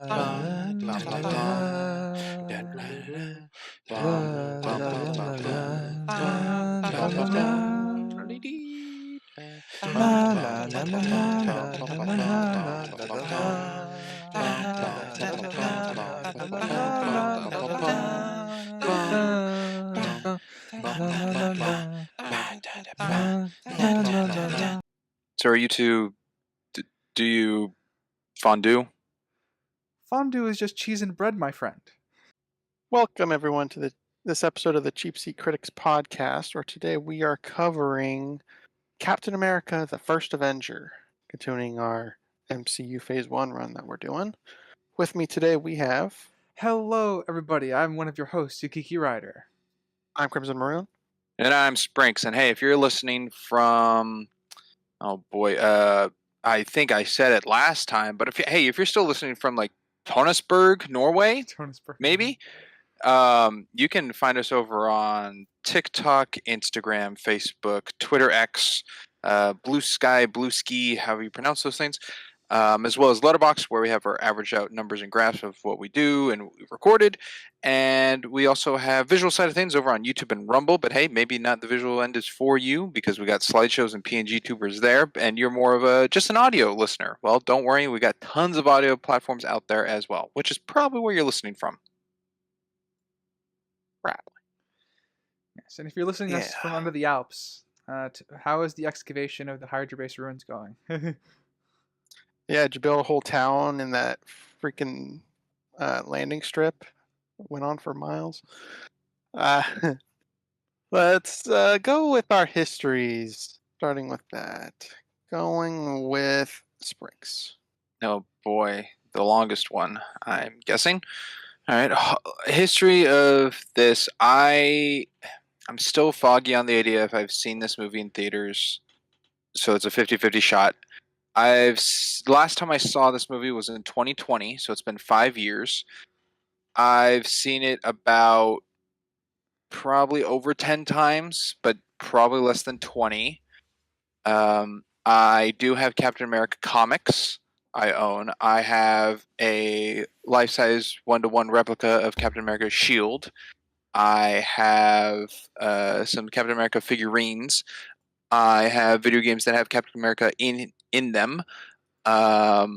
So are you two, do you fondue? Fondue is just cheese and bread, my friend. Welcome everyone to this episode of the Cheap Seat Critics podcast, where today we are covering Captain America: The First Avenger, continuing our MCU Phase 1 run that we're doing. With me today we have... Hello, everybody. I'm one of your hosts, Yukiki Ryder. I'm Crimson Maroon. And I'm Sprinks. And hey, if you're listening from, oh boy, I think I said it last time, but if you're still listening from like Tønsberg, Norway, maybe, you can find us over on TikTok, Instagram, Facebook, Twitter X, Blue Sky, Blue Ski, however you pronounce those things, as well as LetterBoxd, where we have our average out numbers and graphs of what we do and what we've recorded. And we also have visual side of things over on YouTube and Rumble, but hey, maybe not the visual end is for you because we got slideshows and PNG tubers there, and you're more of just an audio listener. Well, don't worry, we got tons of audio platforms out there as well, which is probably where you're listening from. Probably. Yes, and if you're listening to us from under the Alps, how is the excavation of the Hydra base ruins going? Yeah, did you build a whole town in that freaking landing strip? Went on for miles. Let's go with our histories, starting with that. Going with Sprinks. Oh boy, the longest one, I'm guessing. All right, history of this. I'm still foggy on the idea if I've seen this movie in theaters, so it's a 50-50 shot. Last time I saw this movie was in 2020, so it's been 5 years. I've seen it about probably over 10 times, but probably less than 20. I do have Captain America comics I own. I have a life-size 1-to-1 replica of Captain America's shield. I have some Captain America figurines. I have video games that have Captain America in them. I've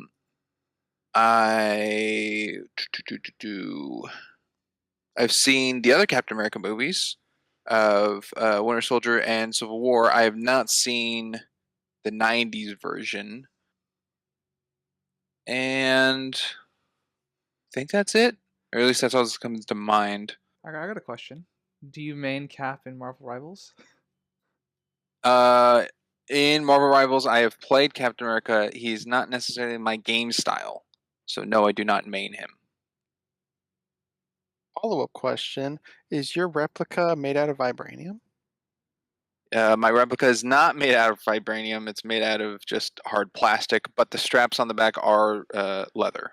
seen the other Captain America movies of Winter Soldier and Civil War. I have not seen the 90s version. And I think that's it. Or at least that's all that comes to mind. I got a question. Do you main Cap in Marvel Rivals? In Marvel Rivals, I have played Captain America. He's not necessarily my game style. So no, I do not main him. Follow-up question. Is your replica made out of vibranium? My replica is not made out of vibranium. It's made out of just hard plastic, but the straps on the back are leather.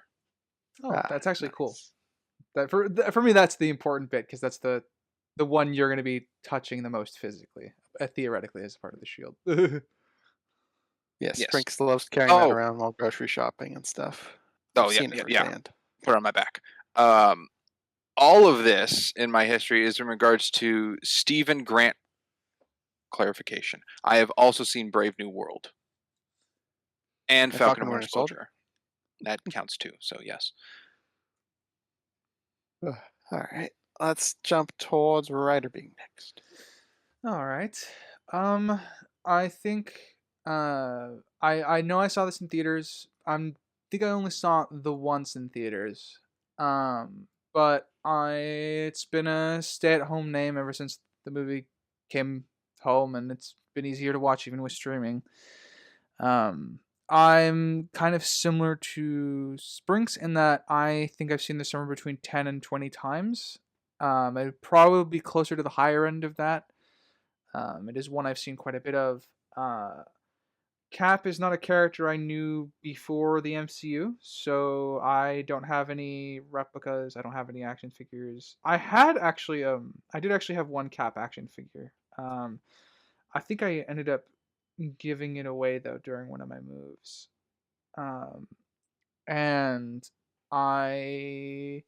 Oh, that's actually cool. That for me, that's the important bit, because that's the one you're going to be touching the most physically, theoretically, as part of the shield. Yes, Sprinks loves carrying that around while grocery shopping and stuff. Oh, yeah. Put it on my back. All of this in my history is in regards to Stephen Grant clarification. I have also seen Brave New World. And Falcon and Winter Soldier. That counts too, so yes. All right. Let's jump towards Ryder being next. All right. I think I know I saw this in theaters. I think I only saw it the once in theaters. But it's been a stay-at-home name ever since the movie came home, and it's been easier to watch even with streaming. I'm kind of similar to Sprinks in that I think I've seen this somewhere between 10 and 20 times. I'd probably be closer to the higher end of that. It is one I've seen quite a bit of. Cap is not a character I knew before the MCU, so I don't have any replicas. I don't have any action figures. I did actually have one Cap action figure. I think I ended up giving it away though during one of my moves. And I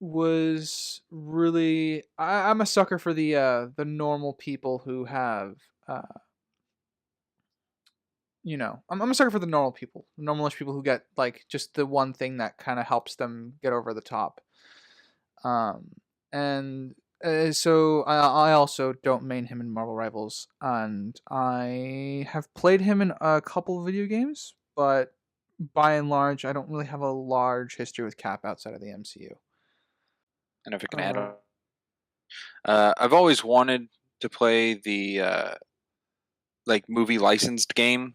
was really I'm a sucker for the normal people who have uh I'm a sucker for the normal people, normalish people who get like just the one thing that kind of helps them get over the top. Um, and so I also don't main him in Marvel Rivals, and I have played him in a couple of video games, but by and large, I don't really have a large history with Cap outside of the MCU. And if I can add on, I've always wanted to play the like movie licensed game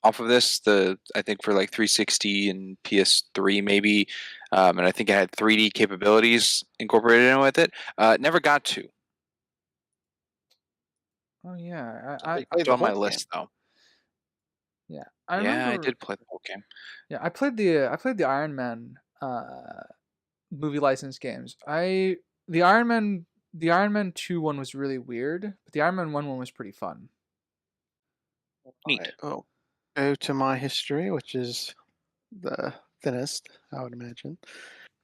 off of this. I think for like 360 and PS3 maybe, and I think it had 3D capabilities incorporated in with it. Never got to. Oh yeah, So you played It's the on my Hulk list though. yeah, I Yeah, I remember. did play the whole game. Yeah, I played the Iron Man movie license games. The Iron Man 2 one was really weird, but the Iron Man 1 one was pretty fun. game. Neat. Oh, go to my history, which is the thinnest, I would imagine.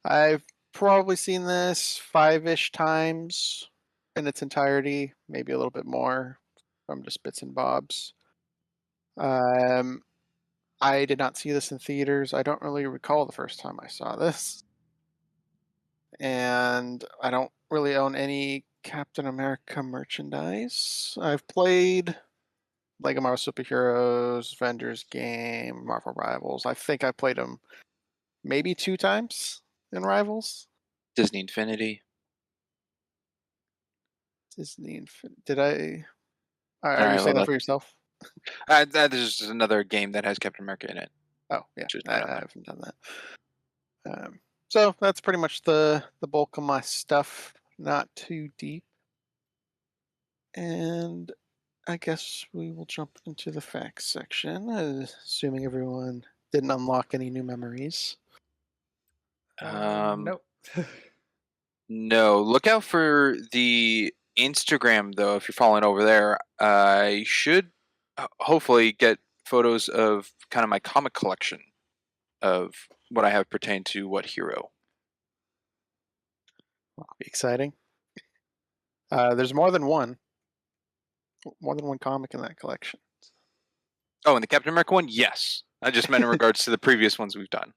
I've probably seen this 5-ish times in its entirety, maybe a little bit more from just bits and bobs. I did not see this in theaters. I don't really recall the first time I saw this. And I don't really own any Captain America merchandise. I've played Lego Marvel Superheroes, Avengers game, Marvel Rivals. I think I played them maybe 2 times in Rivals. Disney Infinity. Disney. Did I? All Are you right, saying well, that for yourself? that is just another game that has Captain America in it. Oh yeah, Just I not on there. haven't done that. So that's pretty much the bulk of my stuff. Not too deep. And I guess we will jump into the facts section, assuming everyone didn't unlock any new memories. Nope. No, look out for the Instagram though. If you're following over there, I should hopefully get photos of kind of my comic collection of what I have pertained to what hero. Exciting. There's more than one comic in that collection. Oh, and the Captain America one, yes. I just meant in regards to the previous ones we've done.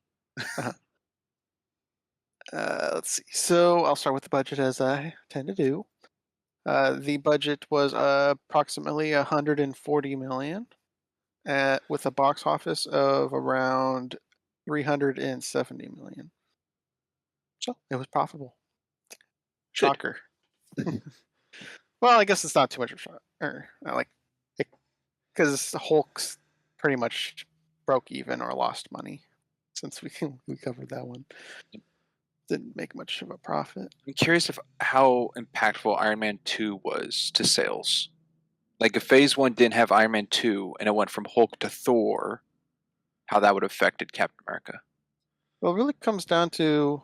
Let's see. So I'll start with the budget as I tend to do. The budget was approximately 140 million, with a box office of around 370 million. So it was profitable. Shocker. Well, I guess it's not too much of a shock. Or like, because Hulk's pretty much broke even or lost money since we covered that one. Didn't make much of a profit. I'm curious how impactful Iron Man 2 was to sales. Like if Phase 1 didn't have Iron Man 2 and it went from Hulk to Thor, how that would have affected Captain America. Well, it really comes down to,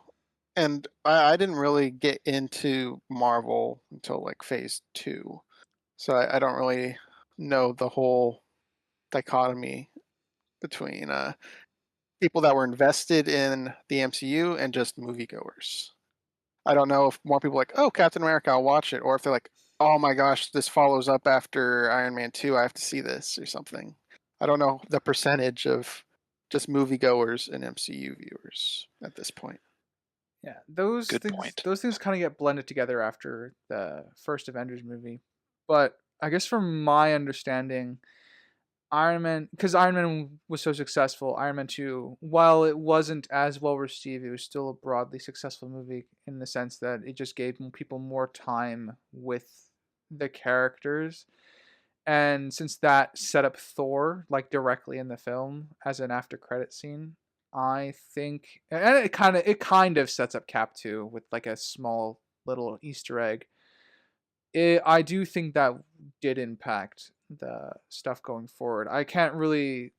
and I didn't really get into Marvel until like Phase 2. So I don't really know the whole dichotomy between people that were invested in the MCU and just moviegoers. I don't know if more people are like, oh, Captain America, I'll watch it, or if they're like, oh my gosh, this follows up after Iron Man 2, I have to see this or something. I don't know the percentage of just moviegoers and MCU viewers at this point. Yeah, those Good things point. those things kind of get blended together after the first Avengers movie. But I guess from my understanding, because Iron Man was so successful, Iron Man 2, while it wasn't as well received, it was still a broadly successful movie in the sense that it just gave people more time with the characters. And since that set up Thor like directly in the film as an after credit scene, I think, and it kind of sets up Cap too with like a small little Easter egg. I do think that did impact the stuff going forward. I can't really,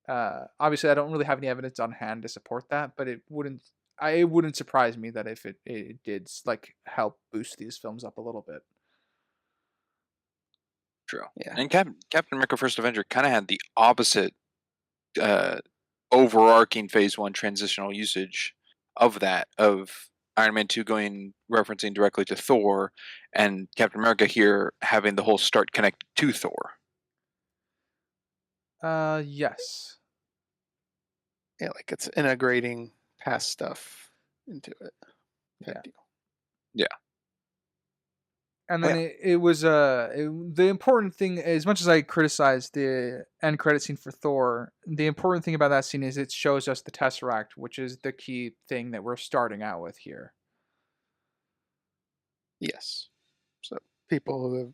obviously, I don't really have any evidence on hand to support that, but it wouldn't surprise me that if it did like help boost these films up a little bit. True. Yeah. And Captain America: First Avenger kind of had the opposite overarching Phase 1 transitional usage of that, of Iron Man 2 referencing directly to Thor, and Captain America here having the whole start connected to Thor. Yes. Yeah, like it's integrating past stuff into it. Type Yeah. deal. Yeah. And then it was the important thing, as much as I criticized the end credit scene for Thor, the important thing about that scene is it shows us the Tesseract, which is the key thing that we're starting out with here. Yes. So people who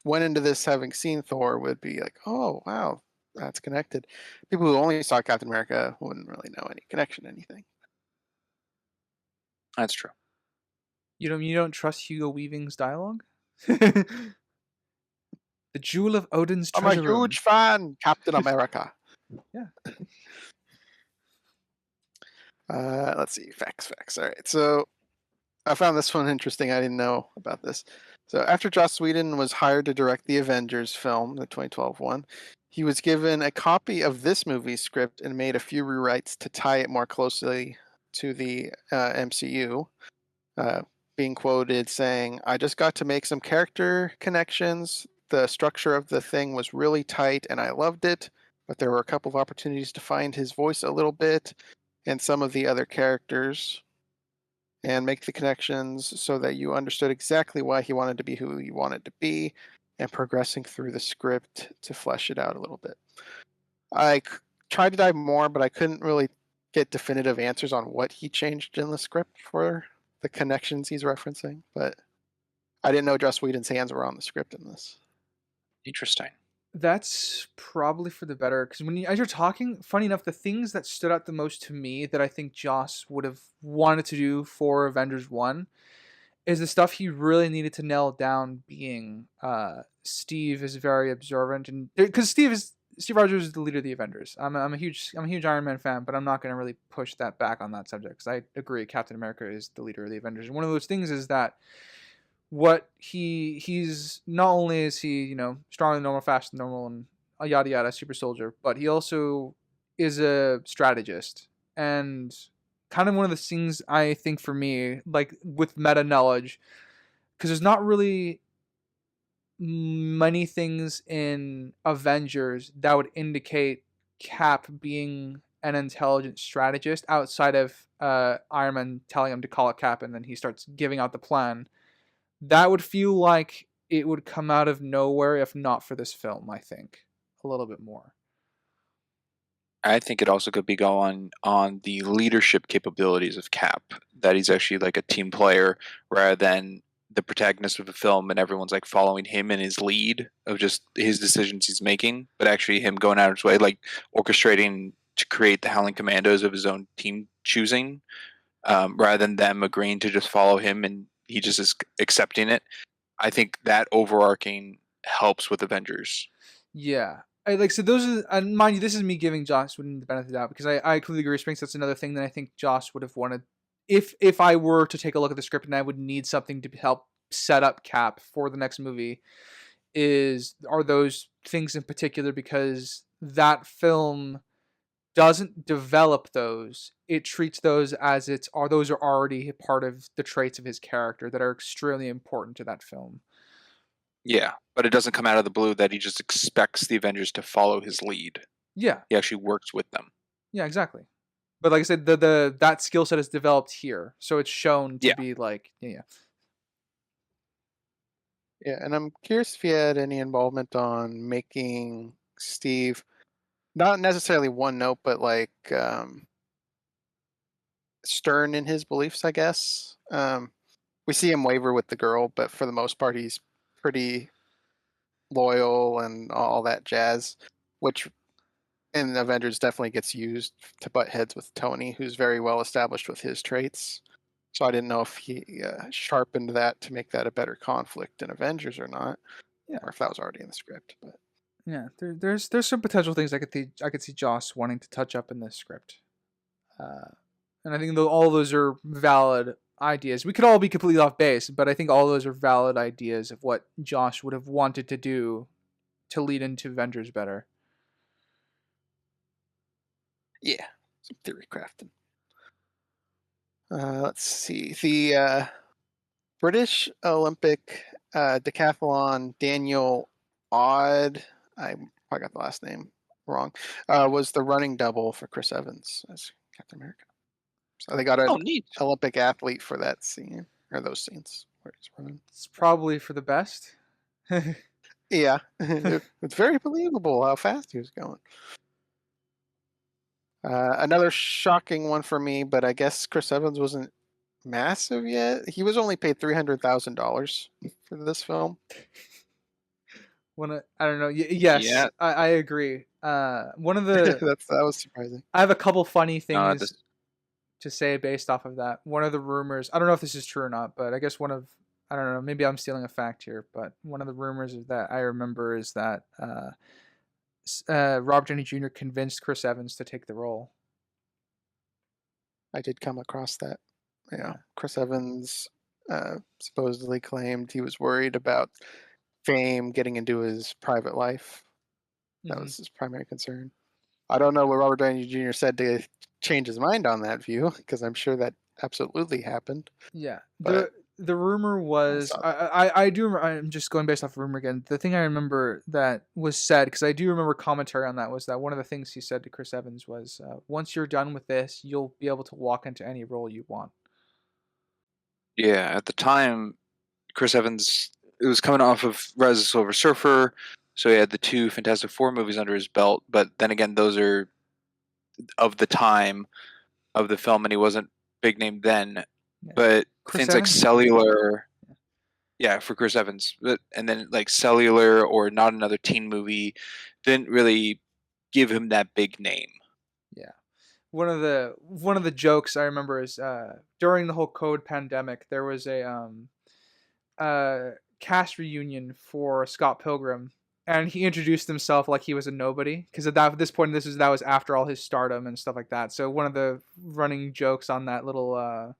went into this having seen Thor would be like, "Oh, wow, that's connected." People who only saw Captain America wouldn't really know any connection to anything. That's true. You don't trust Hugo Weaving's dialogue? The Jewel of Odin's I'm a treasure room. huge fan, Captain America. Yeah. Let's see, facts. All right, so I found this one interesting. I didn't know about this. So after Joss Whedon was hired to direct the Avengers film, the 2012 one, he was given a copy of this movie's script and made a few rewrites to tie it more closely to the MCU. Being quoted saying, "I just got to make some character connections. The structure of the thing was really tight and I loved it, but there were a couple of opportunities to find his voice a little bit and some of the other characters and make the connections so that you understood exactly why he wanted to be who he wanted to be and progressing through the script to flesh it out a little bit." I tried to dive more, but I couldn't really get definitive answers on what he changed in the script for the connections he's referencing, but I didn't know Joss Whedon's hands were on the script in this. Interesting. That's probably for the better, because as you're talking, funny enough, the things that stood out the most to me that I think Joss would have wanted to do for Avengers 1 is the stuff he really needed to nail down, being Steve is very observant, and because Steve Rogers is the leader of the Avengers. I'm a huge Iron Man fan, but I'm not going to really push that back on that subject, because I agree Captain America is the leader of the Avengers. And one of those things is that what he's not only is he strong than normal, fast than normal, and a yada yada super soldier, but he also is a strategist. And kind of one of the things I think for me, like with meta knowledge, because there's not really many things in Avengers that would indicate Cap being an intelligent strategist outside of Iron Man telling him to call it Cap, and then he starts giving out the plan. That would feel like it would come out of nowhere if not for this film, I think. A little bit more. I think it also could be going on the leadership capabilities of Cap, that he's actually like a team player rather than the protagonist of the film and everyone's like following him in his lead of just his decisions he's making, but actually him going out of his way, like orchestrating to create the Howling Commandos of his own team choosing, rather than them agreeing to just follow him and he just is accepting it. I think that overarching helps with Avengers. Yeah. So those are, and mind you, this is me giving Joss Whedon the benefit of the doubt, because I completely agree with Sprinks. That's another thing that I think Joss would have wanted. If I were to take a look at the script and I would need something to help set up Cap for the next movie, are those things in particular, because that film doesn't develop those. It treats those as those are already part of the traits of his character that are extremely important to that film. Yeah, but it doesn't come out of the blue that he just expects the Avengers to follow his lead. Yeah. He actually works with them. Yeah, exactly. But like I said, that skill set is developed here, so it's shown to be like, yeah. Yeah, and I'm curious if you had any involvement on making Steve not necessarily one note, but like stern in his beliefs, I guess. We see him waver with the girl, but for the most part, he's pretty loyal and all that jazz, which in Avengers definitely gets used to butt heads with Tony, who's very well established with his traits. So I didn't know if he sharpened that to make that a better conflict in Avengers or not, or if that was already in the script. But yeah, there's some potential things I could see Joss wanting to touch up in this script, and I think all of those are valid ideas. We could all be completely off base, but I think all those are valid ideas of what Josh would have wanted to do to lead into Avengers better. Yeah, Some theory crafting. Let's see. The British Olympic decathlon Daniel Odd, I probably got the last name wrong, was the running double for Chris Evans as Captain America. So they got an neat. Olympic athlete for that scene, or those scenes where he's running. It's probably for the best. Yeah, it's very believable how fast he was going. Another shocking one for me, but I guess Chris Evans wasn't massive yet. He was only paid $300,000 for this film. I don't know. Yes, Yeah. I agree. One of the that was surprising. I have a couple funny things this- to say based off of that. One of the rumors, I don't know if this is true or not, but I guess I don't know, maybe I'm stealing a fact here, but one of the rumors that I remember is that Robert Downey Jr. convinced Chris Evans to take the role. I did come across that. Yeah, Chris Evans supposedly claimed he was worried about fame getting into his private life. That was his primary concern. I don't know what Robert Downey Jr. said to change his mind on that view, because I'm sure that absolutely happened. Yeah, But the rumor was I do remember, I'm just going based off rumor again. The thing I remember that was said, because I do remember commentary on that, was that one of the things he said to Chris Evans was, once you're done with this, you'll be able to walk into any role you want. Yeah, at the time, Chris Evans, it was coming off of Rise of the Silver Surfer, so he had the 2 Fantastic Four movies under his belt, but then again, those are of the time of the film, and he wasn't big name then. Yeah. But Chris things like Evans? Cellular, yeah, for Chris Evans, and then like Cellular or Not Another Teen Movie didn't really give him that big name. Yeah. One of the jokes I remember is during the whole COVID pandemic, there was a cast reunion for Scott Pilgrim, and he introduced himself like he was a nobody, because at this point that was after all his stardom and stuff like that. So one of the running jokes on that little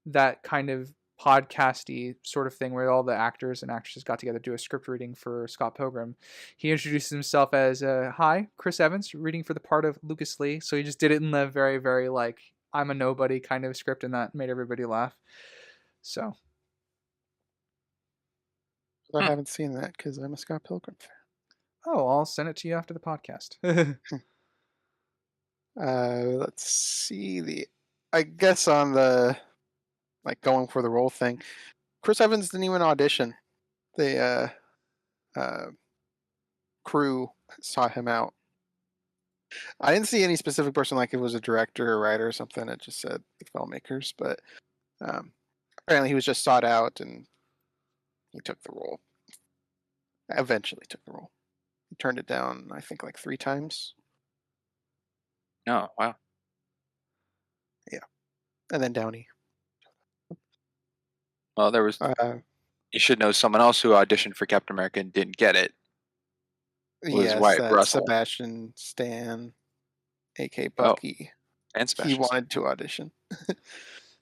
that kind of podcasty sort of thing where all the actors and actresses got together to do a script reading for Scott Pilgrim, he introduced himself as hi, Chris Evans, reading for the part of Lucas Lee. So he just did it in the very, very like I'm a nobody kind of script, and that made everybody laugh. So I haven't seen that because I'm a Scott Pilgrim fan. oh, I'll send it to you after the podcast. Let's see, I guess on the like going for the role thing, Chris Evans didn't even audition. The crew sought him out. I didn't see any specific person, like it was a director or writer or something. It just said the filmmakers, but apparently he was just sought out and he took the role. Eventually took the role. He turned it down, I think, like 3 times. Oh, wow. Yeah. And then Downey. Well, there was. You should know someone else who auditioned for Captain America and didn't get it. Yes, Wyatt Russell. Sebastian Stan, a.k.a. Bucky. And Sebastian He wanted to audition.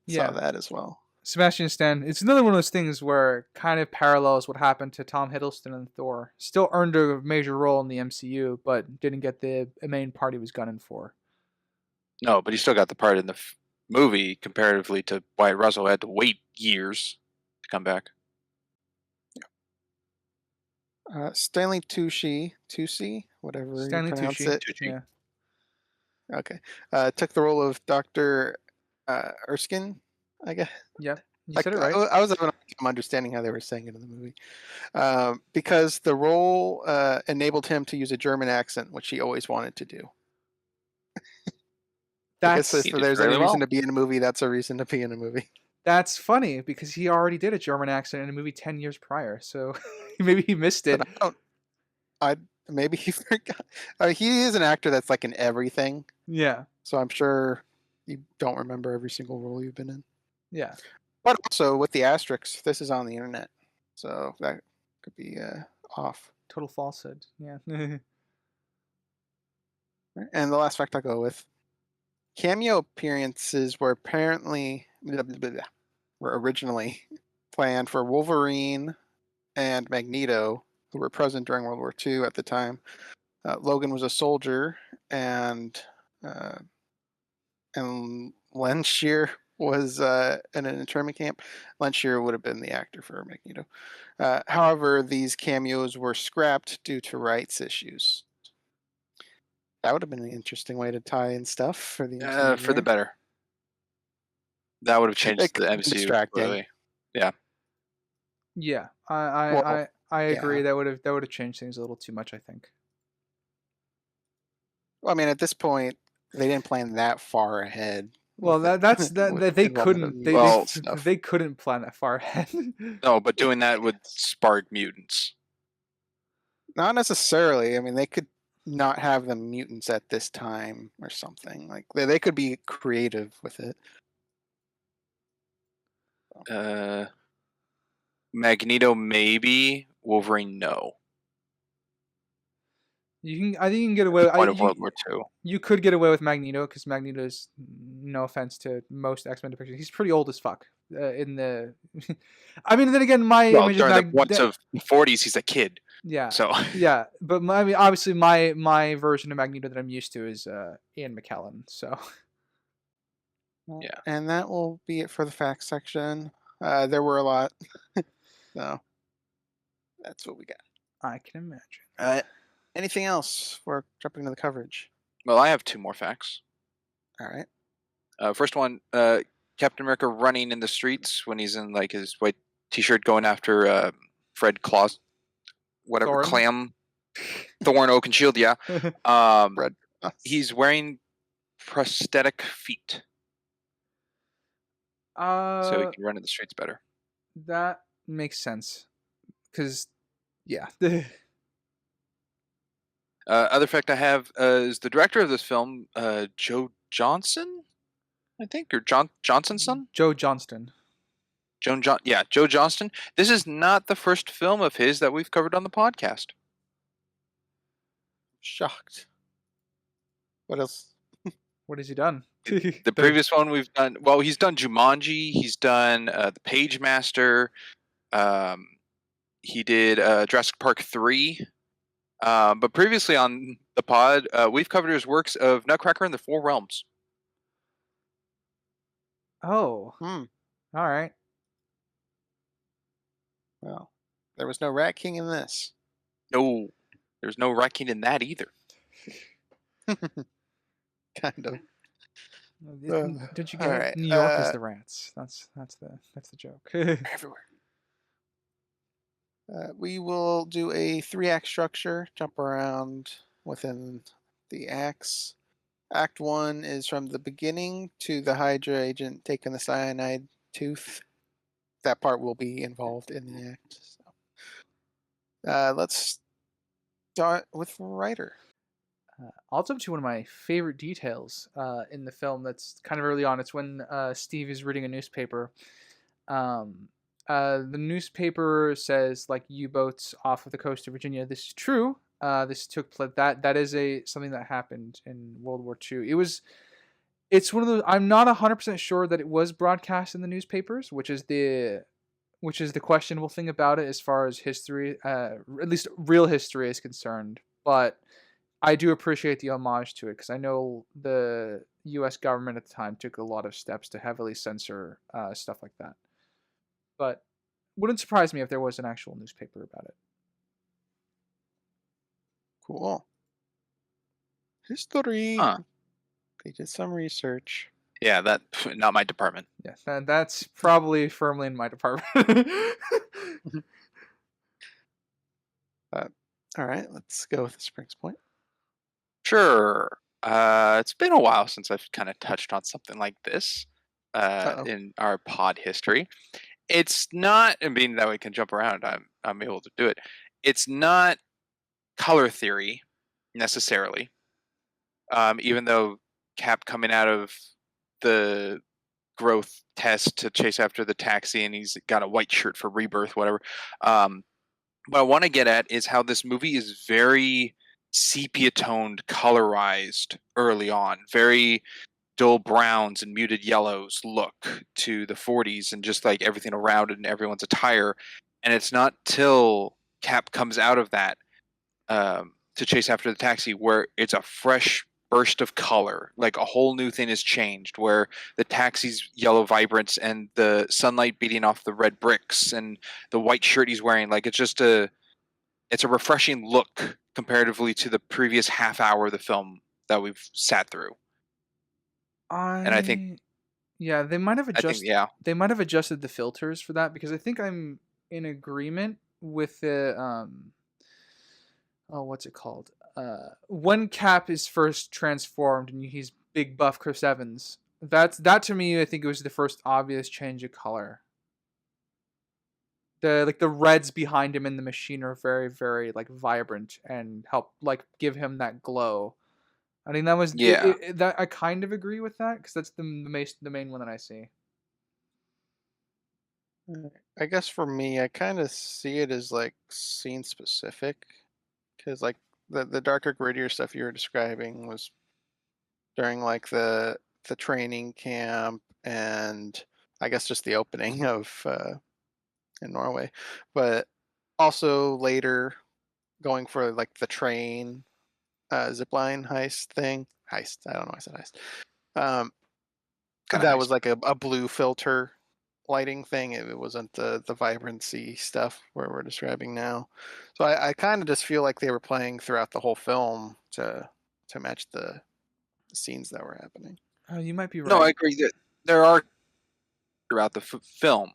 Yeah. Saw that as well. Sebastian Stan, it's another one of those things where it kind of parallels what happened to Tom Hiddleston in Thor. Still earned a major role in the MCU, but didn't get the main part he was gunning for. No, but he still got the part in the movie comparatively to Wyatt Russell, who had to wait years to come back. Stanley Tucci, whatever Stanley you pronounce Tucci. it. Yeah. Okay. Took the role of Dr. Erskine, I guess. Yep. You said it right. I was having some understanding how they were saying it in the movie. Because the role enabled him to use a German accent, which he always wanted to do. I guess if there's any reason to be in a movie, that's a reason to be in a movie. That's funny because he already did a German accent in a movie 10 years prior, so maybe he missed it. Maybe he forgot. He is an actor that's like in everything. Yeah. So I'm sure you don't remember every single role you've been in. Yeah. But also with the asterisks, this is on the internet, so that could be off. Total falsehood. Yeah. And the last fact I'll go with: cameo appearances were originally planned for Wolverine and Magneto, who were present during World War II at the time. Logan was a soldier, and and Lenshear was in an internment camp, Lenshear would have been the actor for Magneto. However, these cameos were scrapped due to rights issues. That would have been an interesting way to tie in stuff for the MCU. For the better. That would have changed It the could have been MCU distracting. completely. Yeah. Yeah, Well, I agree. yeah. That would have changed things a little too much, I think. Well, I mean, at this point, they didn't plan that far ahead. Well, with it, that's with that they involvement of couldn't mutants and stuff. they couldn't plan that far ahead. No, but doing that would spark mutants. Not necessarily. I mean, they could not have the mutants at this time or something. Like they could be creative with it. Magneto maybe, Wolverine no. I think you can get away. Point of World War II. You could get away with Magneto because Magneto's, no offense to most X-Men depictions, he's pretty old as fuck. In the, I mean, then again, my Well, image during of the once of 40s, he's a kid. yeah, So yeah, but I mean, obviously, my version of Magneto that I'm used to is Ian McKellen. So yeah, and that will be it for the facts section. There were a lot, so that's what we got. I can imagine. Anything else for jumping into the coverage? well, I have two more facts. All right. First one, Captain America running in the streets when he's in like his white T-shirt going after Fred Claus, whatever, Thorne? Thorn Oakenshield, yeah. Fred. He's wearing prosthetic feet, so he can run in the streets better. That makes sense, because yeah. Other fact I have is the director of this film, Joe Johnson, I think, or Johnson's son? Joe Johnston. Joe Johnston. This is not the first film of his that we've covered on the podcast. Shocked. What else? What has he done? The previous one we've done, well, he's done Jumanji, he's done The Page Master, he did Jurassic Park 3, but previously on the pod, we've covered his works of Nutcracker and the Four Realms. Oh. Hmm. All right. Well, there was no Rat King in this. No, there's no Rat King in that either. Kind of. Did you get all right, New York is the rats? That's the joke. Everywhere. We will do a 3-act structure, jump around within the acts. Act 1 is from the beginning to the Hydra agent taking the cyanide tooth. That part will be involved in the act. So. Let's start with Ryder. I'll jump to one of my favorite details in the film that's kind of early on. It's when Steve is reading a newspaper. The newspaper says, like, U-boats off of the coast of Virginia. This is true. This took place. That is something that happened in World War II. It's one of those. I'm not 100% sure that it was broadcast in the newspapers, which is the questionable thing about it as far as history, at least real history is concerned. But I do appreciate the homage to it because I know the U.S. government at the time took a lot of steps to heavily censor stuff like that. But wouldn't surprise me if there was an actual newspaper about it. Cool. History. Huh. They did some research. Yeah, that not my department. Yeah, that's probably firmly in my department. All right, let's go with the Springs point. Sure. It's been a while since I've kind of touched on something like this in our pod history. It's not, and being that we can jump around, I'm able to do it. It's not color theory necessarily, even though Cap coming out of the growth test to chase after the taxi and he's got a white shirt for Rebirth, whatever. What I want to get at is how this movie is very sepia toned, colorized early on, very dull browns and muted yellows look to the 40s and just like everything around it and everyone's attire. And it's not till Cap comes out of that to chase after the taxi where it's a fresh burst of color, like a whole new thing has changed, where the taxi's yellow vibrance and the sunlight beating off the red bricks and the white shirt he's wearing, like it's a refreshing look comparatively to the previous half hour of the film that we've sat through. And I think yeah, they might have yeah. They might have adjusted the filters for that, because I think I'm in agreement with the oh, what's it called? When Cap is first transformed and he's big buff Chris Evans. That to me, I think it was the first obvious change of color. The reds behind him in the machine are very, very like vibrant and help like give him that glow. I think that was Yeah. that I kind of agree with that, because that's the main one that I see. I guess for me, I kind of see it as like scene specific, because like the darker, grittier stuff you were describing was during like the training camp, and I guess just the opening of in Norway, but also later going for like the train zipline heist thing. Heist. I don't know why I said heist. Kinda That heist. was like a blue filter lighting thing. It wasn't the vibrancy stuff where we're describing now. So I kind of just feel like they were playing throughout the whole film to match the scenes that were happening. Oh, you might be right. No, I agree that there are throughout the film,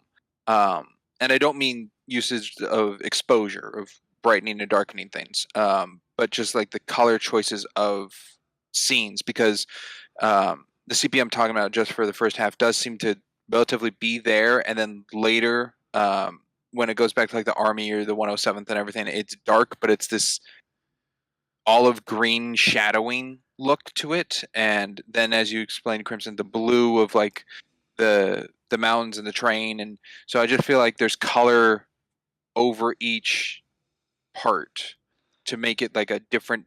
and I don't mean usage of exposure, of brightening and darkening things, but just like the color choices of scenes, because the CP I'm talking about just for the first half does seem to relatively be there, and then later, when it goes back to like the army or the 107th and everything, it's dark, but it's this olive green shadowing look to it, and then as you explained, Crimson, the blue of like the mountains and the train, and so I just feel like there's color over each part to make it like a different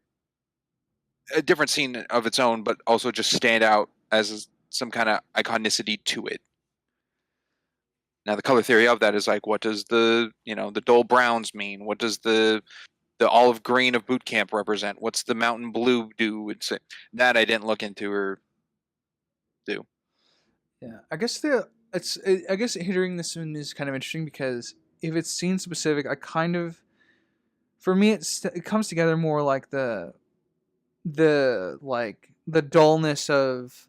scene of its own, but also just stand out as some kind of iconicity to it. Now the color theory of that is like, what does the dull browns mean? What does the olive green of boot camp represent? What's the mountain blue do? It's that I didn't look into or do. Yeah, I guess I guess hearing this one is kind of interesting, because if it's scene specific, I kind of, for me it comes together more like the dullness of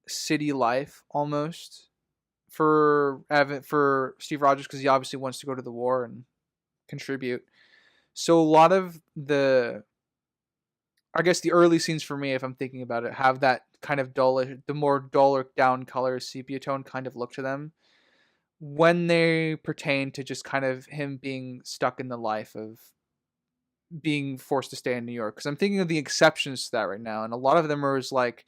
city life almost for Steve Rogers, because he obviously wants to go to the war and contribute. So a lot of I guess the early scenes for me, if I'm thinking about it, have that kind of the more duller down color sepia tone kind of look to them, when they pertain to just kind of him being stuck in the life of being forced to stay in New York. Because I'm thinking of the exceptions to that right now, and a lot of them are like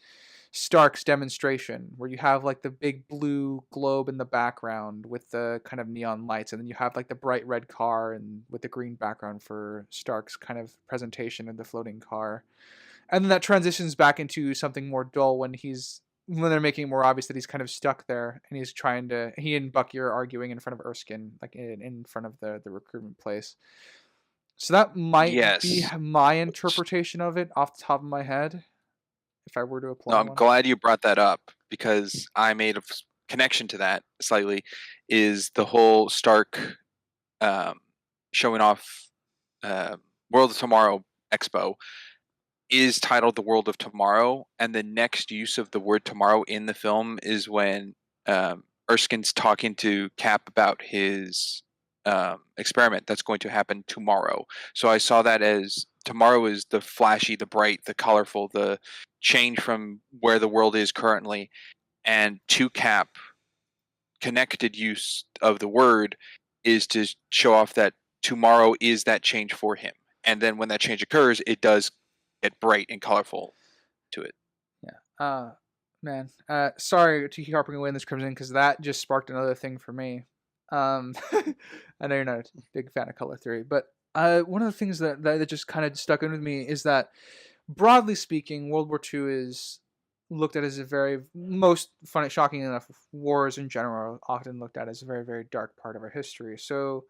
Stark's demonstration, where you have like the big blue globe in the background with the kind of neon lights, and then you have like the bright red car and with the green background for Stark's kind of presentation of the floating car. And then that transitions back into something more dull when they're making it more obvious that he's kind of stuck there, and he and Bucky are arguing in front of Erskine, like in front of the recruitment place. So that might be Yes. my interpretation of it off the top of my head, if I were to apply No, I'm one. glad you brought that up, because I made a connection to that slightly. Is the whole Stark showing off World of Tomorrow Expo is titled The World of Tomorrow, and the next use of the word tomorrow in the film is when Erskine's talking to Cap about his experiment that's going to happen tomorrow. So I saw that as tomorrow is the flashy, the bright, the colorful, the change from where the world is currently, and to Cap, connected use of the word is to show off that tomorrow is that change for him. And then when that change occurs, it does get bright and colorful to it. Yeah. Man. Sorry to keep harping away on this, Crimson, because that just sparked another thing for me. I know you're not a big fan of color theory, but one of the things that just kind of stuck in with me is that, broadly speaking, World War II is looked at as a very most funny, shocking enough, wars in general are often looked at as a very, very dark part of our history. So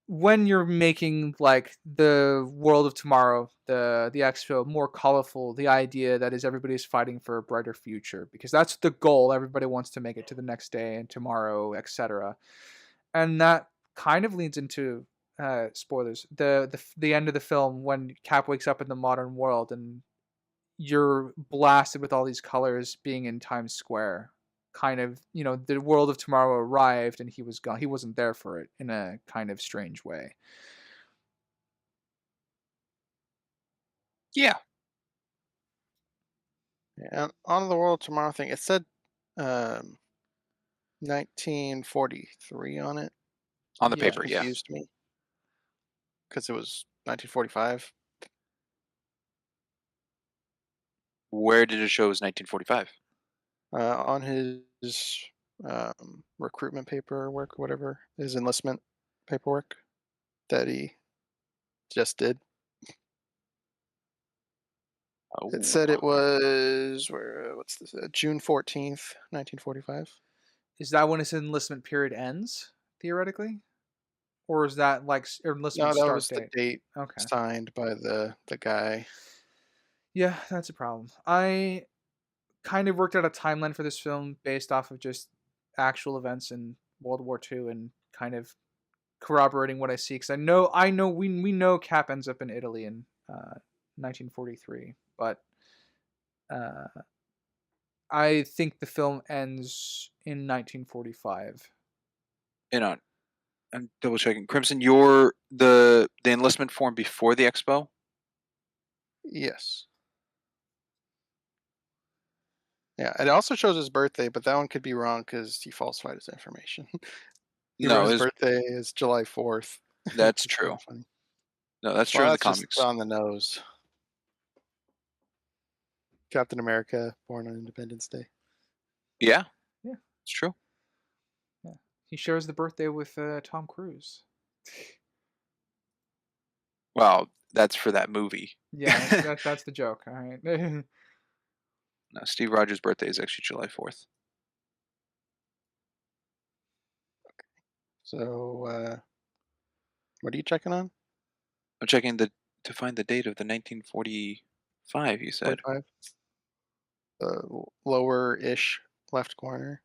when you're making like the world of tomorrow, the expo more colorful, the idea that is everybody's fighting for a brighter future, because that's the goal. Everybody wants to make it to the next day and tomorrow, etc. And that kind of leads into spoilers. The end of the film when Cap wakes up in the modern world and you're blasted with all these colors being in Times Square. Kind of, the world of tomorrow arrived and he was gone. He wasn't there for it in a kind of strange way. Yeah. Yeah, on the World Tomorrow thing, it said 1943 on it. On the Yeah. paper, yeah. Confused me because it was 1945. Where did it show it was 1945? On his recruitment paperwork, whatever, his enlistment paperwork that he just did. Oh, It said it was what's this? June 14th, 1945. Is that when his enlistment period ends, theoretically? Or is that like enlistment No, that start was the date? date Okay. signed by the guy. Yeah, that's a problem. I kind of worked out a timeline for this film based off of just actual events in World War II and kind of corroborating what I see, because we know Cap ends up in Italy in 1943, but I think the film ends in 1945. I'm double checking. Crimson, you're the enlistment form before the expo? Yes. Yeah, it also shows his birthday, but that one could be wrong because he falsified his information. He wrote his birthday is July 4th. That's It's kinda true. funny. No, that's true Well, in the that's just comics. on the nose. Captain America, born on Independence Day. Yeah. Yeah. It's true. Yeah. He shares the birthday with Tom Cruise. Well, that's for that movie. Yeah, that's the joke. All right. No, Steve Rogers' birthday is actually July 4th. So, what are you checking on? I'm checking to find the date of the 1945, you said. 45? The lower-ish left corner.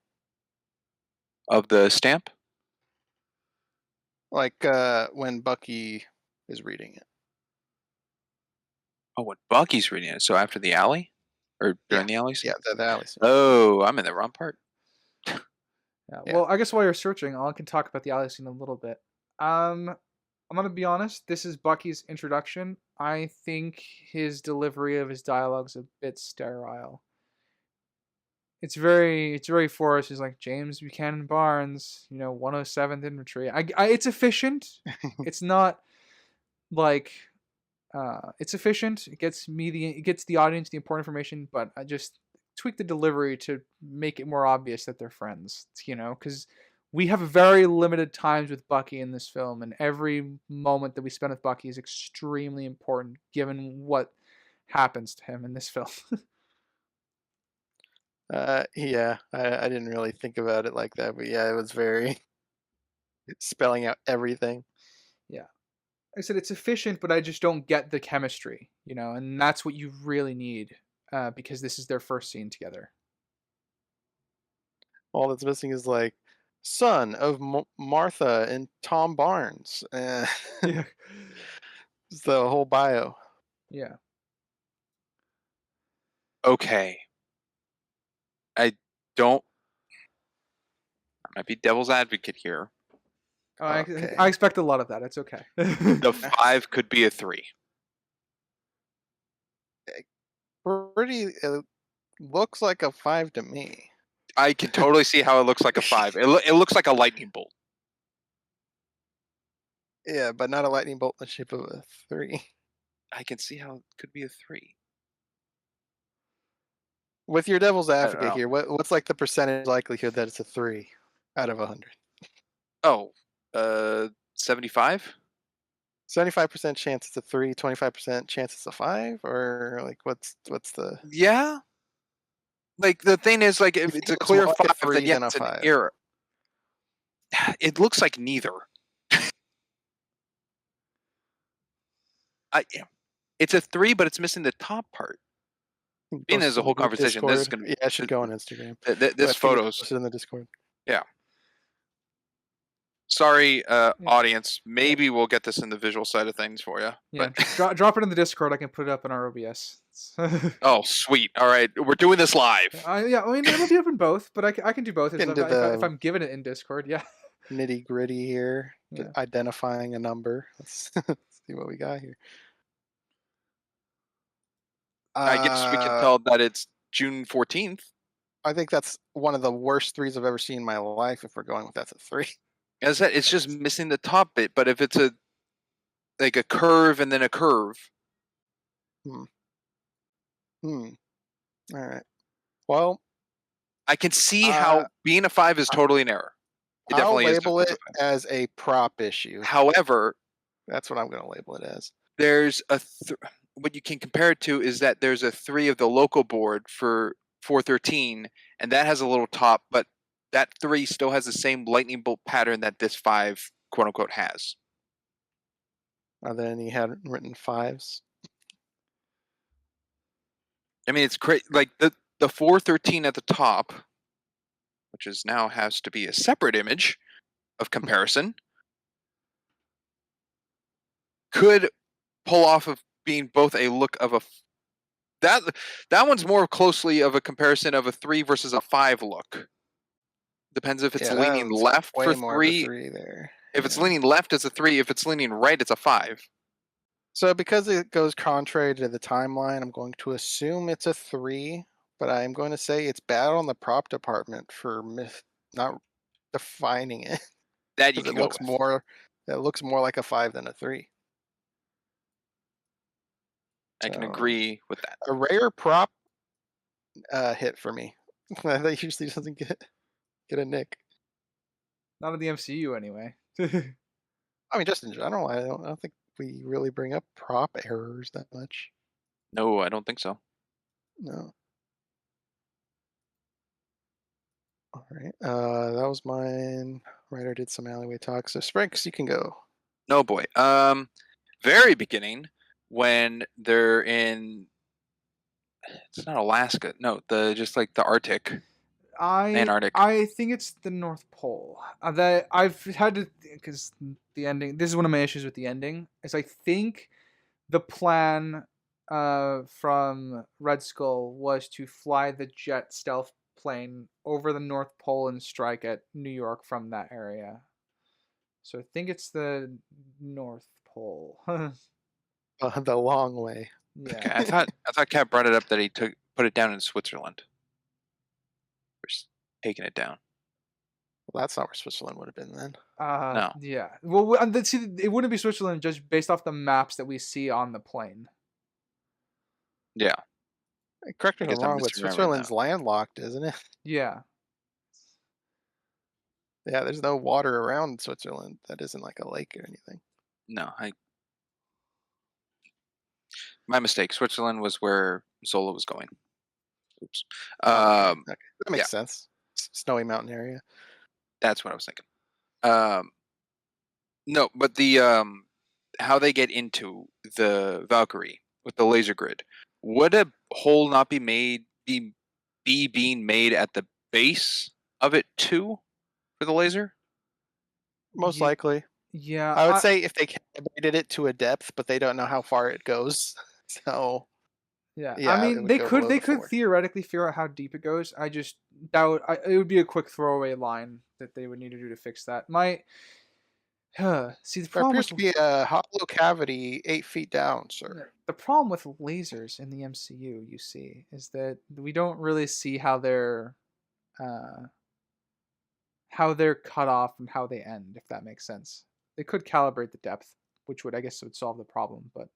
Of the stamp? Like when Bucky is reading it. Oh, when Bucky's reading it. So after the alley? Or during the alley scene? Yeah, the alley scene. Oh, I'm in the wrong part. Yeah. Yeah. Well, I guess while you're searching, I can talk about the alley scene a little bit. I'm gonna be honest. This is Bucky's introduction. I think his delivery of his dialogue's a bit sterile. It's very forced. He's like James Buchanan Barnes, 107th Infantry. It's efficient. It's not like it's efficient. It gets the audience the important information, but I just tweak the delivery to make it more obvious that they're friends. Because we have very limited times with Bucky in this film, and every moment that we spend with Bucky is extremely important given what happens to him in this film. Yeah, I didn't really think about it like that, but yeah, it was very spelling out everything. Yeah. I said it's efficient, but I just don't get the chemistry, and that's what you really need because this is their first scene together. All that's missing is like son of Martha and Tom Barnes. Yeah. It's the whole bio. Yeah. Okay. I might be devil's advocate here. Okay. I expect a lot of that. It's okay. The 5 could be a 3. It looks like a 5 to me. I can totally see how it looks like a 5. It looks like a lightning bolt. Yeah, but not a lightning bolt in the shape of a 3. I can see how it could be a 3. With your devil's advocate know. here, what's like the percentage likelihood that it's a 3 out of 100? Oh, 75? 75% chance it's a 3, 25% chance it's a 5, or like what's the? Yeah. Like the thing is, like if You it's a think clear more like a 5, 3 then yeah, than a it's an 5? error. It looks like neither. It's a 3, but it's missing the top part. Being Post as a it in whole the group conversation, this is Discord. gonna Yeah, it should go on Instagram. this But I think it's photos. posted in the Discord. Yeah. Sorry, audience. Maybe we'll get this in the visual side of things for you. Yeah, But drop it in the Discord. I can put it up in our OBS. oh, sweet. All right, we're doing this live. Yeah, I mean it'll be up in both, but I can do both if Into I'm given it in Discord. Yeah. nitty gritty here, Yeah. identifying a number. Let's see what we got here. I guess we can tell that it's June 14th. I think that's one of the worst 3s I've ever seen in my life. If we're going with that's a 3. As that, it's just missing the top bit. But if it's a curve and then a curve. All right. Well, I can see how being a 5 is totally an error. I'll label it as a prop issue. However, that's what I'm going to label it as. There's what you can compare it to is that there's a 3 of the local board for 413, and that has a little top, but that 3 still has the same lightning bolt pattern that this 5 quote unquote has. Are there any handwritten 5s? I mean, it's great. Like the 413 at the top, which is now has to be a separate image of comparison, could pull off of being both a look of a that one's more closely of a comparison of a 3 versus a 5 look. Depends if it's leaning left for 3 there. If it's leaning left, it's a 3. If it's leaning right, it's a 5. So because it goes contrary to the timeline, I'm going to assume it's a 3, but I'm going to say it's bad on the prop department for not defining it. That you can go looks with. more. It looks more like a 5 than a 3. I can agree with that. A rare prop hit for me. That usually doesn't get a nick. Not in the MCU anyway. I mean, just in general, I don't think we really bring up prop errors that much. No, I don't think so. No. All right. That was mine. Writer did some alleyway talk. So Sprinks, you can go. No boy. Very beginning when they're in. It's not Alaska. No, just like the Arctic. Antarctic. I think it's the North Pole. That I've had to, because the ending. This is one of my issues with the ending. Is I think the plan from Red Skull was to fly the jet stealth plane over the North Pole and strike at New York from that area. So I think it's the North Pole. The long way. Yeah. Okay, I thought Kat brought it up that he put it down in Switzerland. Taking it down. Well, that's not where Switzerland would have been then. No. Yeah. Well, see, it wouldn't be Switzerland just based off the maps that we see on the plane. Yeah. Correct me if I'm wrong, but Switzerland's landlocked, isn't it? Yeah. Yeah, there's no water around Switzerland that isn't like a lake or anything. No, my mistake. Switzerland was where Zola was going. Oops. Okay. That makes sense. Snowy mountain area. That's what I was thinking. No, but the how they get into the Valkyrie with the laser grid. Would a hole not be being made at the base of it too for the laser? Most likely. Yeah. I would say if they calibrated it to a depth, but they don't know how far it goes. So yeah, I mean they could theoretically figure out how deep it goes. I just doubt it would be a quick throwaway line that they would need to do to fix that. See the problem appears to be a hollow cavity 8 feet down, sir. The problem with lasers in the MCU, you see, is that we don't really see how they're cut off and how they end, if that makes sense. They could calibrate the depth, which would solve the problem, but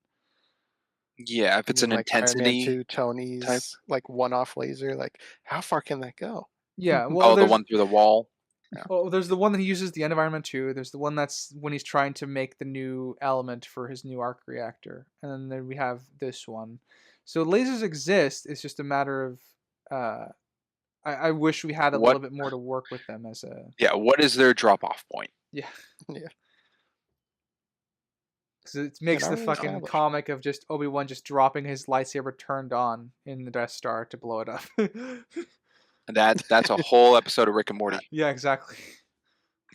yeah, if it's an like intensity Iron Man 2 Tony's type, like one-off laser, like how far can that go? Yeah, well, the one through the wall. Yeah. Well, there's the one that he uses at the end of Iron Man 2. There's the one that's when he's trying to make the new element for his new arc reactor, and then we have this one. So lasers exist. It's just a matter of I wish we had a little bit more to work with them as a. Yeah, what is their drop-off point? Yeah. Yeah. because it makes not the really fucking established. comic of just Obi-Wan just dropping his lightsaber turned on in the Death Star to blow it up. And that's a whole episode of Rick and Morty. Yeah, exactly.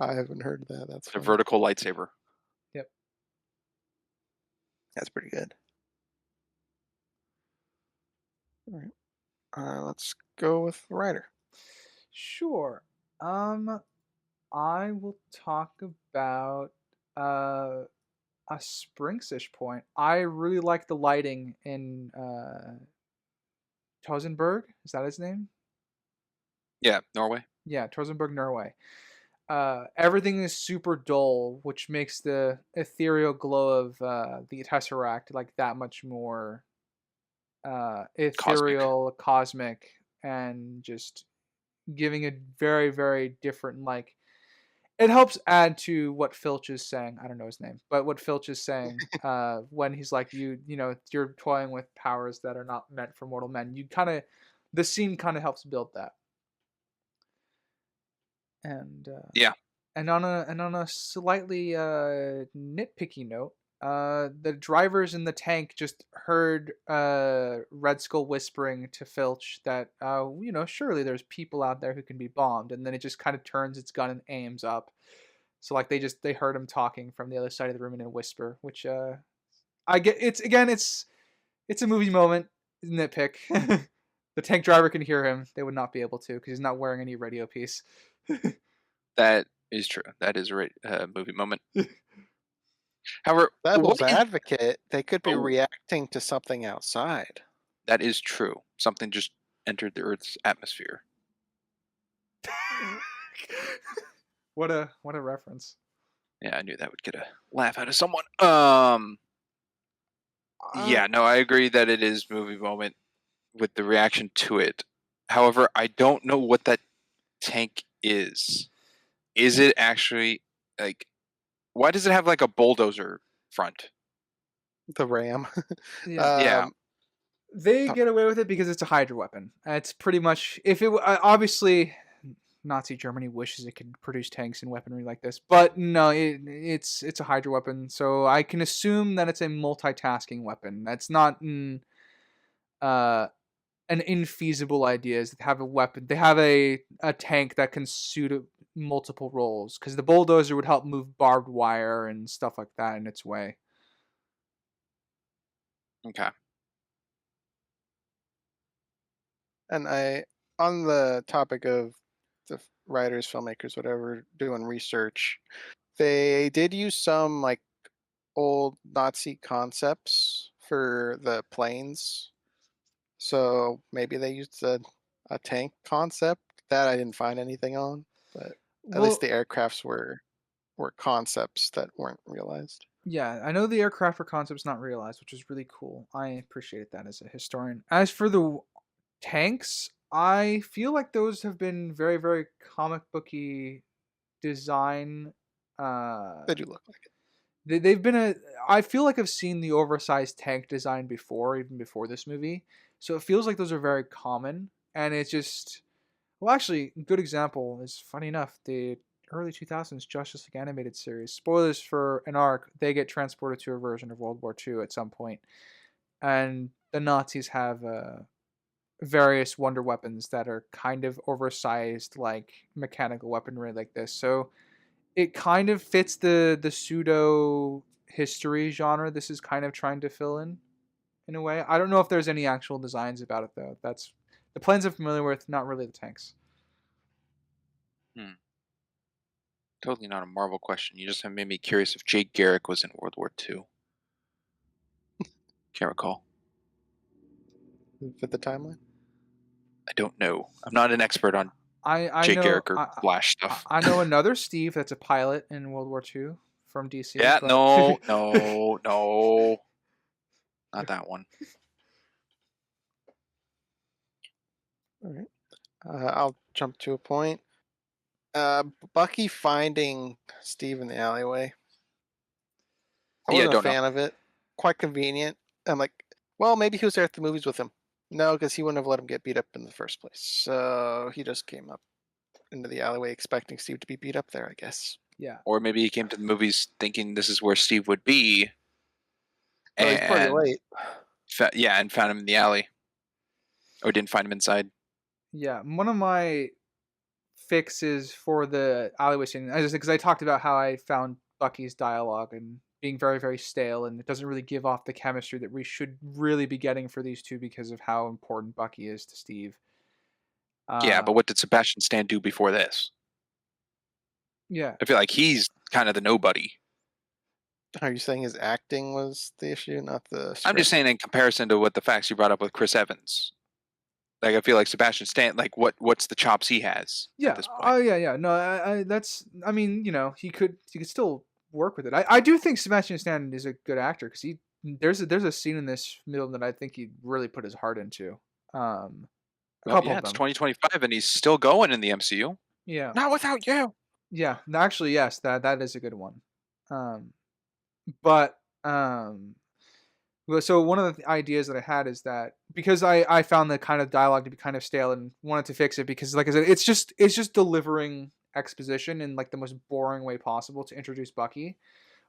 I haven't heard of that. That's A funny. vertical lightsaber. Yep. That's pretty good. All right. Let's go with the writer. Sure. I will talk about a Springsish point. I really like the lighting in Tosenberg. Is that his name? Yeah, Norway. Yeah, Tosenberg, Norway. Everything is super dull, which makes the ethereal glow of the Tesseract like that much more ethereal, cosmic, and just giving a very, very different like. It helps add to what Filch is saying. I don't know his name, but what Filch is saying when he's like, you know, you're toying with powers that are not meant for mortal men. You kind of, the scene kind of helps build that. And Yeah. And on a slightly nitpicky note, the drivers in the tank just heard Red Skull whispering to Filch that, you know, surely there's people out there who can be bombed, and then it just kind of turns its gun and aims up. So like they heard him talking from the other side of the room in a whisper, which I get. It's a movie moment, nitpick. The tank driver can hear him. They would not be able to because he's not wearing any radio piece. That is true. That is a movie moment. However, Devil's what is- advocate, they could be Oh. reacting to something outside. that is true. Something just entered the Earth's atmosphere. What a reference. Yeah, I knew that would get a laugh out of someone. Yeah, no, I agree that it is movie moment with the reaction to it. However, I don't know what that tank is. Is it actually like? Why does it have like a bulldozer front? The ram. Yeah. Yeah. They get away with it because it's a Hydra weapon. It's pretty much if it obviously Nazi Germany wishes it could produce tanks and weaponry like this, but no, it's a Hydra weapon, so I can assume that it's a multitasking weapon. That's not an infeasible idea. Is to have a weapon. They have a tank that can suit multiple roles because the bulldozer would help move barbed wire and stuff like that in its way. Okay. And on the topic of the writers, filmmakers, whatever, doing research, they did use some like old Nazi concepts for the planes. So maybe they used a tank concept that I didn't find anything on, but at least the aircrafts were concepts that weren't realized. Yeah, I know the aircraft were concepts not realized, which is really cool. I appreciated that as a historian. As for the tanks, I feel like those have been very, very comic booky design. They do look like it. They've been I feel like I've seen the oversized tank design before, even before this movie. So it feels like those are very common, and it's just, well, actually, a good example is funny enough the early 2000s Justice League animated series. Spoilers for an arc, they get transported to a version of World War II at some point, and the Nazis have various wonder weapons that are kind of oversized, like mechanical weaponry like this. So it kind of fits the pseudo history genre this is kind of trying to fill in a way. I don't know if there's any actual designs about it though. That's the planes I'm familiar with, not really the tanks. Totally not a Marvel question. You just have made me curious if Jake Garrick was in World War II. Can't recall. Fit the timeline. I don't know. I'm not an expert on I Jake know Garrick or Flash stuff. I know another Steve that's a pilot in World War II from DC. Yeah, but- no. Not that one. All right. I'll jump to a point. Bucky finding Steve in the alleyway. I Yeah, wasn't a don't know. fan of it. Quite convenient. I'm like, well, maybe he was there at the movies with him. No, because he wouldn't have let him get beat up in the first place. So he just came up into the alleyway expecting Steve to be beat up there, I guess. Yeah. Or maybe he came to the movies thinking this is where Steve would be, Oh, he's pretty and late. and found him in the alley, or didn't find him inside. Yeah, one of my fixes for the alleyway scene, because I talked about how I found Bucky's dialogue and being very, very stale, and it doesn't really give off the chemistry that we should really be getting for these two because of how important Bucky is to Steve. Yeah, but what did Sebastian Stan do before this? Yeah, I feel like he's kind of the nobody. Are you saying his acting was the issue, not the script? I'm just saying in comparison to what the facts you brought up with Chris Evans. Like, I feel like Sebastian Stan, like, what's the chops he has yeah, at this point? oh yeah. No, I mean, he could still work with it. I do think Sebastian Stan is a good actor because there's a scene in this film that I think he really put his heart into. A couple of It's them. 2025 and he's still going in the MCU. Yeah. Not without you. Yeah. Actually, yes, that is a good one. But well, so one of the ideas that I had is that because I found the kind of dialogue to be kind of stale and wanted to fix it because, like I said, it's just delivering exposition in like the most boring way possible to introduce Bucky.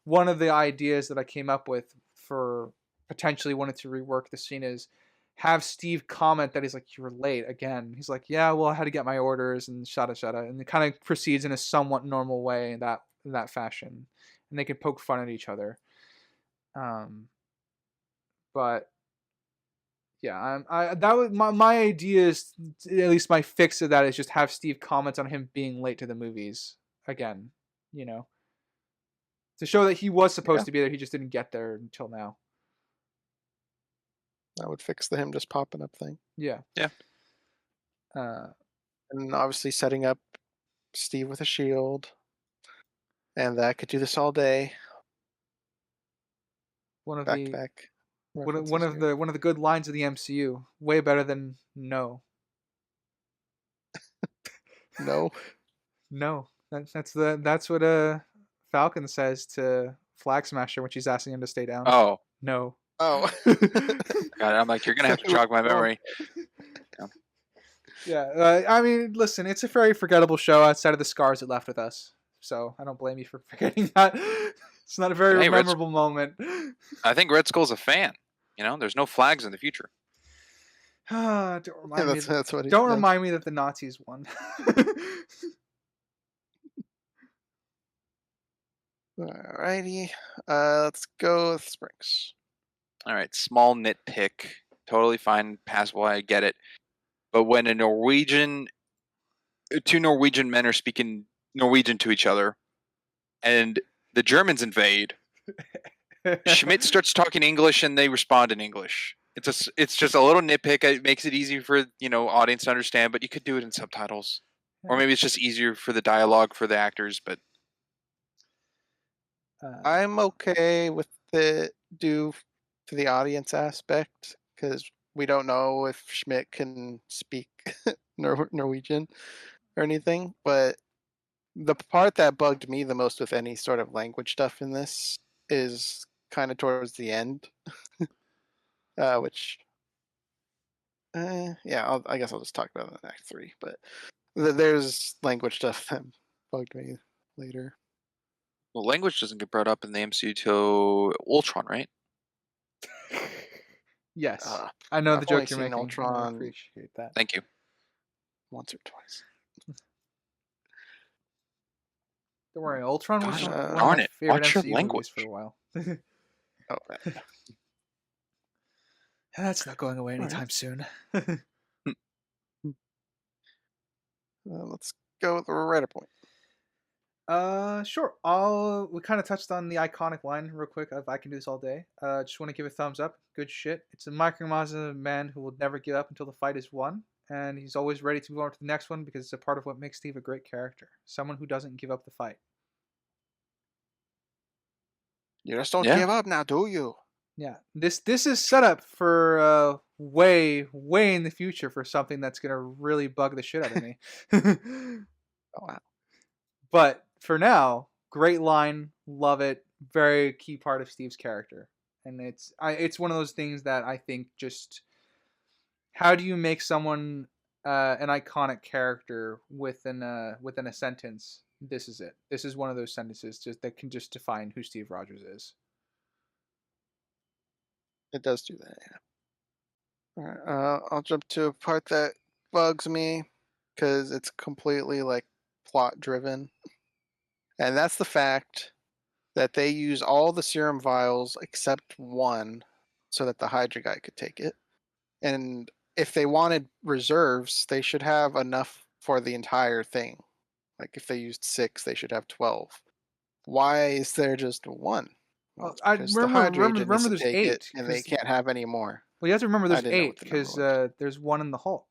One of the ideas that I came up with for potentially wanting to rework the scene is have Steve comment that he's like, "You were late again." He's like, "Yeah, well, I had to get my orders," and shada, and it kind of proceeds in a somewhat normal way in that fashion, and they can poke fun at each other. But yeah, that was my idea is at least my fix of that is just have Steve comment on him being late to the movies again, to show that he was supposed to be there, he just didn't get there until now. That would fix the him just popping up thing. Yeah. Yeah. And obviously setting up Steve with a shield, and that could do this all day. One of Back the to back. one of references here. the good lines of the MCU, way better than no. No. No. That's what Falcon says to Flag Smasher when she's asking him to stay down. Oh. No. Oh. God, I'm like, you're gonna have to jog my memory. Yeah, I mean, listen, it's a very forgettable show outside of the scars it left with us. So I don't blame you for forgetting that. It's not a very memorable moment. I think Red Skull's a fan. There's no flags in the future. Don't remind me. That's what Don't remind me that the Nazis won. Alrighty, let's go with Springs. All right, small nitpick, totally fine, passable. I get it. But when two Norwegian men are speaking Norwegian to each other, and the Germans invade, Schmidt starts talking English and they respond in English. It's just a little nitpick. It makes it easy for audience to understand, but you could do it in subtitles, or maybe it's just easier for the dialogue for the actors. But I'm okay with the due to the audience aspect because we don't know if Schmidt can speak Norwegian or anything. But the part that bugged me the most with any sort of language stuff in this is kind of towards the end, which, yeah, I guess I'll just talk about it in Act 3. But there's language stuff that bugged me later. Well, language doesn't get brought up in the MCU till Ultron, right? Yes, I know the joke I've you're only making. seen Ultron I appreciate that. Thank you. Once or twice. Don't worry, Ultron was Gosh, one of darn my it. favorite Watch your MCU movies for a while. Oh, right. That's not going away anytime soon. Let's go with the writer point. Sure. We kind of touched on the iconic line real quick of "I can do this all day." Just want to give a thumbs up. Good shit. It's a micromazza man who will never give up until the fight is won, and he's always ready to move on to the next one because it's a part of what makes Steve a great character. Someone who doesn't give up the fight. You just don't give up now, do you? Yeah. This is set up for way in the future for something that's gonna really bug the shit out of me. Oh, wow. But for now, great line, love it. Very key part of Steve's character, and it's one of those things that I think just how do you make someone an iconic character within a sentence? This is it. This is one of those sentences that can just define who Steve Rogers is. It does do that. Yeah. All right. I'll jump to a part that bugs me because it's completely like plot driven, and that's the fact that they use all the serum vials except one, so that the Hydra guy could take it. And if they wanted reserves, they should have enough for the entire thing. Like if they used 6, they should have 12. Why is there just one? Well, Well, it's I because the Hydra agent needs remember to there's take it, 8 and they because can't have any more. well, you have to remember I there's didn't know what 8 the number because was. there's one in the Hulk.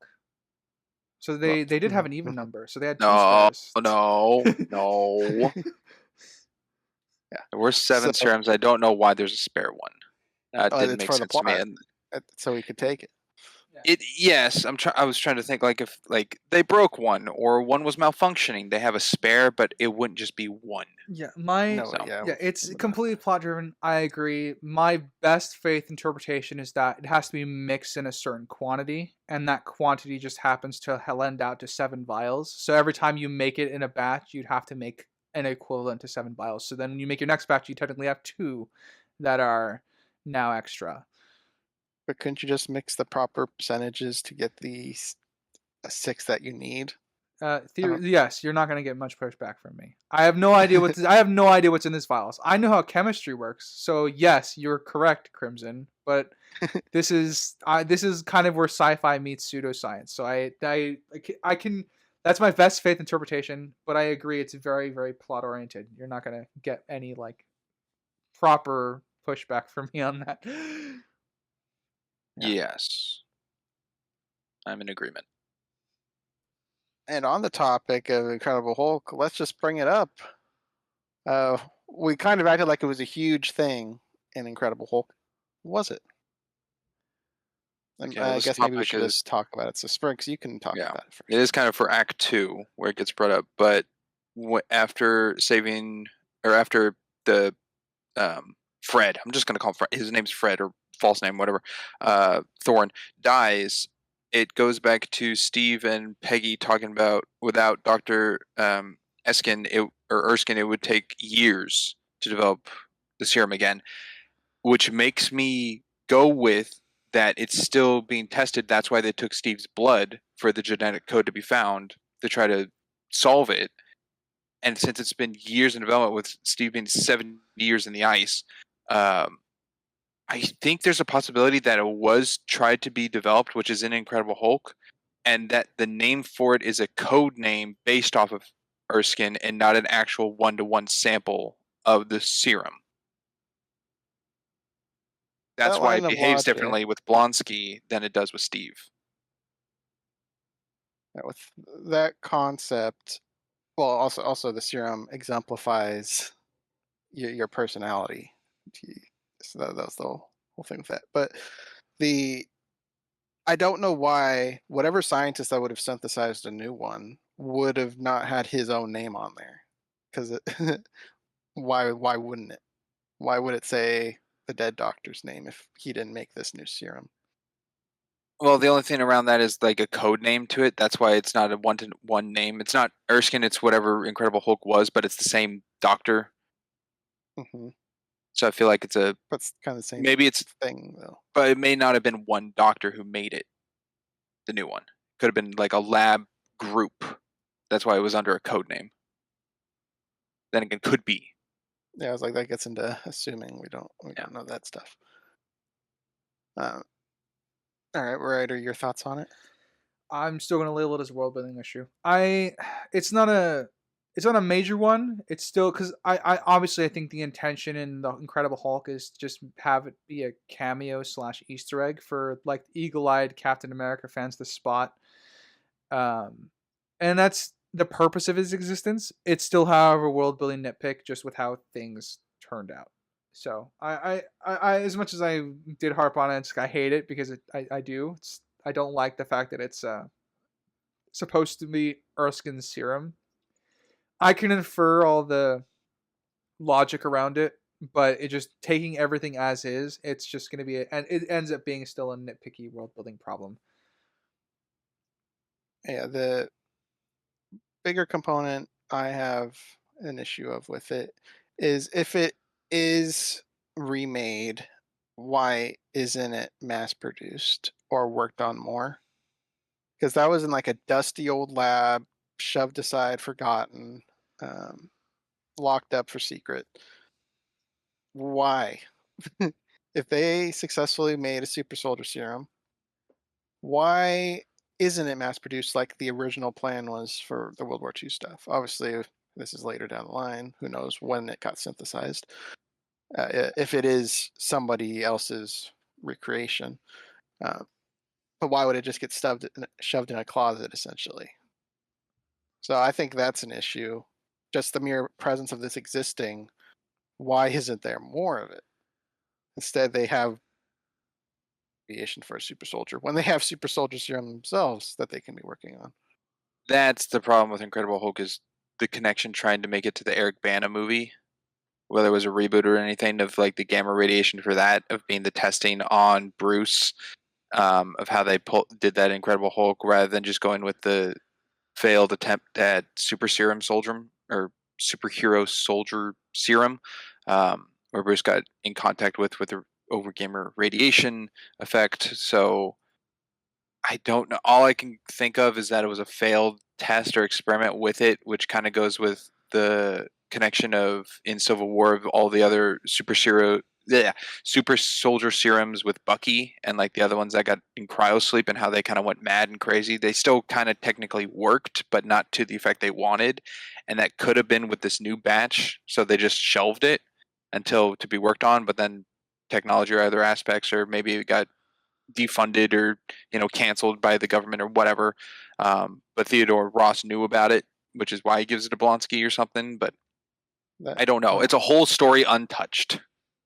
So Well, they did have an even mhm. number. So they had 2 No, spares. no. Yeah. There were 7 So serums. I don't know why there's a spare one. That didn't it's make for the sense to me. plot, And so he could take it. yes, I was trying to think like if like they broke one or one was malfunctioning, they have a spare, but it wouldn't just be one. Yeah, No, So yeah, it's would not. completely plot driven. I agree. My best faith interpretation is that it has to be mixed in a certain quantity, and that quantity just happens to lend out to 7 vials. So every time you make it in a batch, you'd have to make an equivalent to 7 vials. So then when you make your next batch, you technically have 2 that are now extra. But couldn't you just mix the proper percentages to get the 6 that you need? Yes, you're not gonna get much pushback from me. I have no idea I have no idea what's in these files. I know how chemistry works, so yes, you're correct, Crimson. But this is kind of where sci-fi meets pseudoscience. So I can that's my best faith interpretation. But I agree, it's very very plot oriented. You're not gonna get any like proper pushback from me on that. Yeah. yes, I'm in agreement. And on the topic of Incredible Hulk, let's just bring it up. Uh, we kind of acted like it was a huge thing in Incredible Hulk. Was it? Okay, well, I this guess maybe we topic should is just talk about it. So, Spriggs, you can talk yeah, about it first. it is kind of for Act 2 where it gets brought up, but after saving or after the Fred, I'm just gonna call him Fred. His name's Fred or false name, whatever. Thorne dies. It goes back to Steve and Peggy talking about without Doctor Erskine, Erskine, it would take years to develop the serum again, which makes me go with that it's still being tested. That's why they took Steve's blood for the genetic code to be found to try to solve it. And since it's been years in development, with Steve being 7 years in the ice, I think there's a possibility that it was tried to be developed, which is in Incredible Hulk, and that the name for it is a code name based off of Erskine and not an actual one-to-one sample of the serum. That's That why line it of behaves logic, differently with Blonsky than it does with Steve. with that concept, well, also the serum exemplifies your personality. So that's the whole thing with that. But the I don't know why whatever scientist that would have synthesized a new one would have not had his own name on there. Because why wouldn't it? Why would it say the dead doctor's name if he didn't make this new serum? Well, the only thing around that is like a code name to it. That's why it's not a one-to-one name. It's not Erskine. It's whatever Incredible Hulk was, but it's the same doctor. Hmm. So I feel like it's But it's kind of the same maybe it's, thing, though. but it may not have been one doctor who made it. The new one could have been like a lab group. That's why it was under a code name. Then again, could be. Yeah, I was like, that gets into assuming we don't know that stuff. All right, Ryder, your thoughts on it? I'm still gonna label it as a world building issue. It's not a major one. It's still because I obviously I think the intention in the Incredible Hulk is just have it be a cameo / Easter egg for like eagle-eyed Captain America fans to spot. And that's the purpose of his existence. It's still, however, a world building nitpick just with how things turned out. So I as much as I did harp on it, I hate it because I do. I don't like the fact that it's supposed to be Erskine's serum. I can infer all the logic around it, but it just taking everything as is, it's just going to be and it ends up being still a nitpicky world building problem. Yeah, the bigger component I have an issue of with it is if it is remade why isn't it mass produced or worked on more? Because that was in like a dusty old lab, shoved aside, forgotten, um, locked up for secret. Why? If they successfully made a super soldier serum, why isn't it mass produced like the original plan was for the World War II stuff? Obviously, this is later down the line. Who knows when it got synthesized? If it is somebody else's recreation, uh, but why would it just get shoved in a closet essentially? So I think that's an issue. Just the mere presence of this existing. Why isn't there more of it? Instead, they have creation for a super soldier when they have super soldier serum themselves that they can be working on. That's the problem with Incredible Hulk is the connection trying to make it to the Eric Bana movie, whether it was a reboot or anything of like the gamma radiation for that, of being the testing on Bruce, of how they did that Incredible Hulk rather than just going with the failed attempt at super serum soldier or superhero soldier serum, where Bruce got in contact with the over gamma radiation effect. So I don't know. All I can think of is that it was a failed test or experiment with it, which kind of goes with the connection of in Civil War of all the other super soldier serums with Bucky and like the other ones that got in cryosleep and how they kind of went mad and crazy. They still kind of technically worked, but not to the effect they wanted, and that could have been with this new batch. So they just shelved it until to be worked on, but then technology or other aspects, or maybe it got defunded or canceled by the government or whatever. But Theodore Ross knew about it, which is why he gives it to Blonsky or something. But I don't know. It's a whole story untouched.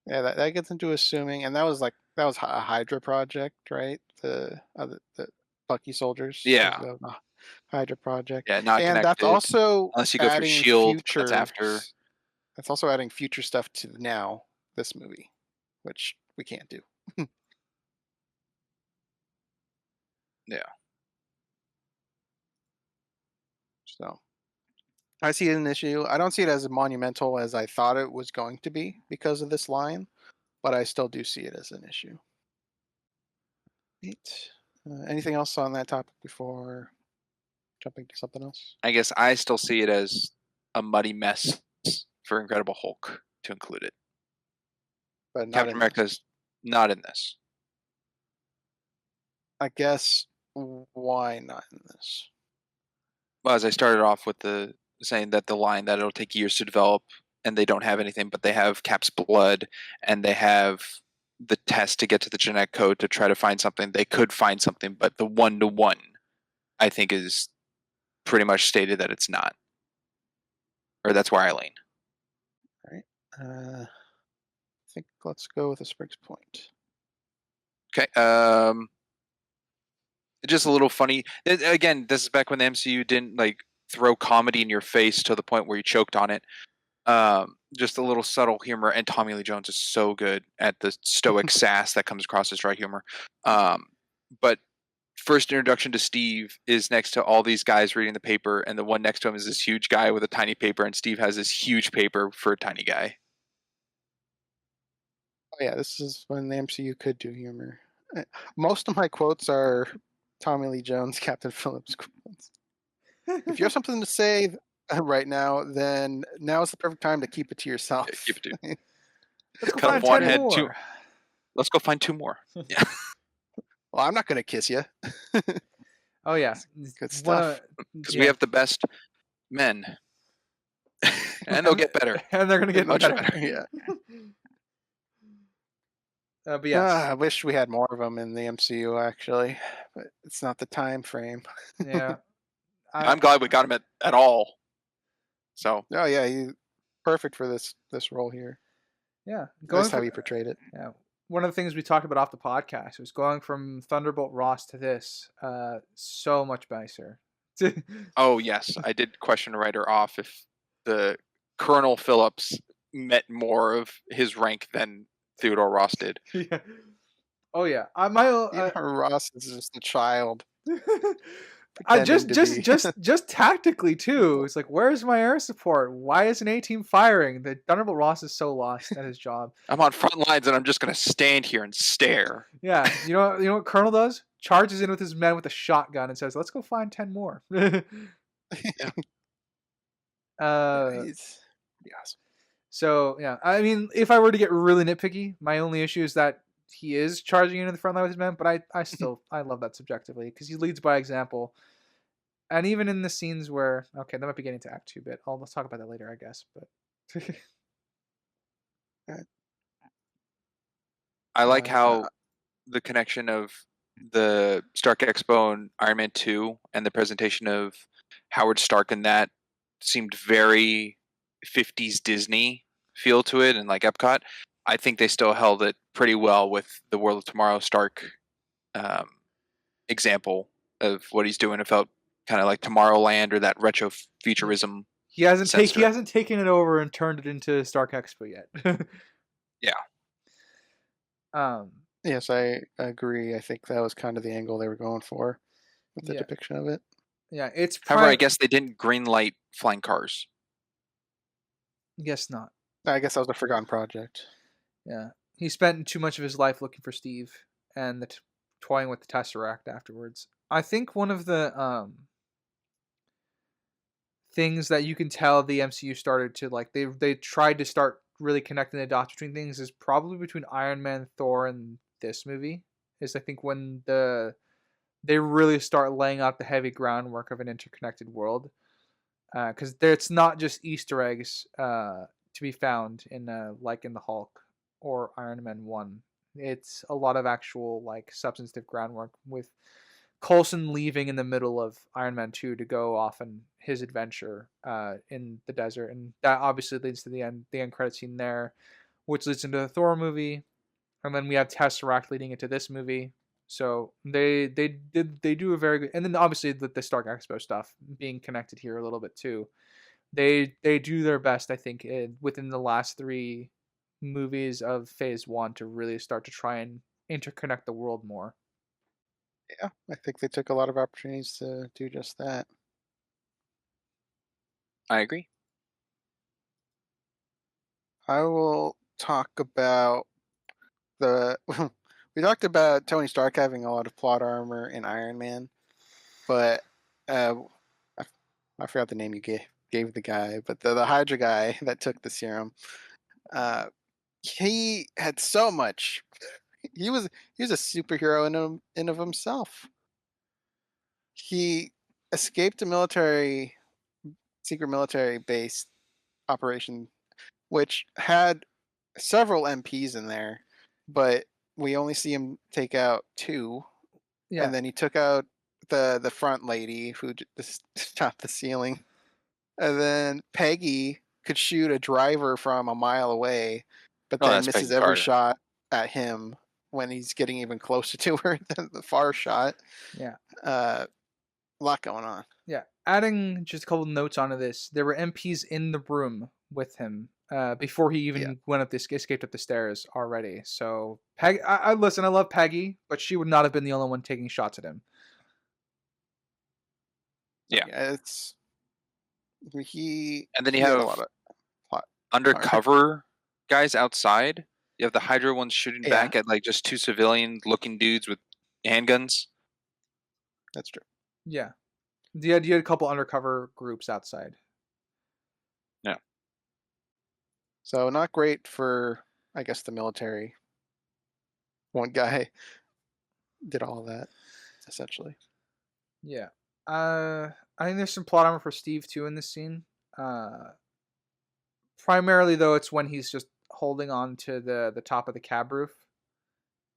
Yeah, that gets into assuming, and that was a Hydra project, right? The Bucky soldiers. Yeah. The Hydra project. Yeah, not and connected. That's also unless you go through adding Shield. future. That's after. That's also adding future stuff to now this movie, which we can't do. Yeah. So I see it as an issue. I don't see it as monumental as I thought it was going to be because of this line, but I still do see it as an issue. Right. Anything else on that topic before jumping to something else? I guess I still see it as a muddy mess for Incredible Hulk to include it. But not Captain America's not in this. I guess why not in this? Well, as I started off with the saying that the line that it'll take years to develop, and they don't have anything, but they have Cap's blood, and they have the test to get to the genetic code to try to find something. They could find something, but the 1-to-1, I think, is pretty much stated that it's not, or that's where I lean. All right. I think let's go with a Sprig's point. Okay. Just a little funny. Again, this is back when the MCU didn't like throw comedy in your face to the point where you choked on it. Just a little subtle humor, and Tommy Lee Jones is so good at the stoic sass that comes across as dry humor. But first introduction to Steve is next to all these guys reading the paper, and the one next to him is this huge guy with a tiny paper, and Steve has this huge paper for a tiny guy. Oh yeah, this is when the MCU could do humor. Most of my quotes are Tommy Lee Jones, Captain Phillips quotes. If you have something to say right now, then now is the perfect time to keep it to yourself. Yeah, keep it to you. Let's go Cut find one 10 head, more. two. Let's go find 2 more. Yeah. Well, I'm not going to kiss you. Oh yeah, Good stuff. Because we have the best men. And they'll get better. and they're gonna get Much better. better, yeah. But yes, I wish we had more of them in the MCU, actually, but it's not the time frame. yeah. I'm glad we got him at all. So. Oh yeah, you perfect for this role here. Yeah, That's how he portrayed it. Yeah, one of the things we talked about off the podcast was going from Thunderbolt Ross to this. So much nicer. Oh yes, I did question the writer off if the Colonel Phillips met more of his rank than Theodore Ross did. Yeah. Oh yeah, Ross is just a child. pretending to be. just tactically too. It's like, where's my air support? Why isn't A-Team firing? The Thunderbolt Ross is so lost at his job. I'm on front lines and I'm just gonna stand here and stare. Yeah, you know what Colonel does? Charges in with his men with a shotgun and says, "Let's go find 10 more." He's pretty awesome. So yeah, I mean, if I were to get really nitpicky, my only issue is that he is charging into the front line with his men. But I still I love that subjectively because he leads by example. And even in the scenes where, okay, that might be getting to Act 2 bit. Let's talk about that later, I guess. But I like how the connection of the Stark Expo and Iron Man 2 and the presentation of Howard Stark in that seemed very 50s Disney feel to it, and like Epcot. I think they still held it pretty well with the World of Tomorrow Stark example of what he's doing. It felt kind of like Tomorrowland or that retro futurism. He hasn't taken it over and turned it into Stark Expo yet. Yeah. Yes, I agree. I think that was kind of the angle they were going for with the depiction of it. Yeah, it's. However, I guess they didn't greenlight flying cars. Guess not. I guess that was a forgotten project. Yeah, he spent too much of his life looking for Steve and toying with the Tesseract afterwards. I think one of the things that you can tell the MCU started to like they tried to start really connecting the dots between things is probably between Iron Man, Thor, and this movie. Is I think when they really start laying out the heavy groundwork of an interconnected world, because it's not just Easter eggs to be found in like in the Hulk or Iron Man 1. It's a lot of actual like substantive groundwork with Coulson leaving in the middle of Iron Man 2 to go off on his adventure in the desert, and that obviously leads to the end credit scene there, which leads into the Thor movie, and then we have Tesseract leading into this movie. So they do a very good, and then obviously the Stark Expo stuff being connected here a little bit too. They do their best, I think, within the last 3 movies of Phase 1 to really start to try and interconnect the world more. Yeah, I think they took a lot of opportunities to do just that. I agree. I will talk about we talked about Tony Stark having a lot of plot armor in Iron Man, but I forgot the name you gave the guy, but the Hydra guy that took the serum, he had so much. He was a superhero in of himself. He escaped a secret military base operation, which had several MPs in there, but we only see him take out 2. Yeah. And then he took out the front lady who just topped the ceiling. And then Peggy could shoot a driver from a mile away, but then misses every shot at him when he's getting even closer to her than the far shot. Yeah. A lot going on. Yeah. Adding just a couple notes onto this, there were MPs in the room with him before he even escaped up the stairs already. So Peggy, I listen, I love Peggy, but she would not have been the only one taking shots at him. Yeah, it's and then you have a lot of plot undercover guys outside. You have the Hydra ones shooting back at like just 2 civilian-looking dudes with handguns. That's true. Yeah, you had a couple undercover groups outside. Yeah. So not great for, I guess, the military. One guy did all that, essentially. Yeah. I think there's some plot armor for Steve too in this scene. Primarily though, it's when he's just holding on to the top of the cab roof,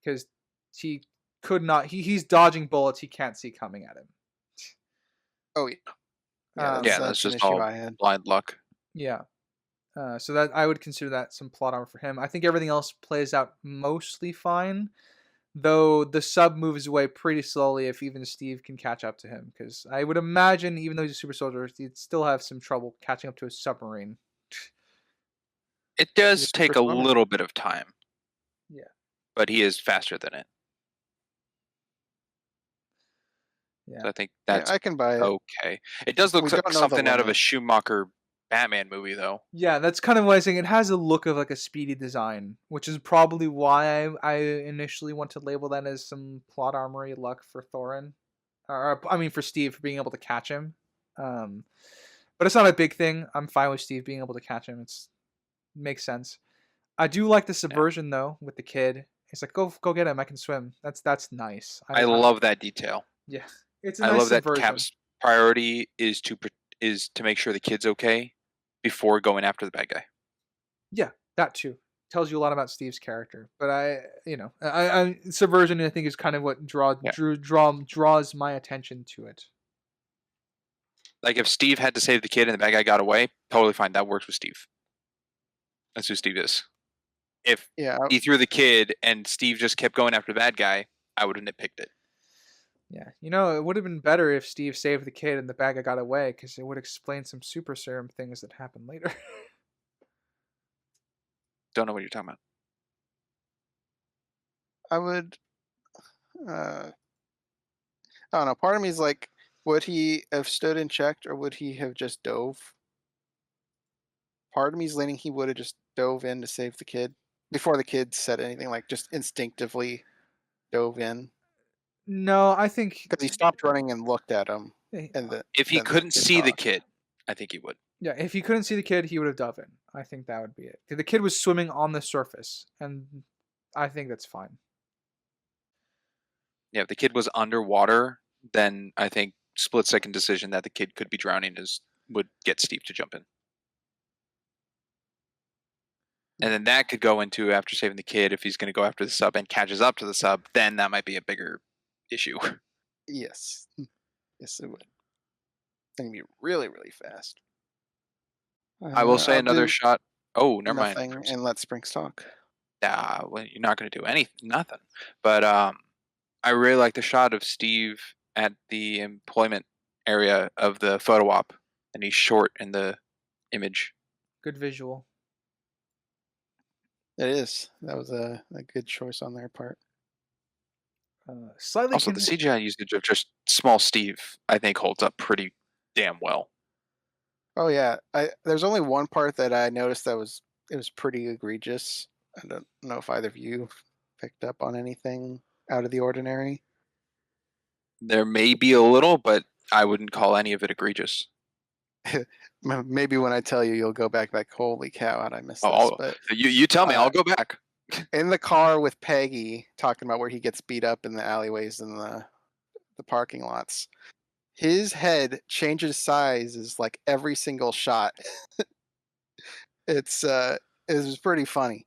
because he could not. He's dodging bullets he can't see coming at him. Oh yeah. That's just all blind luck. Yeah. So that I would consider that some plot armor for him. I think everything else plays out mostly fine, though the sub moves away pretty slowly if even Steve can catch up to him. Because I would imagine, even though he's a super soldier, he'd still have some trouble catching up to a submarine. It does take a little bit of time. Yeah. But he is faster than it. Yeah. So I think Yeah, that's I can buy it. okay. It does look We like don't know the something out of a limit. Schumacher Batman movie, though. Yeah, that's kind of what I was saying. It has a look of like a speedy design, which is probably why I initially want to label that as some plot armory luck for Thorin, or I mean for Steve for being able to catch him. But it's not a big thing. I'm fine with Steve being able to catch him. It makes sense. I do like the subversion though with the kid. He's like, go get him. I can swim. That's nice. I love that detail. Yeah, it's a I nice love that subversion. Cap's priority is to make sure the kid's okay before going after the bad guy. Yeah, that too tells you a lot about Steve's character. But I subversion I think is kind of what draws my attention to it. Like if Steve had to save the kid and the bad guy got away, totally fine. That works with Steve. That's who Steve is. If he threw the kid and Steve just kept going after the bad guy, I would have nitpicked it. Yeah, it would have been better if Steve saved the kid and the bad guy got away, because it would explain some super serum things that happen later. Don't know what you're talking about. I would. I don't know. Part of me is like, would he have stood and checked, or would he have just dove? Part of me is leaning he would have just dove in to save the kid before the kid said anything, like just instinctively dove in. No, I think because he stopped running and looked at him. And if he couldn't see the kid, I think he would. Yeah, if he couldn't see the kid, he would have dove in. I think that would be it. The kid was swimming on the surface, and I think that's fine. Yeah, if the kid was underwater, then I think split-second decision that the kid could be drowning would get Steve to jump in. And then that could go into after saving the kid, if he's going to go after the sub and catches up to the sub, then that might be a bigger issue. Yes. Yes, it would. It's going to be really, really fast. I will say another shot. Oh, never nothing mind. And let Sprinks talk. Well, you're not going to do nothing. But I really like the shot of Steve at the employment area of the photo op, and he's short in the image. Good visual. It is. That was a good choice on their part. Slightly. Also, the CGI usage of just small Steve, I think, holds up pretty damn well. Oh yeah, there's only one part that I noticed it was pretty egregious. I don't know if either of you picked up on anything out of the ordinary. There may be a little, but I wouldn't call any of it egregious. Maybe when I tell you, you'll go back like, holy cow, how'd I miss this? But you tell me, I'll go back. In the car with Peggy, talking about where he gets beat up in the alleyways and the parking lots, his head changes sizes like every single shot. It was pretty funny.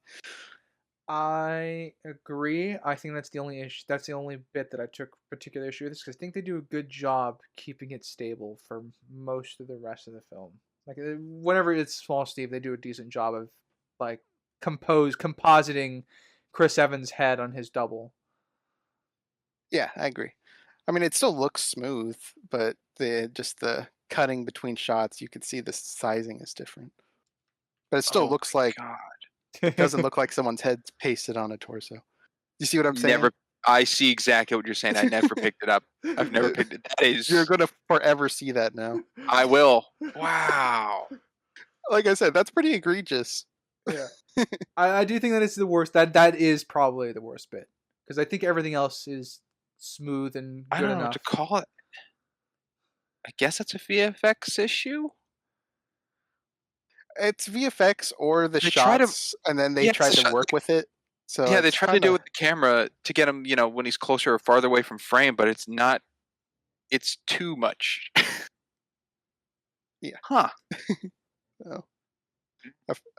I agree. I think that's the only issue. That's the only bit that I took particular issue with this, because I think they do a good job keeping it stable for most of the rest of the film. Like whenever it's small Steve, they do a decent job of like compositing Chris Evans' head on his double. Yeah, I agree. I mean, it still looks smooth, but the cutting between shots, you can see the sizing is different. But it still looks like it doesn't look like someone's head's pasted on a torso. You see what I'm saying? I see exactly what you're saying. I never picked it up. I've never picked it. That is. You're gonna forever see that now. I will. Wow. Like I said, that's pretty egregious. Yeah. I do think that it's the worst. That is probably the worst bit, because I think everything else is smooth and good I don't know enough. what to call it. I guess it's a VFX issue. It's VFX or the shots, and then they tried to work with it. So yeah, they tried to do it with the camera to get him, when he's closer or farther away from frame, but it's not. It's too much. Yeah. Huh. Oh.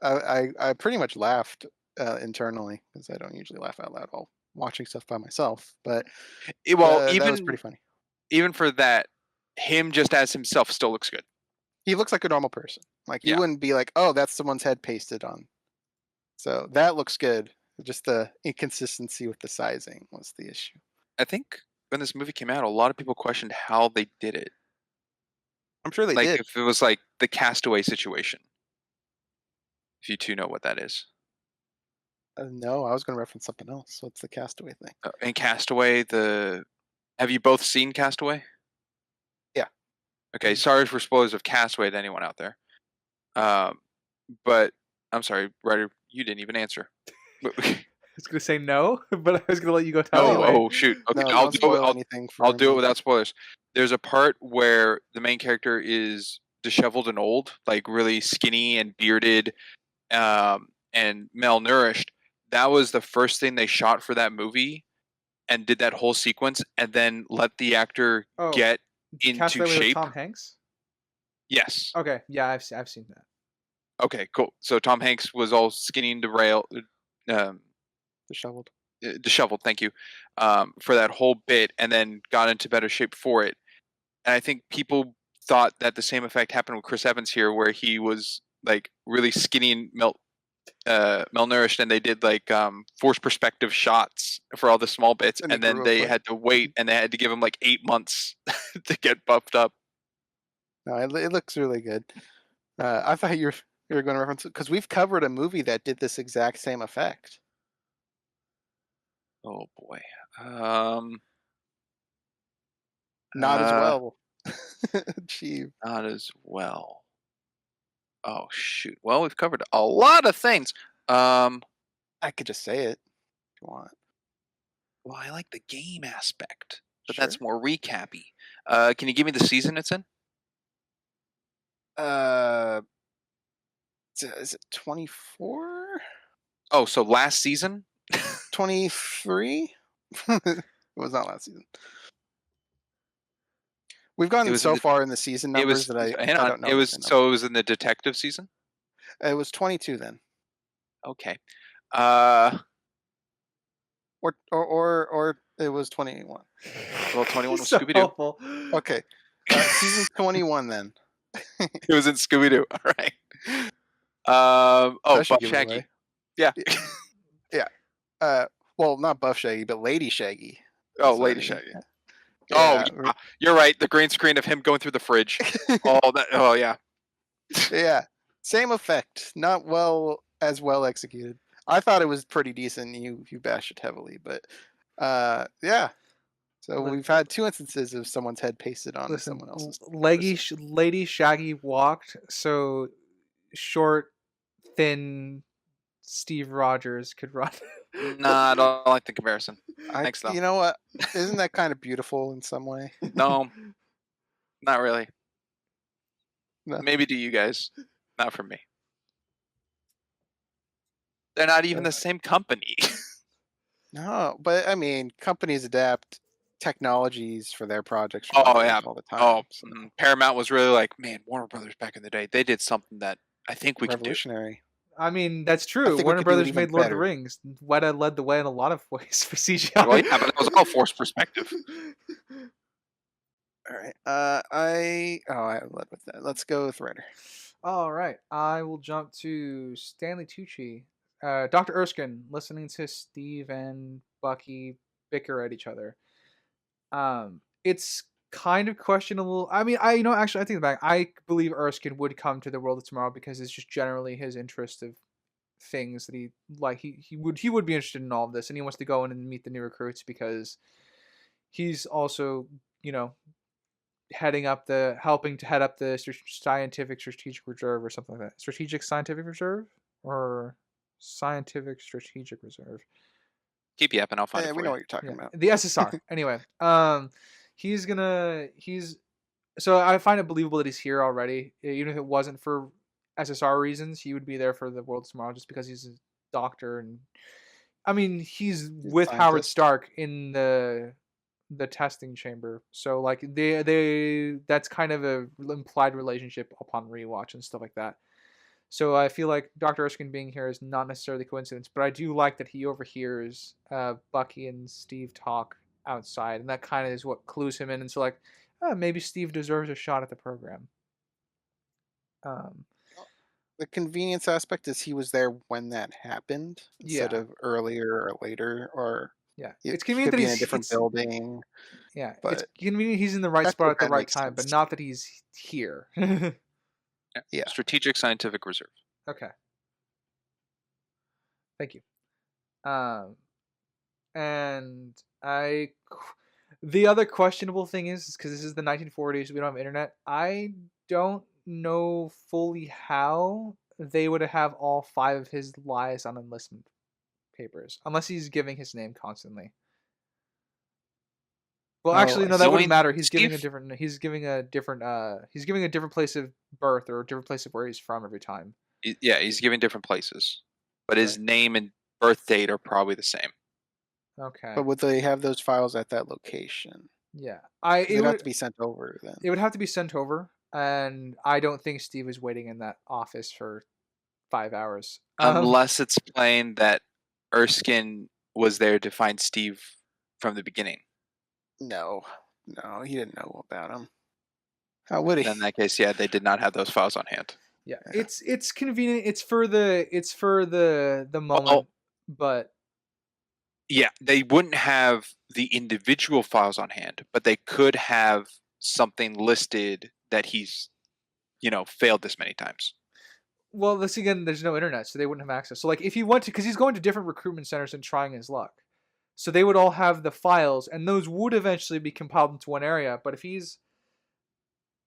I pretty much laughed internally, because I don't usually laugh out loud while watching stuff by myself. But even that was pretty funny. Even for that, him just as himself still looks good. He looks like a normal person. Like you wouldn't be like, oh, that's someone's head pasted on. So that looks good. Just the inconsistency with the sizing was the issue. I think when this movie came out, a lot of people questioned how they did it. I'm sure they did. Like if it was like the Castaway situation. If you two know what that is. No, I was going to reference something else. What's the Castaway thing? In Castaway, have you both seen Castaway? Okay, sorry for spoilers of Castaway to anyone out there. But I'm sorry, Ryder, you didn't even answer. I was gonna say no, but I was gonna let you go tell Oh, anyway. shoot. Okay, No, I'll don't do it. spoil anything for I'll do it me. without spoilers. There's a part where the main character is disheveled and old, like really skinny and bearded, and malnourished. That was the first thing they shot for that movie, and did that whole sequence, and then let the actor get into Castaway with shape. Tom Hanks. Yes. Okay, yeah, I've seen that. Okay, cool. So Tom Hanks was all skinny and Disheveled. disheveled. Thank you, for that whole bit, and then got into better shape for it. And I think people thought that the same effect happened with Chris Evans here, where he was like really skinny and malnourished, and they did like forced perspective shots for all the small bits, And and he grew then real they quick. had to wait, and they had to give him like 8 months to get buffed up. No, it looks really good. I thought you were going to reference it because we've covered a movie that did this exact same effect. Oh boy. Not as well. Achieved. Not as well. Oh shoot. Well, we've covered a lot of things. I could just say it if you want. Well, I like the game aspect, but Sure. that's more recappy. Can you give me the season it's in? Is it 24? Oh, so last season? 23? It was not last season. We've gone so far in the season numbers that I don't know. It was in the detective season? It was 22 then. Okay. Or it was 21. Well, 21 was So Scooby-Doo. helpful. Okay. Season 21 then. It was in Scooby-Doo. All right. That should Buff give it Shaggy. away. Yeah. Yeah. Well, not Buff Shaggy, but Lady Shaggy. Oh, That's Lady what I mean. Shaggy. Yeah. Oh, yeah. You're right. The green screen of him going through the fridge. Oh, yeah. Yeah. Same effect. Not as well executed. I thought it was pretty decent. You bash it heavily, but yeah. So we've had 2 instances of someone's head pasted on someone else's. Lady Shaggy walked, so short, thin Steve Rogers could run. Nah, I don't like the comparison. Thanks, though. You know what? Isn't that kind of beautiful in some way? No, not really. No. Maybe to you guys, not for me. They're not even the same company. No, but I mean, companies adapt technologies for their projects Oh yeah, all the time. oh, So. Paramount was really like, man, Warner Brothers back in the day, they did something that I think we could do. Revolutionary. I mean, that's I true. think we Warner could do it Brothers even made Lord of the better. Rings. Weta led the way in a lot of ways for CGI. Well, yeah, but it was all forced perspective. All right. I led with that. Let's go with Ryder. All right. I will jump to Stanley Tucci. Dr. Erskine, listening to Steve and Bucky bicker at each other. It's kind of questionable. I mean, actually, I think back. I believe Erskine would come to the World of Tomorrow because it's just generally his interest of things that he like. He would be interested in all of this, and he wants to go in and meet the new recruits because he's also, helping to head up the scientific strategic reserve or something like that. Strategic scientific reserve or scientific strategic reserve. Keep yapping, I'll find it for we know you. what you're talking about. The SSR. Anyway, so I find it believable that he's here already. Even if it wasn't for SSR reasons, he would be there for the World Tomorrow just because he's a doctor, and I mean he's with Howard Stark in the testing chamber, so like they that's kind of a implied relationship upon rewatch and stuff like that. So I feel like Dr. Erskine being here is not necessarily coincidence, but I do like that he overhears Bucky and Steve talk outside, and that kind of is what clues him in. And so like, maybe Steve deserves a shot at the program. The convenience aspect is he was there when that happened instead of earlier or later, or it's convenient that he's in a different building. Yeah, but it's convenient he's in the right spot at the right time, but not that he's here. Yeah. Strategic Scientific Reserve. Okay. Thank you. And The other questionable thing is because this is the 1940s, we don't have internet. I don't know fully how they would have all 5 of his lies on enlistment papers, unless he's giving his name constantly. Well, Oh, actually, I no, that wouldn't Join matter. He's giving a Steve? different. He's giving a different place of birth or a different place of where he's from every time. Yeah, he's giving different places, but his Right. name and birth date are probably the same. Okay. But would they have those files at that location? Yeah. 'Cause It they'd have would to be sent over then. it would have to be sent over, and I don't think Steve is waiting in that office for 5 hours. Unless it's plain that Erskine was there to find Steve from the beginning. No, he didn't know about him. How would he? Then in that case, yeah, they did not have those files on hand. Yeah, Yeah. it's convenient. It's for the moment, but Yeah, they wouldn't have the individual files on hand, but they could have something listed that he's, failed this many times. well, this again, there's no internet, so they wouldn't have access. So like, if he went to, because he's going to different recruitment centers and trying his luck, so they would all have the files, and those would eventually be compiled into one area. But if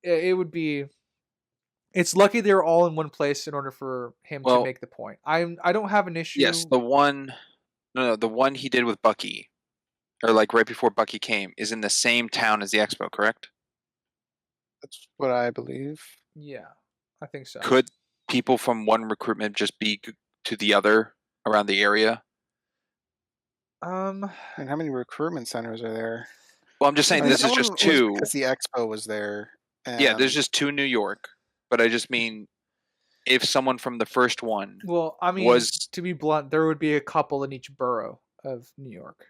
it would be. It's lucky they're all in one place in order for him to Well, make the point. I don't have an issue. yes, the one he did with Bucky, or like right before Bucky came, is in the same town as the expo, correct? That's what I believe. Yeah, I think so. Could people from one recruitment just be to the other around the area? And how many recruitment centers are there? Well, I'm just saying I mean, this is some of just it was two. because the expo was there. Yeah, there's and just two in New York, but I just mean if someone from the first one Well, I mean, was to be blunt, there would be a couple in each borough of New York,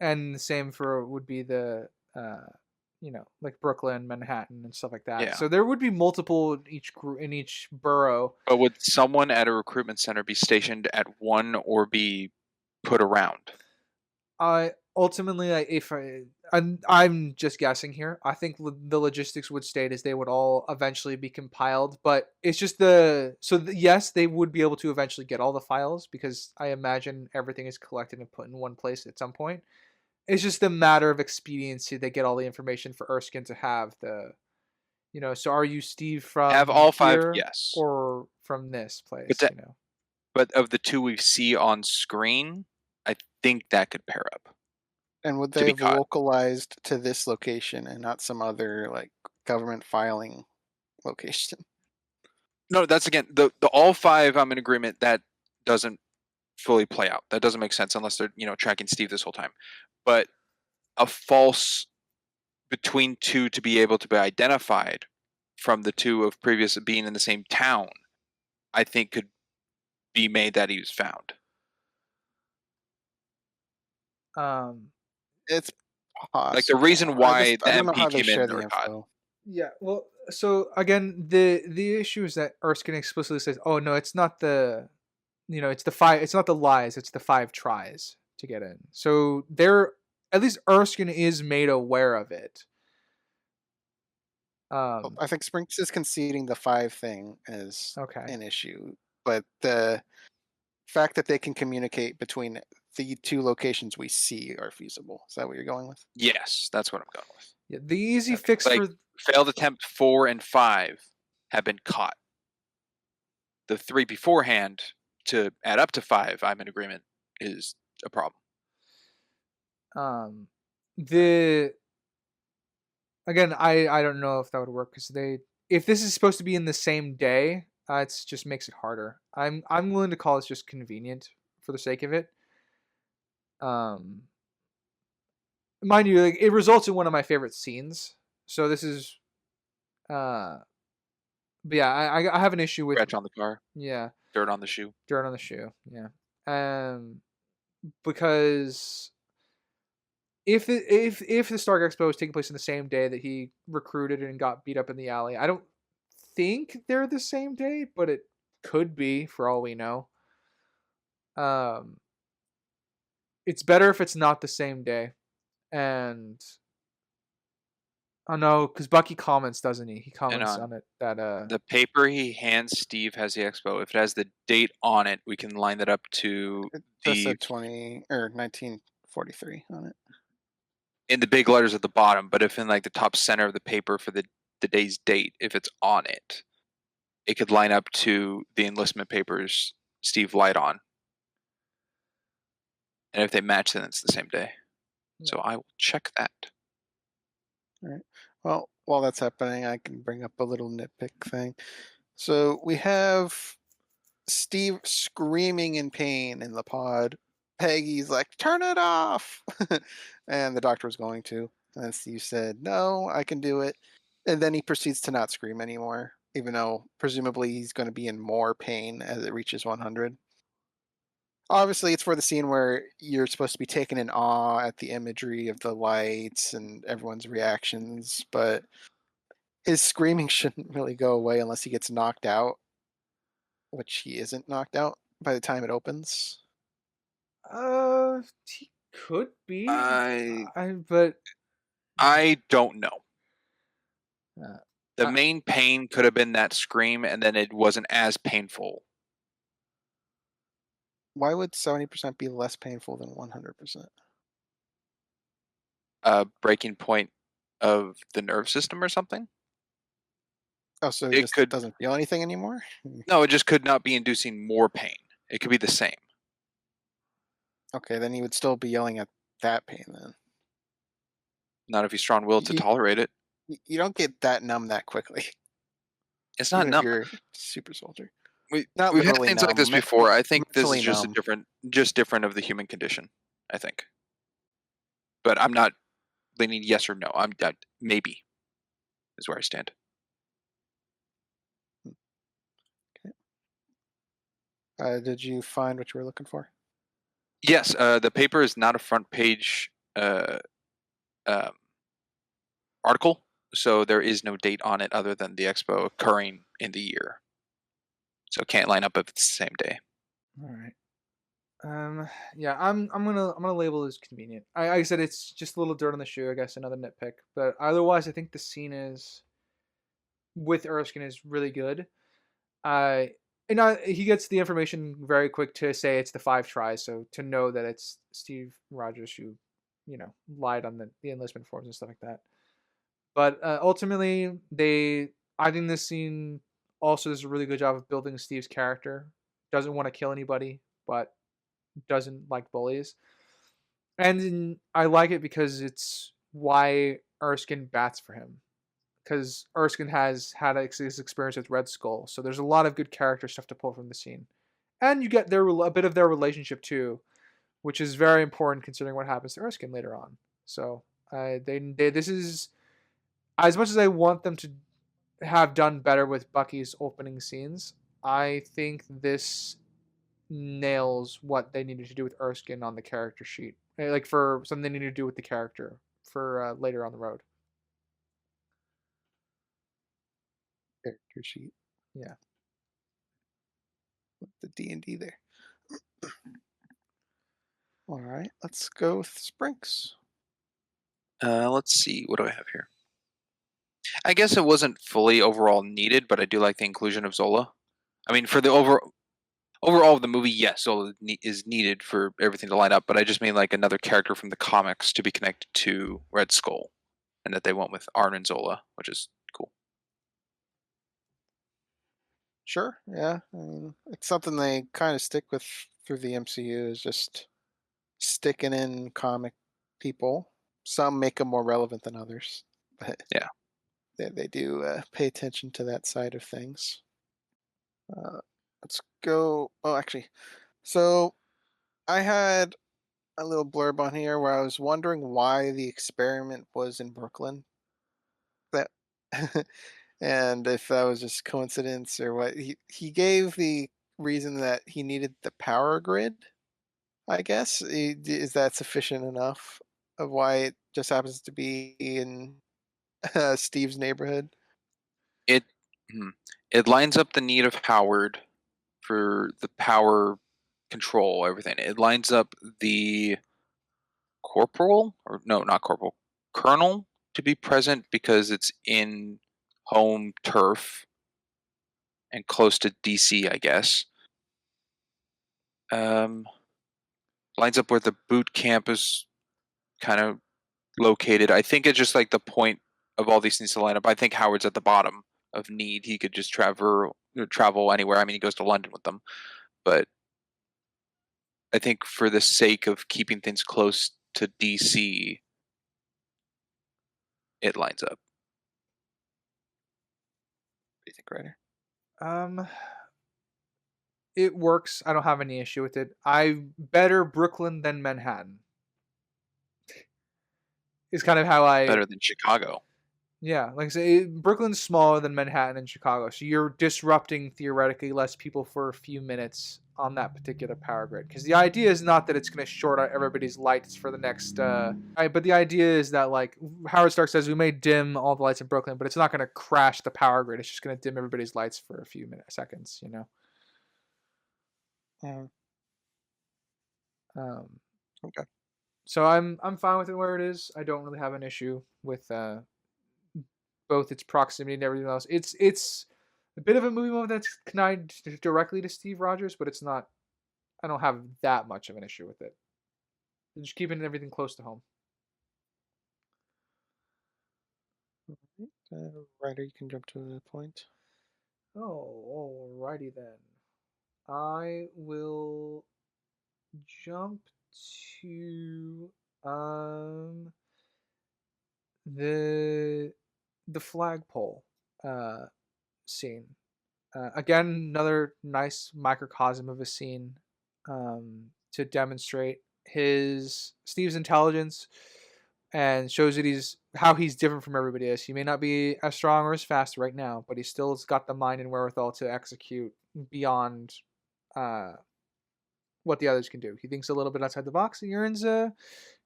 and the same for would be the like Brooklyn, Manhattan, and stuff like that. Yeah. So there would be multiple in each borough. but would someone at a recruitment center be stationed at one or be put around? I ultimately, I'm just guessing here. I think the logistics would state as they would all eventually be compiled, but it's just yes, they would be able to eventually get all the files because I imagine everything is collected and put in one place at some point. It's just a matter of expediency. They get all the information for Erskine to have the, So are you Steve from Have all five? here Yes. or from this place? But of the two we see on screen, I think that could pair up. And would to they be have caught. localized to this location and not some other like government filing location? No, that's again the all five. I'm in agreement that doesn't fully play out. That doesn't make sense unless they're tracking Steve this whole time. But a false between two to be able to be identified from the two of previous being in the same town, I think could be made that he was found. It's possible. Like the reason why the I don't know how MP they came share in the or caught. info. Yeah, well, so again, the issue is that Erskine explicitly says, "Oh no, it's not it's the 5. It's not the lies. It's the 5 tries to get in." So at least Erskine is made aware of it. I think Sprinks is conceding the 5 thing is Okay. an issue, but the fact that they can communicate between the two locations we see are feasible. Is that what you're going with? Yes, that's what I'm going with. Yeah, the easy Okay. fix Like for failed attempt 4 and 5 have been caught. The 3 beforehand to add up to 5, I'm in agreement, is a problem. the again, I don't know if that would work because if this is supposed to be in the same day, it just makes it harder. I'm willing to call this just convenient for the sake of it. Mind you, like it results in one of my favorite scenes. So this is, but yeah, I have an issue with Scratch on the car, yeah, dirt on the shoe. dirt on the shoe, yeah, because if the Stark Expo is taking place in the same day that he recruited and got beat up in the alley, I don't think they're the same day, but it could be for all we know. It's better if it's not the same day, and oh no, because Bucky comments, doesn't he? He comments on it that the paper he hands Steve has the expo. If it has the date on it, we can line that up to It just said 1943 on it. in the big letters at the bottom, but if in like the top center of the paper for the day's date, if it's on it, it could line up to the enlistment papers Steve lied on. And if they match, then it's the same day. So I will check that. All right. Well, while that's happening, I can bring up a little nitpick thing. So we have Steve screaming in pain in the pod. Peggy's like, "Turn it off!" And the doctor was going to. And then Steve said, "No, I can do it." And then he proceeds to not scream anymore, even though presumably he's going to be in more pain as it reaches 100. Obviously, it's for the scene where you're supposed to be taken in awe at the imagery of the lights and everyone's reactions, but his screaming shouldn't really go away unless he gets knocked out, which he isn't knocked out by the time it opens. He could be. I But don't know. Uh, The main pain could have been that scream, and then it wasn't as painful. Why would 70% be less painful than 100%? Breaking point of the nerve system or something? Oh, so he just doesn't feel anything anymore? No, it just could not be inducing more pain. It could be the same. Okay, then he would still be yelling at that pain then. Not if he's strong-willed to tolerate it. You don't get that numb that quickly. It's not Even numb. If you're a super soldier. We've had things like this before. I think this is just numb. different of the human condition. I think, but I'm not leaning yes or no. I'm maybe is where I stand. Okay. Did you find what you were looking for? Yes. The paper is not a front page article, so there is no date on it other than the expo occurring in the year. So it can't line up if it's the same day. All right. Yeah, I'm gonna label it as convenient. I said it's just a little dirt on the shoe. I guess another nitpick, but otherwise, I think the scene is with Erskine is really good. He gets the information very quick to say it's the 5 tries, so to know that it's Steve Rogers who, lied on the enlistment forms and stuff like that. But ultimately, I think this scene also does a really good job of building Steve's character. Doesn't want to kill anybody, but doesn't like bullies. And I like it because it's why Erskine bats for him. Because Erskine has had his experience with Red Skull, so there's a lot of good character stuff to pull from the scene, and you get a bit of their relationship too, which is very important considering what happens to Erskine later on. So this is, as much as I want them to have done better with Bucky's opening scenes, I think this nails what they needed to do with Erskine on the character sheet, like for something they needed to do with the character for later on the road. Character sheet. Yeah. With the D&D there. All right, let's go with Sprinks. Let's see. What do I have here? I guess it wasn't fully overall needed, but I do like the inclusion of Zola. I mean, for the overall of the movie, yes, Zola is needed for everything to line up, but I just mean like another character from the comics to be connected to Red Skull, and that they went with Arnim Zola, which is cool. Sure, yeah. I mean, it's something they kind of stick with through the MCU, is just sticking in comic people. Some make them more relevant than others, but yeah, they do pay attention to that side of things. Let's go. Oh, actually, so I had a little blurb on here where I was wondering why the experiment was in Brooklyn. That and if that was just coincidence or what. He gave the reason that he needed the power grid. I guess is that sufficient enough of why it just happens to be in Steve's neighborhood? It lines up the need of Howard for the power control, everything. It lines up the corporal, or no, not corporal, colonel to be present because it's in home turf and close to DC, I guess. Lines up where the boot camp is kind of located. I think it's just like the point of all these things to line up. I think Howard's at the bottom of need. He could just travel anywhere. I mean, he goes to London with them, but I think for the sake of keeping things close to DC, it lines up. What do you think, Ryder? It works. I don't have any issue with it. I better Brooklyn than Manhattan. Is kind of how I Better than Chicago. Yeah, like I say, Brooklyn's smaller than Manhattan and Chicago, so you're disrupting theoretically less people for a few minutes on that particular power grid. Because the idea is not that it's going to short out everybody's lights for the next. But the idea is that, like Howard Stark says, we may dim all the lights in Brooklyn, but it's not going to crash the power grid. It's just going to dim everybody's lights for a few seconds. You know. Okay. So I'm fine with it where it is. I don't really have an issue with both its proximity and everything else. It's a bit of a movie moment that's connected directly to Steve Rogers, but it's not. I don't have that much of an issue with it. Just keeping everything close to home. Ryder, you can jump to the point. Oh, alrighty then. I will jump to the flagpole scene. Again, another nice microcosm of a scene to demonstrate Steve's intelligence and shows that how he's different from everybody else. He may not be as strong or as fast right now, but he still has got the mind and wherewithal to execute beyond what the others can do. He thinks a little bit outside the box and earns a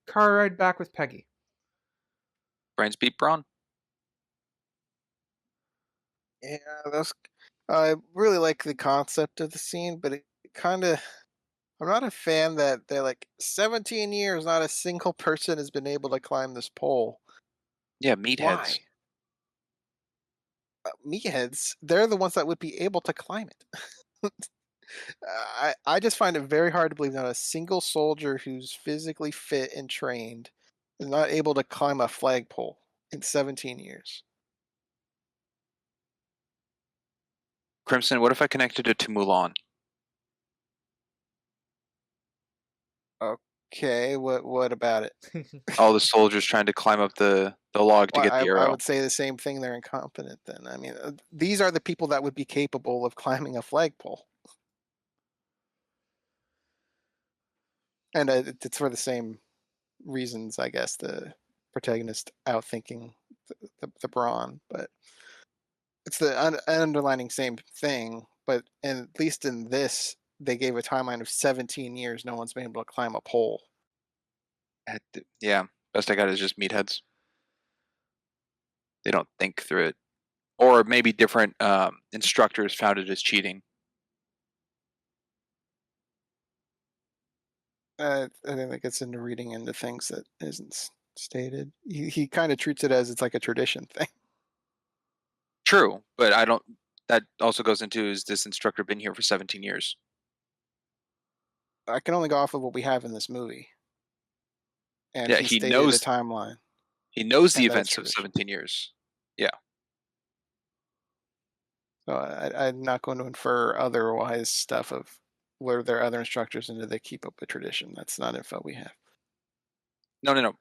car ride back with Peggy. Brains beat brawn. Yeah, I really like the concept of the scene, but it kind of. I'm not a fan that they're like 17 years, not a single person has been able to climb this pole. Yeah, meatheads. Why? Meatheads, they're the ones that would be able to climb it. I just find it very hard to believe that a single soldier who's physically fit and trained is not able to climb a flagpole in 17 years. Crimson, what if I connected it to Mulan? Okay, what about it? All the soldiers trying to climb up the log to Well, get the arrow. I would say the same thing. They're incompetent then. I mean, these are the people that would be capable of climbing a flagpole. And it's for the same reasons, I guess, the protagonist outthinking the brawn, but it's the underlining same thing. But at least in this, they gave a timeline of 17 years. No one's been able to climb a pole. Yeah, best I got is just meatheads. They don't think through it, or maybe different instructors found it as cheating. I think that gets into reading into things that isn't stated. He kind of treats it as it's like a tradition thing. True, but I don't. That also goes into, is this instructor been here for 17 years? I can only go off of what we have in this movie. And Yeah, he he stated knows the timeline. He knows the And events that's of tradition. 17 years. Yeah. So I'm not going to infer otherwise stuff of were there other instructors and did they keep up a tradition. That's not info we have. No.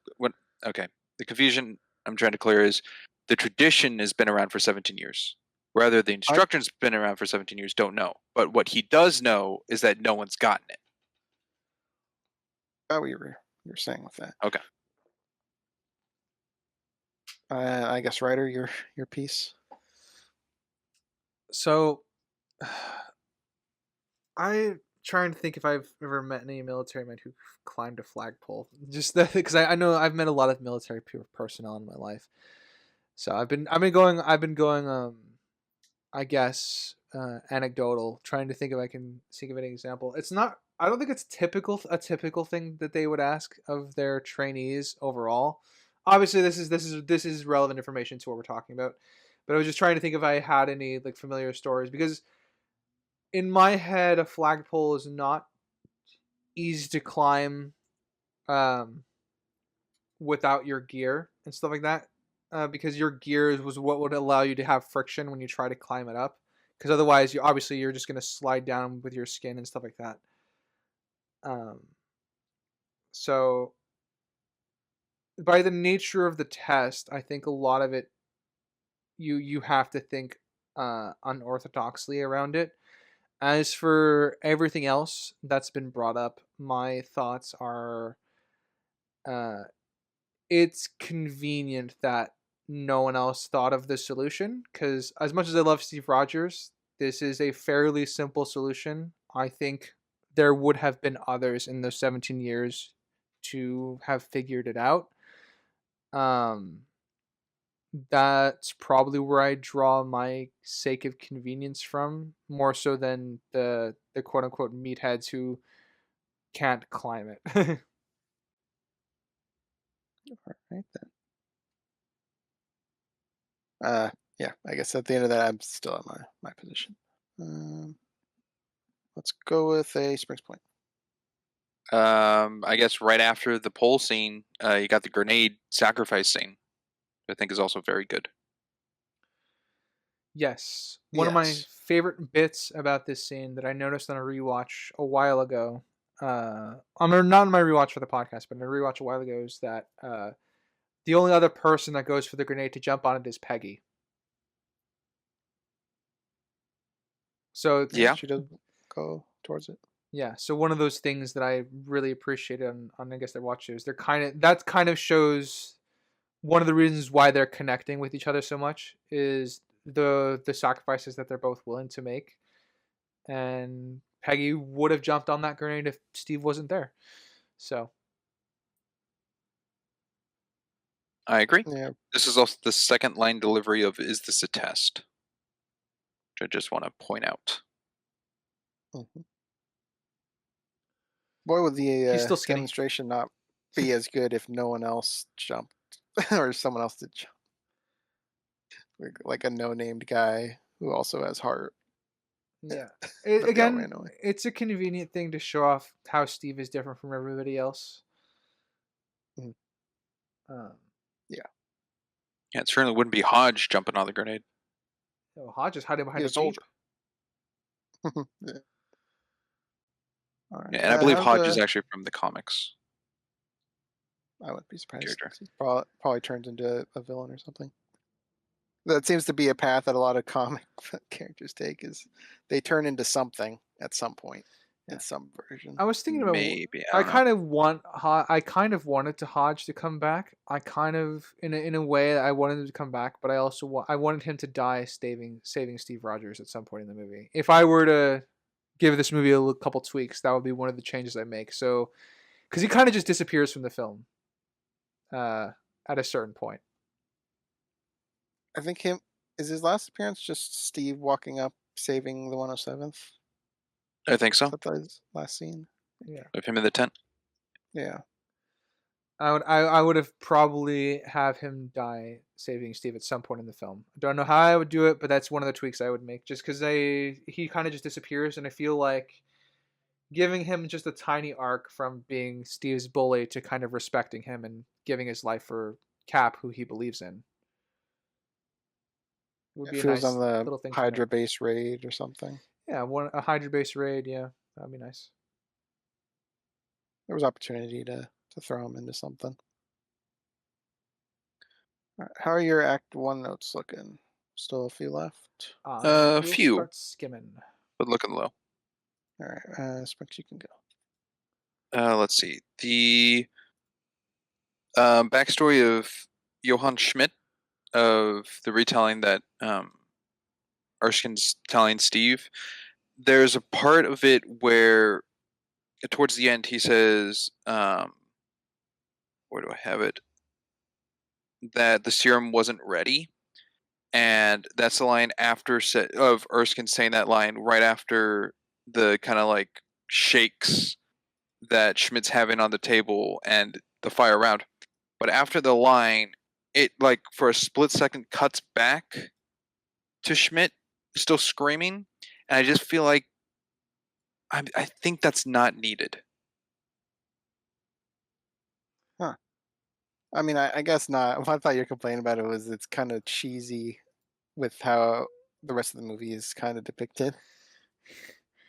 Okay. The confusion I'm trying to clear is the tradition has been around for 17 years. Whether the instructor's been around for 17 years, don't know. But what he does know is that no one's gotten it. Oh, you were saying with that. Okay. I guess Ryder, your piece. So, I'm trying to think if I've ever met any military men who climbed a flagpole. Just because I know I've met a lot of military personnel in my life. So I've been going. I guess anecdotal. Trying to think if I can think of an example. It's not. I don't think it's a typical thing that they would ask of their trainees overall. Obviously, this is relevant information to what we're talking about. But I was just trying to think if I had any like familiar stories, because in my head, a flagpole is not easy to climb without your gear and stuff like that, because your gear was what would allow you to have friction when you try to climb it up. Because otherwise, you're just gonna slide down with your skin and stuff like that. So by the nature of the test, I think a lot of it you have to think unorthodoxly around it. As for everything else that's been brought up, my thoughts are it's convenient that no one else thought of the solution, because as much as I love Steve Rogers, this is a fairly simple solution. I think there would have been others in those 17 years to have figured it out. That's probably where I draw my sake of convenience from, more so than the quote unquote meatheads who can't climb it. All right then. Yeah, I guess at the end of that, I'm still at my position. Let's go with a Springs point. I guess right after the pole scene, you got the grenade sacrifice scene. I think is also very good. Yes. One of my Yes. favorite bits about this scene that I noticed on a rewatch a while ago, not in my rewatch for the podcast, but in a rewatch a while ago, is that the only other person that goes for the grenade to jump on it is Peggy. So Yeah. She doesn't go towards it. yeah, so one of those things that I really appreciated on I guess their watches, that kind of shows one of the reasons why they're connecting with each other so much is the sacrifices that they're both willing to make. And Peggy would have jumped on that grenade if Steve wasn't there. So I agree. Yeah. This is also the second line delivery of "Is this a test?" which I just want to point out. Mm-hmm. Boy, would He's still the skinny. demonstration not be as good if no one else jumped or someone else did jump. Like a no-named guy who also has heart. Yeah. But they all ran Again, away. it's a convenient thing to show off how Steve is different from everybody else. Mhm. Yeah. Yeah, it certainly wouldn't be Hodge jumping on the grenade. Hodge is hiding behind He a was jeep. old. Yeah. All right. Yeah, and I believe how's Hodge is actually from the comics. I wouldn't be surprised. Character. He probably turns into a villain or something. That seems to be a path that a lot of comic characters take, is they turn into something at some point in some version. I was thinking about Maybe I kind of wanted to Hodge to come back. I kind of in a way I wanted him to come back, but I also I wanted him to die saving Steve Rogers at some point in the movie. If I were to give this movie a couple tweaks, that would be one of the changes I make. So because he kind of just disappears from the film at a certain point. I think is his last appearance just Steve walking up saving the 107th? I think so. Is that his last scene? Yeah. Of him in the tent. Yeah. I would have probably have him die saving Steve at some point in the film. I don't know how I would do it, but that's one of the tweaks I would make. Just because he kind of just disappears, and I feel like giving him just a tiny arc from being Steve's bully to kind of respecting him and giving his life for Cap, who he believes in, would be If a he was nice on little the thing. Hydra base raid or something. Yeah, a Hydra base raid. Yeah, that'd be nice. There was opportunity to throw him into something. All right, how are your Act 1 notes looking? Still a few left? We'll few. start skimming. But looking low. All right, Sprinks, you can go. Let's see. The backstory of Johann Schmidt, of the retelling that Erskine's telling Steve. There's a part of it where, towards the end, he says, where do I have it? That the serum wasn't ready. And that's the line of Erskine saying that line right after the kind of like shakes that Schmidt's having on the table and the fire round. But after the line, it like for a split second cuts back to Schmidt still screaming, and I just feel like I think that's not needed. Huh. I mean, I guess not. I thought your complaint about it was it's kind of cheesy with how the rest of the movie is kind of depicted.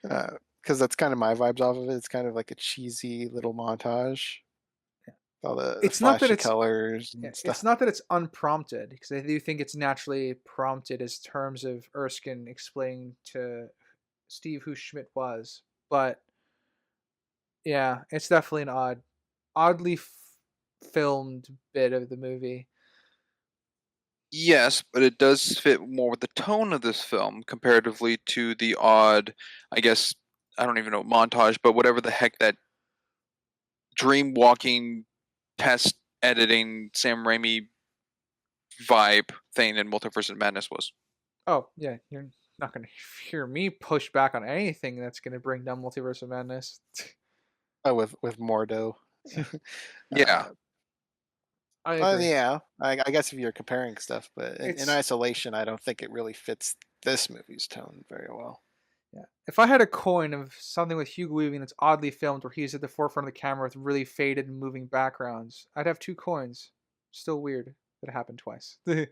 Because that's kind of my vibes off of it. It's kind of like a cheesy little montage. All the It's not that flashy it's colors yeah, and it's stuff. not that it's unprompted because I do think it's naturally prompted as terms of Erskine explaining to Steve who Schmidt was, but yeah, it's definitely an oddly filmed bit of the movie. Yes, but it does fit more with the tone of this film comparatively to the odd, I guess, I don't even know, montage, but whatever the heck that dream walking test editing Sam Raimi vibe thing in Multiverse of Madness was. Oh yeah, you're not gonna hear me push back on anything that's gonna bring down Multiverse of Madness. Oh, with Mordo. Yeah, I agree. Yeah, I guess if you're comparing stuff, but in It's isolation, I don't think it really fits this movie's tone very well. yeah. If I had a coin of something with Hugo Weaving that's oddly filmed, where he's at the forefront of the camera with really faded and moving backgrounds, I'd have 2 coins. Still weird that it happened twice. 2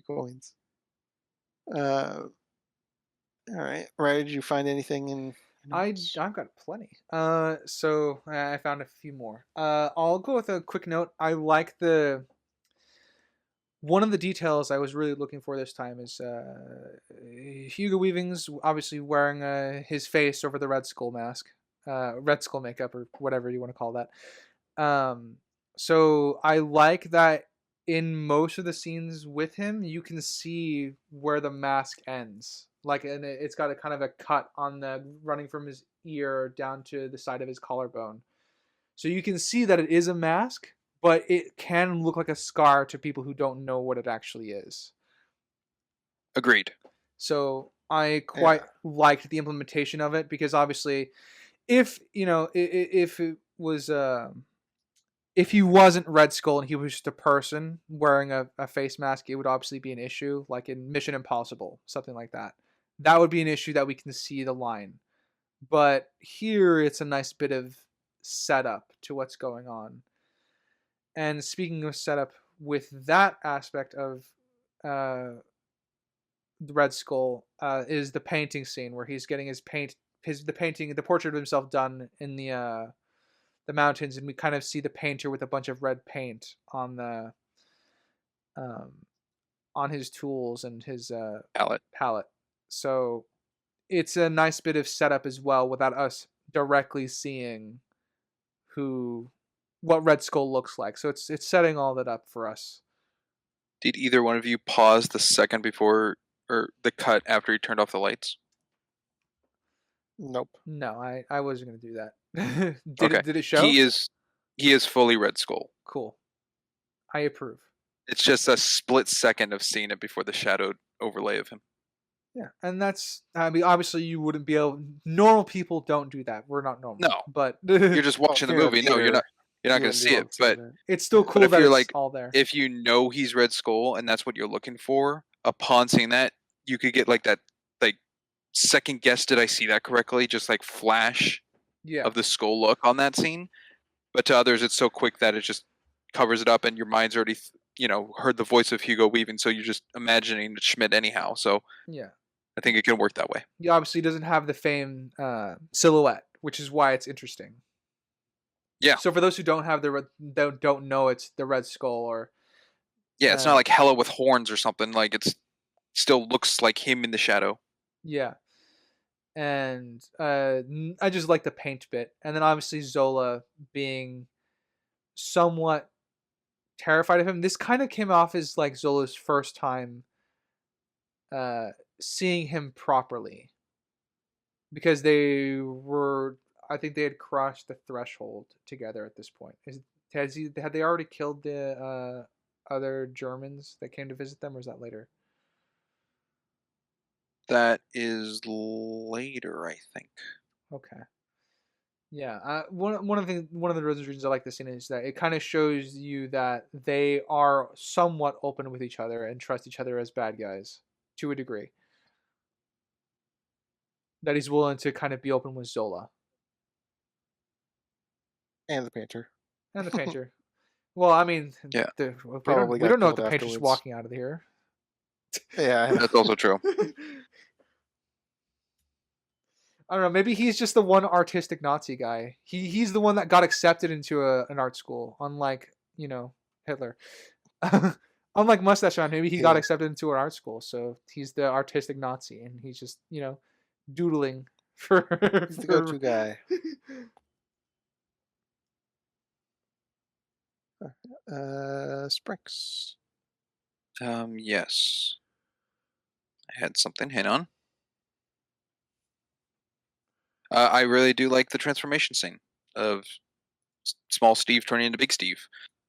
coins. Uh, all right. Right? Did you find anything in? I've got plenty. So I found a few more. I'll go with a quick note. I like the one of the details I was really looking for this time is Hugo Weaving's obviously wearing his face over the Red Skull mask, Red Skull makeup or whatever you want to call that. Um, so I like that in most of the scenes with him, you can see where the mask ends. Like, and it's got a kind of a cut on the running from his ear down to the side of his collarbone. So you can see that it is a mask, but it can look like a scar to people who don't know what it actually is. agreed. So I Yeah. quite liked the implementation of it because obviously, if you know, if it was, if he wasn't Red Skull and he was just a person wearing a face mask, it would obviously be an issue, like in Mission Impossible, something like that. That would be an issue that we can see the line. But here, it's a nice bit of setup to what's going on. And speaking of setup, with that aspect of uh, the Red Skull, is the painting scene where he's getting the portrait of himself done in the mountains, and we kind of see the painter with a bunch of red paint um, on his tools and his palette. So it's a nice bit of setup as well, without us directly seeing who what Red Skull looks like. So it's setting all that up for us. Did either one of you pause the second before or the cut after he turned off the lights? Nope. No, I wasn't gonna do that. Okay. Did it show? He is fully Red Skull. Cool. I approve. It's just a split second of seeing it before the shadowed overlay of him. Yeah, and that's I mean obviously you wouldn't be able. Normal people don't do that. We're not normal. No. But You're just watching the you're in a movie. No, theater, you're not you going wouldn't to be see able it. to see But that. it's still cool if that you're it's like, all there. if you know he's Red Skull and that's what you're looking for, upon seeing that, you could get like that, like second guess. Did I see that correctly? Just like flash Yeah. of the skull look on that scene. But to others, it's so quick that it just covers it up, and your mind's already, heard the voice of Hugo Weaving, so you're just imagining Schmidt anyhow. So Yeah. I think it can work that way. He obviously doesn't have the famed silhouette, which is why it's interesting. Yeah. So for those who don't know it's the Red Skull or Yeah, it's not like Hella with horns or something. Like it's still looks like him in the shadow. yeah. And I just like the paint bit, and then obviously Zola being somewhat terrified of him. This kind of came off as like Zola's first time uh, seeing him properly because I think they had crossed the threshold together at this point. Had they already killed the other Germans that came to visit them, or is that later? That is later, I think. Okay. Yeah, one of the reasons I like this scene is that it kind of shows you that they are somewhat open with each other and trust each other as bad guys to a degree. That he's willing to kind of be open with Zola And the painter. And the painter. Well, I mean, Yeah. Probably we got don't know if killed the painter's afterwards. walking out of here. Yeah, I know. That's also true. I don't know. Maybe he's just the one artistic Nazi guy. He's the one that got accepted into an art school, unlike Hitler. Unlike Mustache Man, maybe he got Yeah. accepted into an art school, so he's the artistic Nazi, and he's just doodling for. He's the go-to guy. Sprinks. Yes. I had something. Hang on. I really do like the transformation scene of small Steve turning into big Steve,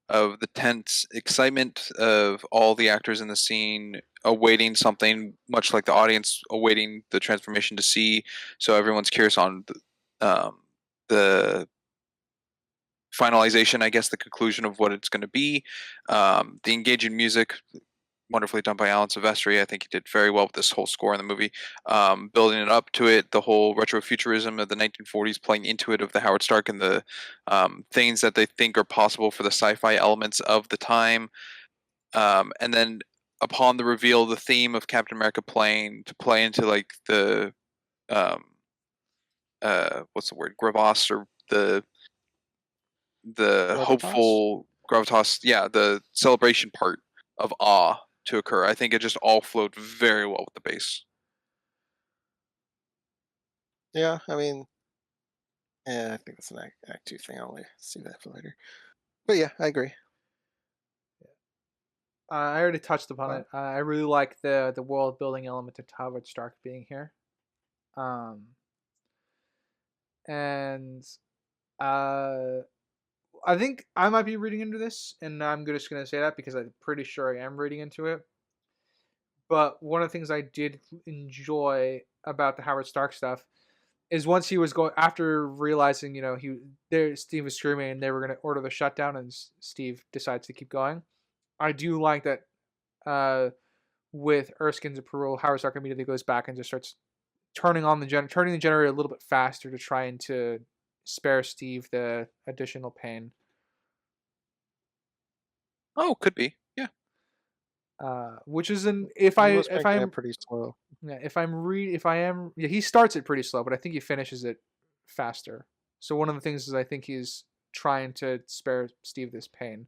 of the tense excitement of all the actors in the scene awaiting something, much like the audience awaiting the transformation to see. So everyone's curious on the finalization, I guess, the conclusion of what it's going to be. The engaging music, wonderfully done by Alan Silvestri. I think he did very well with this whole score in the movie. Building it up to it, the whole retrofuturism of the 1940s playing into it, of the Howard Stark and the things that they think are possible for the sci-fi elements of the time. And then upon the reveal, the theme of Captain America play into like the what's the word, Gravas, or the Gravitas? hopeful gravitas, yeah, the celebration part of awe to occur. I think it just all flowed very well with the bass. Yeah, I mean, yeah, I think that's an act 2 thing. I'll see that for later. But yeah, I agree. I already touched upon it. I really like the world building element of Howard Stark being here, and I think I might be reading into this, and I'm just gonna say that because I'm pretty sure I am reading into it. But one of the things I did enjoy about the Howard Stark stuff is once he was going, after realizing Steve was screaming and they were gonna order the shutdown, and Steve decides to keep going. I do like that. With Erskine's approval, Howard Stark immediately goes back and just starts turning the generator a little bit faster to try and to spare Steve the additional pain. Oh, could be, yeah. Which is He was making it pretty slow. Yeah, he starts it pretty slow, but I think he finishes it faster. So one of the things is I think he's trying to spare Steve this pain,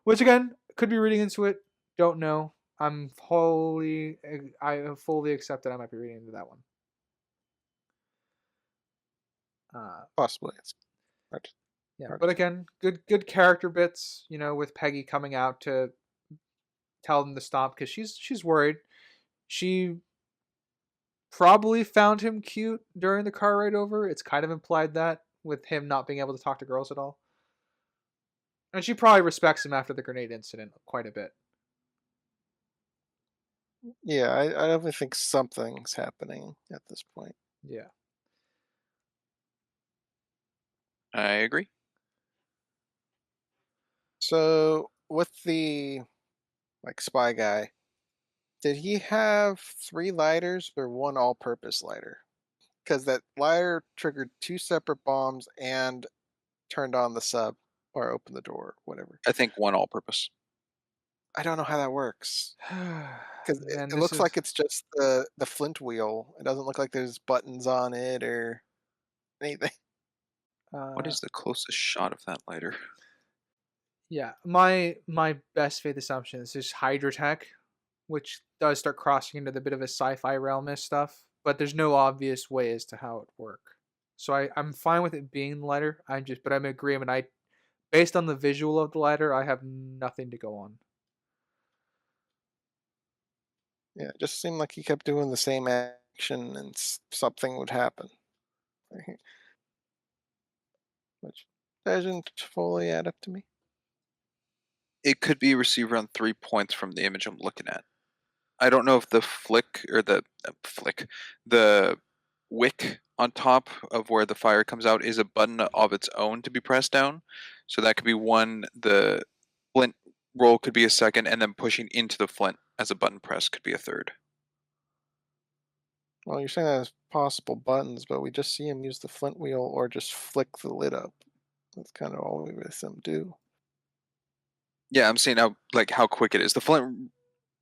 which again could be reading into it. Don't know. I fully accept that I might be reading into that one. Possibly. It's yeah, but again, good character bits. With Peggy coming out to tell them to stop because she's worried. She probably found him cute during the car ride over. It's kind of implied that with him not being able to talk to girls at all, and she probably respects him after the grenade incident quite a bit. Yeah, I definitely think something's happening at this point. Yeah. I agree. So with the spy guy, did he have 3 lighters or 1 all-purpose lighter? Because that lighter triggered 2 separate bombs and turned on the sub or opened the door, whatever. I think one all-purpose. I don't know how that works. Because it looks like it's just the flint wheel. It doesn't look like there's buttons on it or anything. What is the closest shot of that lighter? Yeah, my best faith assumption is just Hydra tech, which does start crossing into the bit of a sci-fi realm stuff, but there's no obvious way as to how it work. So I'm fine with it being the lighter. But I'm in agreement. Based on the visual of the lighter, I have nothing to go on. Yeah, it just seemed like he kept doing the same action and something would happen. Which doesn't fully add up to me. It could be received around 3 points from the image I'm looking at. I don't know if the the wick on top of where the fire comes out is a button of its own to be pressed down. So that could be one. The flint roll could be a second, and then pushing into the flint as a button press could be a third. Well, you're saying that as possible buttons, but we just see him use the flint wheel or just flick the lid up. That's kind of all we miss them do. Yeah, I'm saying how quick it is. The flint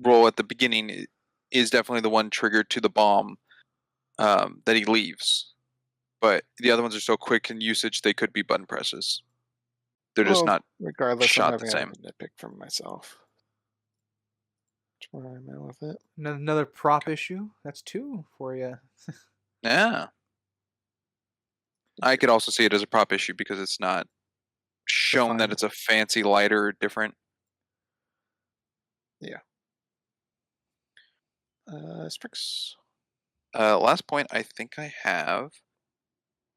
roll at the beginning is definitely the one triggered to the bomb that he leaves. But the other ones are so quick in usage, they could be button presses. They're just not regardless, I'm shot the having same. a nitpick from myself. That's where I'm at with it. Another prop issue. That's 2 for you. Yeah. I could also see it as a prop issue because it's not shown that Defined. it's a fancy lighter or different. Yeah. Sprix. Last point I think I have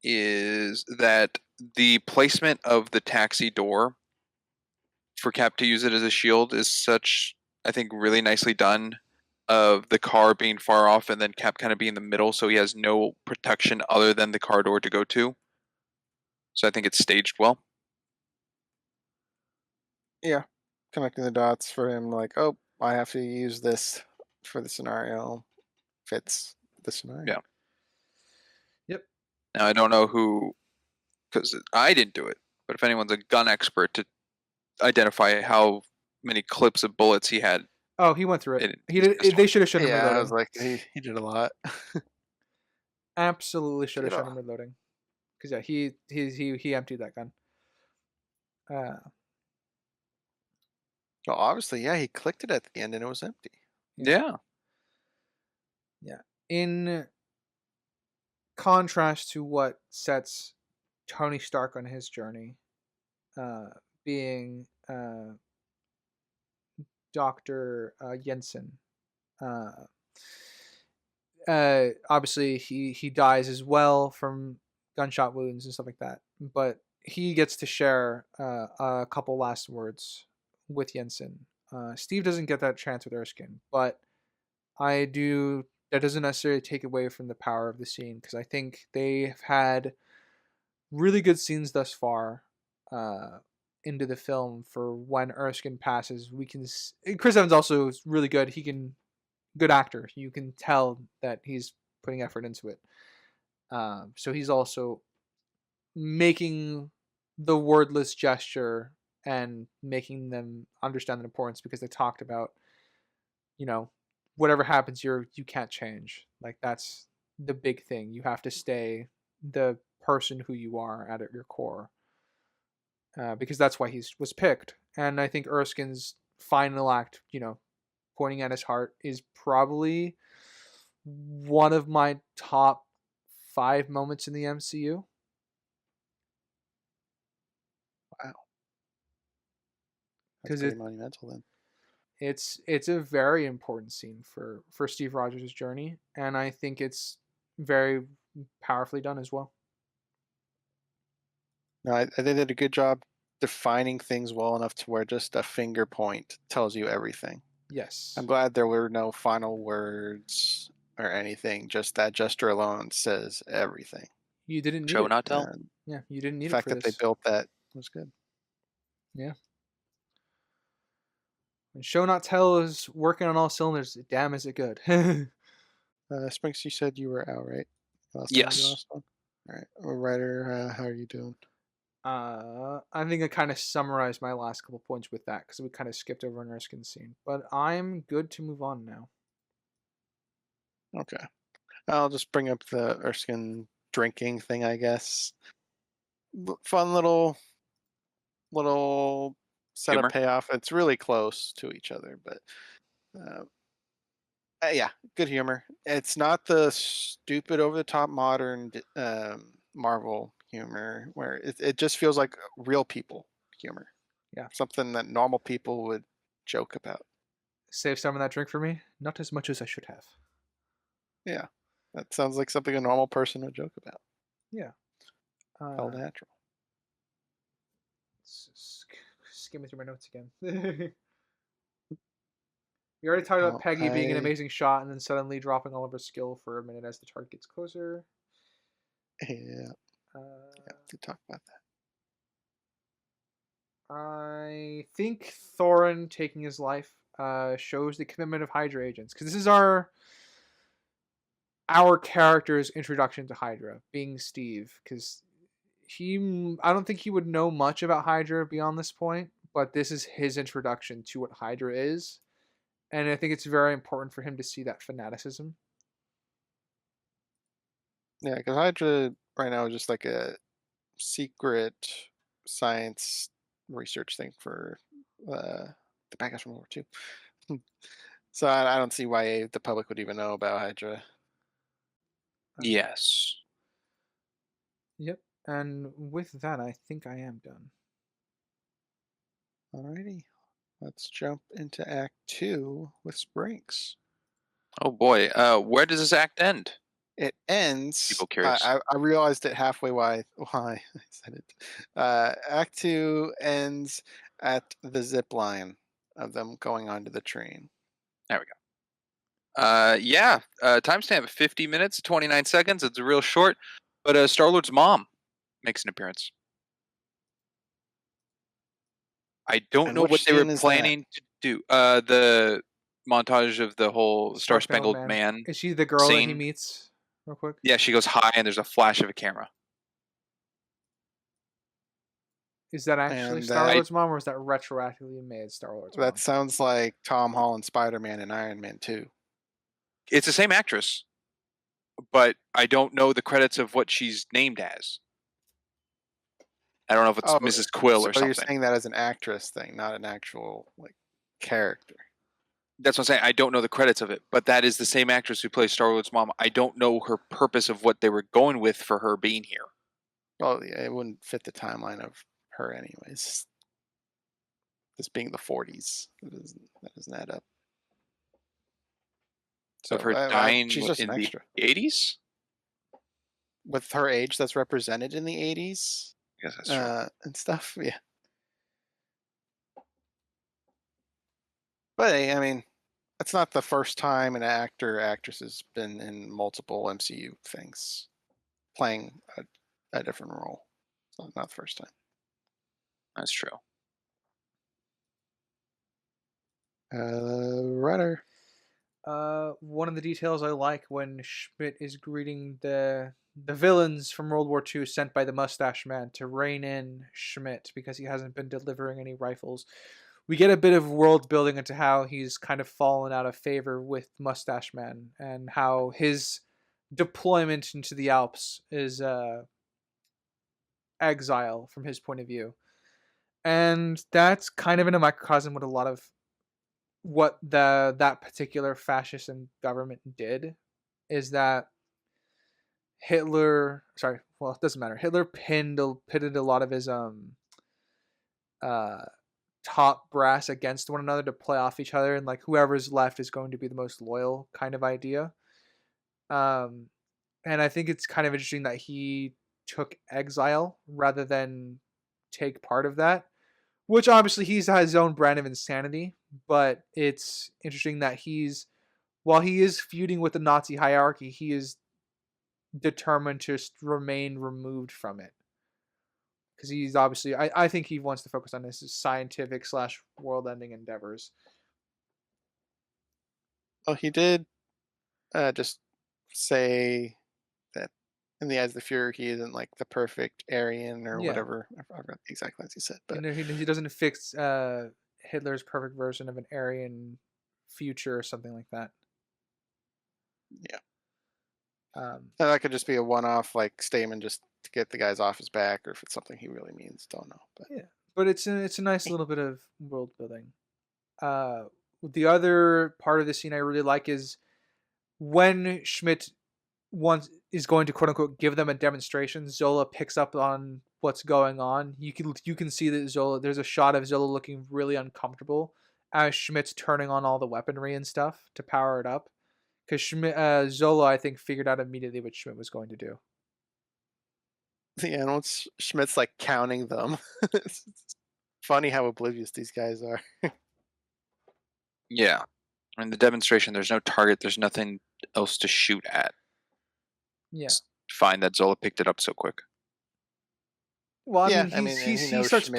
is that the placement of the taxi door for Cap to use it as a shield is such, I think, really nicely done. Of the car being far off and then Cap kind of being in the middle, so he has no protection other than the car door to go to. So I think it's staged well. Yeah, connecting the dots for him, like, oh, I have to use this for the scenario. Fits the scenario. Yeah. Yep. Now I don't know who, because I didn't do it, but if anyone's a gun expert to identify how many clips of bullets he had. Oh, he went through it. in He his did. pistol. They should have shown him Yeah, reloading. I was like, he did a lot. Absolutely should have Get shown off. him reloading. Because yeah, he emptied that gun. Well, obviously, yeah, he clicked it at the end and it was empty. Yeah. In contrast to what sets Tony Stark on his journey, being Dr. Jensen. Obviously, he dies as well from gunshot wounds and stuff like that. But he gets to share a couple last words with Jensen. Steve doesn't get that chance with Erskine, but I do. That doesn't necessarily take away from the power of the scene because I think they've had really good scenes thus far into the film. For when Erskine passes, we can. Chris Evans also is really good. He can good actor. You can tell that he's putting effort into it. So he's also making the wordless gesture and making them understand the importance because they talked about, whatever happens, you can't change. Like that's the big thing. You have to stay the person who you are at your core. Because that's why he was picked. And I think Erskine's final act, pointing at his heart, is probably one of my top 5 moments in the MCU. Wow. Because That's pretty monumental then. It's a very important scene for Steve Rogers' journey, and I think it's very powerfully done as well. No, I think they did a good job defining things well enough to where just a finger point tells you everything. Yes. I'm glad there were no final words or anything. Just that gesture alone says everything. You didn't need Show it. not tell. And Yeah, you didn't need the fact it for that this. they built that was good. Yeah. And show not tell is working on all cylinders. Damn, is it good. Sprinks, you said you were out, right? Yes. All right. Ryder, how are you doing? I think I kind of summarized my last couple points with that because we kind of skipped over an Erskine scene. But I'm good to move on now. Okay. I'll just bring up the Erskine drinking thing, I guess. Fun little setup Humor. payoff. It's really close to each other, but yeah, good humor. It's not the stupid over the top modern Marvel humor where it just feels like real people humor. Yeah. Something that normal people would joke about. Save some of that drink for me. Not as much as I should have. Yeah. That sounds like something a normal person would joke about. Yeah. All natural. Skimming through my notes again. We already talked about Peggy being an amazing shot and then suddenly dropping all of her skill for a minute as the target gets closer. Yeah. To talk about that. I think Thorin taking his life shows the commitment of Hydra agents because this is our character's introduction to Hydra, being Steve, because I don't think he would know much about Hydra beyond this point, but this is his introduction to what Hydra is, and I think it's very important for him to see that fanaticism. Yeah, because Hydra right now is just like a secret science research thing for the bad guys from World War II. So I don't see why the public would even know about Hydra. Yes. Yep. And with that, I think I am done. Alrighty, let's jump into Act 2 with Sprinks. Oh boy. Where does this act end? It ends. People curious. I realized it halfway why I said it. Act 2 ends at the zip line of them going onto the train. There we go. Yeah. Timestamp 50 minutes, 29 seconds. It's real short. But Star-Lord's mom makes an appearance. I don't know what they were planning to do. The montage of the whole Star Spangled Man. Is she the girl that he meets? Real quick. Yeah, she goes high, and there's a flash of a camera. Is that actually Star-Lord's mom, or is that retroactively made Star-Lord's mom? That sounds like Tom Holland, Spider-Man, and Iron Man 2. It's the same actress, but I don't know the credits of what she's named as. I don't know if it's Mrs. Quill or something. So you're saying that as an actress thing, not an actual character. That's what I'm saying. I don't know the credits of it, but that is the same actress who plays Star-Lord's mom. I don't know her purpose of what they were going with for her being here. Well, yeah, it wouldn't fit the timeline of her anyways. This being the 40s. That doesn't add up. So her dying she's just in an the extra. 80s? With her age that's represented in the 80s? I guess that's true. And stuff, yeah. But I mean, it's not the first time an actor or actress has been in multiple MCU things, playing a different role. So not the first time. That's true. Rudder. One of the details I like when Schmidt is greeting the villains from World War II sent by the Mustache Man to rein in Schmidt because he hasn't been delivering any rifles. We get a bit of world building into how he's kind of fallen out of favor with Mustache Man and how his deployment into the Alps is exile from his point of view. And that's kind of in a microcosm with a lot of what that particular fascist government did, is that Hitler it doesn't matter. Hitler pitted a lot of his top brass against one another to play off each other, and whoever's left is going to be the most loyal kind of idea. And I think it's kind of interesting that he took exile rather than take part of that, which obviously he's had his own brand of insanity, but it's interesting that while he is feuding with the Nazi hierarchy, he is determined to remain removed from it. Because he's obviously, I think he wants to focus on his scientific / world-ending endeavors. Well, he did just say that in the eyes of the Fuhrer, he isn't the perfect Aryan or whatever. I forgot the exact lines he said. But he doesn't fix Hitler's perfect version of an Aryan future or something like that. Yeah. That could just be a one-off statement just to get the guys off his back, or if it's something he really means, don't know. But yeah, but it's a nice little bit of world building. The other part of the scene I really like is when Schmidt is going to quote unquote give them a demonstration. Zola picks up on what's going on. You can see that there's a shot of Zola looking really uncomfortable as Schmidt's turning on all the weaponry and stuff to power it up. Because Zola, I think, figured out immediately what Schmidt was going to do. Yeah, and once Schmidt's counting them, it's funny how oblivious these guys are. Yeah. In the demonstration, there's no target. There's nothing else to shoot at. Yeah. It's fine that Zola picked it up so quick. Well, he starts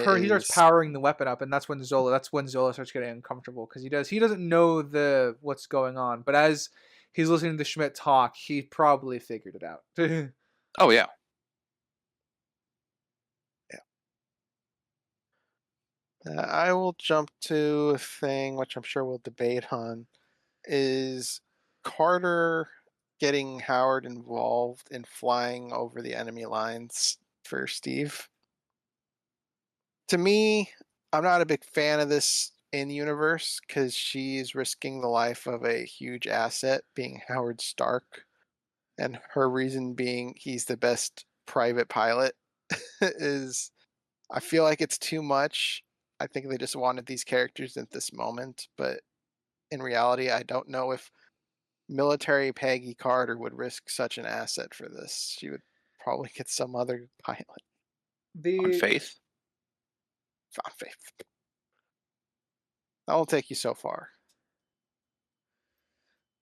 powering the weapon up, and that's when Zola starts getting uncomfortable because he doesn't know what's going on. But as he's listening to Schmidt talk, he probably figured it out. Oh yeah. I will jump to a thing which I'm sure we'll debate on. Is Carter getting Howard involved in flying over the enemy lines for Steve? To me, I'm not a big fan of this in universe because she's risking the life of a huge asset being Howard Stark, and her reason being he's the best private pilot is I feel like it's too much. I think they just wanted these characters at this moment, but in reality, I don't know if military Peggy Carter would risk such an asset for this. She would probably get some other pilot. On The faith. On faith. That will take you so far.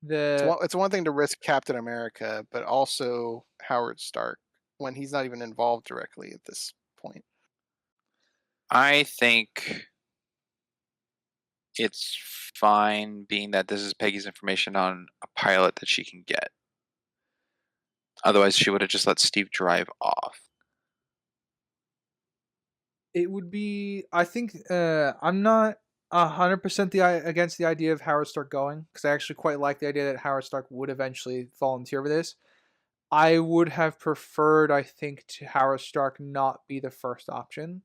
the It's one thing to risk Captain America, but also Howard Stark when he's not even involved directly at this point. I think it's fine, being that this is Peggy's information on a pilot that she can get. Otherwise, she would have just let Steve drive off. it would be. I think I'm not 100% against the idea of Howard Stark going, because I actually quite like the idea that Howard Stark would eventually volunteer for this. I would have preferred, I think, to Howard Stark not be the first option.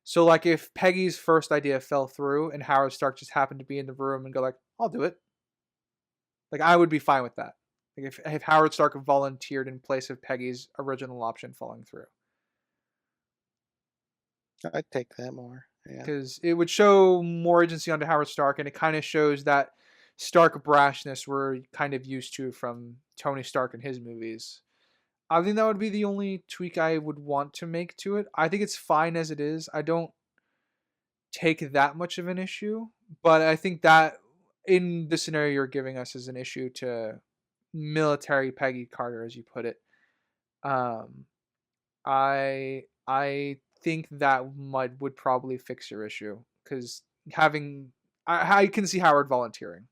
So, like, if Peggy's first idea fell through and Howard Stark just happened to be in the room and go like, "I'll do it," like, I would be fine with that. Like, if Howard Stark volunteered in place of Peggy's original option falling through, I'd take that more. Yeah. because it would show more agency onto Howard Stark, and it kind of shows that Stark brashness we're kind of used to from Tony Stark in his movies. I think that would be the only tweak I would want to make to it. I think it's fine as it is. I don't take that much of an issue, but I think that in the scenario you're giving us is an issue to military Peggy Carter, as you put it. Um, I think that would probably fix your issue, because having I can see Howard volunteering.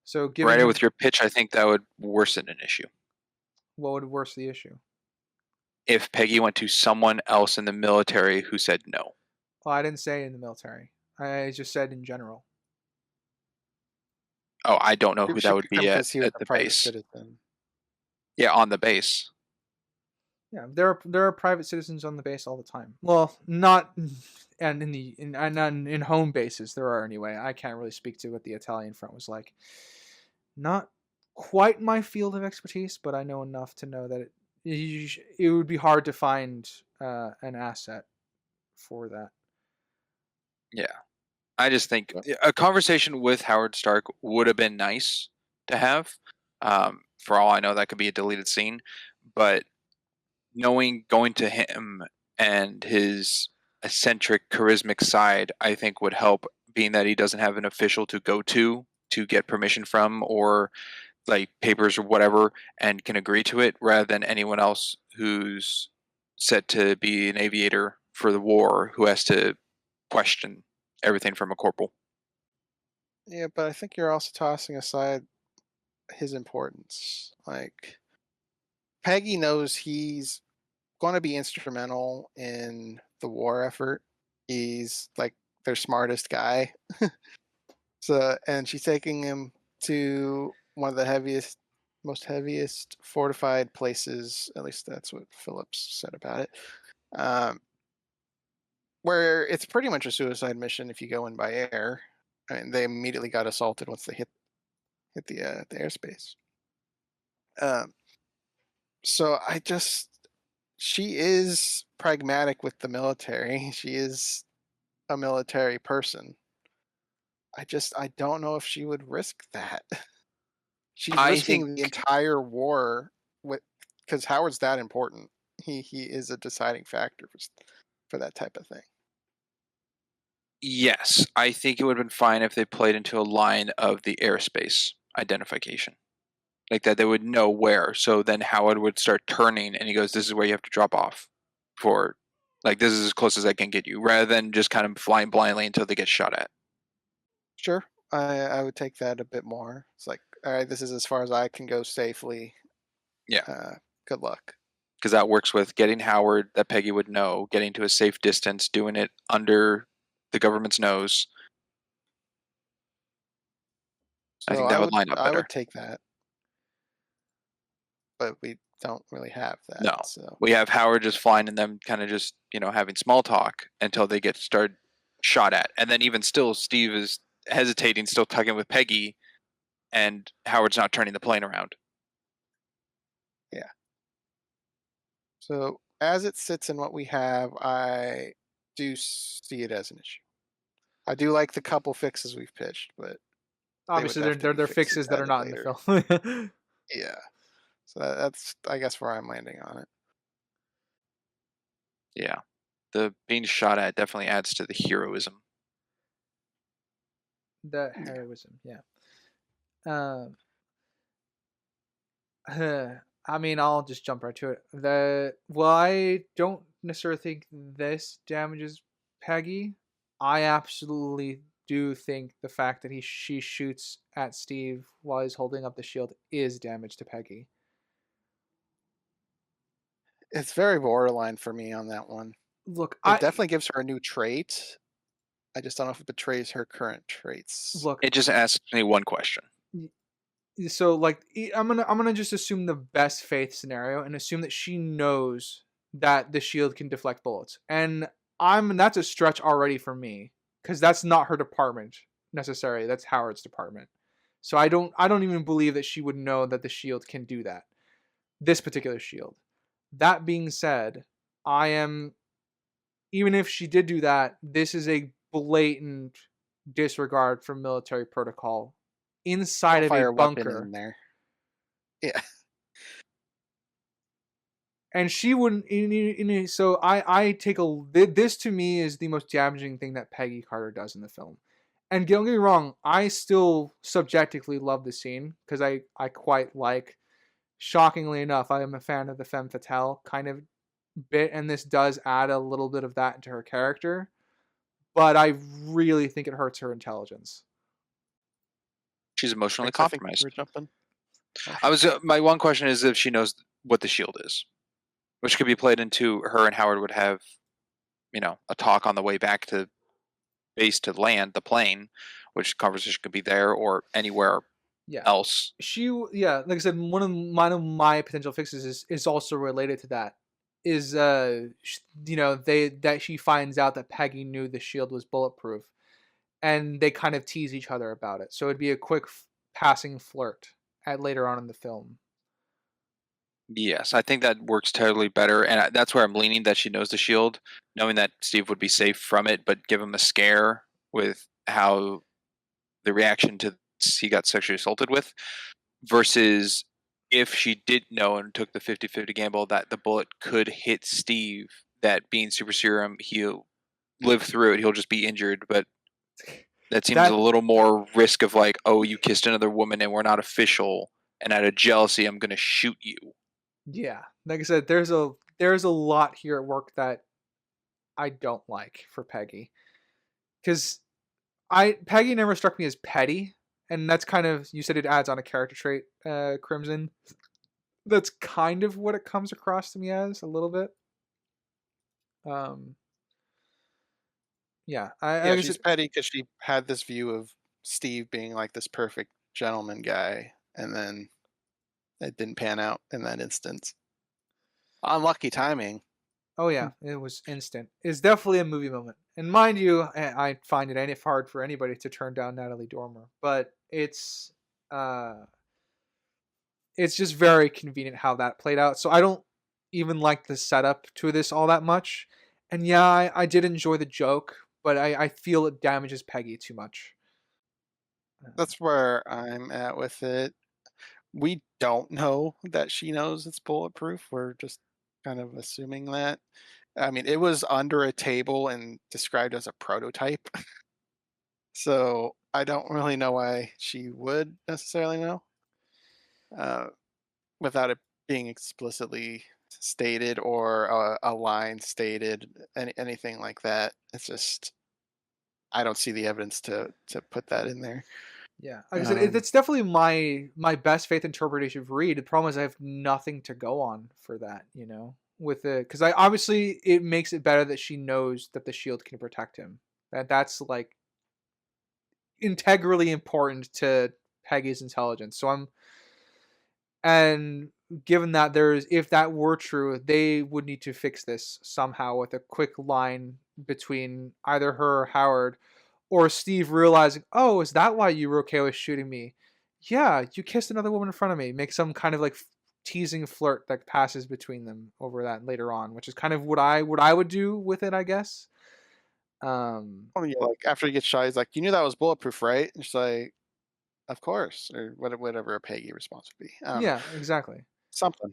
So giving Right him, with your pitch, I think that would worsen an issue. what would worse the issue? If Peggy went to someone else in the military who said no. Well, I didn't say in the military. I just said in general. Oh, I don't know who She that would could come be at because he was a the private base. citizen. Yeah, on the base. Yeah, there are private citizens on the base all the time. Well, not and in home bases there are anyway. I can't really speak to what the Italian front was like. Not quite my field of expertise, but I know enough to know that it would be hard to find an asset for that. Yeah. I just think a conversation with Howard Stark would have been nice to have. For all I know, that could be a deleted scene. But going to him and his eccentric, charismatic side, I think would help, being that he doesn't have an official to go to get permission from, or like papers or whatever, and can agree to it, rather than anyone else who's set to be an aviator for the war who has to question everything from a corporal. Yeah, but I think you're also tossing aside his importance. Like, Peggy knows he's going to be instrumental in the war effort. He's like their smartest guy. So, and she's taking him to one of the heaviest fortified places. At least that's what Phillips said about it. Where it's pretty much a suicide mission if you go in by air. I mean, they immediately got assaulted once they hit the airspace. So she is pragmatic with the military. She is a military person. I don't know if she would risk that. She's risking the entire war because Howard's that important. He is a deciding factor for that type of thing. Yes, I think it would have been fine if they played into a line of the airspace identification. Like that they would know where. So then Howard would start turning and he goes, "This is where you have to drop off for, like, this is as close as I can get you," rather than just kind of flying blindly until they get shot at. Sure. I would take that a bit more. It's like, all right, this is as far as I can go safely. Yeah. Good luck. Because that works with getting Howard, that Peggy would know, getting to a safe distance, doing it under the government's nose. I So think that would line up I better. would take that, but we don't really have that. No, So we have Howard just flying and them kind of just having small talk until they get started shot at, and then even still, Steve is hesitating, still tugging with Peggy, and Howard's not turning the plane around. yeah. So as it sits in what we have, I do see it as an issue. I do like the couple fixes we've pitched, but Obviously, have to they're be fixes that are added not later. in the film. Yeah. So that's, I guess, where I'm landing on it. Yeah, the being shot at definitely adds to the heroism. The heroism, yeah. I mean, I'll just jump right to it. I don't necessarily think this damages Peggy. I absolutely do think the fact that she shoots at Steve while he's holding up the shield is damage to Peggy. It's very borderline for me on that one. Look, It definitely gives her a new trait. I just don't know if it betrays her current traits. look. It just asks me one question. So like I'm gonna just assume the best faith scenario and assume that she knows that the shield can deflect bullets, and that's a stretch already for me because that's not her department necessarily. That's Howard's department. So I don't even believe that she would know that the shield can do that. This particular shield. That being said, even if she did do that, this is a blatant disregard for military protocol inside of a Fire weapon bunker. in there. Yeah. And she wouldn't. So I take this to me is the most damaging thing that Peggy Carter does in the film. And don't get me wrong, I still subjectively love the scene because I quite like. Shockingly enough, I am a fan of the femme fatale kind of bit, and this does add a little bit of that into her character. But I really think it hurts her intelligence. She's emotionally I think compromised. we're jumping. My one question is if she knows what the shield is, which could be played into her and Howard would have, a talk on the way back to base to land the plane, which conversation could be there or anywhere else. Like I said, one of my potential fixes is also related to that. Is that she finds out that Peggy knew the shield was bulletproof, and they kind of tease each other about it. So it'd be a quick passing flirt at later on in the film. Yes, I think that works totally better, and that's where I'm leaning, that she knows the shield, knowing that Steve would be safe from it, but give him a scare with how the reaction to he got sexually assaulted with, versus if she did know and took the 50-50 gamble that the bullet could hit Steve, that being super serum, he'll live through it, he'll just be injured, but that seems a little more risk of like, oh, you kissed another woman and we're not official, and out of jealousy, I'm going to shoot you. Yeah, like I said, there's a lot here at work that I don't like for Peggy, because Peggy never struck me as petty, and that's kind of, you said it adds on a character trait, Crimson. That's kind of what it comes across to me as a little bit. She's petty because she had this view of Steve being like this perfect gentleman guy, and then it didn't pan out in that instance. Unlucky timing. Oh yeah, it was instant. It's definitely a movie moment. And mind you, I find it hard for anybody to turn down Natalie Dormer, but it's just very convenient how that played out. So I don't even like the setup to this all that much. And yeah, I did enjoy the joke, but I feel it damages Peggy too much. That's where I'm at with it. We don't know that she knows it's bulletproof. We're just kind of assuming that. I mean, it was under a table and described as a prototype. So I don't really know why she would necessarily know without it being explicitly stated or a line stated, anything like that. It's just, I don't see the evidence to put that in there. Yeah, like I said, it's definitely my best faith interpretation of Reed. The problem is I have nothing to go on for that, with it, because obviously it makes it better that she knows that the shield can protect him. That's like integrally important to Peggy's intelligence. And given that if that were true, they would need to fix this somehow with a quick line between either her or Howard, or Steve realizing, oh, is that why you were okay with shooting me? Yeah, you kissed another woman in front of me. Make some kind of like teasing flirt that passes between them over that later on, which is kind of what I would do with it, I guess. Oh, yeah, like after he gets shot, he's like, "You knew that was bulletproof, right?" And she's like, "Of course," or whatever a Peggy response would be. I don't know, Yeah, exactly. something.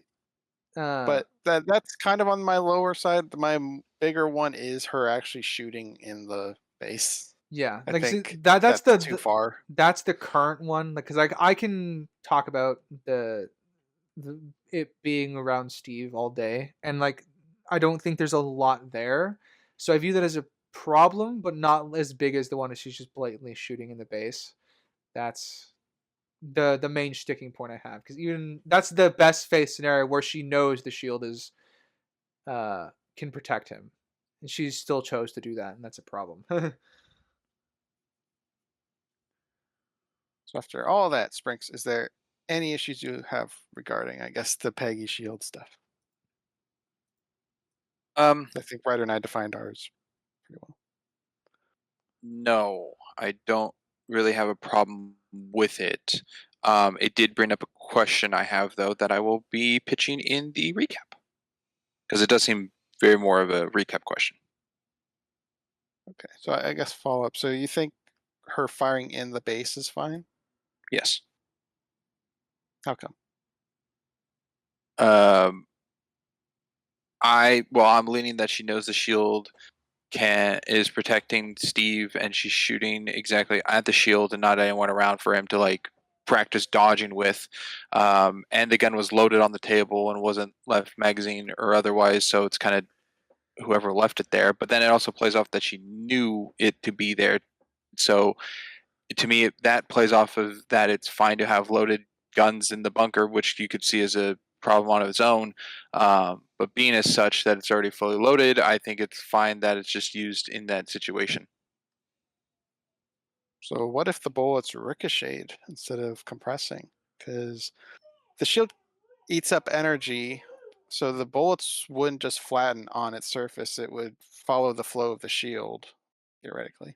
Uh, But that's kind of on my lower side. My bigger one is her actually shooting in the base. yeah, I like think that's that's too far. that's the current one. Like, cause I can talk about it being around Steve all day, and like I don't think there's a lot there, so I view that as a problem, but not as big as the one that she's just blatantly shooting in the base. That's the main sticking point I have, because even that's the best face scenario where she knows the shield is can protect him, and she still chose to do that, and that's a problem. So after all that, Sprinks, is there any issues you have regarding, I guess, the Peggy shield stuff? I think Ryder and I defined ours pretty well. No, I don't really have a problem with it. It did bring up a question I have though that I will be pitching in the recap, because it does seem very more of a recap question. Okay, so I guess follow up. So you think her firing in the base is fine? Yes. How come? Um, I'm leaning that she knows the shield is protecting Steve, and she's shooting exactly at the shield and not anyone around for him to like practice dodging with. And the gun was loaded on the table and wasn't left magazine or otherwise, so it's kind of whoever left it there. But then it also plays off that she knew it to be there. So to me, that plays off of that it's fine to have loaded guns in the bunker, which you could see as a problem on its own. But being as such that it's already fully loaded, I think it's fine that it's just used in that situation. So what if the bullets ricocheted instead of compressing? Because the shield eats up energy, so the bullets wouldn't just flatten on its surface, it would follow the flow of the shield, theoretically.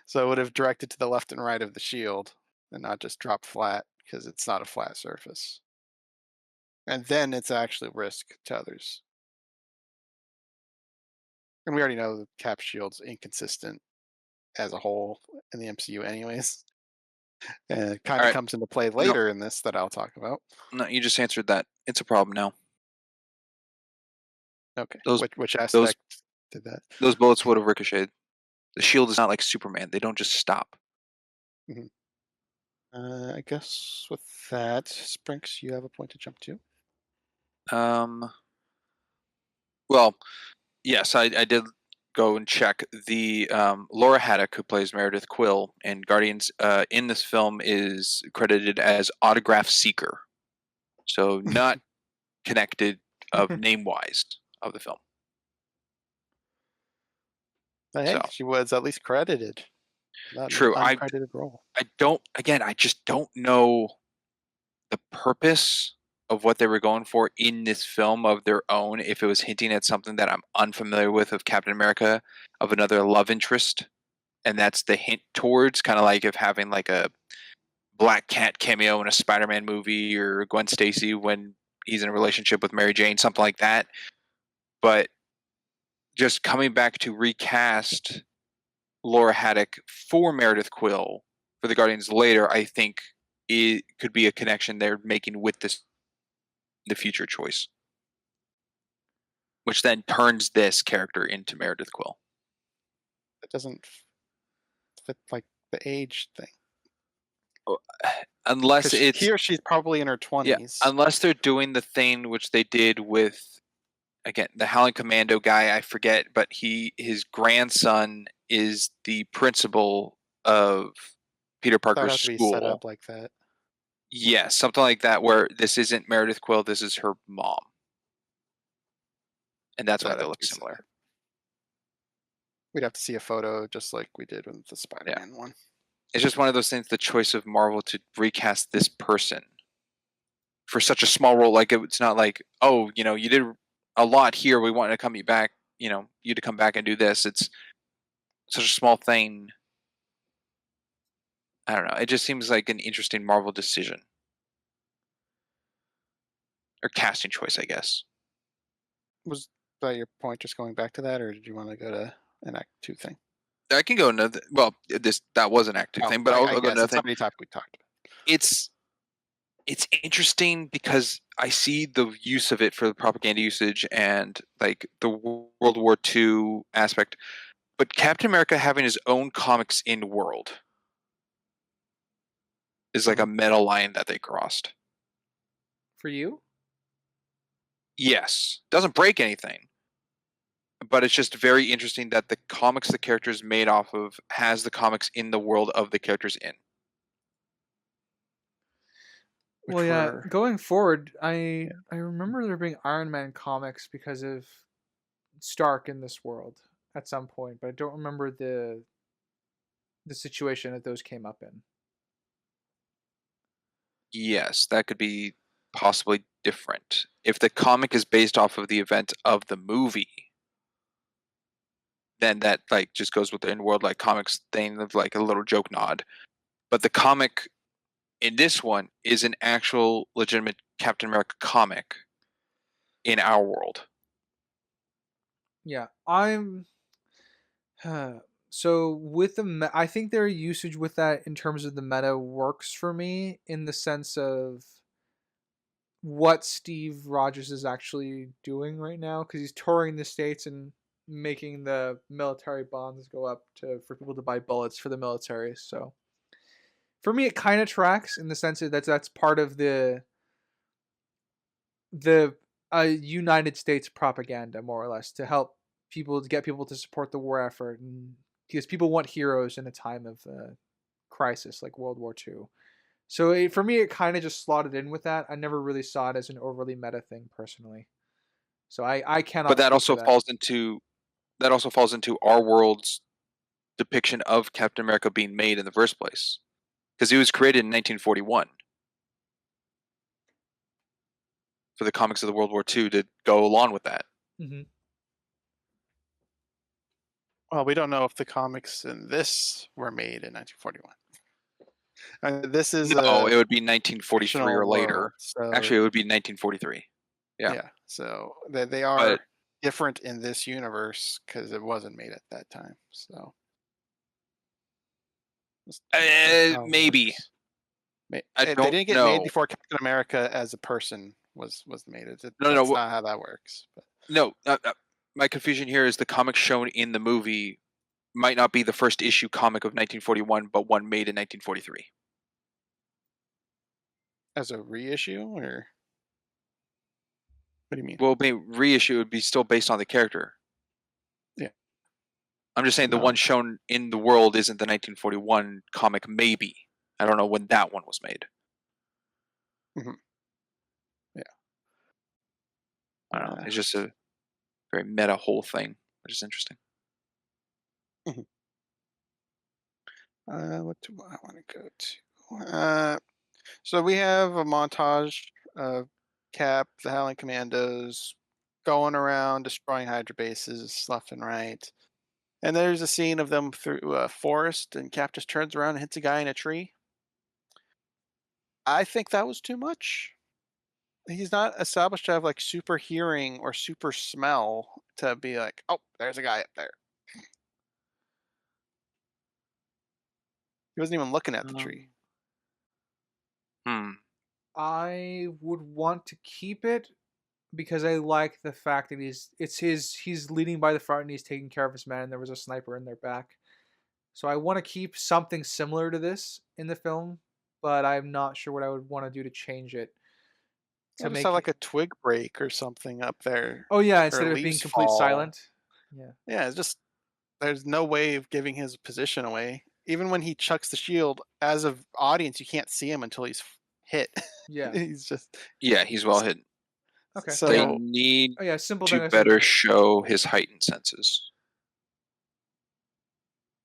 So it would have directed to the left and right of the shield and not just drop flat because it's not a flat surface. And then it's actually risk to others. And we already know the Cap shield's inconsistent as a whole in the MCU, anyways. And it kind All of right. comes into play No, later in this that I'll talk about. no, you just answered that. It's a problem now. Okay. Those Which aspect did that? those bullets would have ricocheted. The shield is not like Superman; they don't just stop. Mhm. I guess with that, Sprinks, you have a point to jump to. Well, yes, I did go and check. The Laura Haddock, who plays Meredith Quill in Guardians, in this film is credited as autograph seeker, so not connected of name wise of the film. But So hey, she was at least credited. Not an true. uncredited role. I don't. Again, I just don't know the purpose of what they were going for in this film of their own. If it was hinting at something that I'm unfamiliar with of Captain America, of another love interest, and that's the hint towards kind of like if having like a Black Cat cameo in a Spider-Man movie, or Gwen Stacy when he's in a relationship with Mary Jane, something like that. But just coming back to recast Laura Haddock for Meredith Quill for the Guardians later, I think it could be a connection they're making with the future choice, which then turns this character into Meredith Quill. It doesn't fit like the age thing. Unless it's he or she's probably in her yeah, 20s. unless they're doing the thing which they did with again the Howling Commando guy, I forget, but his grandson is the principal of Peter That would Parker's have to be set school. up like that. Yeah, something like that, where this isn't Meredith Quill, this is her mom, and that's why That'd they have to look be set similar. up. We'd have to see a photo just like we did with the Spider-Man one. It's just one of those things, the choice of Marvel to recast this person for such a small role. Like, it's not like, oh, you did a lot here, we want to come you back, you to come back and do this. It's such a small thing. I don't know. It just seems like an interesting Marvel decision. Or casting choice, I guess. Was that your point, just going back to that, or did you want to go to an Act 2 thing? I can go another. Well, that was an Act 2 thing, but I'll go another thing. Somebody topic we talked about. It's interesting because I see the use of it for the propaganda usage and like the World War II aspect, but Captain America having his own comics in world is like a meta line that they crossed. For you? Yes. Doesn't break anything. But it's just very interesting that the comics the character is made off of has the comics in the world of the characters in. Well, yeah. Going forward, I remember there being Iron Man comics because of Stark in this world at some point, but I don't remember the situation that those came up in. Yes, that could be possibly different. If the comic is based off of the event of the movie, then that like just goes with the in-world like comics thing of like a little joke nod. But the comic in this one is an actual legitimate Captain America comic in our world. Yeah, I'm. So with I think their usage with that in terms of the meta works for me in the sense of what Steve Rogers is actually doing right now, because he's touring the States and making the military bonds go up for people to buy bullets for the military. So for me, it kind of tracks in the sense that that's part of the United States propaganda, more or less, to help people, to get people to support the war effort, and because people want heroes in a time of crisis like World War II. So for me, it kind of just slotted in with that. I never really saw it as an overly meta thing personally. So I cannot. But that also falls into our world's depiction of Captain America being made in the first place, because he was created in 1941 for the comics of the World War II to go along with that. Mm-hmm. Well, we don't know if the comics in this were made in 1941. This is it would be 1943 or later. World, so... Actually, it would be 1943. Yeah. So they are different in this universe because it wasn't made at that time. So maybe. They didn't get made before Captain America as a person was made. That's not how that works. But. No, my confusion here is the comic shown in the movie might not be the first issue comic of 1941, but one made in 1943. As a reissue, or what do you mean? Well, reissue would be still based on the character. Yeah. I'm just saying the one shown in the world isn't the 1941 comic, maybe. I don't know when that one was made. Mm-hmm. Yeah. I don't know. It's just a very meta whole thing, which is interesting. Mm-hmm. What do I want to go to? So we have a montage of Cap, the Howling Commandos, going around destroying Hydra bases left and right. And there's a scene of them through a forest, and Cap just turns around and hits a guy in a tree. I think that was too much. He's not established to have like super hearing or super smell to be like, oh, there's a guy up there. He wasn't even looking at the tree. I would want to keep it because I like the fact that he's leading by the front and he's taking care of his men, and there was a sniper in their back. So I want to keep something similar to this in the film, but I'm not sure what I would want to do to change it. To make like a twig break or something up there. Oh yeah, instead of it being complete silent. Yeah, it's just there's no way of giving his position away. Even when he chucks the shield, as an audience, you can't see him until he's hit. Yeah. He's well hidden. Okay. So they need simple to better show his heightened senses.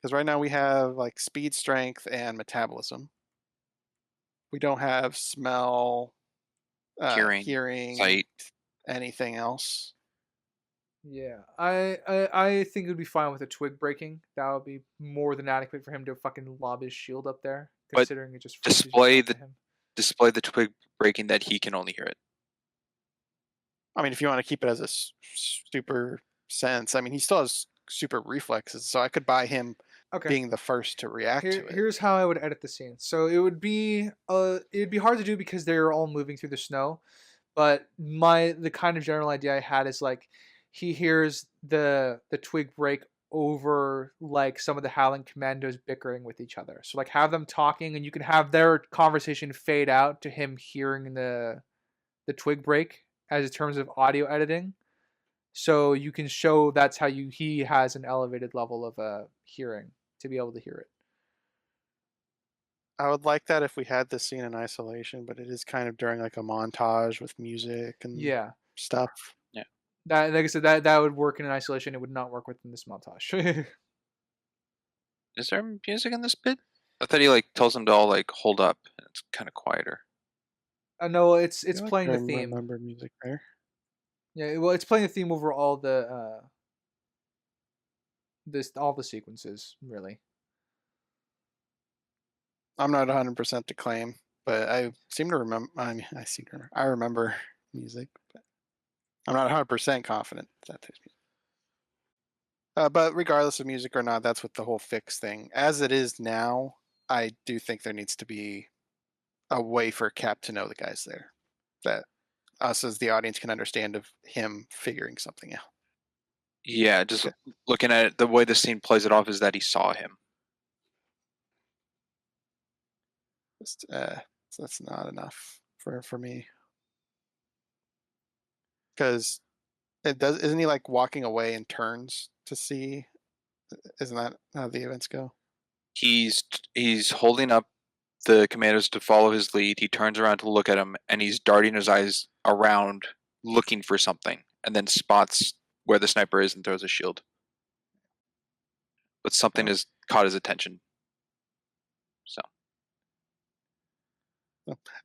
Because right now we have like speed, strength, and metabolism. We don't have smell, hearing, sight. anything else. Yeah, I think it would be fine with a twig breaking. That would be more than adequate for him to fucking lob his shield up there, But considering it just focuses display back the to him. display the twig breaking that he can only hear it. I mean, if you want to keep it as a super sense, I mean, he still has super reflexes, so I could buy him Okay. being the first to react to it. Here's how I would edit the scene. So it'd be hard to do because they're all moving through the snow, but the kind of general idea I had is like he hears the twig break over like some of the Howling Commandos bickering with each other. So like have them talking and you can have their conversation fade out to him hearing the twig break as in terms of audio editing. So you can show that's how he has an elevated level of hearing to be able to hear it. I would like that if we had this scene in isolation, but it is kind of during like a montage with music and Yeah. stuff. Yeah. That, like I said, that would work in isolation. It would not work within this montage. Is there music in this bit? I thought he like tells them to all like hold up. It's kind of quieter. No, it's I feel like playing I the theme. remember music there. Yeah, well, it's playing the theme over all the all the sequences, really. I'm not 100% to claim, but I seem to remember. I mean, I remember music, but I'm not 100% confident that there's music. But regardless of music or not, that's what the whole fix thing. As it is now, I do think there needs to be a way for Cap to know the guy's there, that us as the audience can understand of him figuring something out. Yeah, just looking at it, the way the scene plays it off is that he saw him. Just, so that's not enough for me, because isn't he like walking away in turns to see? Isn't that how the events go? He's holding up the commandos to follow his lead. He turns around to look at him, and he's darting his eyes around, looking for something, and then spots where the sniper is and throws a shield. But something has caught his attention. So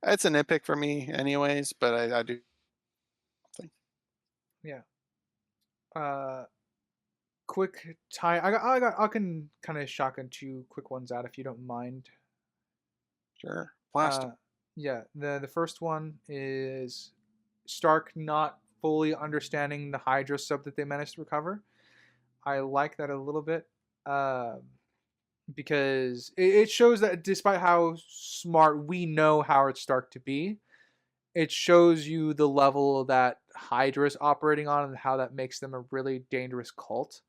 it's a nitpick for me, anyways. But I do. Yeah. Quick time. I can kind of shotgun 2 quick ones out if you don't mind. Sure. Blast. Yeah. The first one is Stark not fully understanding the Hydra sub that they managed to recover. I like that a little bit. Because it shows that despite how smart we know Howard Stark to be, it shows you the level that Hydra is operating on and how that makes them a really dangerous cult.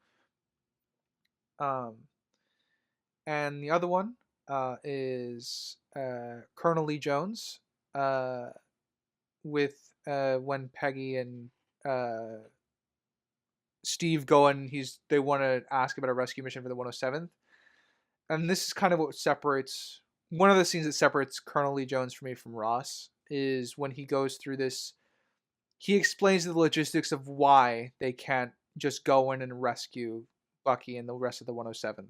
And the other one is Colonel Lee Jones with when Peggy and Steve go and they want to ask about a rescue mission for the 107th. And this is kind of what separates one of the scenes that separates Colonel Lee Jones for me from Ross is when he goes through this. He explains the logistics of why they can't just go in and rescue Bucky and the rest of the 107th.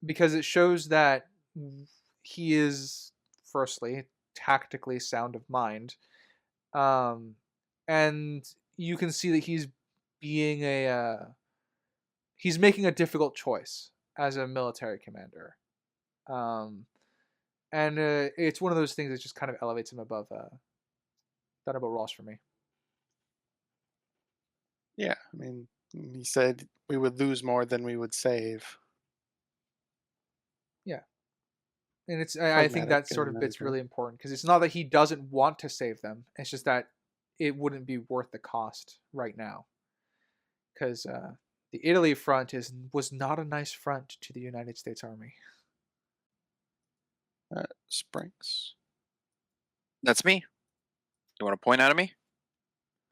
Because it shows that he is, firstly, tactically sound of mind. And you can see that he's being he's making a difficult choice as a military commander. And it's one of those things that just kind of elevates him above Thunderbolt Ross for me. Yeah, I mean, he said we would lose more than we would save. Yeah. And I think that sort of bit's really important because it's not that he doesn't want to save them. It's just that it wouldn't be worth the cost right now. Because the Italy front was not a nice front to the United States Army. Sprinks. that's me. You want to point out at me?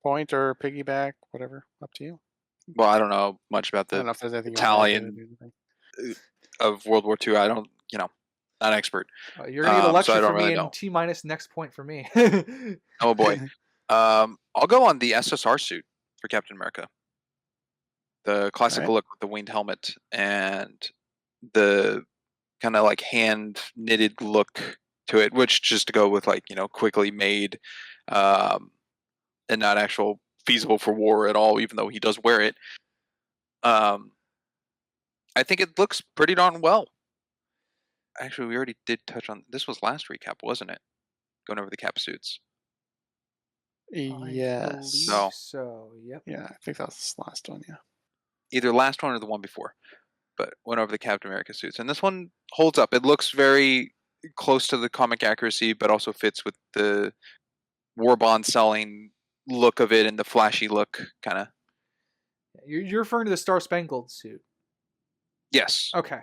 Point or piggyback, whatever, up to you. Well, I don't know much about I don't the know if there's anything Italian of World War II. I don't, not an expert. You're gonna get a lecture so from really me know. and T- next point for me. Oh boy. I'll go on the SSR suit for Captain America. the classic look with the winged helmet and the kind of like hand knitted look to it, which just to go with like, quickly made, and not actual feasible for war at all, even though he does wear it. I think it looks pretty darn well. Actually, we already did touch on this. Was last recap, wasn't it? Going over the cap suits. Yes. So, yep. Yeah, I think that was the last one, yeah. Either last one or the one before. But went over the Captain America suits. And this one holds up. It looks very close to the comic accuracy, but also fits with the war bond selling look of it and the flashy look, kind of. You're referring to the Star Spangled suit. Yes. Okay.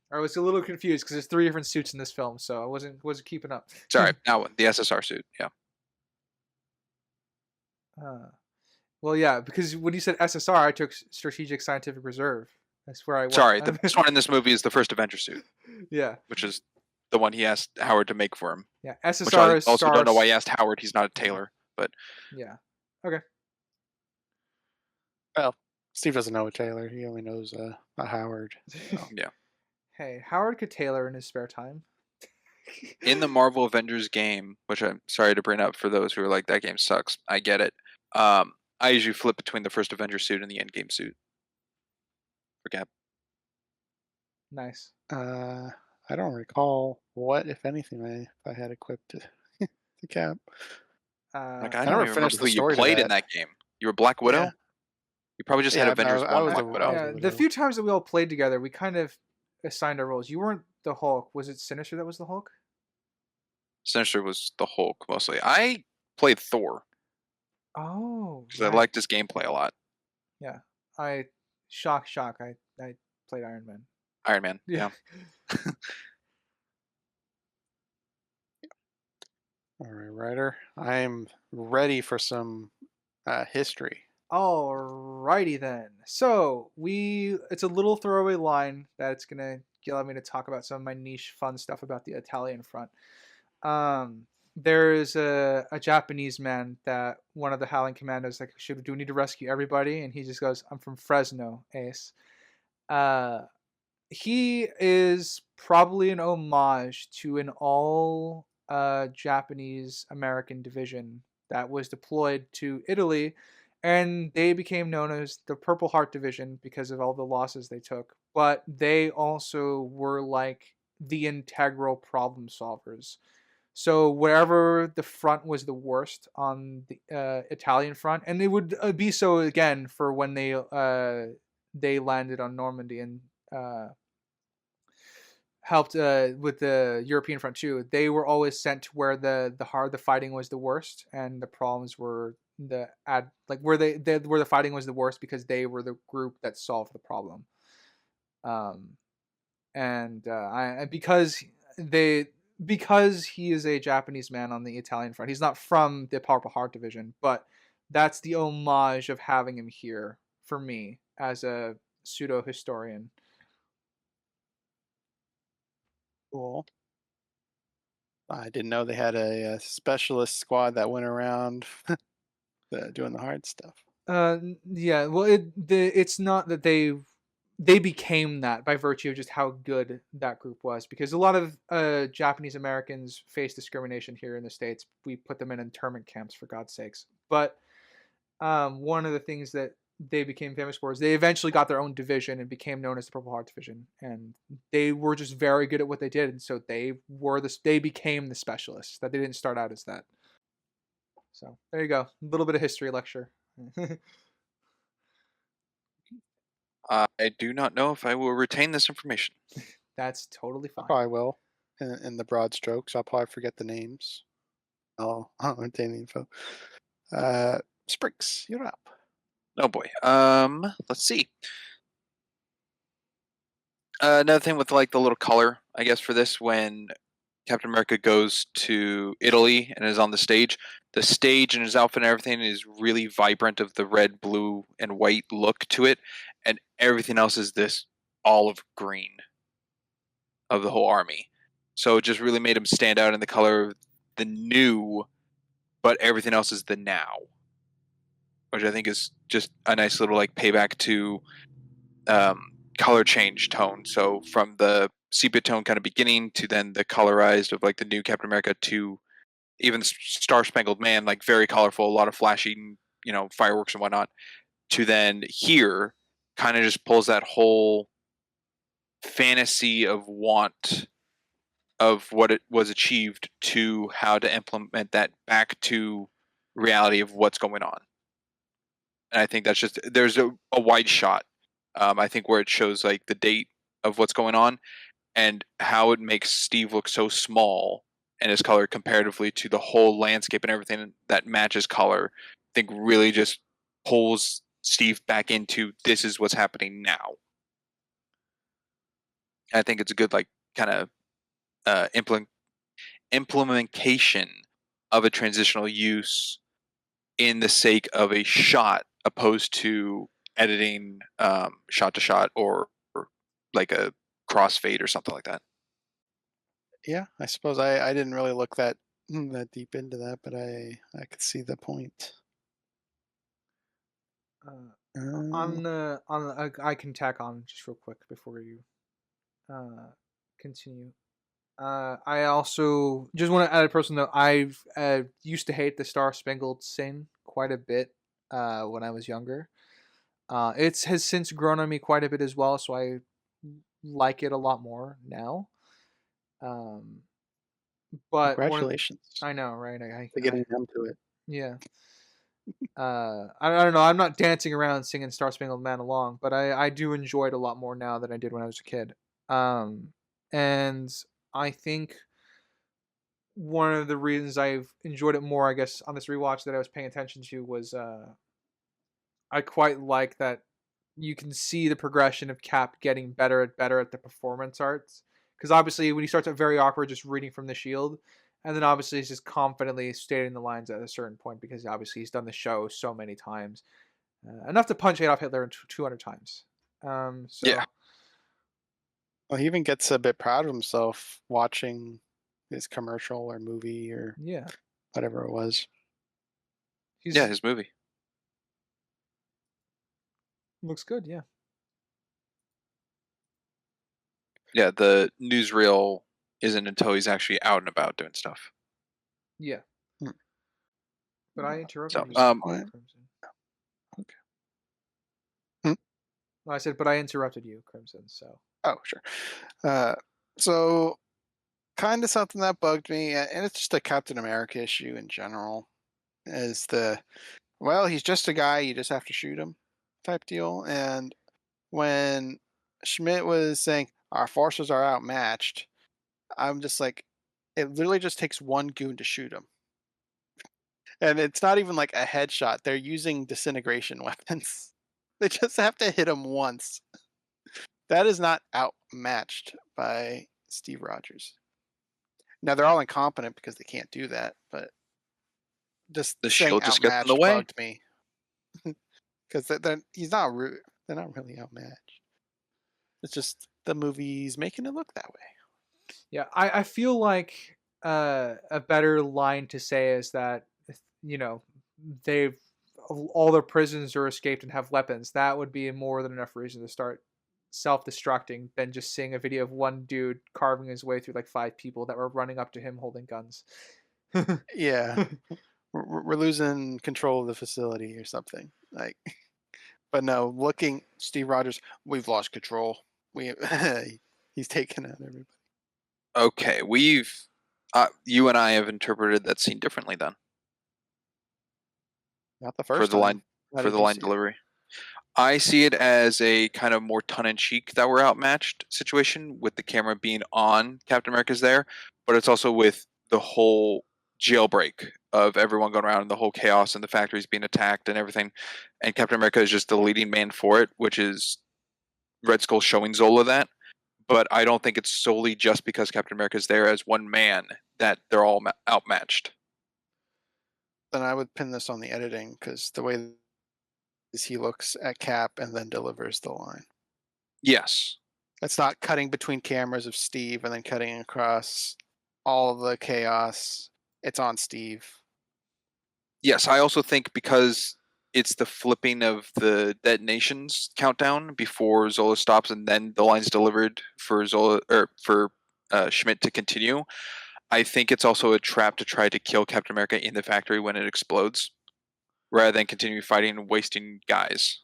I was a little confused because there's 3 different suits in this film, so I wasn't keeping up. Sorry, that one, the SSR suit. Yeah. Well, yeah, because when you said SSR, I took Strategic Scientific Reserve. That's where I went. Sorry, the best one in this movie is the first Avenger suit. Yeah. Which is the one he asked Howard to make for him. Yeah, SSR which I is also don't know why he asked Howard. He's not a tailor, but yeah. Okay. Well, Steve doesn't know a tailor. He only knows a Howard. So. Yeah. Hey, Howard could tailor in his spare time. In the Marvel Avengers game, which I'm sorry to bring up for those who are like, that game sucks. I get it. I usually flip between the first Avenger suit and the Endgame suit for Cap. Nice. I don't recall what, if anything, I had equipped to Cap. Like I never finished the story you played in that game. You were Black Widow. Yeah. You probably just had Avengers 1 Black Widow. Yeah, the few times that we all played together, we kind of assigned our roles. You weren't the Hulk. Was it Sinister that was the Hulk? Sinister was the Hulk mostly. I played Thor. Oh. Because I liked his gameplay a lot. Yeah. Shock. I played Iron Man. Iron Man. Yeah. All right, Ryder. I'm ready for some history. Alrighty then. So it's a little throwaway line that it's gonna allow me to talk about some of my niche fun stuff about the Italian front. There's a Japanese man that one of the Howling Commandos like, do we need to rescue everybody? And he just goes, I'm from Fresno, Ace. He is probably an homage to an all Japanese American division that was deployed to Italy, and they became known as the Purple Heart Division because of all the losses they took. But they also were like the integral problem solvers. So wherever the front was the worst on the Italian front, and it would be so again for when they landed on Normandy and helped with the European front too. They were always sent to where the fighting was the worst, and the problems were where the fighting was the worst because they were the group that solved the problem. Because he is a Japanese man on the Italian front, he's not from the Purple Heart Division, but that's the homage of having him here for me as a pseudo historian. Cool. I didn't know they had a specialist squad that went around doing the hard stuff. Yeah. Well, it's not that they became that by virtue of just how good that group was, because a lot of Japanese Americans face discrimination here in the States. We put them in internment camps, for God's sakes. But one of the things that they became famous for is they eventually got their own division and became known as the Purple Heart Division, and they were just very good at what they did, and so they became the specialists. That they didn't start out as that. So there you go, a little bit of history lecture. I do not know if I will retain this information. That's totally fine. I probably will. In the broad strokes, I'll probably forget the names. I'll retain the info. Spriggs, you're up. Oh boy. Let's see. Another thing with like the little color, I guess, for this, when Captain America goes to Italy and is on the stage and his outfit and everything is really vibrant of the red, blue, and white look to it, and everything else is this olive green of the whole army. So it just really made him stand out in the color of the new, but everything else is the now. which I think is just a nice little like payback to color change tone. So from the sepia tone kind of beginning to then the colorized of like the new Captain America to even Star Spangled Man, like very colorful, a lot of flashing, fireworks and whatnot, to then here kind of just pulls that whole fantasy of want of what it was achieved to how to implement that back to reality of what's going on. And I think that's just, there's a wide shot, I think, where it shows like the date of what's going on and how it makes Steve look so small and his color comparatively to the whole landscape and everything that matches color. I think really just pulls Steve back into this is what's happening now. I think it's a good like kind of implementation of a transitional use in the sake of a shot opposed to editing shot to shot or like a crossfade or something like that. Yeah, I suppose I didn't really look that deep into that, but I could see the point. I can tack on just real quick before you continue. I also just want to add a personal note. I've used to hate the Star Spangled Sing quite a bit when I was younger. It has since grown on me quite a bit as well, so I like it a lot more now. But congratulations! I know, right? I getting numb to it. Yeah. I don't know. I'm not dancing around singing Star Spangled Man along, but I do enjoy it a lot more now than I did when I was a kid. And I think one of the reasons I've enjoyed it more, I guess, on this rewatch that I was paying attention to was I quite like that you can see the progression of Cap getting better at the performance arts. Because obviously, when he starts out very awkward, just reading from the shield, and then obviously he's just confidently stating the lines at a certain point because obviously he's done the show so many times, enough to punch Adolf Hitler 200 times. Yeah. Well, he even gets a bit proud of himself watching his commercial or movie or whatever it was. His movie. Looks good, yeah. Yeah, the newsreel isn't until he's actually out and about doing stuff. Yeah. But I interrupted you. Okay. I said, but I interrupted you, Crimson, so. Oh, sure. So, kind of something that bugged me, and it's just a Captain America issue in general, is he's just a guy, you just have to shoot him type deal. And when Schmidt was saying, our forces are outmatched, I'm just like, it literally just takes one goon to shoot him. And it's not even like a headshot. They're using disintegration weapons. They just have to hit him once. That is not outmatched by Steve Rogers. Now, they're all incompetent because they can't do that, but just the saying shield just gets in the outmatched way. bugged me. Because they're not really outmatched. It's just the movie's making it look that way. Yeah, I feel like a better line to say is that, all their prisoners are escaped and have weapons. That would be more than enough reason to start self-destructing than just seeing a video of one dude carving his way through like 5 people that were running up to him holding guns. Yeah. We're losing control of the facility or something. But no, Steve Rogers, we've lost control. He's taken out everybody. Okay, you and I have interpreted that scene differently then. Not the first time. For the line delivery. I see it as a kind of more tongue-in-cheek that we're outmatched situation with the camera being on Captain America's there, but it's also with the whole jailbreak of everyone going around and the whole chaos and the factories being attacked and everything. And Captain America is just the leading man for it, which is Red Skull showing Zola that. But I don't think it's solely just because Captain America is there as one man that they're all outmatched. Then I would pin this on the editing because the way he looks at Cap and then delivers the line. Yes. It's not cutting between cameras of Steve and then cutting across all of the chaos. It's on Steve. Yes, I also think because it's the flipping of the detonations countdown before Zola stops, and then the line's delivered for Zola or for Schmidt to continue. I think it's also a trap to try to kill Captain America in the factory when it explodes, rather than continue fighting and wasting guys,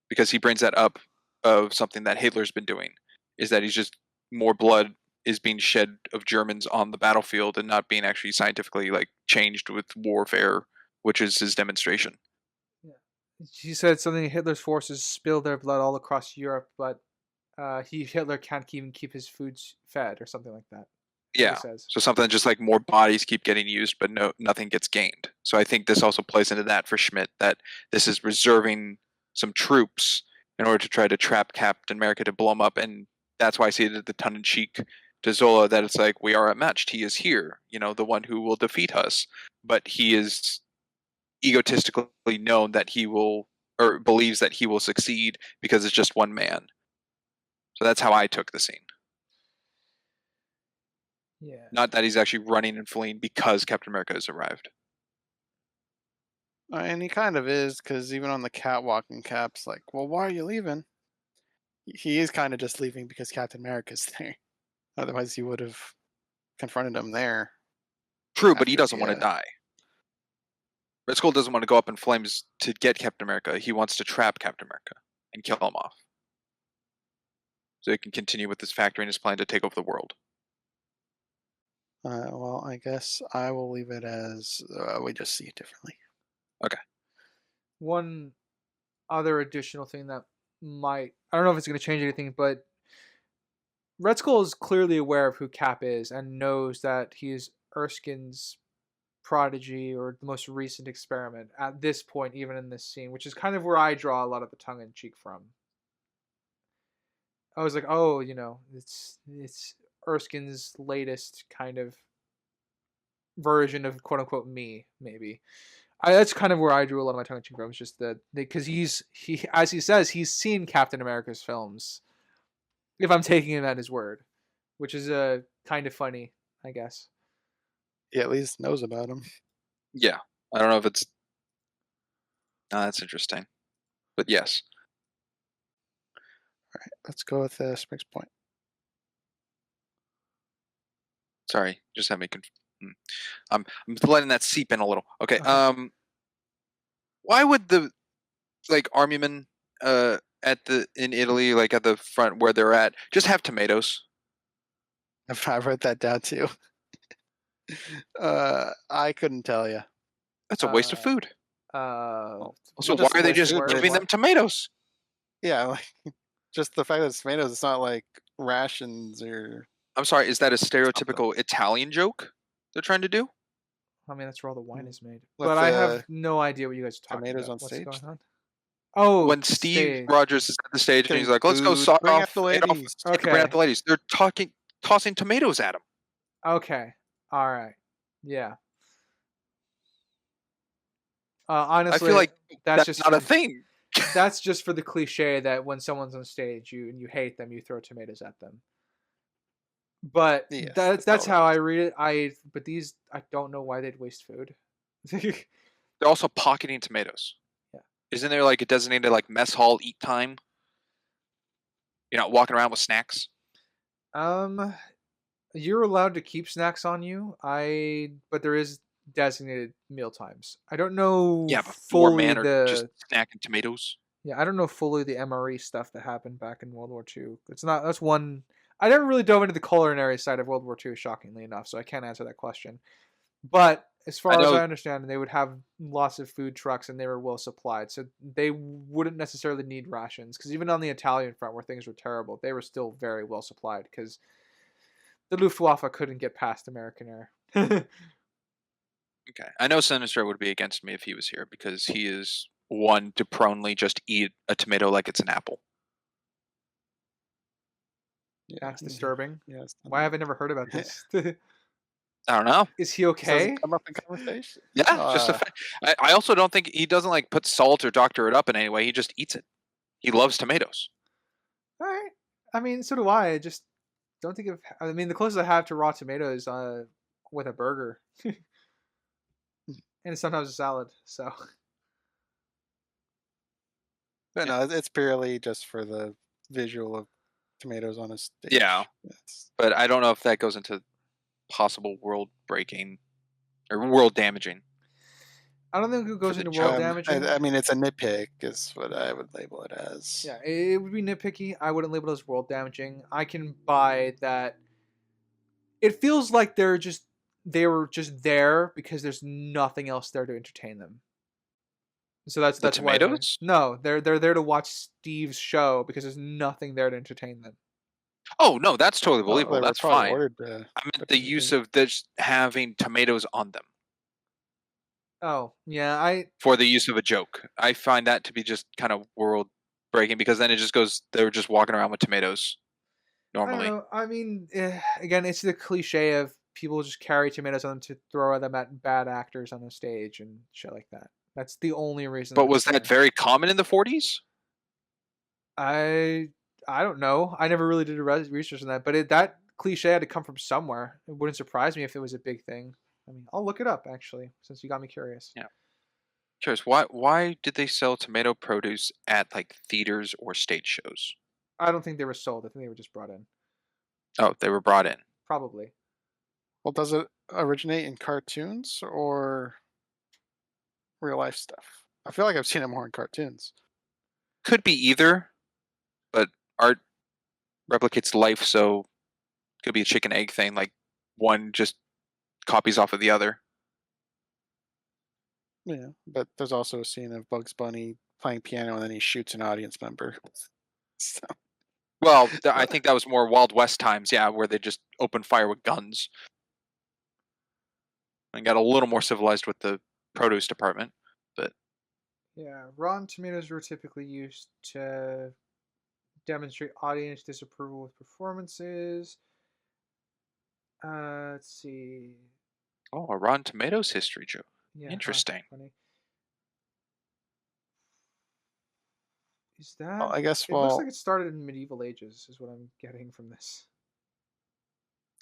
because he brings that up of something that Hitler's been doing, is that he's just more blood is being shed of Germans on the battlefield and not being actually scientifically like changed with warfare, which is his demonstration. He said something. Hitler's forces spill their blood all across Europe, but Hitler can't even keep his foods fed, or something like that. Yeah. So something just like more bodies keep getting used, but nothing gets gained. So I think this also plays into that for Schmidt, that this is reserving some troops in order to try to trap Captain America to blow him up, and that's why I see it the tongue-in-cheek to Zola, that it's like, we are outmatched. He is here, the one who will defeat us, but he is egotistically known that he will, or believes that he will succeed because it's just one man. So that's how I took the scene. Yeah. Not that he's actually running and fleeing because Captain America has arrived. And he kind of is, because even on the catwalk, and Cap's like, well, why are you leaving? He is kind of just leaving because Captain America's there. Otherwise, he would have confronted him there. True, but he doesn't want to die. Red Skull doesn't want to go up in flames to get Captain America. He wants to trap Captain America and kill him off, so he can continue with his factory and his plan to take over the world. Well, I guess I will leave it as we just see it differently. Okay. One other additional thing that I don't know if it's going to change anything, but Red Skull is clearly aware of who Cap is and knows that he is Erskine's prodigy, or the most recent experiment at this point, even in this scene, which is kind of where I draw a lot of the tongue-in-cheek from. I was like, oh, it's Erskine's latest kind of version of quote-unquote me, maybe. That's kind of where I drew a lot of my tongue-in-cheek from. It's just that because he, as he says, he's seen Captain America's films, if I'm taking him at his word, which is kind of funny, I guess. He at least knows about him. Yeah, I don't know if it's. That's interesting, but yes. All right, let's go with Spring's point. Sorry, just had me. I'm letting that seep in a little. Okay. Why would the army men in Italy, like at the front where they're at, just have tomatoes? I wrote that down too. I couldn't tell you. That's a waste of food. So why are they just giving them tomatoes? Yeah, like just the fact that it's tomatoes, it's not like rations or. I'm sorry, is that a stereotypical Italian joke they're trying to do? I mean, that's where all the wine is made. With But I have no idea what you guys are talking tomatoes about. on stage? What's going on? Oh, when Steve Rogers is at the stage and he's like, "Let's go bring off out the ladies." Okay. Bring out the ladies. They're tossing tomatoes at him. Okay. All right. Yeah. Honestly, I feel like that's just not a thing. That's just for the cliche that when someone's on stage, you hate them, you throw tomatoes at them. But yes, that's how I read it. But these, I don't know why they'd waste food. They're also pocketing tomatoes. Yeah. Isn't there like a designated mess hall eat time? You're not walking around with snacks. You're allowed to keep snacks on you. But there is designated meal times. I don't know. Yeah, but fully just snacking tomatoes. Yeah, I don't know fully the MRE stuff that happened back in World War II. That's one. I never really dove into the culinary side of World War II, shockingly enough, so I can't answer that question. But as far as I understand, they would have lots of food trucks and they were well supplied, so they wouldn't necessarily need rations. Because even on the Italian front, where things were terrible, they were still very well supplied because the Luftwaffe couldn't get past American air. Okay, I know Sinister would be against me if he was here because he is one to pronely just eat a tomato like it's an apple. Yeah, that's disturbing. Yes. Why have I never heard about this? I don't know. Is he okay? Come up in conversation. Yeah, just a fact. I also don't think he doesn't put salt or doctor it up in any way. He just eats it. He loves tomatoes. All right. I mean, so do I. I just don't think of. I mean, the closest I have to raw tomatoes with a burger, and sometimes a salad. So But no, it's purely just for the visual of tomatoes on a stage. Yeah. But I don't know if that goes into possible world breaking or world damaging. I don't think it goes the into world joke. damaging. I mean, it's a nitpick, is what I would label it as. Yeah, it would be nitpicky. I wouldn't label it as world damaging. I can buy that. It feels like they were just there because there's nothing else there to entertain them. So that's The why tomatoes? no, they're there to watch Steve's show because there's nothing there to entertain them. Oh no, that's totally Well, believable. they were That's probably fine. ordered I meant the use of this having tomatoes on them Oh yeah, for the use of a joke. I find that to be just kind of world breaking because then it just goes. They're just walking around with tomatoes I don't normally. know. I mean, again, it's the cliche of people just carry tomatoes on them to throw them at bad actors on the stage and shit like that. That's the only reason. But was that very common in the 40s? I don't know. I never really did research on that, but that cliche had to come from somewhere. It wouldn't surprise me if it was a big thing. I mean, I'll look it up actually, since you got me curious. Yeah. Curious, why did they sell tomato produce at like theaters or stage shows? I don't think they were sold. I think they were just brought in. Oh, they were brought in. Probably. Well, does it originate in cartoons or real life stuff? I feel like I've seen it more in cartoons. Could be either, but art replicates life, so it could be a chicken egg thing. Like one just copies off of the other. Yeah, but there's also a scene of Bugs Bunny playing piano and then he shoots an audience member. So, Well, I think that was more Wild West times, yeah, where they just opened fire with guns and got a little more civilized with the produce department. But Yeah, Rotten Tomatoes were typically used to demonstrate audience disapproval with performances. Let's see. oh, a Rotten Tomatoes history, Joe. Yeah, Interesting. funny. Is well, that? I guess It looks like it started in medieval ages, is what I'm getting from this.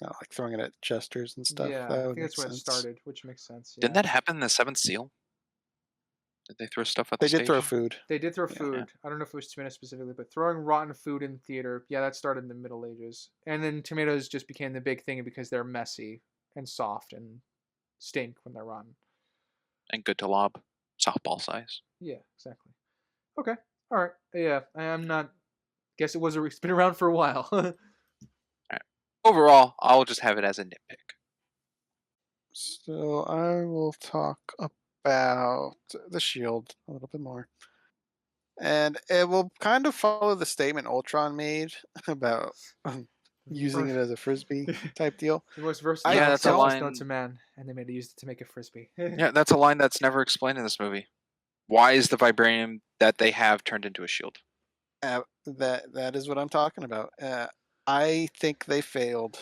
like throwing it at jesters and stuff. Yeah, That I would think that's make when it sense. started, which makes sense. Yeah. Didn't that happen in the Seventh Seal? Did they throw stuff at They the did stage? throw food. They did throw Yeah. food. I don't know if it was tomatoes specifically, but throwing rotten food in theater, yeah, that started in the Middle Ages. And then tomatoes just became the big thing because they're messy and soft and stink when they're rotten. And good to lob. Softball size. Yeah, exactly. Okay. All right. Yeah, I'm not. Guess it's been around for a while. Overall, I'll just have it as a nitpick. So I will talk about the shield a little bit more. And it will kind of follow the statement Ultron made about using it as a frisbee type deal. The most versatile Yeah, that's a known line. to man, and they made it use it to make a frisbee. Yeah, that's a line that's never explained in this movie. Why is the vibranium that they have turned into a shield? That is what I'm talking about. I think they failed.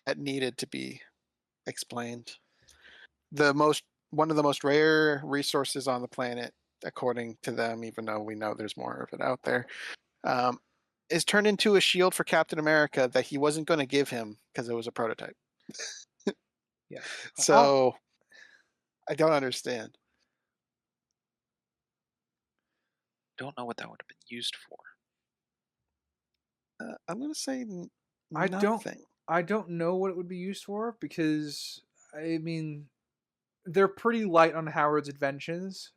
That needed to be explained. One of the most rare resources on the planet, according to them, even though we know there's more of it out there, is turned into a shield for Captain America that he wasn't going to give him because it was a prototype. Yeah. So I don't understand. Don't know what that would have been used for. I'm going to say I nothing. I don't know what it would be used for because I mean they're pretty light on Howard's inventions,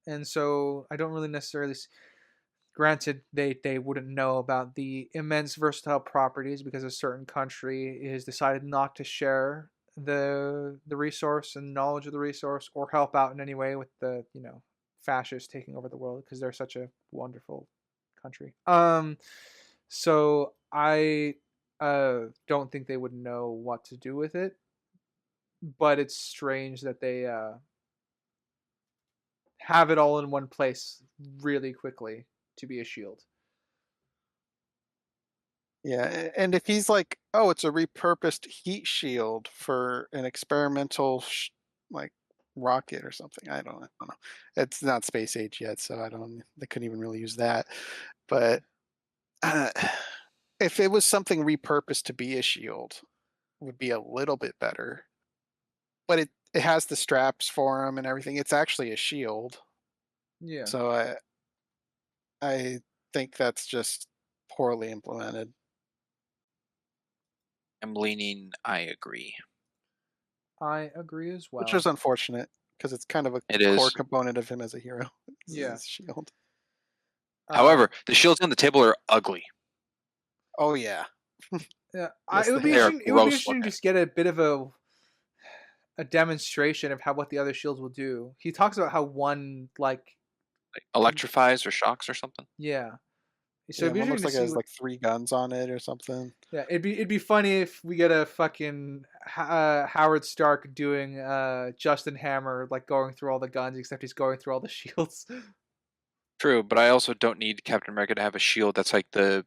and so I don't really necessarily. Granted, they wouldn't know about the immense versatile properties because a certain country has decided not to share the resource and knowledge of the resource or help out in any way with the fascists taking over the world because they're such a wonderful country. So I don't think they would know what to do with it, but it's strange that they have it all in one place really quickly to be a shield. Yeah, and if he's like, oh, it's a repurposed heat shield for an experimental like rocket or something. I don't know. It's not space age yet, so they couldn't even really use that. But if it was something repurposed to be a shield, it would be a little bit better. But it has the straps for him and everything. It's actually a shield. Yeah. So I think that's just poorly implemented. I'm leaning. I agree. I agree as well. Which is unfortunate because it's kind of a It core is. component of him as a hero. Yeah. His shield. However, the shields on the table are ugly. Oh yeah. Yeah, Yes, it would be they are interesting. It would be gross interesting to looking. just get a bit of a demonstration of what the other shields will do. He talks about how one Like electrifies or shocks or something. yeah. So Yeah, it'd be one interesting looks to like it see has like 3 guns on it or something. yeah, it'd be funny if we get a fucking Howard Stark doing Justin Hammer like going through all the guns except he's going through all the shields. True, but I also don't need Captain America to have a shield that's like the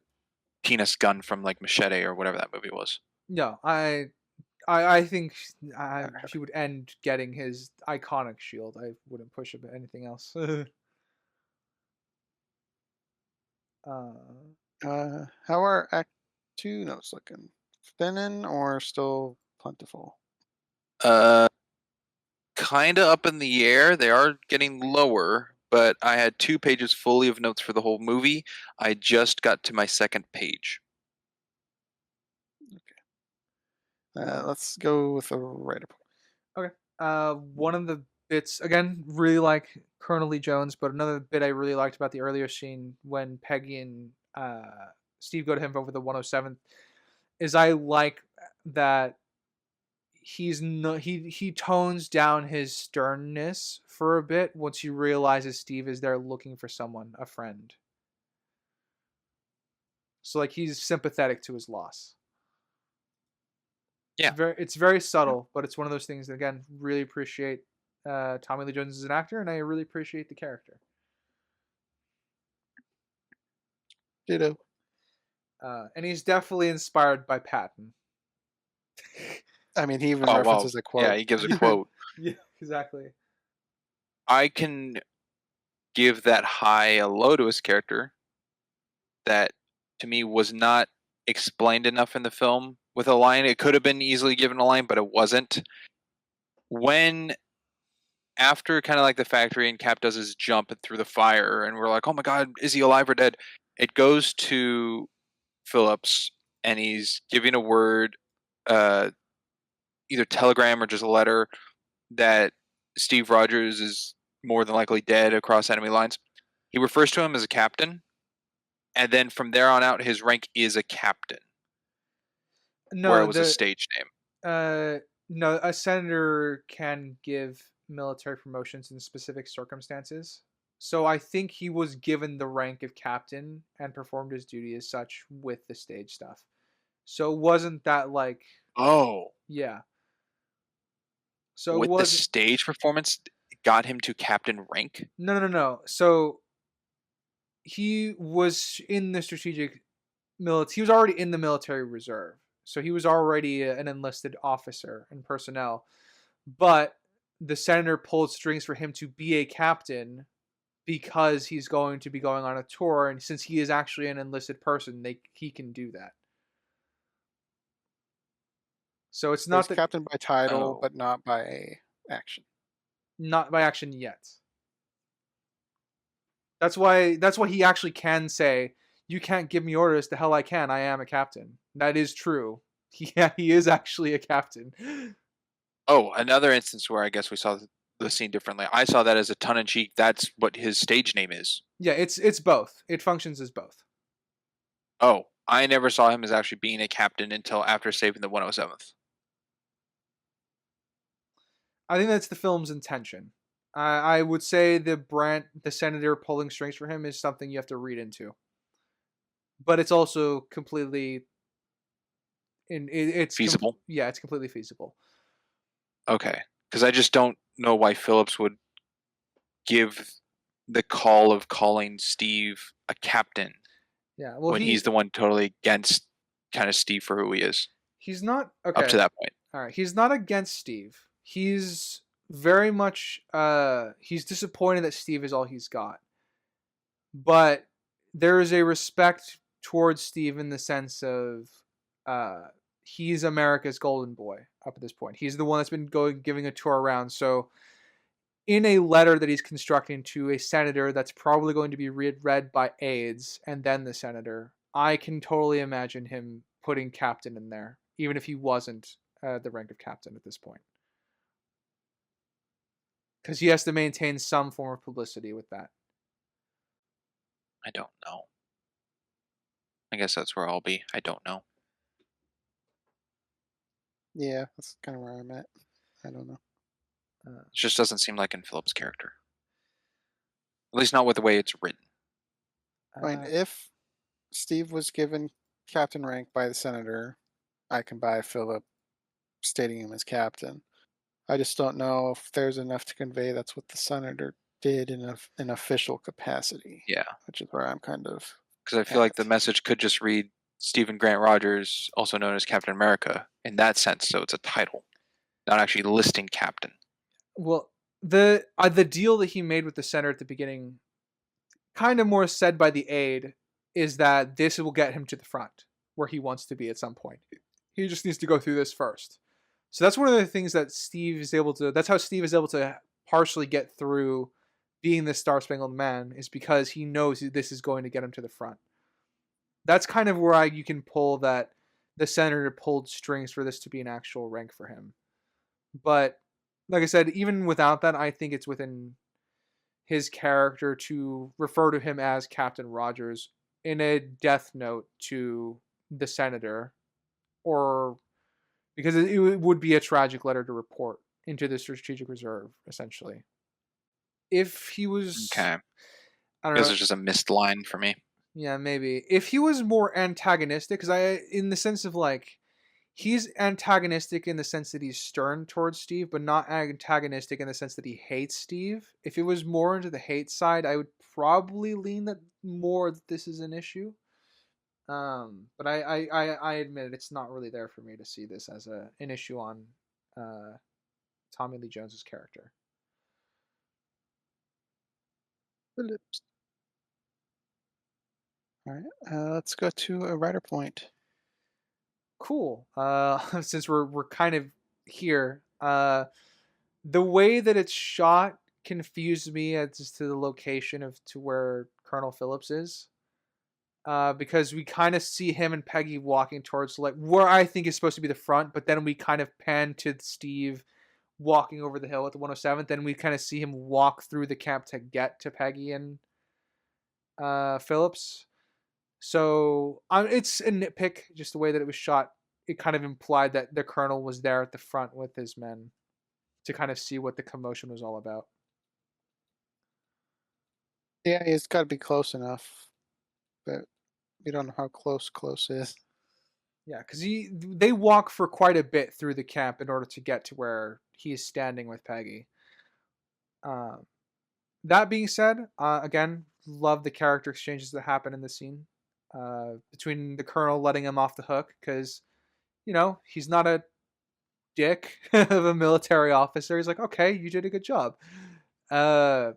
penis gun from like Machete or whatever that movie was. No, I think he would end getting his iconic shield. I wouldn't push him anything else. How are Act 2 notes looking? Thinning or still plentiful? Kind of up in the air. They are getting lower, but I had 2 pages fully of notes for the whole movie. I just got to my second page. Let's go with a writer point. Okay. One of the bits again, really like Colonel Lee Jones, but another bit I really liked about the earlier scene when Peggy and Steve go to him over the 107th is I like that he's no he tones down his sternness for a bit once he realizes Steve is there looking for someone, a friend. So like he's sympathetic to his loss. Yeah. It's very subtle, but it's one of those things that again really appreciate Tommy Lee Jones as an actor, and I really appreciate the character. Ditto. And he's definitely inspired by Patton. I mean, he even Oh, references a quote. yeah, he gives a quote. Yeah, exactly. I can give that high a low to his character that to me was not explained enough in the film with a line. It could have been easily given a line, but it wasn't. When after kind of like the factory and Cap does his jump through the fire and we're like, oh my god, is he alive or dead? It goes to Phillips and he's giving a word, either telegram or just a letter that Steve Rogers is more than likely dead across enemy lines. He refers to him as a captain, and then from there on out, his rank is a captain, where it was a stage name. No, a senator can give military promotions in specific circumstances. So I think he was given the rank of captain and performed his duty as such with the stage stuff. So it wasn't that like Oh, yeah. So with it the was stage performance got him to captain rank. no. So he was in the strategic military. He was already in the military reserve. So he was already an enlisted officer and personnel. But the senator pulled strings for him to be a captain because he's going to be going on a tour, and since he is actually an enlisted person, he can do that. So it's So not he's that captain by title, Oh. but not by action. not by action yet. That's why he actually can say, "You can't give me orders. The hell I can. I am a captain." That is true. He is actually a captain. Oh, another instance where I guess we saw the scene differently. I saw that as a tongue in cheek. That's what his stage name is. Yeah, it's both. It functions as both. Oh, I never saw him as actually being a captain until after saving the 107th. I think that's the film's intention. I would say the senator pulling strings for him is something you have to read into, but it's also completely it's Feasible. yeah, it's completely feasible. Okay, because I just don't know why Phillips would give the call of calling Steve a captain Yeah, well, when he's the one totally against kind of Steve for who he is he's not up to okay. that point. All right, he's not against Steve. He's very much he's disappointed that Steve is all he's got, but there is a respect towards Steve in the sense of he's America's golden boy up at this point. He's the one that's been giving a tour around. So in a letter that he's constructing to a senator that's probably going to be read by aides and then the senator, I can totally imagine him putting captain in there, even if he wasn't the rank of captain at this point. Because he has to maintain some form of publicity with that. I don't know. I guess that's where I'll be. I don't know. Yeah, that's kind of where I'm at. I don't know. It just doesn't seem like in Philip's character. At least not with the way it's written. I mean, if Steve was given captain rank by the senator, I can buy Philip stating him as captain. I just don't know if there's enough to convey that's what the senator did in an official capacity. Yeah. Which is where I'm kind of... Because I feel like the message could just read Stephen Grant Rogers, also known as Captain America, in that sense, so it's a title, not actually listing captain. Well, the deal that he made with the senator at the beginning, kind of more said by the aide, is that this will get him to the front, where he wants to be at some point. He just needs to go through this first. So that's one of the things that Steve is able to... That's how Steve is able to partially get through being the Star-Spangled Man, is because he knows this is going to get him to the front. That's kind of where you can pull that the senator pulled strings for this to be an actual rank for him. But like I said, even without that, I think it's within his character to refer to him as Captain Rogers in a death note to the senator, or because it would be a tragic letter to report into the strategic reserve, essentially. If he was... Okay. I don't guess know. it's just a missed line for me. Yeah, maybe. If he was more antagonistic, because in the sense of like, he's antagonistic in the sense that he's stern towards Steve, but not antagonistic in the sense that he hates Steve. If it was more into the hate side, I would probably lean that more that this is an issue. But I admit it's not really there for me to see this as an issue on Tommy Lee Jones's character. Phillips. All right, let's go to a writer point. Cool. Since we're kind of here, the way that it's shot confused me as to the location to where Colonel Phillips is. Because we kind of see him and Peggy walking towards like where I think is supposed to be the front, but then we kind of pan to Steve walking over the hill at the 107th, then we kind of see him walk through the camp to get to Peggy and Phillips. So it's a nitpick, just the way that it was shot. It kind of implied that the colonel was there at the front with his men to kind of see what the commotion was all about. Yeah, it's got to be close enough, but we don't know how close is. Yeah, because they walk for quite a bit through the camp in order to get to where he is standing with Peggy. That being said, again, love the character exchanges that happen in the scene between the colonel letting him off the hook because, he's not a dick of a military officer. He's like, okay, you did a good job. And,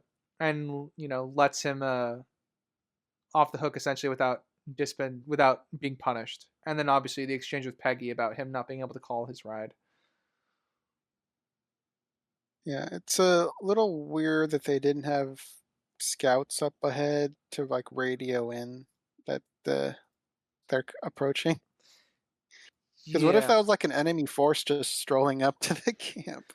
lets him off the hook essentially without being punished. And then obviously the exchange with Peggy about him not being able to call his ride. Yeah, it's a little weird that they didn't have scouts up ahead to like radio in that they're approaching. Because what if that was like an enemy force just strolling up to the camp?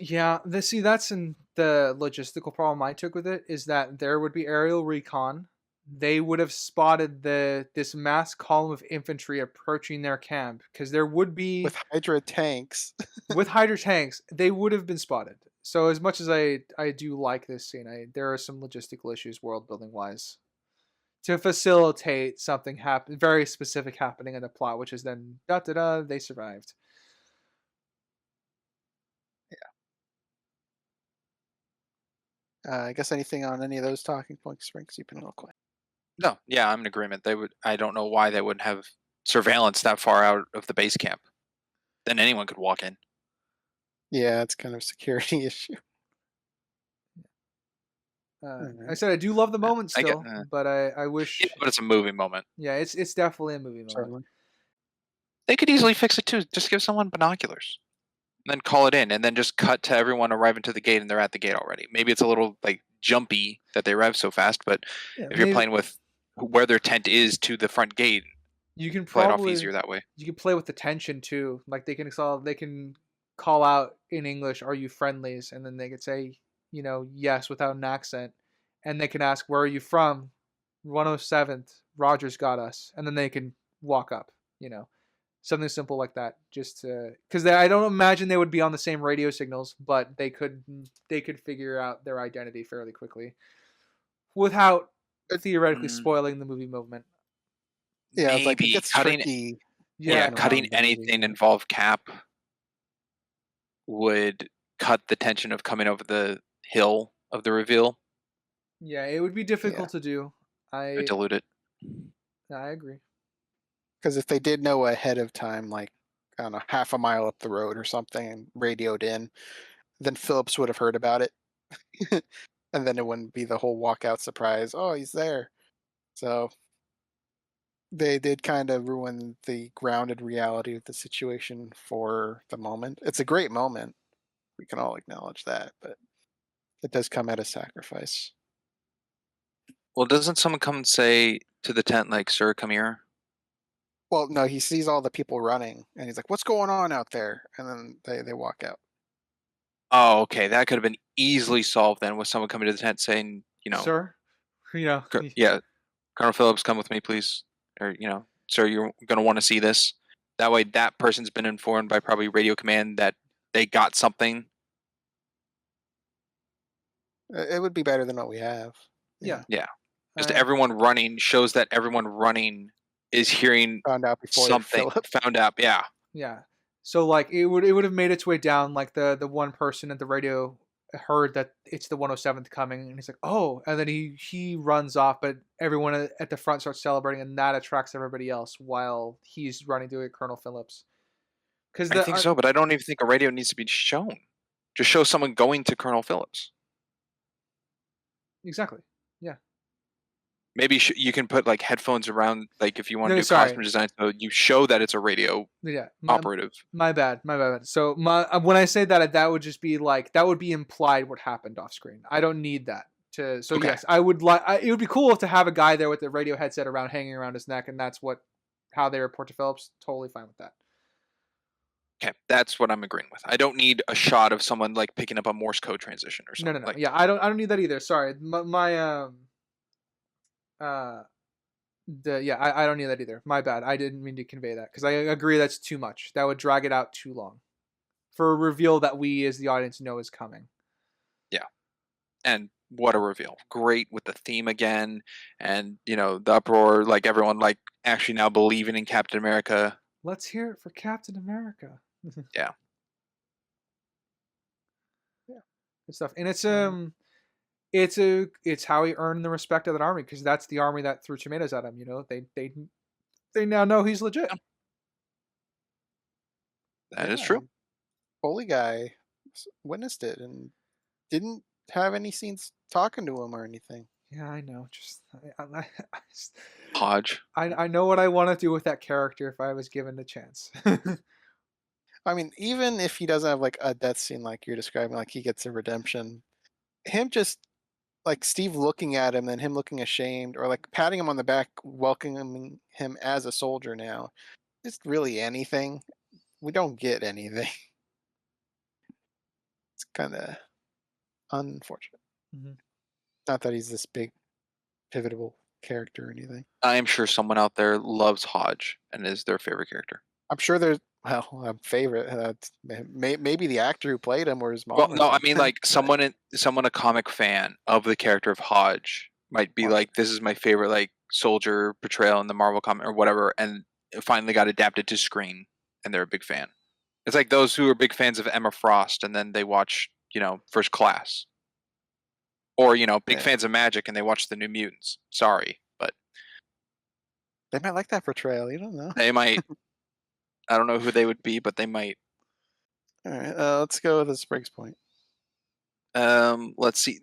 Yeah, that's in the logistical problem I took with it, is that there would be aerial recon. They would have spotted this mass column of infantry approaching their camp, because there would be... With Hydra tanks. With Hydra tanks, they would have been spotted. So as much as I do like this scene, there are some logistical issues world building wise to facilitate something very specific happening in the plot, which is then they survived. I guess anything on any of those talking points, Sprinks? You've been a little quiet. No, yeah, I'm in agreement. I don't know why they wouldn't have surveillance that far out of the base camp. Then anyone could walk in. Yeah, it's kind of a security issue. I said I do love the moment still, but I wish. Yeah, but it's a movie moment. Yeah, it's definitely a movie moment. Certainly. They could easily fix it too. Just give someone binoculars. and then call it in, and then just cut to everyone arriving to the gate, and they're at the gate already. Maybe it's a little like jumpy that they arrive so fast, but if you're playing with where their tent is to the front gate, you can play it off probably easier that way. you can play with the tension too. Like they can call out in English, "Are you friendlies?" And then they could say, yes without an accent, and they can ask, "Where are you from?" 107th. Rogers got us, and then they can walk up. Something simple like that, just because I don't imagine they would be on the same radio signals, but they could figure out their identity fairly quickly without theoretically spoiling the movie movement. Yeah, it's like it Maybe gets cutting. tricky. Yeah, cutting anything involve Cap would cut the tension of coming over the hill of the reveal. Yeah, it would be difficult to do. It dilute it. I agree. Because if they did know ahead of time, like, I don't know, half a mile up the road or something, and radioed in, then Phillips would have heard about it. And then it wouldn't be the whole walkout surprise. Oh, he's there. So they did kind of ruin the grounded reality of the situation for the moment. It's a great moment. We can all acknowledge that, but it does come at a sacrifice. Well, doesn't someone come and say to the tent, like, "Sir, come here"? Well, no, he sees all the people running, and he's like, "What's going on out there?" And then they walk out. Oh, okay. That could have been easily solved then with someone coming to the tent saying, "Sir, yeah, Colonel Phillips, come with me, please," or "Sir, you're going to want to see this." That way, that person's been informed by probably radio command that they got something. It would be better than what we have. Yeah. Just everyone running shows that everyone running is hearing found out before something. Found out, yeah. Yeah. So like it would have made its way down. Like the one person at the radio heard that it's the 107th coming, and he's like, "Oh!" And then he runs off, but everyone at the front starts celebrating, and that attracts everybody else while he's running to Colonel Phillips. I think so, but I don't even think a radio needs to be shown. Just show someone going to Colonel Phillips. Exactly. Yeah. Maybe you can put like headphones around, like if you want to do costume design, so you show that it's a radio operative. My bad. So when I say that, that would just be like that would be implied what happened off screen. I don't need that to. So yes, I would like. It would be cool to have a guy there with the radio headset hanging around his neck, and that's how they report to Phillips. Totally fine with that. Okay, that's what I'm agreeing with. I don't need a shot of someone like picking up a Morse code transition or something. No. Yeah, I don't need that either. Sorry, I don't need that either. My bad. I didn't mean to convey that because I agree that's too much. That would drag it out too long for a reveal that we as the audience know is coming. Yeah, and what a reveal! Great with the theme again, and the uproar, like everyone like actually now believing in Captain America. Let's hear it for Captain America. Yeah. Good stuff, and it's how he earned the respect of that army because that's the army that threw tomatoes at him. They now know he's legit. That is true. Holy guy witnessed it and didn't have any scenes talking to him or anything. Yeah, I know. Just Hodge. I know what I want to do with that character if I was given the chance. I mean, even if he doesn't have like a death scene like you're describing, like he gets a redemption, him just like Steve looking at him and him looking ashamed or like patting him on the back, welcoming him as a soldier now, just really anything. We don't get anything. It's kind of unfortunate. Mm-hmm. Not that he's this big, pivotal character or anything. I am sure someone out there loves Hodge and is their favorite character. I'm sure there's a favorite. Maybe the actor who played him or his mom. Well, no, I mean like someone a comic fan of the character of Hodge might be like, this is my favorite like soldier portrayal in the Marvel comic or whatever, and it finally got adapted to screen, and they're a big fan. It's like those who are big fans of Emma Frost, and then they watch First Class, or big fans of Magic, and they watch the New Mutants. Sorry, but they might like that portrayal. You don't know. They might. I don't know who they would be, but they might. All right, let's go with this Briggs point. Let's see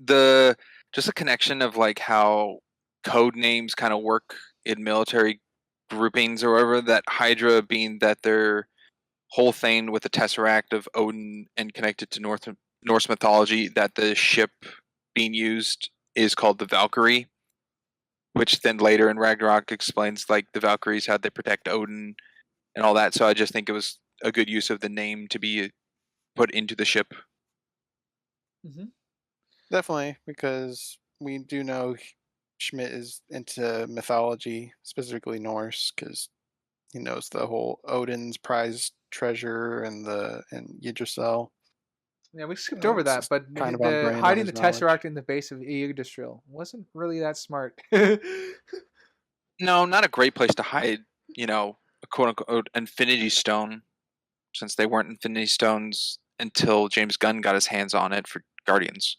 just a connection of like how code names kind of work in military groupings or whatever. That Hydra being that they're whole thing with the Tesseract of Odin and connected to Norse mythology, that the ship being used is called the Valkyrie, which then later in Ragnarok explains like the Valkyries, how they protect Odin and all that. So I just think it was a good use of the name to be put into the ship. Definitely, because we do know Schmidt is into mythology, specifically Norse, because he knows the whole Odin's prized treasure and Yggdrasil. Yeah, we skipped over It's that, just but kind of on brand on hiding his the knowledge. Tesseract in the base of Yggdrasil wasn't really that smart. No, not a great place to hide, a quote unquote Infinity Stone, since they weren't Infinity Stones until James Gunn got his hands on it for Guardians.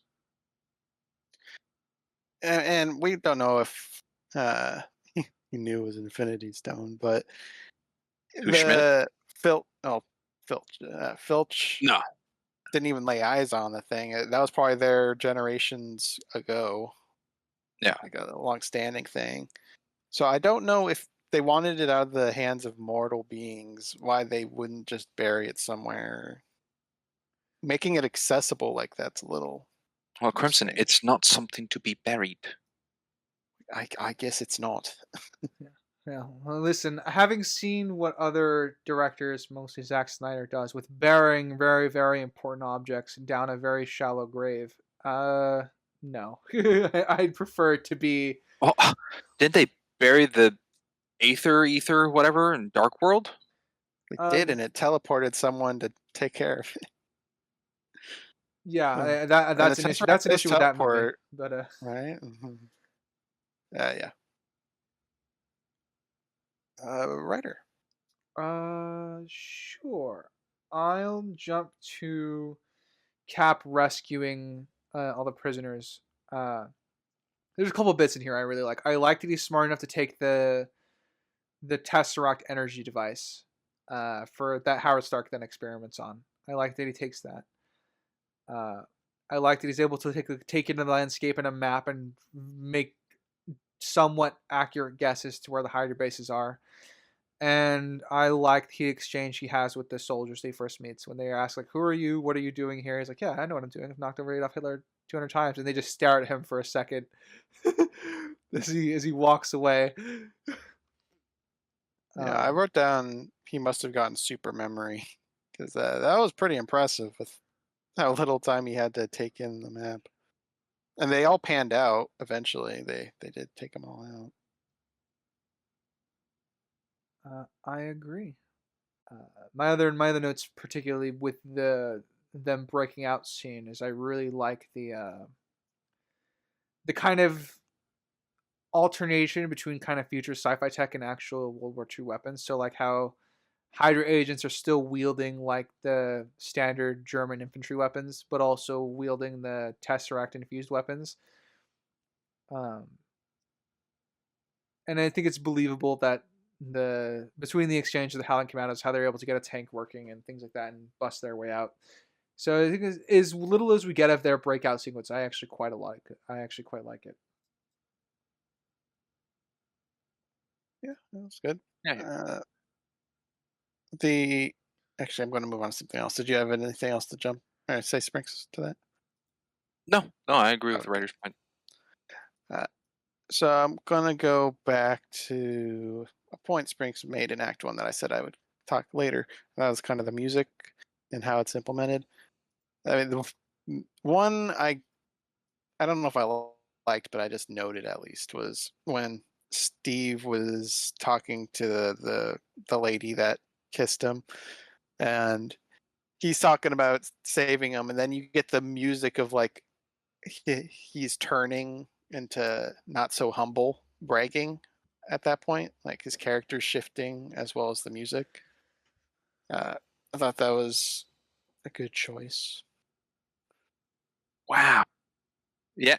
And we don't know if he knew it was Infinity Stone, but Who, Schmidt? Filch No. didn't even lay eyes on the thing. That was probably their generations ago. Yeah. Like a long-standing thing. So I don't know if they wanted it out of the hands of mortal beings, why they wouldn't just bury it somewhere. Making it accessible like that's a little... Well, Crimson, strange. it's not something to be buried. I guess it's not. Yeah, well, listen, having seen what other directors, mostly Zack Snyder, does with burying very, very important objects down a very shallow grave, no. I'd prefer it to be... Oh, didn't they bury the ether, whatever, in Dark World? We did, and it teleported someone to take care of it. Yeah, that's an issue. That's an issue with that movie. But right? Yeah. Writer. Sure. I'll jump to Cap rescuing all the prisoners. There's a couple bits in here I really like. I like that he's smart enough to take the Tesseract energy device for that Howard Stark then experiments on. I like that he takes that. I like that he's able to take into the landscape and a map and make somewhat accurate guesses to where the Hydra bases are. And I like the exchange he has with the soldiers he first meets when they ask, like, who are you? What are you doing here? He's like, yeah, I know what I'm doing. I've knocked over Adolf Hitler 200 times. And they just stare at him for a second as he walks away. Yeah, I wrote down he must have gotten super memory because that was pretty impressive with how little time he had to take in the map. And they all panned out eventually. They did take them all out. I agree. My other notes, particularly with them breaking out scene, is I really like the kind of alternation between kind of future sci-fi tech and actual World War II weapons. So like how Hydra agents are still wielding like the standard German infantry weapons, but also wielding the Tesseract infused weapons. And I think it's believable that between the exchange of the Howling Commandos, how they're able to get a tank working and things like that and bust their way out. So I think as little as we get of their breakout sequence, I actually quite like it. Yeah, that was good. Yeah. Actually, I'm going to move on to something else. Did you have anything else to jump or say, Sprinks, to that? No, I agree with the writer's point. So I'm going to go back to a point Sprinks made in Act 1 that I said I would talk later. That was kind of the music and how it's implemented. I mean, the one I don't know if I liked, but I just noted at least, was when Steve was talking to the lady that kissed him, and he's talking about saving him, and then you get the music of like he's turning into not so humble bragging at that point, like his character's shifting as well as the music. I thought that was a good choice. Wow. Yeah,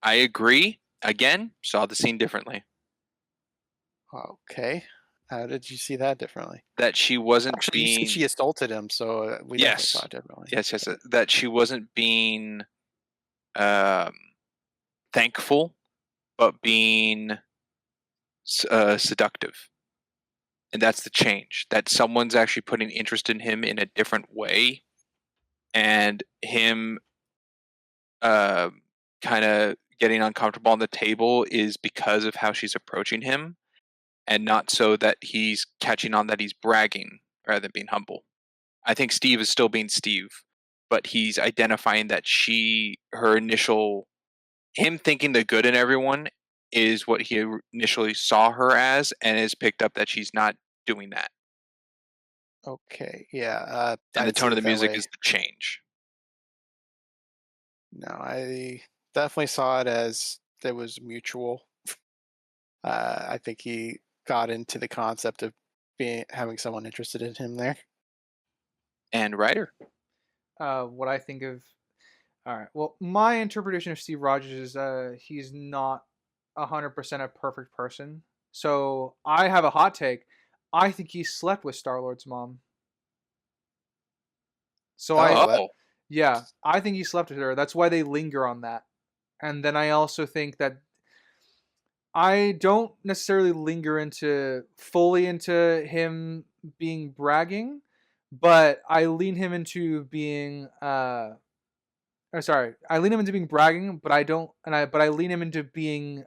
I agree. Again, saw the scene differently. Okay. How did you see that differently? That she wasn't Actually, being... you said she assaulted him, so we definitely saw it differently. Yes. That she wasn't being thankful, but being seductive. And that's the change. That someone's actually putting interest in him in a different way, and him kind of getting uncomfortable on the table is because of how she's approaching him, and not so that he's catching on that he's bragging rather than being humble. I think Steve is still being Steve, but he's identifying that him thinking the good in everyone is what he initially saw her as, and has picked up that she's not doing that. Okay, yeah. And the I'd tone see of it the that music way. is the change. No, I definitely saw it as it was mutual. I think he got into the concept of having someone interested in him there. And Ryder. What I think of. All right. Well, my interpretation of Steve Rogers is he's not 100% a perfect person. So I have a hot take. I think he slept with Star-Lord's mom. So yeah, I think he slept with her. That's why they linger on that. And then I also think that I don't necessarily linger fully into him being bragging, but I lean him into being I lean him into being bragging, but I lean him into being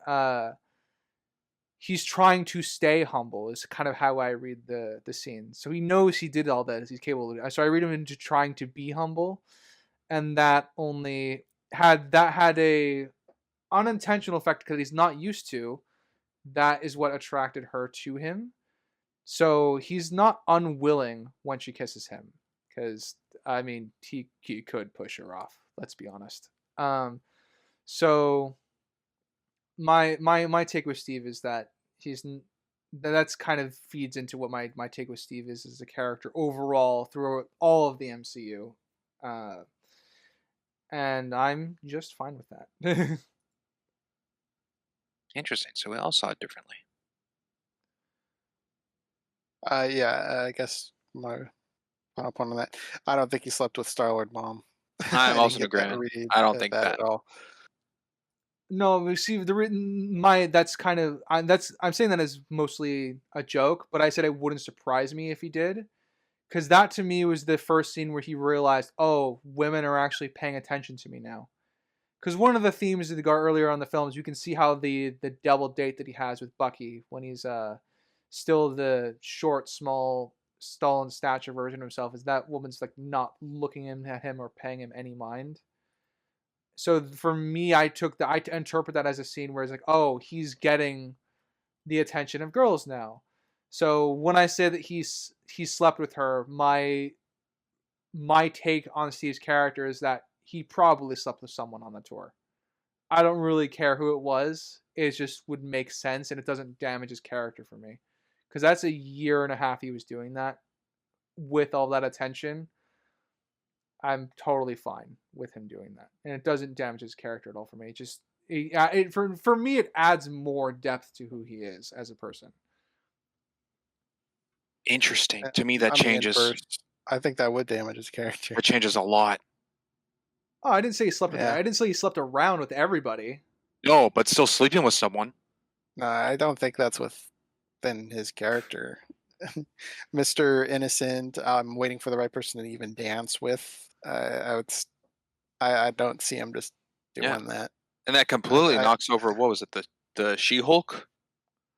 he's trying to stay humble is kind of how I read the scene. So he knows he did all that, he's capable of it. So I read him into trying to be humble, and that only had a unintentional effect because he's not used to. That is what attracted her to him. So he's not unwilling when she kisses him, because I mean he could push her off. Let's be honest. So my take with Steve is that that's kind of feeds into what my take with Steve is as a character overall through all of the MCU, and I'm just fine with that. Interesting. So we all saw it differently. Yeah, I guess my final point on that. I don't think he slept with Star-Lord mom. I'm I also didn't in get that agreement. read I don't at think that that. at all. No, we see the written that's kind of I'm saying that as mostly a joke, but I said it wouldn't surprise me if he did, because that to me was the first scene where he realized, oh, women are actually paying attention to me now. Because one of the themes that got earlier on the films, you can see how the double date that he has with Bucky when he's still the short, small, tall in stature version of himself, is that woman's like not looking at him or paying him any mind. So for me, I interpret that as a scene where it's like, oh, he's getting the attention of girls now. So when I say that he slept with her, my take on Steve's character is that he probably slept with someone on the tour. I don't really care who it was. It just would make sense, and it doesn't damage his character for me, because that's a year and a half he was doing that with all that attention. I'm totally fine with him doing that, and it doesn't damage his character at all for me. For me, it adds more depth to who he is as a person. Interesting. To me, that I'm the changes. inverse. I think that would damage his character. That changes a lot. Oh, I didn't say he slept with. Yeah. I didn't say he slept around with everybody. No, but still sleeping with someone. No, I don't think that's within his character. Mr. Innocent, I'm waiting for the right person to even dance with. I don't see him just doing that. And that completely I- knocks over, what was it, the She-Hulk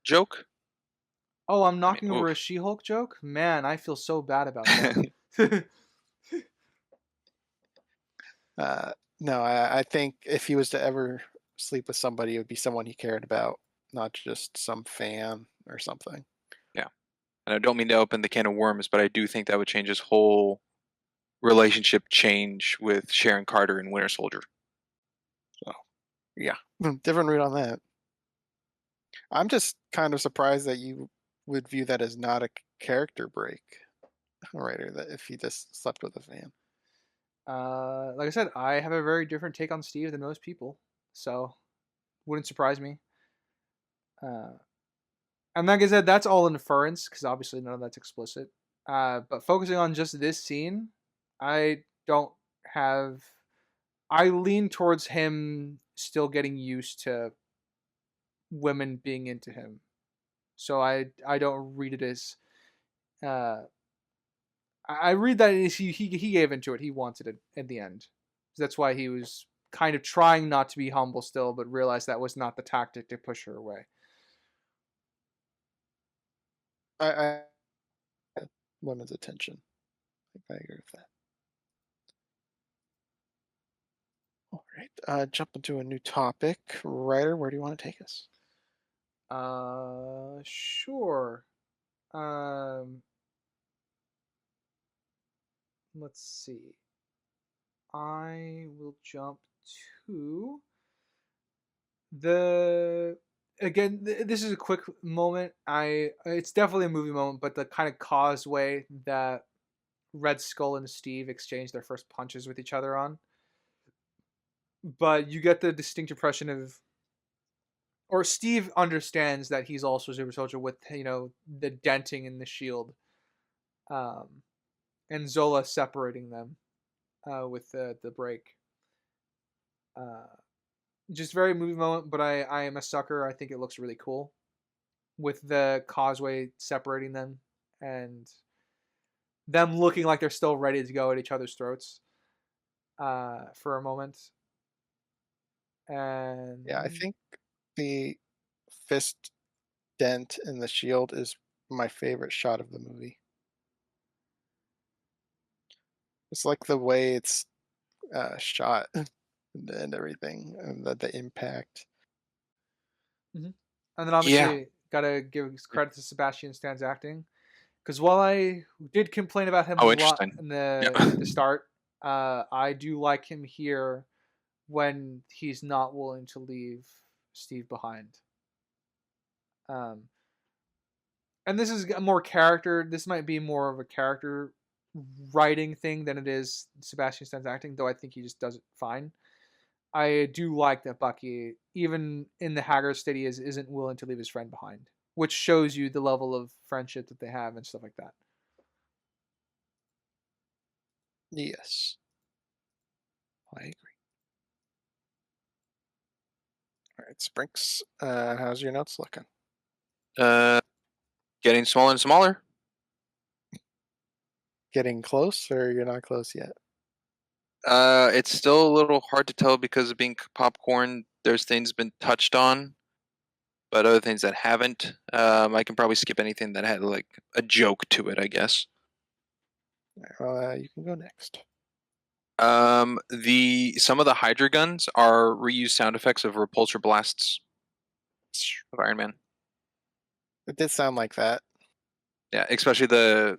joke? Oh, I'm knocking over oof. a She-Hulk joke? Man, I feel so bad about that. No, I think if he was to ever sleep with somebody, it would be someone he cared about, not just some fan or something. Yeah. And I don't mean to open the can of worms, but I do think that would change his whole relationship change with Sharon Carter and Winter Soldier. So, yeah, different read on that. I'm just kind of surprised that you would view that as not a character break, writer. That if he just slept with a fan. Like I said, I have a very different take on Steve than most people, so wouldn't surprise me. And like I said, that's all inference because obviously none of that's explicit. But focusing on just this scene, I don't have. I lean towards him still getting used to women being into him, so I don't read it as I read that he gave into it. He wanted it at the end. That's why he was kind of trying not to be humble still, but realized that was not the tactic to push her away. I women's attention. I think I agree with that. All right, jump into a new topic. Ryder, where do you want to take us? Sure. Let's see. I will jump to the again. This is a quick moment. It's definitely a movie moment, but the kind of causeway that Red Skull and Steve exchange their first punches with each other on. But you get the distinct impression of, or Steve understands that he's also a super soldier with, the denting in the shield, and Zola separating them with the break. Just very movie moment, but I am a sucker. I think it looks really cool with the causeway separating them and them looking like they're still ready to go at each other's throats for a moment. And yeah, I think the fist dent in the shield is my favorite shot of the movie. It's like the way it's shot and everything, and the impact. Mm-hmm. And then obviously gotta give credit to Sebastian Stan's acting, because while I did complain about him a lot in the start, I do like him here when he's not willing to leave Steve behind. And this is more character. This might be more of a character writing thing than it is Sebastian Stan's acting, though I think he just does it fine. I do like that Bucky, even in the haggard state he isn't willing to leave his friend behind, which shows you the level of friendship that they have and stuff like that. Yes, I agree. All right, Sprinks, how's your notes looking? Getting smaller and smaller. Getting close, or you're not close yet? It's still a little hard to tell because of being popcorn. There's things been touched on, but other things that haven't. I can probably skip anything that had like a joke to it, I guess. All right, well, you can go next. Some of the Hydra guns are reused sound effects of repulsor blasts of Iron Man. It did sound like that. Yeah, especially the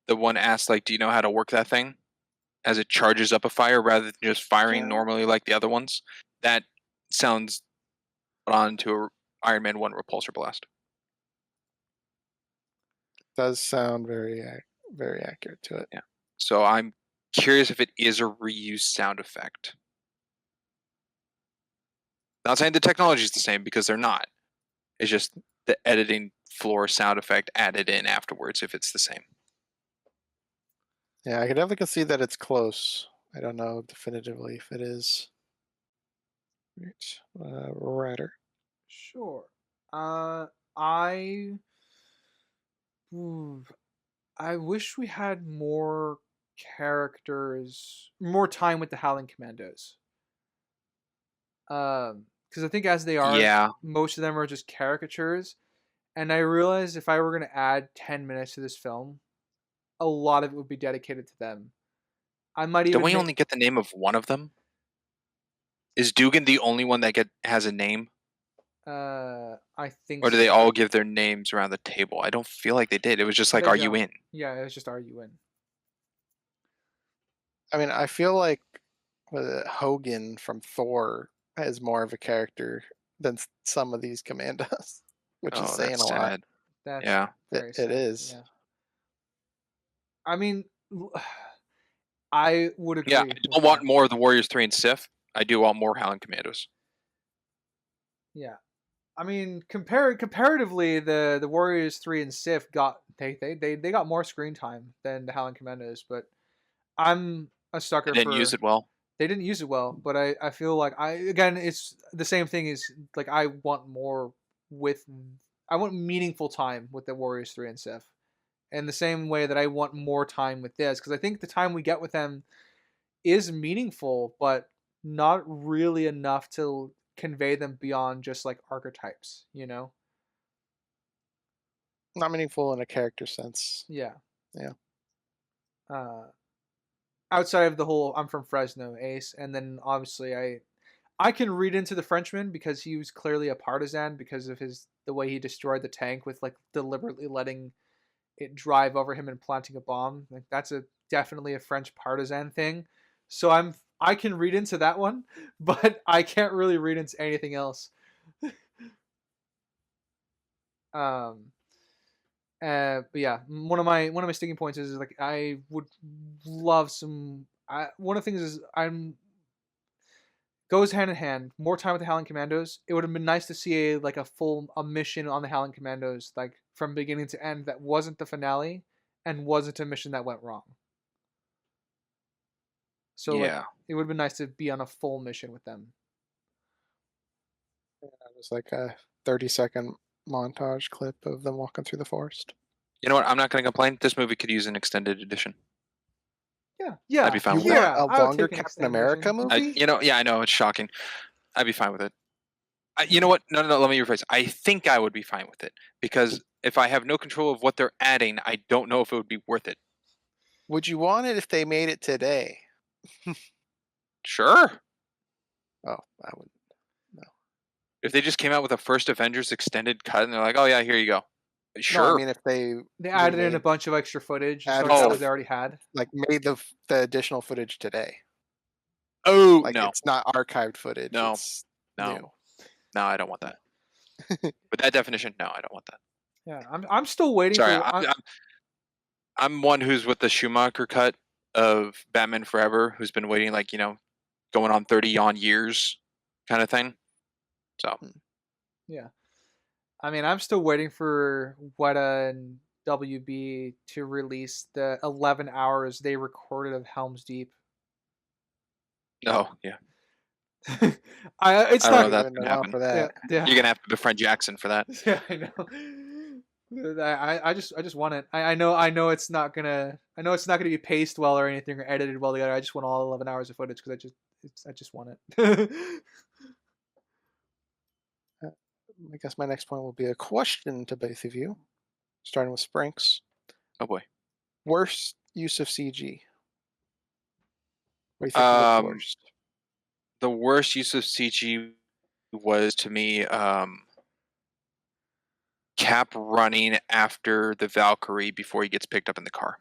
one asked, like, do you know how to work that thing? As it charges up a fire rather than just firing normally like the other ones. That sounds on to a Iron Man 1 repulsor blast. Does sound very accurate to it. Yeah. So I'm curious if it is a reused sound effect. Not saying the technology is the same, because they're not. It's just the editing floor sound effect added in afterwards if it's the same. Yeah, I can definitely see that it's close. I don't know definitively if it is. Right. Ryder. Sure. I wish we had more characters, more time with the Howling Commandos. Because I think as they are, most of them are just caricatures. And I realized if I were going to add 10 minutes to this film, a lot of it would be dedicated to them. I might even. Don't we only get the name of one of them? Is Dugan the only one that has a name? I think. Or do they all give their names around the table? I don't feel like they did. It was just like, "Are you in?" Yeah, it was just, "Are you in?" I mean, I feel like Hogan from Thor is more of a character than some of these commandos, which is saying a lot. That's yeah, it is. Yeah. I mean, I would agree. Yeah, I don't want more of the Warriors 3 and Sif. I do want more Howling Commandos. Yeah. I mean, comparatively, the Warriors 3 and Sif got they got more screen time than the Howling Commandos, but I'm a sucker for. They didn't use it well. They didn't use it well, but I feel like it's the same thing as like I want more I want meaningful time with the Warriors 3 and Sif, in the same way that I want more time with this, because I think the time we get with them is meaningful, but not really enough to convey them beyond just like archetypes, you know? Not meaningful in a character sense. Yeah. Yeah. Outside of the whole I'm from Fresno ace, and then obviously I can read into the Frenchman because he was clearly a partisan because of the way he destroyed the tank with like deliberately letting it drive over him and planting a bomb. Like that's definitely a French partisan thing. So I can read into that one, but I can't really read into anything else. But yeah, one of my sticking points is like I would love some. One of the things is goes hand in hand. More time with the Howling Commandos. It would have been nice to see a mission on the Howling Commandos, like from beginning to end, that wasn't the finale and wasn't a mission that went wrong. So like it would have been nice to be on a full mission with them. Yeah, it was like a 30-second montage clip of them walking through the forest. You know what? I'm not going to complain. This movie could use an extended edition. Yeah. I'd be fine with that. A I would longer take an Captain extended America edition. movie? I know it's shocking. I'd be fine with it. You know what? No. Let me rephrase. I think I would be fine with it because if I have no control of what they're adding, I don't know if it would be worth it. Would you want it if they made it today? Sure. Oh, I would. If they just came out with a first Avengers extended cut and they're like, "Oh yeah, here you go." Sure. No, I mean, if they added in a bunch of extra footage, added so stuff they already had. like made the additional footage today. Oh Like no, it's not archived footage. No. It's no, new. no, I don't want that. With that definition, no, I don't want that. Yeah, I'm still waiting Sorry, for. I'm one who's with the Schumacher cut of Batman Forever, who's been waiting like going on 30 on years, kind of thing. So Yeah. I mean, I'm still waiting for Weta and WB to release the 11 hours they recorded of Helm's Deep. no, yeah, It's I don't know not if that's gonna happen. For that. Yeah. You're gonna have to befriend Jackson for that. Yeah, I know. I just want it. I know it's not gonna be paced well or anything or edited well together. I just want all 11 hours of footage because I just want it. I guess my next point will be a question to both of you, starting with Sprinks. Oh boy. Worst use of CG? What do you think was the worst? The worst use of CG was to me Cap running after the Valkyrie before he gets picked up in the car.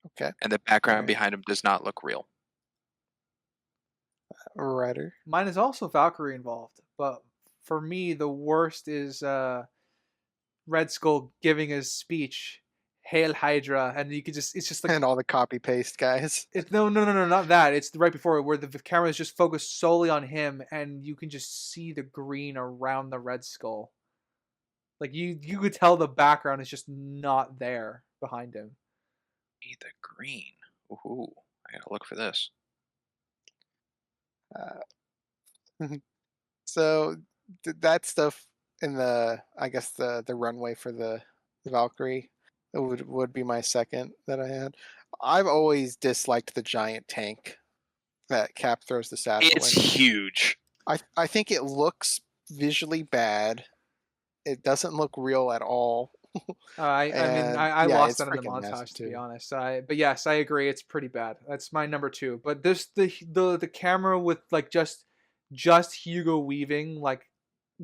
Okay. And the background Alright. behind him does not look real. Ryder. Mine is also Valkyrie involved, but for me the worst is Red Skull giving his speech, "Hail Hydra," and you could it's just like And all the copy paste guys. it's no, not that. It's right before where the camera is just focused solely on him, and you can just see the green around the Red Skull. Like you could tell the background is just not there behind him. The green. Ooh, I gotta look for this. So that stuff in the, I guess the runway for the Valkyrie, it would be my second that I had. I've always disliked the giant tank that Cap throws the satchel It's in. huge. I think it looks visually bad. It doesn't look real at all. I yeah, lost it's that in the freaking massive, montage, to be too. honest. But yes, I agree. It's pretty bad. That's my number 2. But the camera with like just Hugo Weaving, like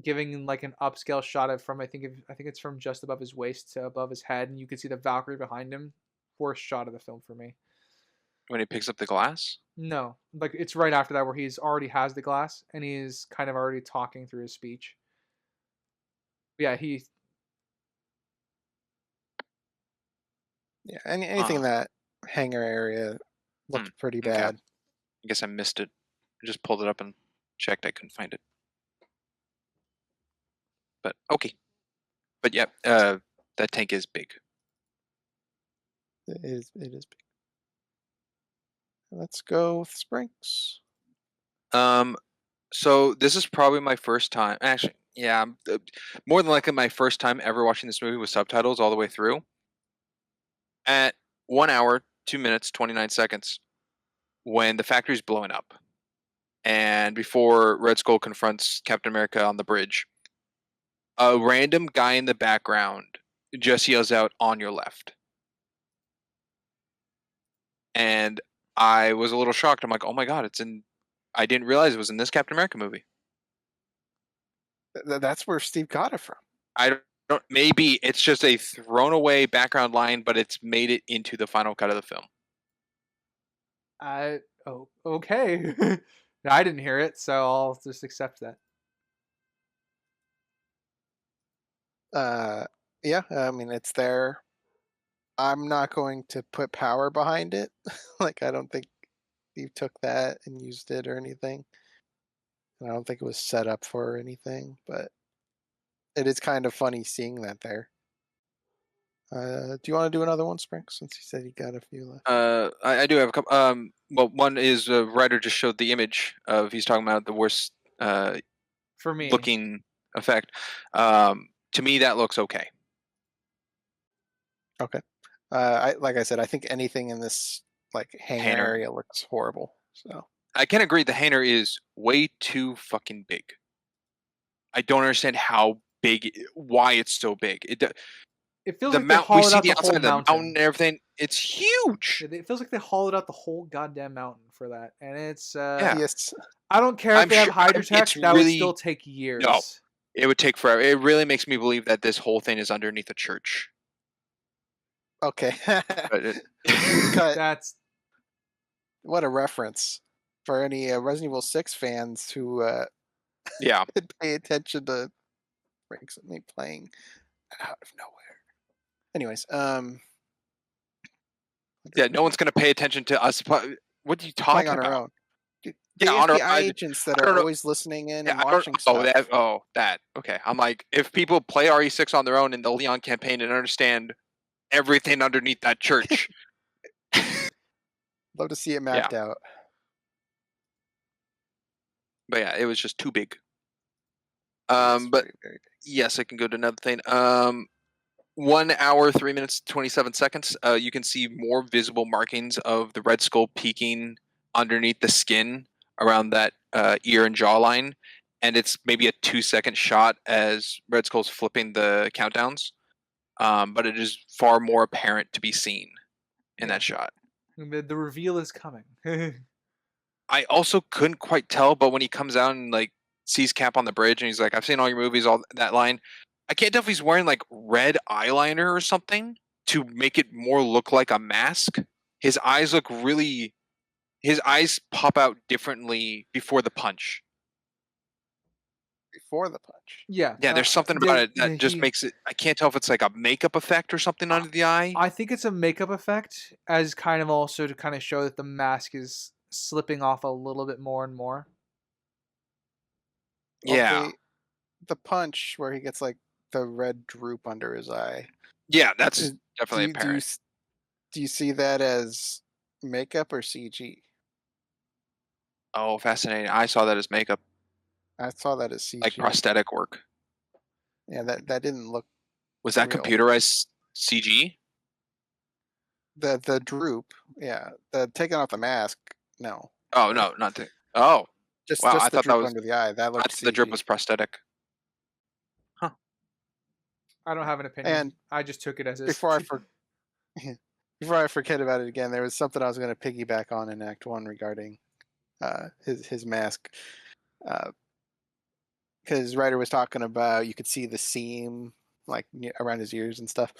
giving like an upscale shot of from I think it's from just above his waist to above his head, and you can see the Valkyrie behind him. Worst shot of the film for me. When he picks up the glass? No, like it's right after that where he's already has the glass and he's kind of already talking through his speech. Yeah, Yeah, anything in that hangar area looked pretty bad. Okay. I guess I missed it. I just pulled it up and checked. I couldn't find it. But okay. But yeah, that tank is big. It is big. Let's go with Sprinks. So this is probably my first time. Actually, Yeah, more than likely my first time ever watching this movie with subtitles all the way through. At 1 hour, 2 minutes, 29 seconds, when the factory's blowing up, and before Red Skull confronts Captain America on the bridge, a random guy in the background just yells out, "On your left." And I was a little shocked. I'm like, oh my god, it's in. I didn't realize it was in this Captain America movie. That's where Steve got it from. I don't. Maybe it's just a thrown away background line, but it's made it into the final cut of the film. Okay. I didn't hear it, so I'll just accept that. Yeah, I mean, it's there. I'm not going to put power behind it. Like, I don't think Steve took that and used it or anything. And I don't think it was set up for anything, but it is kind of funny seeing that there. Do you want to do another one, Spring? Since you said you got a few left. I do have a couple. Well, one is writer just showed the image of he's talking about the worst For me, looking effect. To me, that looks okay. Okay. Like I said, I think anything in this like hangar area looks horrible. So I can agree the hangar is way too fucking big. I don't understand how big, why it's so big. it feels The like they mount, we hollowed see out the the whole outside of the mountain. mountain and everything. It's huge. It feels like they hollowed out the whole goddamn mountain for that, and it's Yeah. yes, I don't care if they have Hydra tech. it's That would really- still take years. No. It would take forever. It really makes me believe that this whole thing is underneath a church. okay. But Cut. That's What a reference for any Resident Evil 6 fans who yeah, pay attention to me playing out of nowhere. Anyways, yeah. No one's gonna pay attention to us. What are you playing talking on about? our own. The Yeah, on our FBI own. agents that I don't are know. always listening in Yeah, and I don't. watching stuff. That. Okay. I'm like, if people play RE6 on their own in the Leon campaign and understand everything underneath that church, Love to see it mapped out. but yeah, it was just too big. It's But very, very big. yes, I can go to another thing. 1 hour, 3 minutes, 27 seconds. You can see more visible markings of the Red Skull peeking underneath the skin around that ear and jawline, and it's maybe a 2-second shot as Red Skull's flipping the countdowns. But it is far more apparent to be seen in that shot. the reveal is coming. I also couldn't quite tell, but when he comes out and like sees Cap on the bridge and he's like, "I've seen all your movies," all that line. I can't tell if he's wearing like red eyeliner or something to make it more look like a mask. His eyes look really. His eyes pop out differently before the punch. Before the punch. Yeah. Yeah, there's something about it that just makes it. I can't tell if it's like a makeup effect or something under the eye. I think it's a makeup effect, as kind of also to kind of show that the mask is slipping off a little bit more and more. Yeah. The punch where he gets like the red droop under his eye. Yeah, that's definitely apparent. Do you see that as makeup or CG? Oh, fascinating. I saw that as makeup, I saw that as CG. like prosthetic work. Yeah, that didn't look. Was that real. computerized CG? The droop, yeah. The taking off the mask, no. Oh no, not the. Oh, Just wow, just I the thought droop that was. under the eye. That I looked thought the drip CG. was prosthetic. I don't have an opinion. And I just took it as is. before I forget about it again, there was something I was going to piggyback on in Act 1 regarding his mask. Because Ryder was talking about you could see the seam like around his ears and stuff.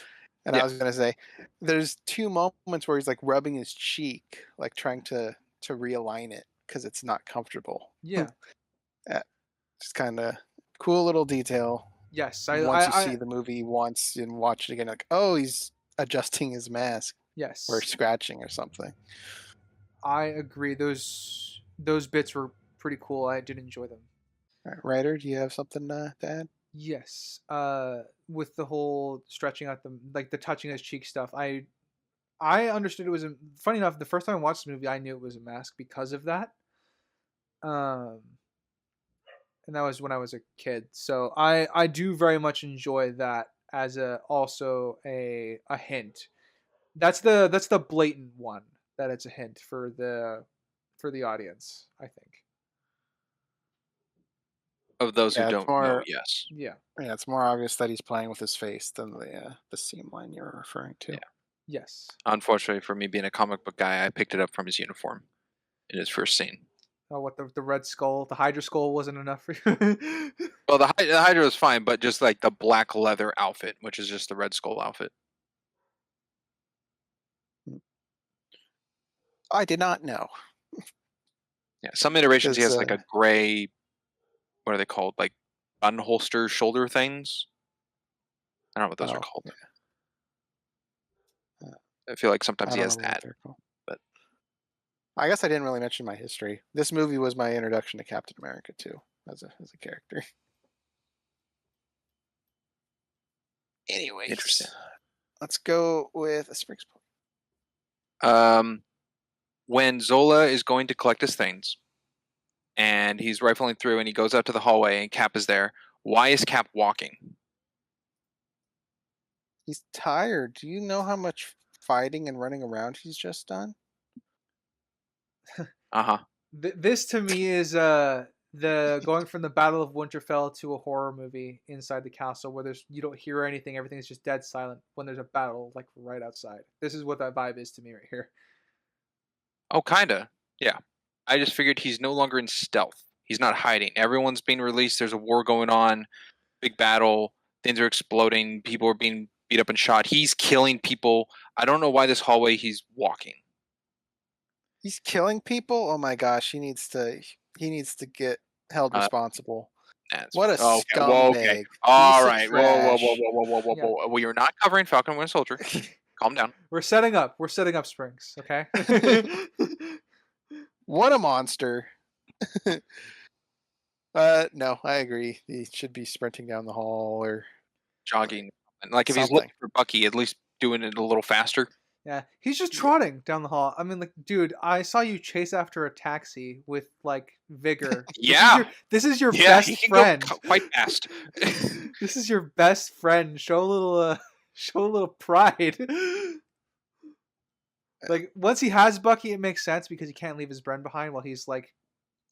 And I was going to say, there's 2 moments where he's like rubbing his cheek, like trying to realign it because it's not comfortable. Yeah. Just kind of cool little detail. Yes. Once you see the movie once and watch it again, like, oh, he's adjusting his mask Yes. or scratching or something. I agree. Those bits were pretty cool. I did enjoy them. All right, Ryder, do you have something to add? Yes. With the whole stretching out the touching his cheek stuff, I understood it was funny enough. The first time I watched the movie, I knew it was a mask because of that. and that was when I was a kid. So I do very much enjoy that as also a hint. That's the blatant one that it's a hint for the audience, I think. Of those who Yeah, it's don't know, more. yes. Yeah. Yeah, it's more obvious that he's playing with his face than the seam line you're referring to. Yeah. Yes. Unfortunately for me being a comic book guy, I picked it up from his uniform in his first scene. Oh, what the red skull, the Hydra skull wasn't enough for you. Well, the Hydra was fine, but just like the black leather outfit, which is just the Red Skull outfit. I did not know. Yeah, some iterations he It's, has like a gray, what are they called? Like unholster shoulder things. I don't know what those are called. Yeah. I feel like I sometimes he don't has remember what that. they're called. but- I guess I didn't really mention my history. This movie was my introduction to Captain America too, as a character. Anyways, Interesting. let's go with a Springs point. When Zola is going to collect his things, and he's rifling through, and he goes out to the hallway, and Cap is there. Why is Cap walking? He's tired. Do you know how much fighting and running around he's just done? Uh-huh. This to me is the going from the Battle of Winterfell to a horror movie inside the castle where you don't hear anything, everything is just dead silent when there's a battle like right outside. This is what that vibe is to me right here. Oh, kinda. Yeah. I just figured he's no longer in stealth. He's not hiding. Everyone's being released. There's a war going on. Big battle. Things are exploding. People are being beat up and shot. He's killing people. I don't know why this hallway he's walking. He's killing people. Oh my gosh, he needs to get held responsible. What a okay. scumbag! Well, okay. All right. Whoa. We are not covering Falcon and Winter Soldier. Calm down. We're setting up Springs, okay? What a monster! No, I agree. He should be sprinting down the hall or Jogging. And like if he's something. looking for Bucky, at least doing it a little faster. Yeah, he's just trotting down the hall. I mean, like, dude, I saw you chase after a taxi with like vigor. Yeah. This is your Yeah, best he can friend. go quite fast. This is your best friend. Show a little pride. Like once he has Bucky, it makes sense because he can't leave his friend behind while he's like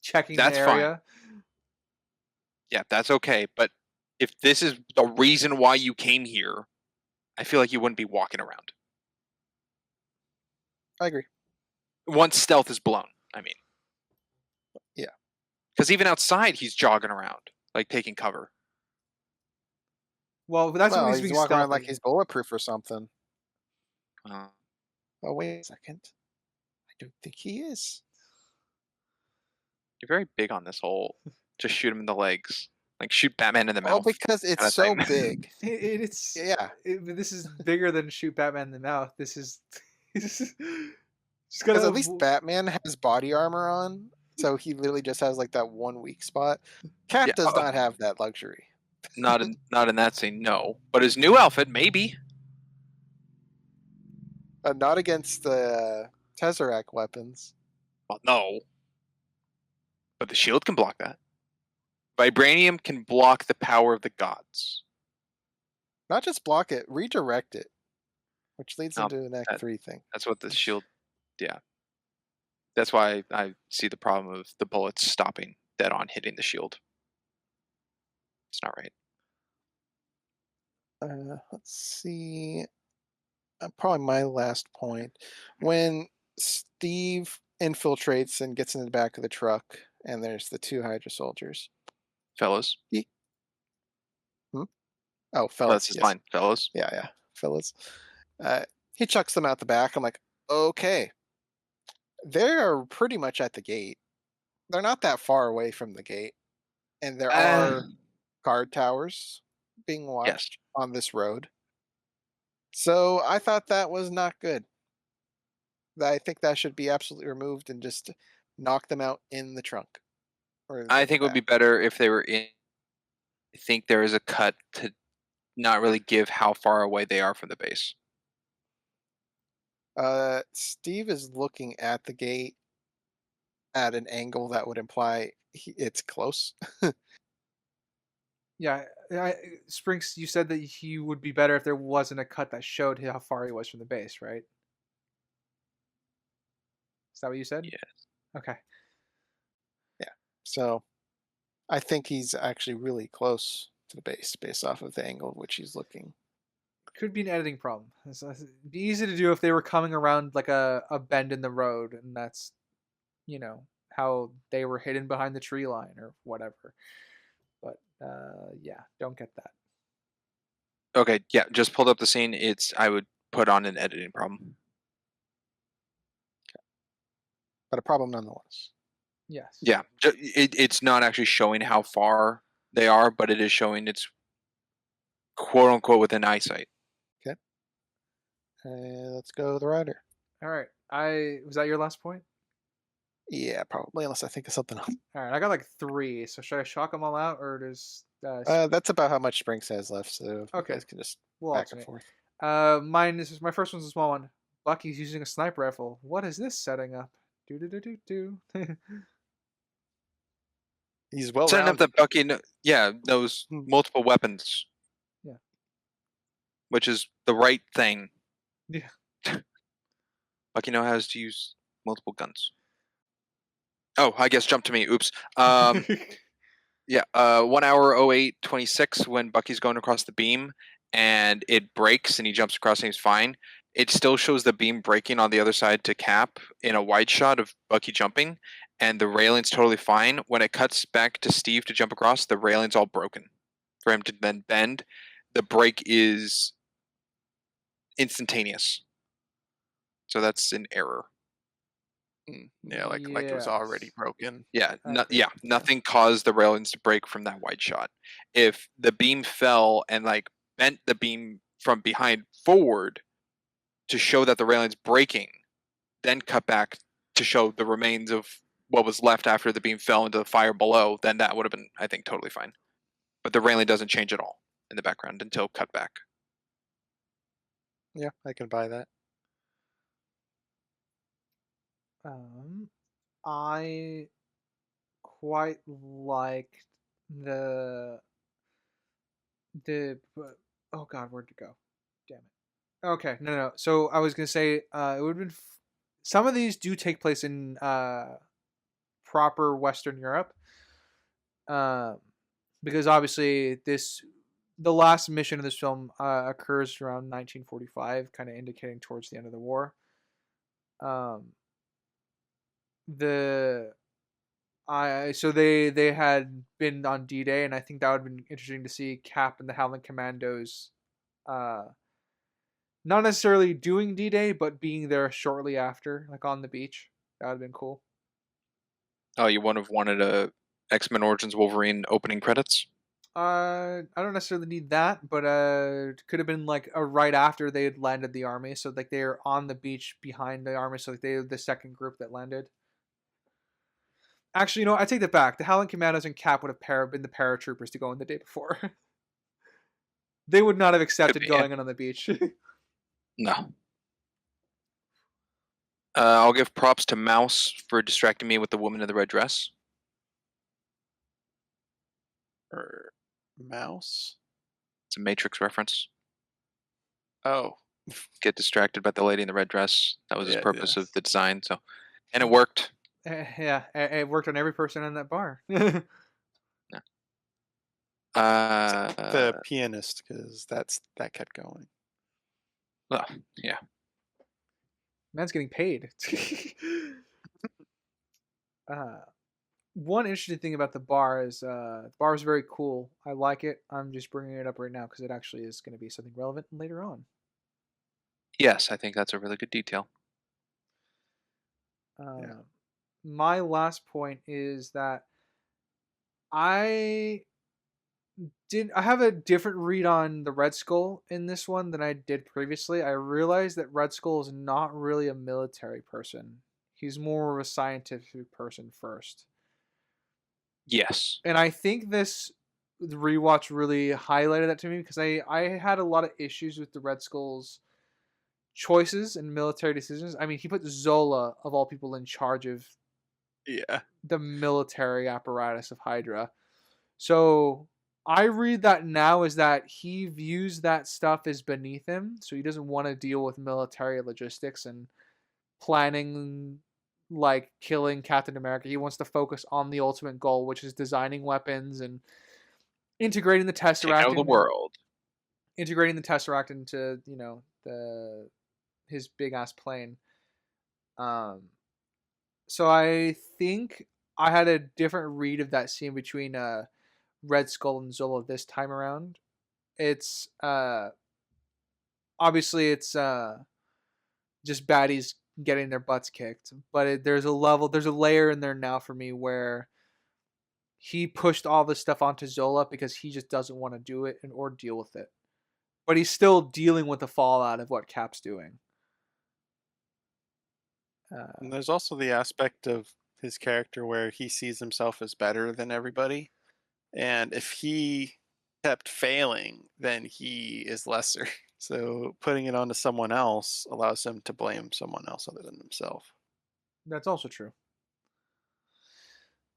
checking That's the area. Yeah, that's okay. But if this is the reason why you came here, I feel like you wouldn't be walking around. I agree. Once stealth is blown, I mean. Yeah. Because even outside, he's jogging around, like taking cover. Well, that's when he's being walking around like stealthy. he's bulletproof or something. Uh, Oh, wait a second. I don't think he is. you're very big on this whole just shoot him in the legs. Like shoot Batman in the Oh, mouth. because it's kinda so thing. big. It's Yeah. this is bigger than shoot Batman in the mouth. This is just Because gotta at least Batman has body armor on, so he literally just has like that one weak spot. Cap Yeah, does not have that luxury. not in that scene, no. But his new outfit, maybe. Not against the Tesseract weapons. Well, no. But the shield can block that. Vibranium can block the power of the gods. Not just block it, redirect it. Which leads No, into an Act 3 thing. That's what the shield. Yeah. That's why I see the problem of the bullets stopping dead on hitting the shield. It's not right. Let's see. Probably my last point. When Steve infiltrates and gets in the back of the truck, and there's the two Hydra soldiers. Fellas. Oh, fellas. That's his line. Fellas. Yeah, fellas. He chucks them out the back. I'm like, okay. They're pretty much at the gate. They're not that far away from the gate. And there are guard towers being watched on this road. So I thought that was not good. I think that should be absolutely removed and just knock them out in the trunk. I think it would be better if they were in. I think there is a cut to not really give how far away they are from the base. Steve is looking at the gate at an angle that would imply it's close. Yeah, Sprinks, you said that he would be better if there wasn't a cut that showed how far he was from the base, right? Is that what you said? Yeah. Okay. So I think he's actually really close to the base based off of the angle of which he's looking. Could be an editing problem. It'd be easy to do if they were coming around like a bend in the road, and that's, how they were hidden behind the tree line or whatever. But yeah, don't get that. Okay, yeah, just pulled up the scene. I would put on an editing problem. But a problem nonetheless. Yes. Yeah, it's not actually showing how far they are, but it is showing it's quote unquote within eyesight. Okay. Let's go to the rider. All right. Was that your last point? Yeah, probably, unless I think of something else. All right. I got like 3. So should I shock them all out, or does That's about how much Sprinks has left, so you Okay. guys can just we'll back and alternate. forth. My first one's a small one. Bucky's using a sniper rifle. What is this setting up? Do do do do do. He's well Setting up rounded. that Bucky, knows multiple weapons. Yeah. Which is the right thing. Yeah. Bucky knows how to use multiple guns. Oh, I guess jump to me. Oops. Yeah. 1 hour 08:26 when Bucky's going across the beam and it breaks and he jumps across and he's fine. It still shows the beam breaking on the other side to Cap in a wide shot of Bucky jumping, and the railing's totally fine. When it cuts back to Steve to jump across, the railing's all broken. For him to then bend, the break is instantaneous. So that's an error. Yeah, like it was already broken. Yeah, nothing caused the railings to break from that wide shot. If the beam fell and bent the beam from behind forward to show that the railing's breaking, then cut back to show the remains of what was left after the beam fell into the fire below, then that would have been, I think, totally fine. But the railing doesn't change at all in the background until cut back. Yeah, I can buy that. I quite liked the oh god, where'd it go? Damn it. Okay, no. So I was gonna say it would have been some of these do take place in proper Western Europe, because obviously the last mission of this film occurs around 1945, kind of indicating towards the end of the war. So they had been on D-Day, and I think that would have been interesting to see Cap and the Howling Commandos, not necessarily doing D-Day, but being there shortly after, like on the beach. That would have been cool. Oh, you would have wanted a X-Men Origins Wolverine opening credits? I don't necessarily need that, but it could have been like right after they had landed the army, so like they're on the beach behind the army, so like they were the second group that landed. Actually, I take that back. The Howling Commandos and Cap would have been the paratroopers to go in the day before. They would not have accepted going in on the beach. No. I'll give props to Mouse for distracting me with the woman in the red dress. Mouse? It's a Matrix reference. Oh. Get distracted by the lady in the red dress. That was his purpose of the design. So, and it worked. Yeah, it worked on every person in that bar. The pianist, because that kept going. Well, yeah. Man's getting paid. One interesting thing about the bar is the bar is very cool. I like it. I'm just bringing it up right now because it actually is going to be something relevant later on. Yes, I think that's a really good detail. My last point is that I have a different read on the Red Skull in this one than I did previously. I realized that Red Skull is not really a military person. He's more of a scientific person first. Yes. And I think the rewatch really highlighted that to me, because I had a lot of issues with the Red Skull's choices and military decisions. I mean, he put Zola, of all people, in charge of the military apparatus of Hydra. So I read that now as that he views that stuff as beneath him, so he doesn't want to deal with military logistics and planning like killing Captain America. He wants to focus on the ultimate goal, which is designing weapons and integrating the Taking over the Tesseract world. integrating the Tesseract into, his big ass plane. So I think I had a different read of that scene between Red Skull and Zola this time around. It's obviously it's just baddies getting their butts kicked, but there's a layer in there now for me where he pushed all this stuff onto Zola because he just doesn't want to do it or deal with it, but he's still dealing with the fallout of what Cap's doing. And there's also the aspect of his character where he sees himself as better than everybody. And if he kept failing, then he is lesser. So putting it onto someone else allows him to blame someone else other than himself. That's also true.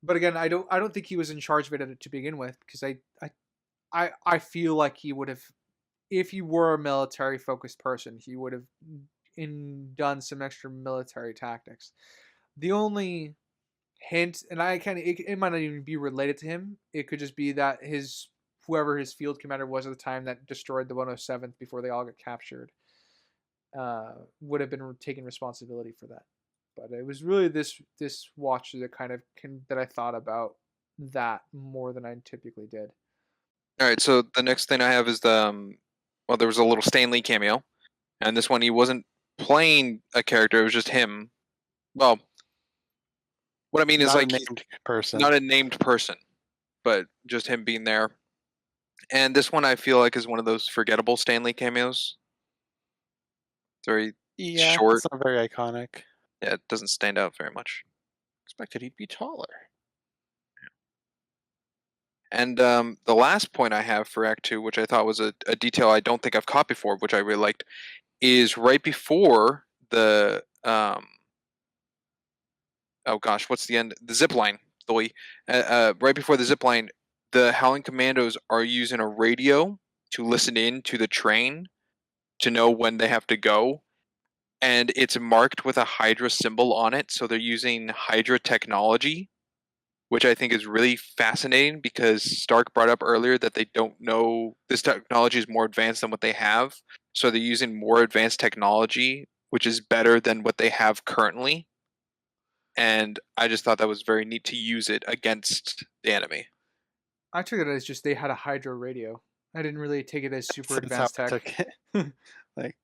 But again, I don't think he was in charge of it to begin with, because I feel like he would have, if he were a military focused person, he would have done some extra military tactics. The only hint, and it might not even be related to him. It could just be that whoever his field commander was at the time that destroyed the 107th before they all got captured, would have been taking responsibility for that. But it was really this watch that I thought about that more than I typically did. All right, so the next thing I have is there was a little Stan Lee cameo, and this one he wasn't playing a character; it was just him. Well, what I mean is Not like a named person. not a named person, but just him being there. And this one I feel like is one of those forgettable Stan Lee cameos. It's very short. It's not very iconic. Yeah, it doesn't stand out very much. Expected he'd be taller. And the last point I have for Act 2, which I thought was a detail I don't think I've caught before, which I really liked, is right before the oh gosh, what's the end? The zip line, right before the zip line, the Howling Commandos are using a radio to listen in to the train to know when they have to go, and it's marked with a Hydra symbol on it, so they're using Hydra technology, which I think is really fascinating because Stark brought up earlier that they don't know this technology is more advanced than what they have. So they're using more advanced technology, which is better than what they have currently. And I just thought that was very neat to use it against the enemy. I took it as just they had a Hydra radio. I didn't really take it as super advanced tech. Like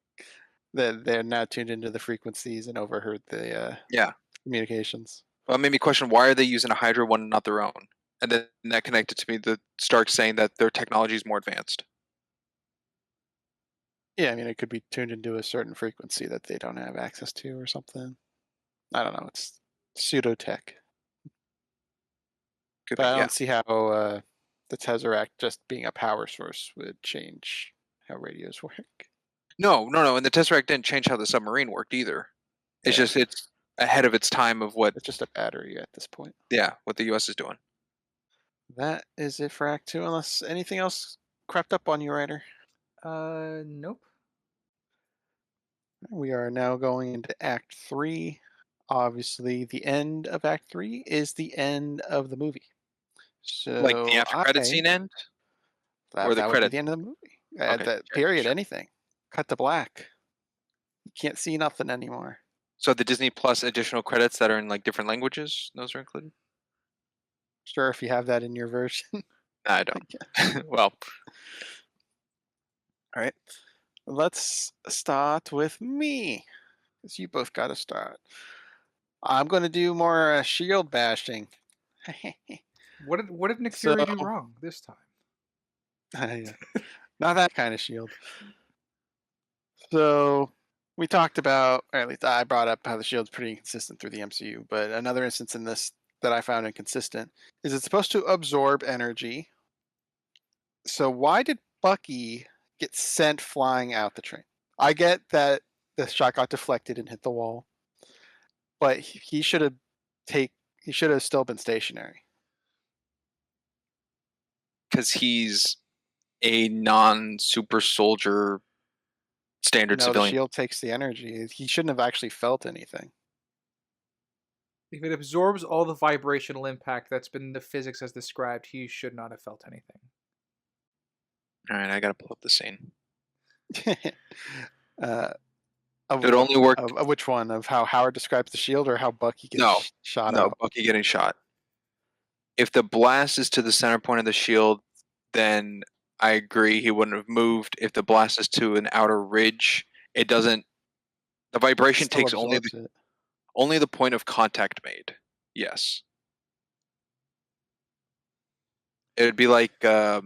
they're now tuned into the frequencies and overheard the communications. Well, it made me question, why are they using a Hydra one and not their own? And then that connected to me, the Stark saying that their technology is more advanced. Yeah, I mean, it could be tuned into a certain frequency that they don't have access to or something. I don't know. It's pseudo tech. But I don't see how the Tesseract just being a power source would change how radios work. No. And the Tesseract didn't change how the submarine worked either. It's just it's ahead of its time of what... It's just a battery at this point. Yeah, what the U.S. is doing. That is it for Act 2, unless anything else crept up on you, Ryder. Nope. We are now going into Act 3. Obviously, the end of Act 3 is the end of the movie. So like the after credit scene end? Or the credit? Would be the end of the movie. Okay, period, anything. Cut to black. You can't see nothing anymore. So the Disney Plus additional credits that are in like different languages, those are included? Sure, if you have that in your version. No, I don't. Well. All right. Let's start with me, because you both got to start. I'm going to do more shield bashing. What did Nick Fury do wrong this time? Not that kind of shield. So we talked about, or at least I brought up, how the shield's pretty inconsistent through the MCU. But another instance in this that I found inconsistent is it's supposed to absorb energy. So why did Bucky get sent flying out the train? I get that the shot got deflected and hit the wall, but he should have still been stationary. because he's a non-super soldier standard No, the civilian. shield takes the energy. He shouldn't have actually felt anything. If it absorbs all the vibrational impact that's been the physics as described, he should not have felt anything. All right, I gotta pull up the scene. Of It only worked. Of which one? Of how Howard describes the shield, or how Bucky gets No, shot no, out? Bucky getting shot. If the blast is to the center point of the shield, then I agree he wouldn't have moved. If the blast is to an outer ridge, it doesn't. The vibration Still takes only absorbs it. only the point of contact made. Yes. It would be like a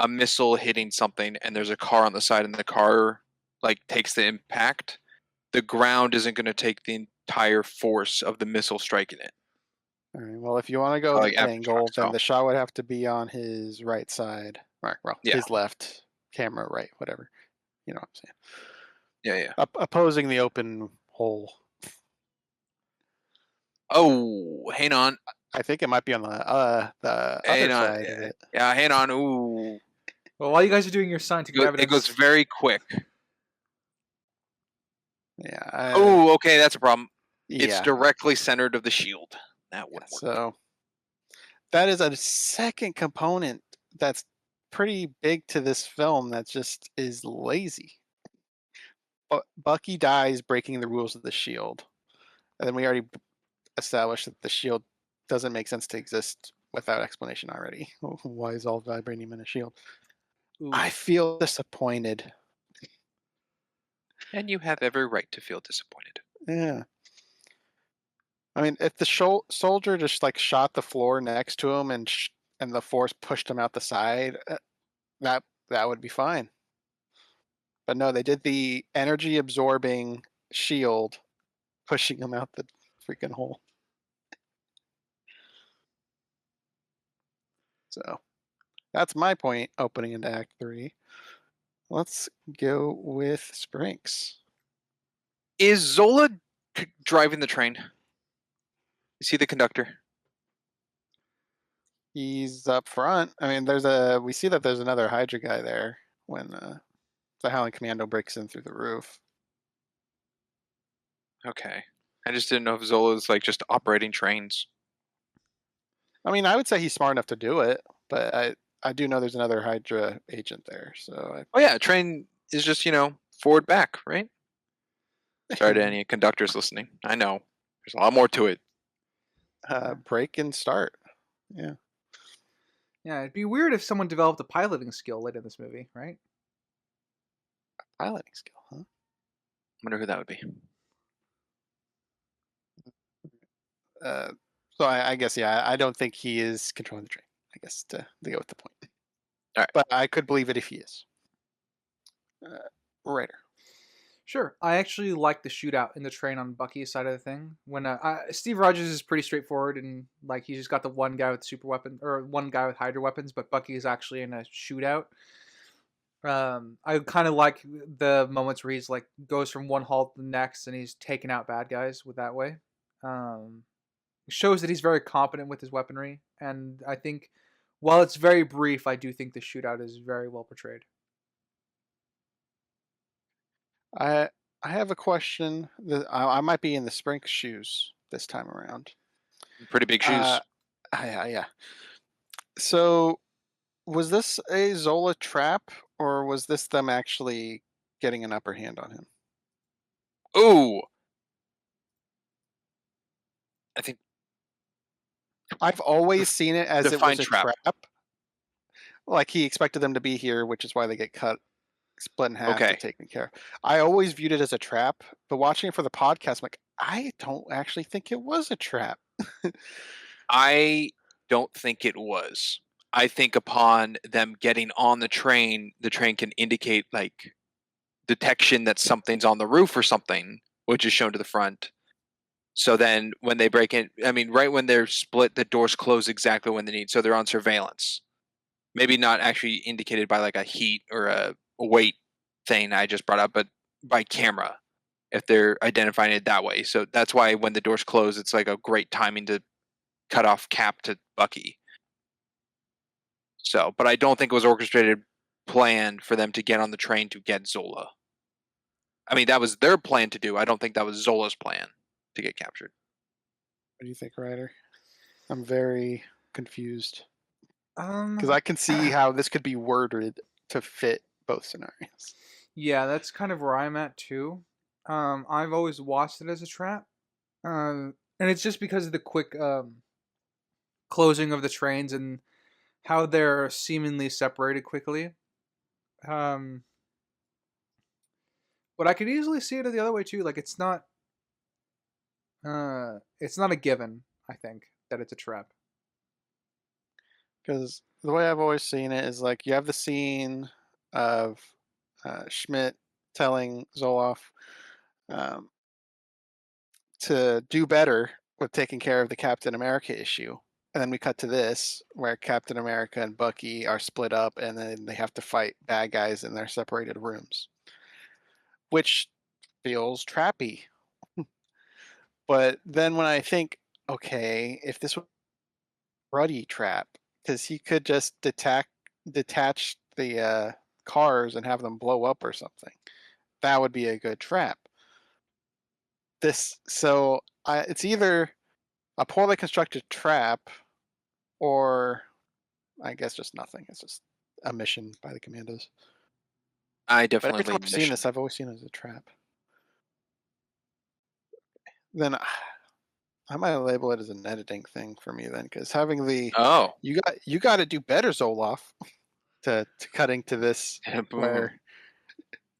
missile hitting something, and there's a car on the side, and the car like takes the impact. The ground isn't going to take the entire force of the missile striking it. All right. Well, if you want to go Like that aftershock, angle, then so. the shot would have to be on his right side. Right. Well, Yeah. his left, camera right, whatever. You know what I'm saying? Yeah. Opposing the open hole. Oh, hang on. I think it might be on the other Hang on. side of it. Yeah, hang on. Ooh. Well, while you guys are doing your scientific It evidence, goes very quick. Yeah. Oh, okay, that's a problem. Yeah. It's directly centered of the shield. That would work. So that is a second component that's pretty big to this film that just is lazy. Bucky dies breaking the rules of the shield. And then we already established that the shield doesn't make sense to exist without explanation already. Why is all vibranium in a shield? ooh, I feel disappointed. And you have every right to feel disappointed. Yeah. I mean, if the soldier just like shot the floor next to him and the force pushed him out the side, that would be fine. But no, they did the energy absorbing shield, pushing him out the freaking hole. So that's my point opening into Act 3. Let's go with Sprinks. Is Zola driving the train? Is he the conductor? He's up front. I mean, we see that there's another Hydra guy there when the Howling Commando breaks in through the roof. Okay. I just didn't know if Zola's like just operating trains. I mean, I would say he's smart enough to do it, but I do know there's another Hydra agent there. So Oh yeah, train is just, forward back, right? Sorry to any conductors listening. I know. There's a lot more to it. Break and start. Yeah. yeah, it'd be weird if someone developed a piloting skill late in this movie, right? Piloting skill, huh? I wonder who that would be. So I guess, yeah, I don't think he is controlling the train, I guess, to go with the point. All right. But I could believe it if he is. Writer. Sure. I actually like the shootout in the train on Bucky's side of the thing. When Steve Rogers is pretty straightforward and like he's just got the one guy with super weapon or one guy with Hydra weapons, but Bucky is actually in a shootout. I kind of like the moments where he's like goes from one hall to the next and he's taking out bad guys with that way. Shows that he's very competent with his weaponry, and I think while it's very brief, I do think the shootout is very well portrayed. I have a question. I might be in the Sprinks shoes this time around. Pretty big shoes. Yeah. So, was this a Zola trap, or was this them actually getting an upper hand on him? Ooh. I think I've always seen it as it define was a trap. trap. Like he expected them to be here, which is why they get split in half Okay. to take care of. I always viewed it as a trap, but watching it for the podcast, I'm like, I don't actually think it was a trap. I don't think it was. I think upon them getting on the train can indicate like detection that something's on the roof or something, which is shown to the front. So then when they break in, I mean, right when they're split, the doors close exactly when they need. So they're on surveillance. Maybe not actually indicated by like a heat or a weight thing I just brought up, but by camera, if they're identifying it that way. So that's why when the doors close, it's like a great timing to cut off Cap to Bucky. So, but I don't think it was orchestrated, planned for them to get on the train to get Zola. I mean, that was their plan to do. I don't think that was Zola's plan to get captured. What do you think, Ryder? I'm very confused Um, because I can see how this could be worded to fit both scenarios. yeah, that's kind of where I'm at too. I've always watched it as a trap, and it's just because of the quick closing of the trains and how they're seemingly separated quickly. Um, but I could easily see it the other way too. Like it's not a given. I think that it's a trap. Because the way I've always seen it is like you have the scene of Schmidt telling Zoloff to do better with taking care of the Captain America issue. And then we cut to this, where Captain America and Bucky are split up, and then they have to fight bad guys in their separated rooms, which feels trappy. But then when I think, okay, if this was Ruddy trap, because he could just detach the cars and have them blow up or something, that would be a good trap. It's either a poorly constructed trap, or I guess just nothing. It's just a mission by the Commandos. I But definitely every time lean I've seen mission. this, I've always seen it as a trap. Then I might label it as an editing thing for me then, because having the Oh, you got to do better, Zoloff, to cutting to this boom. where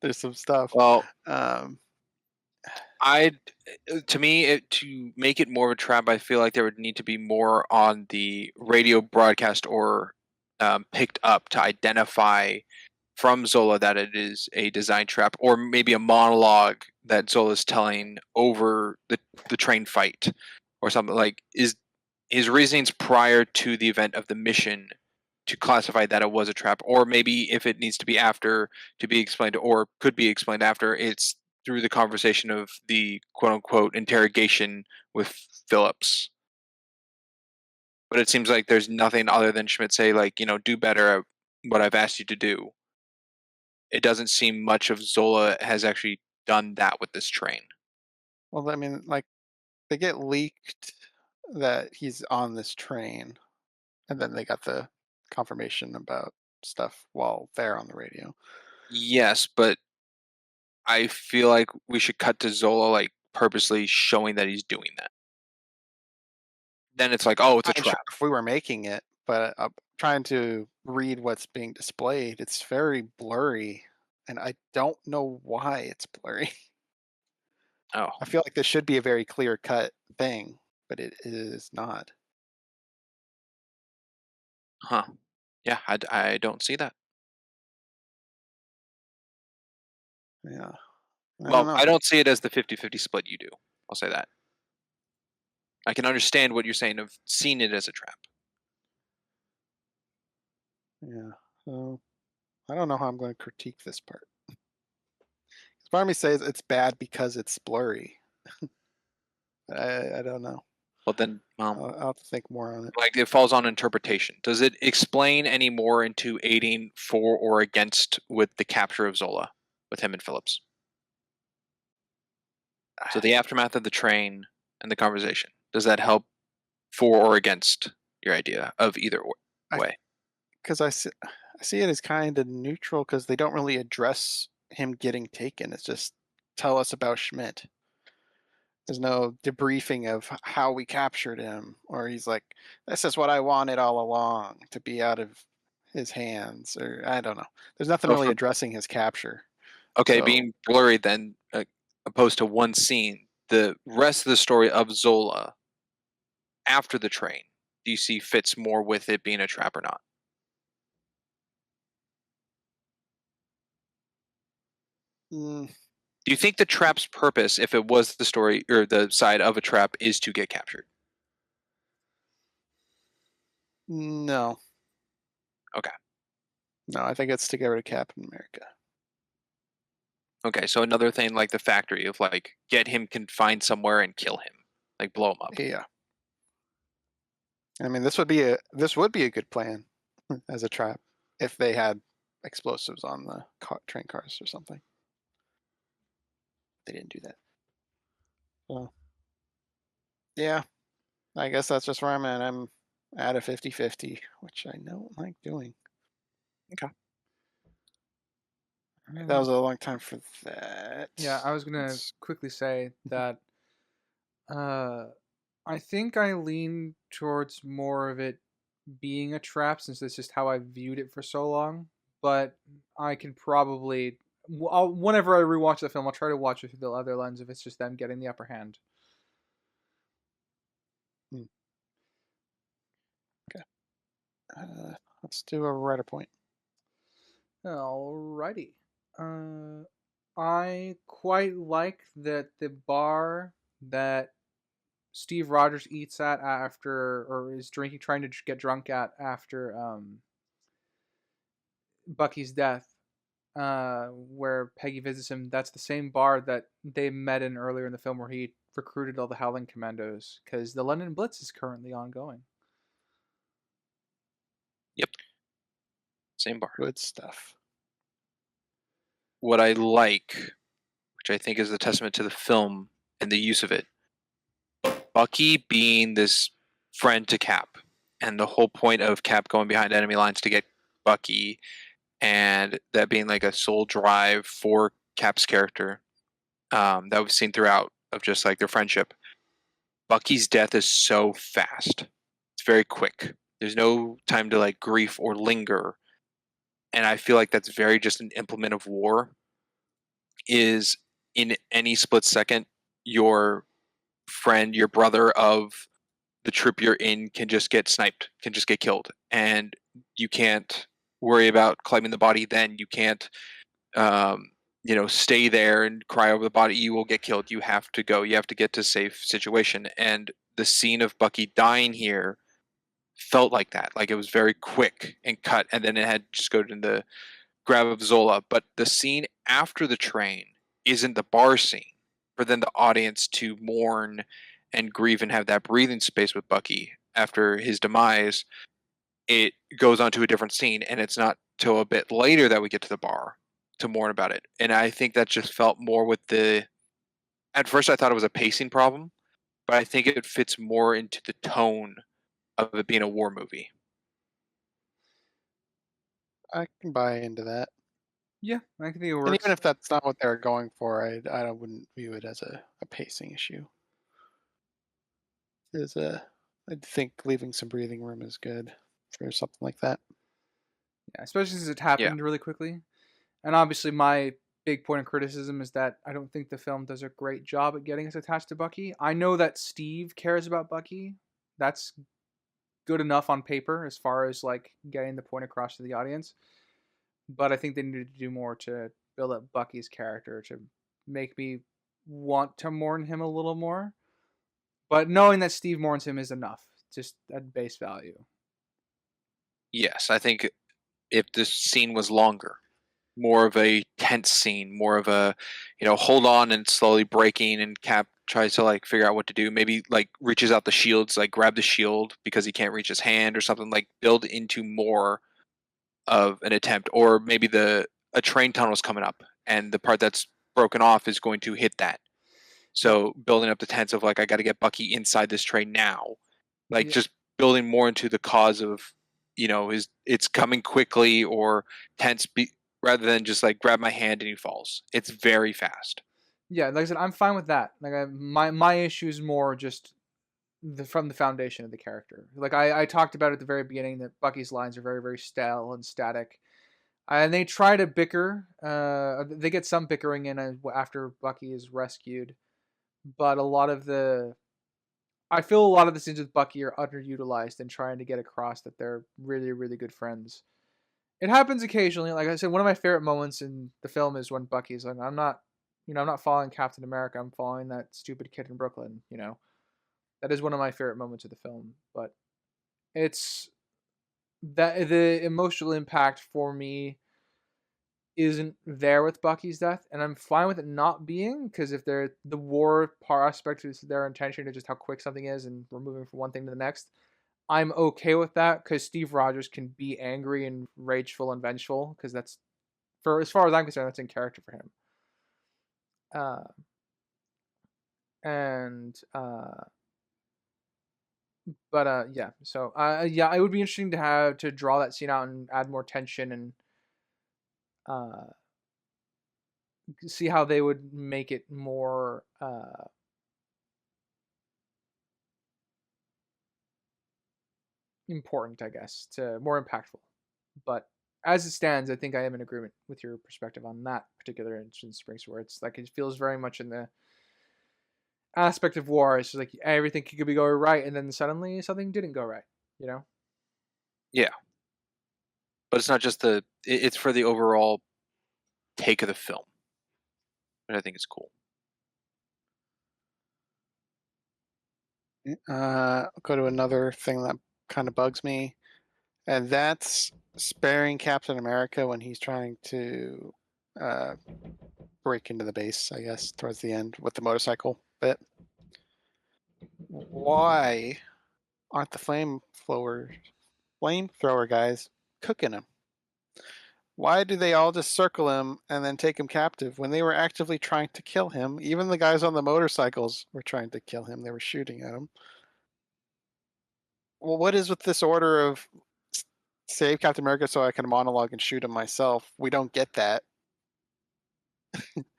there's some stuff. Well, Um, to me, to make it more of a trap, I feel like there would need to be more on the radio broadcast or picked up to identify from Zola that it is a design trap, or maybe a monologue that Zola is telling over the train fight, or something like is his reasonings prior to the event of the mission to classify that it was a trap, or maybe if it needs to be after to be explained, or could be explained after, it's through the conversation of the quote unquote interrogation with Phillips. But it seems like there's nothing other than Schmidt say, like, do better at what I've asked you to do. It doesn't seem much of Zola has actually done that with this train. well, I mean, like they get leaked that he's on this train, and then they got the confirmation about stuff while they're on the radio. Yes, but I feel like we should cut to Zola like purposely showing that he's doing that. Then it's like, oh, it's a I'm sure trap. if we were making it, but trying to read what's being displayed, it's very blurry, and I don't know why it's blurry. Oh, I feel like this should be a very clear cut thing, but it is not. huh. Yeah, I don't see that. Yeah. Well, know. I don't see it as the 50-50 split you do. I'll say that. I can understand what you're saying of seeing it as a trap. Yeah. So I don't know how I'm going to critique this part. Part of me says it's bad because it's blurry. I don't know. Well, then, I'll have to think more on it. like it falls on interpretation. Does it explain any more into aiding for or against with the capture of Zola with him and Phillips? So the aftermath of the train and the conversation, does that help for or against your idea of either way? Because I see it as kind of neutral because they don't really address him getting taken. It's just tell us about Schmidt. There's no debriefing of how we captured him, or he's like, "This is what I wanted all along, to be out of his hands," or I don't know. There's nothing So really for, addressing his capture. okay, So being blurry then, opposed to one scene, the rest of the story of Zola after the train, do you see fits more with it being a trap or not? mm, Do you think the trap's purpose, if it was the story or the side of a trap, is to get captured? no, Okay. no, I think it's to get rid of Captain America. Okay, so another thing like the factory of like get him confined somewhere and kill him, like blow him up. Yeah. I mean, this would be a good plan. as a trap if they had explosives on the train cars or something. They didn't do that. So, yeah, I guess that's just where I'm at. I'm at a 50-50, which I don't like doing. Okay. That was a long time for that. Yeah, I was gonna quickly say that I think I lean towards more of it being a trap since that's just how I viewed it for so long. But I can probably, whenever I rewatch the film, I'll try to watch it through the other lens if it's just them getting the upper hand. Okay. Let's do a writer point. Alrighty. I quite like that the bar that Steve Rogers eats at after, or is drinking, trying to get drunk at after Bucky's death, where Peggy visits him. That's the same bar that they met in earlier in the film where he recruited all the Howling Commandos, because the London Blitz is currently ongoing. Yep. Same bar. Good stuff. What I like, which I think is a testament to the film and the use of it, Bucky being this friend to Cap, and the whole point of Cap going behind enemy lines to get Bucky, and that being like a sole drive for Cap's character, that we've seen throughout of just like their friendship. Bucky's death is so fast. It's very quick. There's no time to like grief or linger. And I feel like that's very just an implement of war, is in any split second, your friend, your brother of the troop you're in can just get sniped, can just get killed. And you can't worry about claiming the body then. You can't, stay there and cry over the body. You will get killed. You have to go. You have to get to a safe situation. And the scene of Bucky dying here felt like that. Like it was very quick and cut, and then it had just go to the grab of Zola. But the scene after the train isn't the bar scene for then the audience to mourn and grieve and have that breathing space with Bucky after his demise. It goes on to a different scene, and it's not till a bit later that we get to the bar to mourn about it. And I think that just felt more with the, at first I thought it was a pacing problem, but I think it fits more into the tone of it being a war movie. I can buy into that. Yeah, I think it works. And even if that's not what they're going for, I wouldn't view it as a pacing issue. I think leaving some breathing room is good for something like that. Yeah, especially since it happened really quickly. And obviously my big point of criticism is that I don't think the film does a great job at getting us attached to Bucky. I know that Steve cares about Bucky. That's good enough on paper as far as like getting the point across to the audience. But I think they needed to do more to build up Bucky's character to make me want to mourn him a little more. But knowing that Steve mourns him is enough, just at base value. Yes, I think if this scene was longer, more of a tense scene, more of a, hold on and slowly breaking, and Cap tries to like figure out what to do. Maybe like reaches out the shields, like grab the shield because he can't reach his hand or something, like build into more of an attempt. Or maybe a train tunnel is coming up and the part that's broken off is going to hit that. So building up the tense of like, I got to get Bucky inside this train now. Like just building more into the cause of, it's coming quickly or tense rather than just like grab my hand and he falls. It's very fast. Yeah, like I said, I'm fine with that. Like my issue is more just from the foundation of the character. Like I talked about at the very beginning that Bucky's lines are very, very stale and static. And they try to bicker. They get some bickering in after Bucky is rescued. But I feel a lot of the scenes with Bucky are underutilized in trying to get across that they're really, really good friends. It happens occasionally. Like I said, one of my favorite moments in the film is when Bucky's like, I'm not following Captain America. I'm following that stupid kid in Brooklyn. That is one of my favorite moments of the film. But it's that the emotional impact for me isn't there with Bucky's death, and I'm fine with it not being, because if the war prospect is their intention to just how quick something is and we're moving from one thing to the next, I'm okay with that because Steve Rogers can be angry and rageful and vengeful because that's, for as far as I'm concerned, that's in character for him. Uh, and but yeah, so yeah, it would be interesting to have to draw that scene out and add more tension and uh see how they would make it more important, I guess, to more impactful. But as it stands, I think I am in agreement with your perspective on that particular instance, Springs, where it's like it feels very much in the aspect of war. It's just like everything could be going right, and then suddenly something didn't go right. You know? Yeah, but it's not just it's for the overall take of the film, which I think is cool. I'll go to another thing that kind of bugs me, and that's sparing Captain America when he's trying to break into the base, I guess, towards the end with the motorcycle bit. Why aren't the flamethrower guys cooking him? Why do they all just circle him and then take him captive when they were actively trying to kill him? Even the guys on the motorcycles were trying to kill him. They were shooting at him. Well, what is with this order of save Captain America so I can monologue and shoot him myself? We don't get that.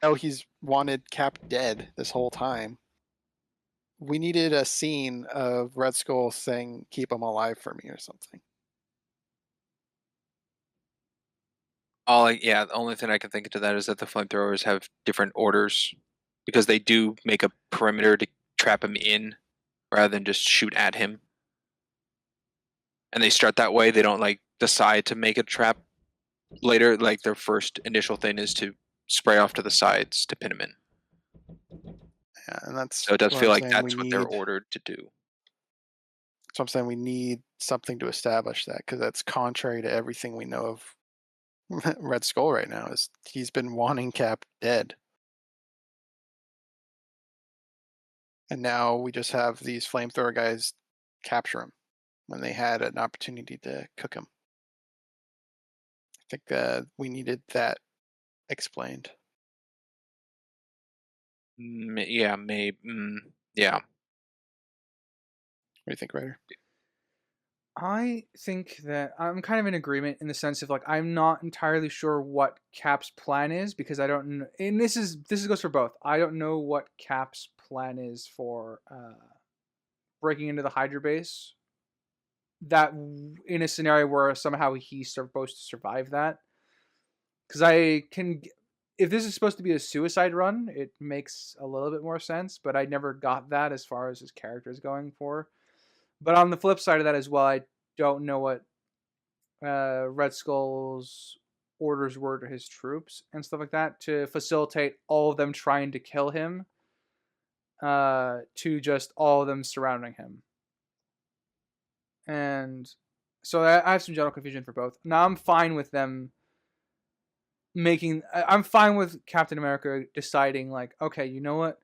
Oh, he's wanted Cap dead this whole time. We needed a scene of Red Skull saying, "Keep him alive for me" or something. The only thing I can think of to that is that the flamethrowers have different orders because they do make a perimeter to trap him in rather than just shoot at him. And they start that way. They don't like decide to make a trap later. Like their first initial thing is to spray off to the sides to pin him in. Yeah, and that's So it does what feel I'm like saying, that's what they're ordered to do. So I'm saying we need something to establish that, because that's contrary to everything we know of Red Skull right now. Is he's been wanting Cap dead, and now we just have these flamethrower guys capture him when they had an opportunity to cook him. I think we needed that explained. Yeah, maybe. Yeah. What do you think, Ryder? I think that I'm kind of in agreement in the sense of like I'm not entirely sure what Cap's plan is because I don't know, and this goes for both. I don't know what Cap's plan is for breaking into the Hydra base. That in a scenario where somehow he's supposed to survive that, because if this is supposed to be a suicide run, it makes a little bit more sense. But I never got that as far as his character is going for. But on the flip side of that as well, I don't know what Red Skull's orders were to his troops and stuff like that to facilitate all of them trying to kill him to just all of them surrounding him. And so I have some general confusion for both. Now I'm fine with them I'm fine with Captain America deciding like, okay, you know what?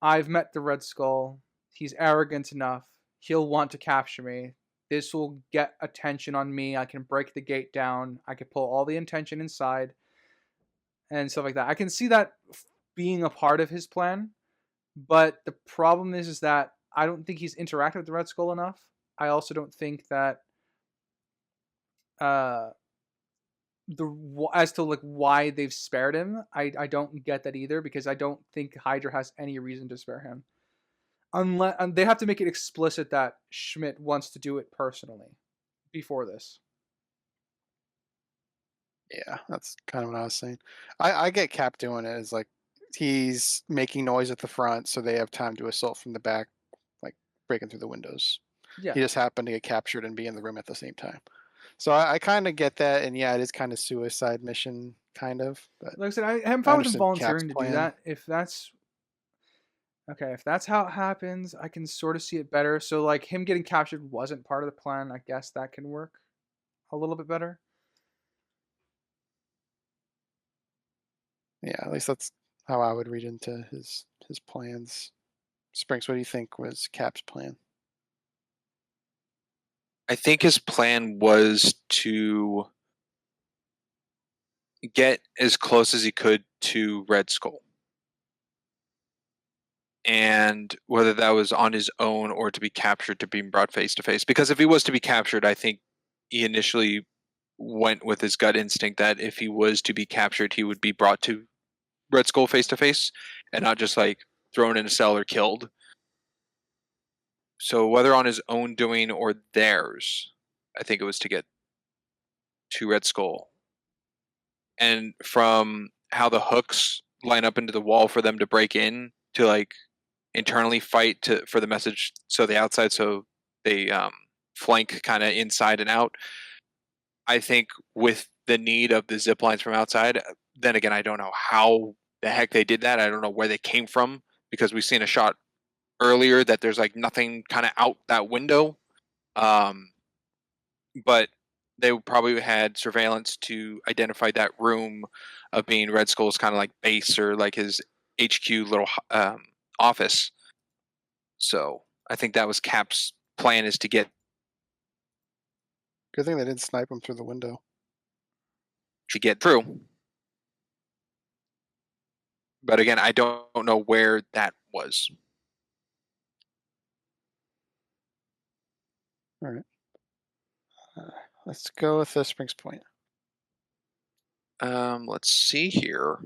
I've met the Red Skull. He's arrogant enough. He'll want to capture me. This will get attention on me. I can break the gate down. I can pull all the attention inside and stuff like that. I can see that being a part of his plan, but the problem is that I don't think he's interacted with the Red Skull enough. I also don't think that as to like why they've spared him. I don't get that either because I don't think Hydra has any reason to spare him. Unless they have to make it explicit that Schmidt wants to do it personally before this. Yeah, that's kind of what I was saying. I get Cap doing it as like he's making noise at the front, so they have time to assault from the back, like breaking through the windows. Yeah. He just happened to get captured and be in the room at the same time. So I kind of get that, and yeah, it is kind of suicide mission, kind of. But Like I said, I'm I fine with him understand Cap's volunteering to do plan. that. If that's okay, if that's how it happens, I can sort of see it better. So like him getting captured wasn't part of the plan. I guess that can work a little bit better. Yeah, at least that's how I would read into his plans. Sprinks, what do you think was Cap's plan? I think his plan was to get as close as he could to Red Skull. And whether that was on his own or to be captured to be brought face to face. Because if he was to be captured, I think he initially went with his gut instinct that if he was to be captured, he would be brought to Red Skull face to face and not just like thrown in a cell or killed. So whether on his own doing or theirs, I think it was to get to Red Skull. And from how the hooks line up into the wall for them to break in to like internally fight for the message, so the outside, so they flank kind of inside and out. I think with the need of the zip lines from outside, then again, I don't know how the heck they did that. I don't know where they came from because we've seen a shot earlier that there's like nothing kind of out that window. But they probably had surveillance to identify that room of being Red Skull's kind of like base or like his HQ little office. So I think that was Cap's plan, is to get Good thing they didn't snipe him through the window. through. But again, I don't know where that was. All right. Let's go with the Springs Point. Let's see here.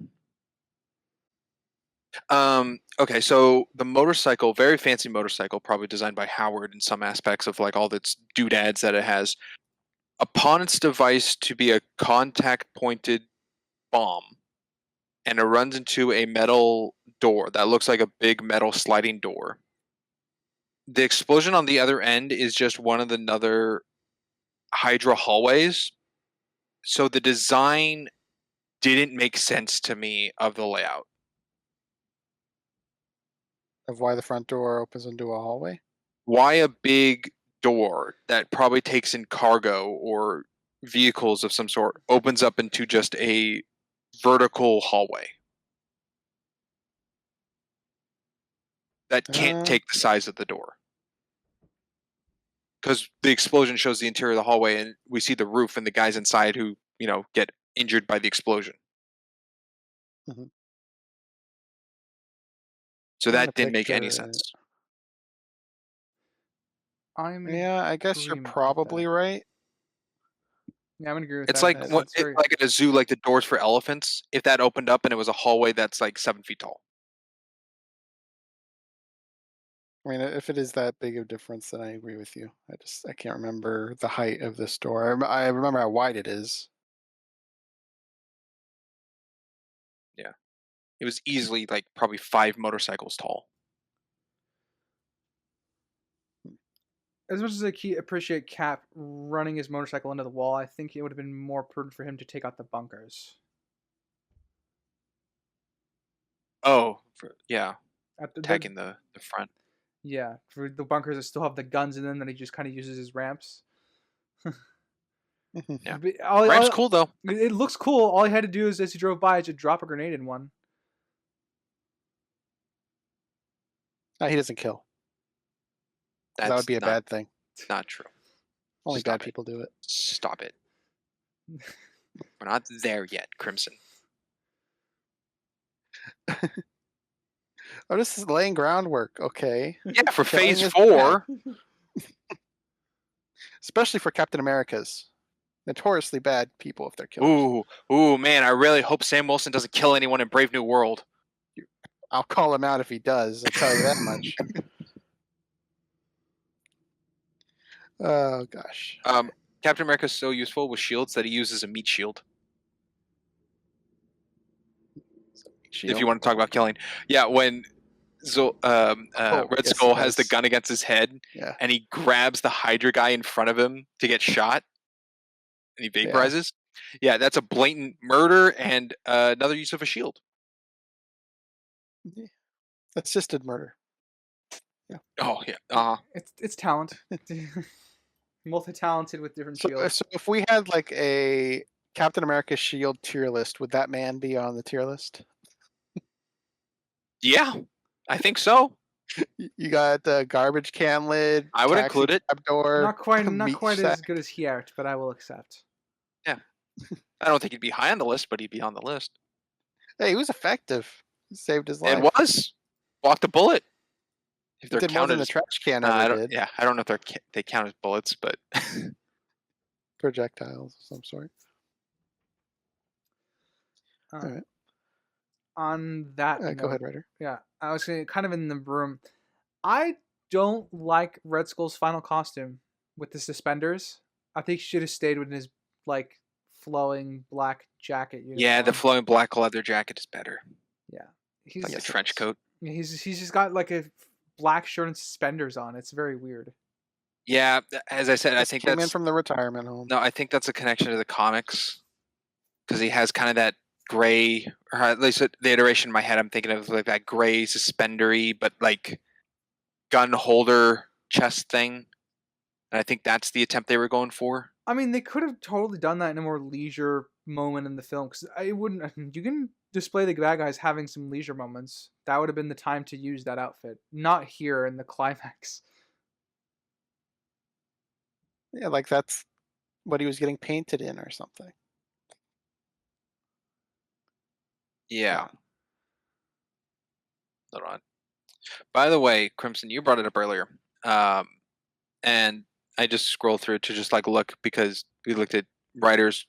Okay, so the motorcycle, very fancy motorcycle, probably designed by Howard in some aspects of like all its doodads that it has. Upon its device to be a contact pointed bomb, and it runs into a metal door that looks like a big metal sliding door. The explosion on the other end is just one of the other Hydra hallways. So the design didn't make sense to me of the layout. Of why the front door opens into a hallway? Why a big door that probably takes in cargo or vehicles of some sort opens up into just a vertical hallway that can't take the size of the door? Because the explosion shows the interior of the hallway and we see the roof and the guys inside who, get injured by the explosion. Mhm. So that didn't make any sense. Yeah, I guess you're probably right. Yeah, I'm gonna agree with It's that. like like at a zoo, like the doors for elephants. If that opened up and it was a hallway that's like 7 feet tall. I mean, if it is that big of a difference, then I agree with you. I can't remember the height of this door. I remember how wide it is. Yeah. It was easily like probably 5 motorcycles tall. As much as I appreciate Cap running his motorcycle into the wall, I think it would have been more prudent for him to take out the bunkers. Oh, yeah. At Attacking the front. Yeah, for the bunkers that still have the guns in them that he just kind of uses as ramps. Yeah. Ramp's Ramp's cool though. It looks cool. All he had to do is, as he drove by, to drop a grenade in one. He doesn't kill. That would be a bad thing. Not true. Only bad people do it. Stop it. We're not there yet, Crimson. Oh, this is laying groundwork. Okay. Yeah, for Phase 4. Especially for Captain America's. Notoriously bad people if they're killers. Ooh, man, I really hope Sam Wilson doesn't kill anyone in Brave New World. I'll call him out if he does. I'll tell you that much. Oh, gosh. Captain America is so useful with shields that he uses a meat shield. If you want to talk about killing. Yeah, when Red Skull has the gun against his head, and he grabs the Hydra guy in front of him to get shot, and he vaporizes. Yeah, that's a blatant murder and another use of a shield. Assisted murder. Yeah. Oh yeah. It's talent. Multi-talented with different shields. So if we had like a Captain America shield tier list, would that man be on the tier list? Yeah, I think so. You got the garbage can lid. I would taxi include it. cab door. Not quite meat as sack. good as Hiert, but I will accept. Yeah. I don't think he'd be high on the list, but he'd be on the list. Hey, he was effective. He saved his life. It was. Blocked a bullet. If It they're did more than counted the as, trash can I ever don't, did. yeah, I don't know if they count as bullets, but Projectiles of some sort. Uh, All right. On that note, Go ahead, Ryder. yeah, I was saying, kind of in the room. I don't like Red Skull's final costume with the suspenders. I think he should have stayed with his like flowing black jacket uniform. yeah, the flowing black leather jacket is better. Yeah, he's Like a Yes, it trench is. coat. he's just got like a black shirt and suspenders on. It's very weird. Yeah, as I said, I Just think came in that's from the retirement home. no, I think that's a connection to the comics because he has kind of that gray, or at least the iteration in my head, I'm thinking of like that gray suspendery, but like gun holder chest thing. And I think that's the attempt they were going for. I mean, they could have totally done that in a more leisure moment in the film because I wouldn't. You can display the bad guys having some leisure moments. That would have been the time to use that outfit, not here in the climax. Yeah, like that's what he was getting painted in or something. Yeah. Hold on. By the way, Crimson, you brought it up earlier. And I just scrolled through to just like look because we looked at Ryder's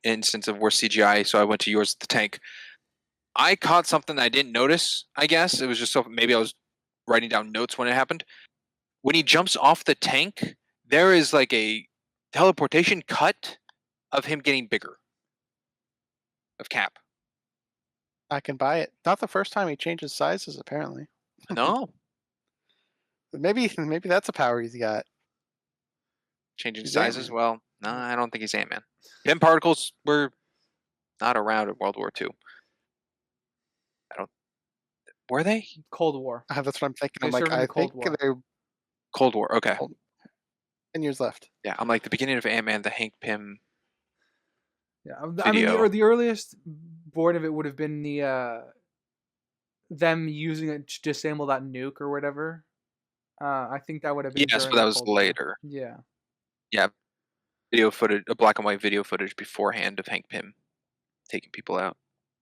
instance of worst CGI, so I went to yours at the tank. I caught something I didn't notice, I guess. It was just so maybe I was writing down notes when it happened. When he jumps off the tank, there is like a teleportation cut of him getting bigger. Of Cap. I can buy it. Not the first time he changes sizes, apparently. No. Maybe that's a power he's got. Changing He's sizes? Ant-Man. Well, no, I don't think he's Ant-Man. Pym particles were not around in World War II. Were they? Cold War. That's what I'm thinking. They I'm like, served in I the Cold think War. they're Cold War. Okay. 10 years left. Yeah, I'm like the beginning of Ant-Man, the Hank Pym. Yeah, I mean, Video. the earliest born of it would have been the them using it to disable that nuke or whatever. I think that would have been. Yes, during but the that was Cold War. later. Yeah. Yeah, video footage, a black and white video footage beforehand of Hank Pym taking people out.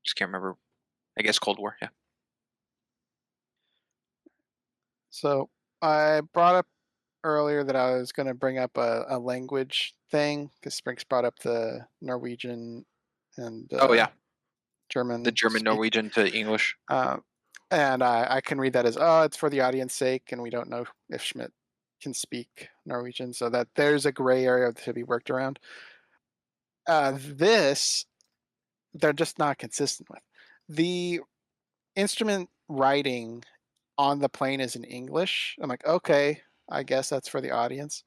Just can't remember. I guess Cold War. Yeah. So I brought up earlier that I was going to bring up a language thing because Sprinks brought up the Norwegian and Oh yeah, German. the German speak. Norwegian to English. And I can read that as, oh, it's for the audience sake, and we don't know if Schmidt can speak Norwegian, so that there's a gray area to be worked around. This, they're just not consistent with. The instrument writing on the plane is in English. I'm like, okay, I guess that's for the audience.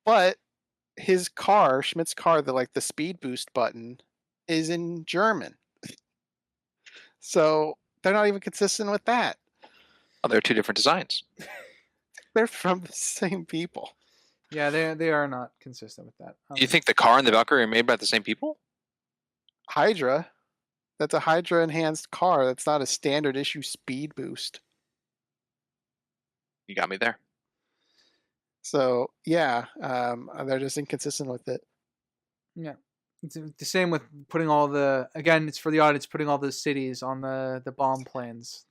But his car, Schmidt's car, the speed boost button is in German. So they're not even consistent with that. Oh, they're two different designs. They're from the same people. Yeah, they are not consistent with that. Do you think the car and the Valkyrie are made by the same people? Hydra. That's a Hydra enhanced car. That's not a standard issue speed boost. You got me there. So yeah, they're just inconsistent with it. Yeah. It's the same with putting all the, again, it's for the audience, putting all the cities on the bomb planes.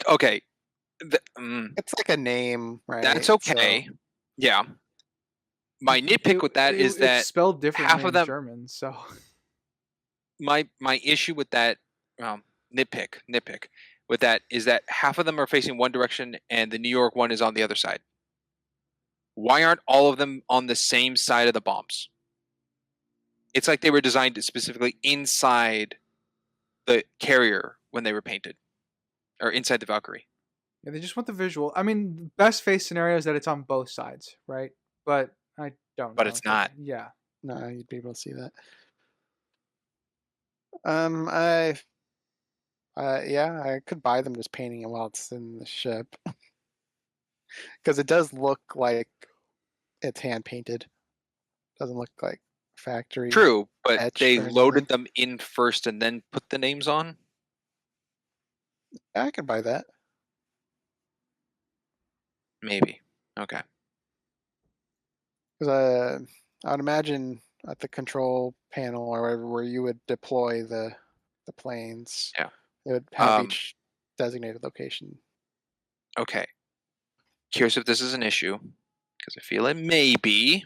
Okay. It's like a name, right? That's okay. So, yeah. My nitpick with that is that it's spelled differently half of them, in German, so my issue with that nitpick with that is that half of them are facing one direction and the New York one is on the other side. Why aren't all of them on the same side of the bombs? It's like they were designed specifically inside the carrier when they were painted, or inside the Valkyrie. yeah, they just want the visual. I mean, best case scenario is that it's on both sides, right? But I don't. But know it's if not. Yeah. no, you'd be able to see that. I could buy them just painting it while it's in the ship, because it does look like it's hand painted. Doesn't look like factory. True, but etched they or loaded anything. them in first and then put the names on. I could buy that. Maybe. Okay. Because I would imagine at the control panel or wherever where you would deploy the planes, Yeah. it would have Um, each designated location. Okay. Curious if this is an issue, because I feel it may be.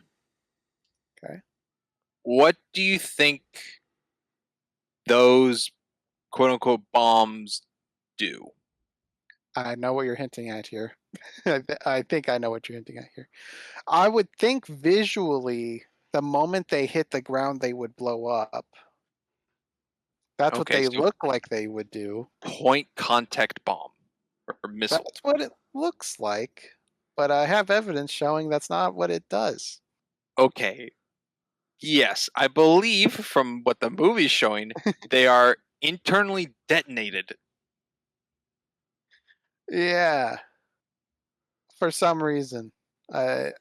Okay. What do you think those quote unquote bombs do? I know what you're hinting at here. I think I know what you're hinting at here. I would think visually, the moment they hit the ground, they would blow up. That's what Okay, they so look like they would do. point contact bomb or missile. That's what it looks like, but I have evidence showing that's not what it does. Okay. Yes, I believe from what the movie's showing, they are internally detonated. Yeah, for some reason, I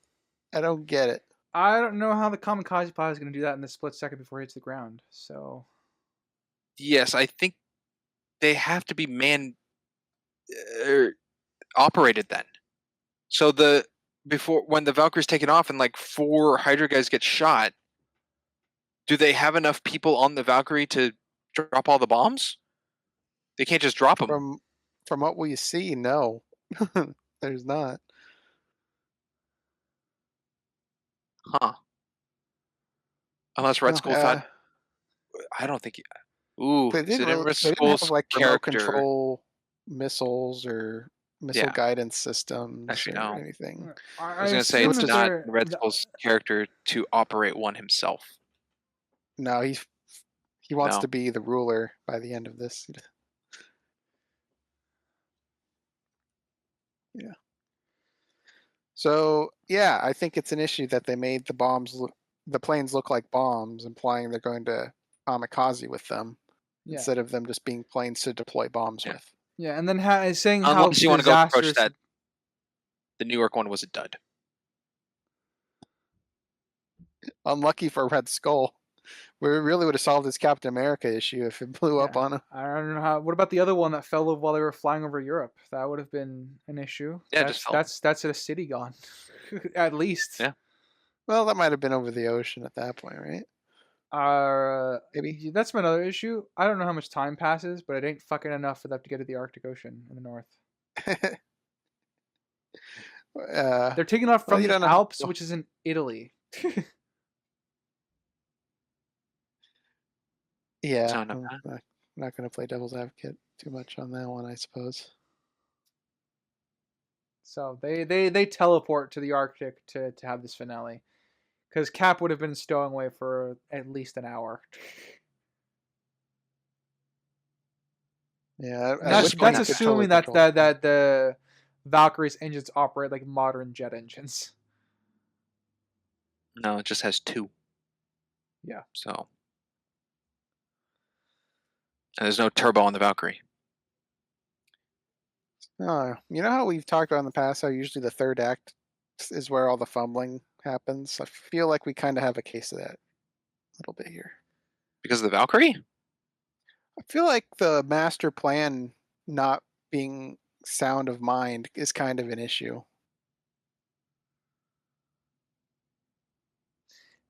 I don't get it. I don't know how the kamikaze pilot is going to do that in the split second before it hits the ground. So Yes, I think they have to be man operated then. So before when the Valkyrie's taken off and like 4 Hydra guys get shot, do they have enough people on the Valkyrie to drop all the bombs? They can't just drop them. From what we see, no, there's not. Huh. Unless Red No, Skull thought, I don't think. Ooh, they is didn't it in really, Red they didn't have Skull's like remote character? control missiles or missile Yeah. guidance systems Actually, or no. anything. I was going to say assume it's that not they're- in Red Skull's character to operate one himself. No, he wants No. to be the ruler by the end of this. Yeah. So yeah, I think it's an issue that they made the planes look like bombs, implying they're going to kamikaze with them Yeah. instead of them just being planes to deploy bombs Yeah. with. Yeah, and then saying how Unless you want to go approach disastrous. that. The New York one was a dud. Unlucky for Red Skull. We really would have solved this Captain America issue if it blew up Yeah. on him. I don't know how. What about the other one that fell while they were flying over Europe? That would have been an issue. Yeah, that's just fell. that's a city gone, at least. Yeah. Well, that might have been over the ocean at that point, right? Maybe. That's my other issue. I don't know how much time passes, but it ain't fucking enough for them to get to the Arctic Ocean in the north. They're taking off from you the don't know. Alps, which is in Italy. Yeah, not I'm not going to play devil's advocate too much on that one, I suppose. So they teleport to the Arctic to have this finale, because Cap would have been stowing away for at least an hour. Yeah, That's assuming that the Valkyrie's engines operate like modern jet engines. No, it just has 2. Yeah. So. And there's no turbo on the Valkyrie. Oh, you know how we've talked about in the past how usually the third act is where all the fumbling happens? I feel like we kind of have a case of that a little bit here. Because of the Valkyrie? I feel like the master plan not being sound of mind is kind of an issue.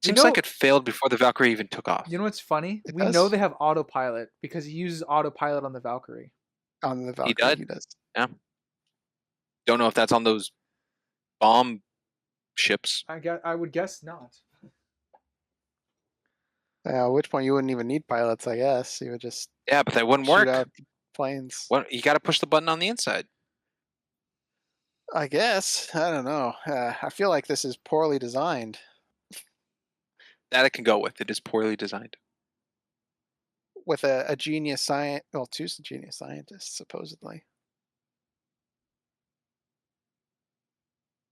Seems like it failed before the Valkyrie even took off. You know what's funny? It We does. know they have autopilot because he uses autopilot on the Valkyrie. On the Valkyrie, he does. Yeah. Don't know if that's on those bomb ships. I would guess not. At which point you wouldn't even need pilots, I guess. You would just Yeah, but that wouldn't shoot work. out the planes. What, you got to push the button on the inside. I guess. I don't know. I feel like this is poorly designed. That I can go with. It is poorly designed. With a genius scientist, well, 2 genius scientists, supposedly.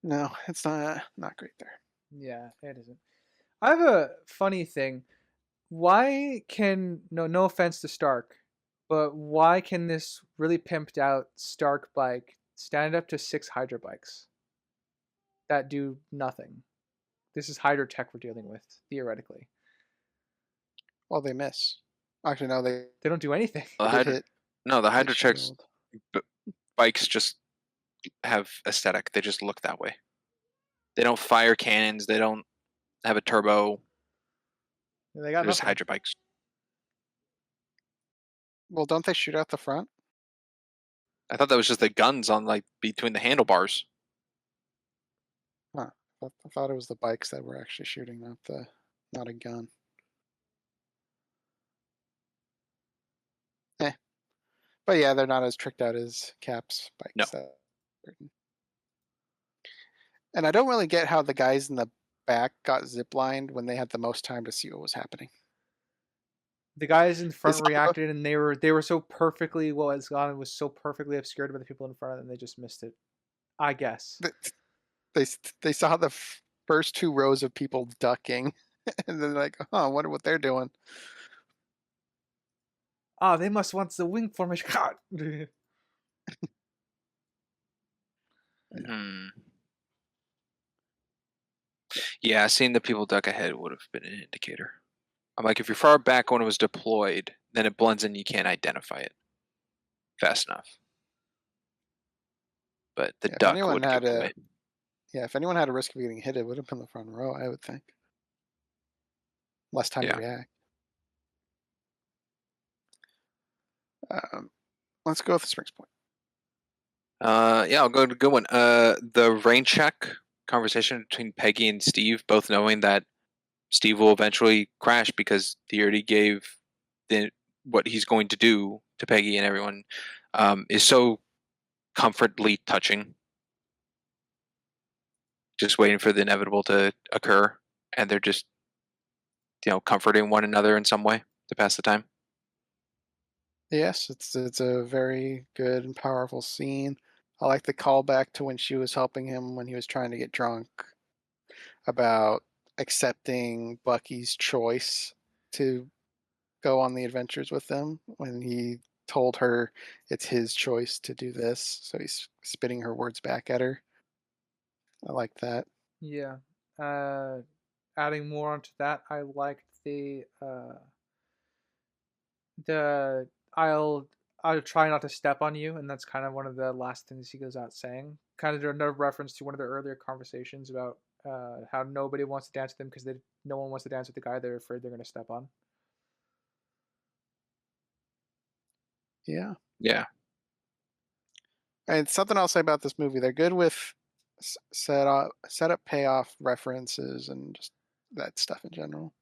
No, it's not great there. Yeah, it isn't. I have a funny thing. Why can no offense to Stark, but why can this really pimped out Stark bike stand up to 6 Hydra bikes that do nothing? This is Hydra tech we're dealing with, theoretically. Well, they miss. Actually, no, they don't do anything. The Hydra, hit no, the Hydra the checks shield. bikes just have aesthetic. They just look that way. They don't fire cannons. They don't have a turbo. They got They're just nothing. Hydra bikes. Well, don't they shoot out the front? I thought that was just the guns on like between the handlebars. Huh. I thought it was the bikes that were actually shooting, not a gun. But yeah, they're not as tricked out as Cap's bikes. No. And I don't really get how the guys in the back got ziplined when they had the most time to see what was happening. The guys in front It's- reacted, and they were so perfectly was so perfectly obscured by the people in front of them. They just missed it. I guess. They saw the first two rows of people ducking, and then like, oh, I wonder what they're doing. Ah, they must want the wing formation. Yeah, seeing the people duck ahead would have been an indicator. I'm like, if you're far back when it was deployed, then it blends in. You can't identify it fast enough. But the Yeah, if duck anyone would had give it a- away. Yeah, if anyone had a risk of getting hit, it would have been the front row, I would think. Less time Yeah. to react. Let's go with the Springs point. Yeah, I'll go to a good one. The rain check conversation between Peggy and Steve, both knowing that Steve will eventually crash because he already gave what he's going to do to Peggy and everyone, is so comfortably touching. Just waiting for the inevitable to occur, and they're just, comforting one another in some way to pass the time. Yes, it's a very good and powerful scene. I like the callback to when she was helping him when he was trying to get drunk, about accepting Bucky's choice to go on the adventures with them, when he told her it's his choice to do this, so he's spitting her words back at her. I like that. Yeah. Adding more onto that, I liked the I'll try not to step on you, and that's kind of one of the last things he goes out saying. Kind of another reference to one of the earlier conversations about how nobody wants to dance with him because no one wants to dance with the guy they're afraid they're going to step on. Yeah. Yeah. And something I'll say about this movie, they're good with setup, payoff references, and just that stuff in general.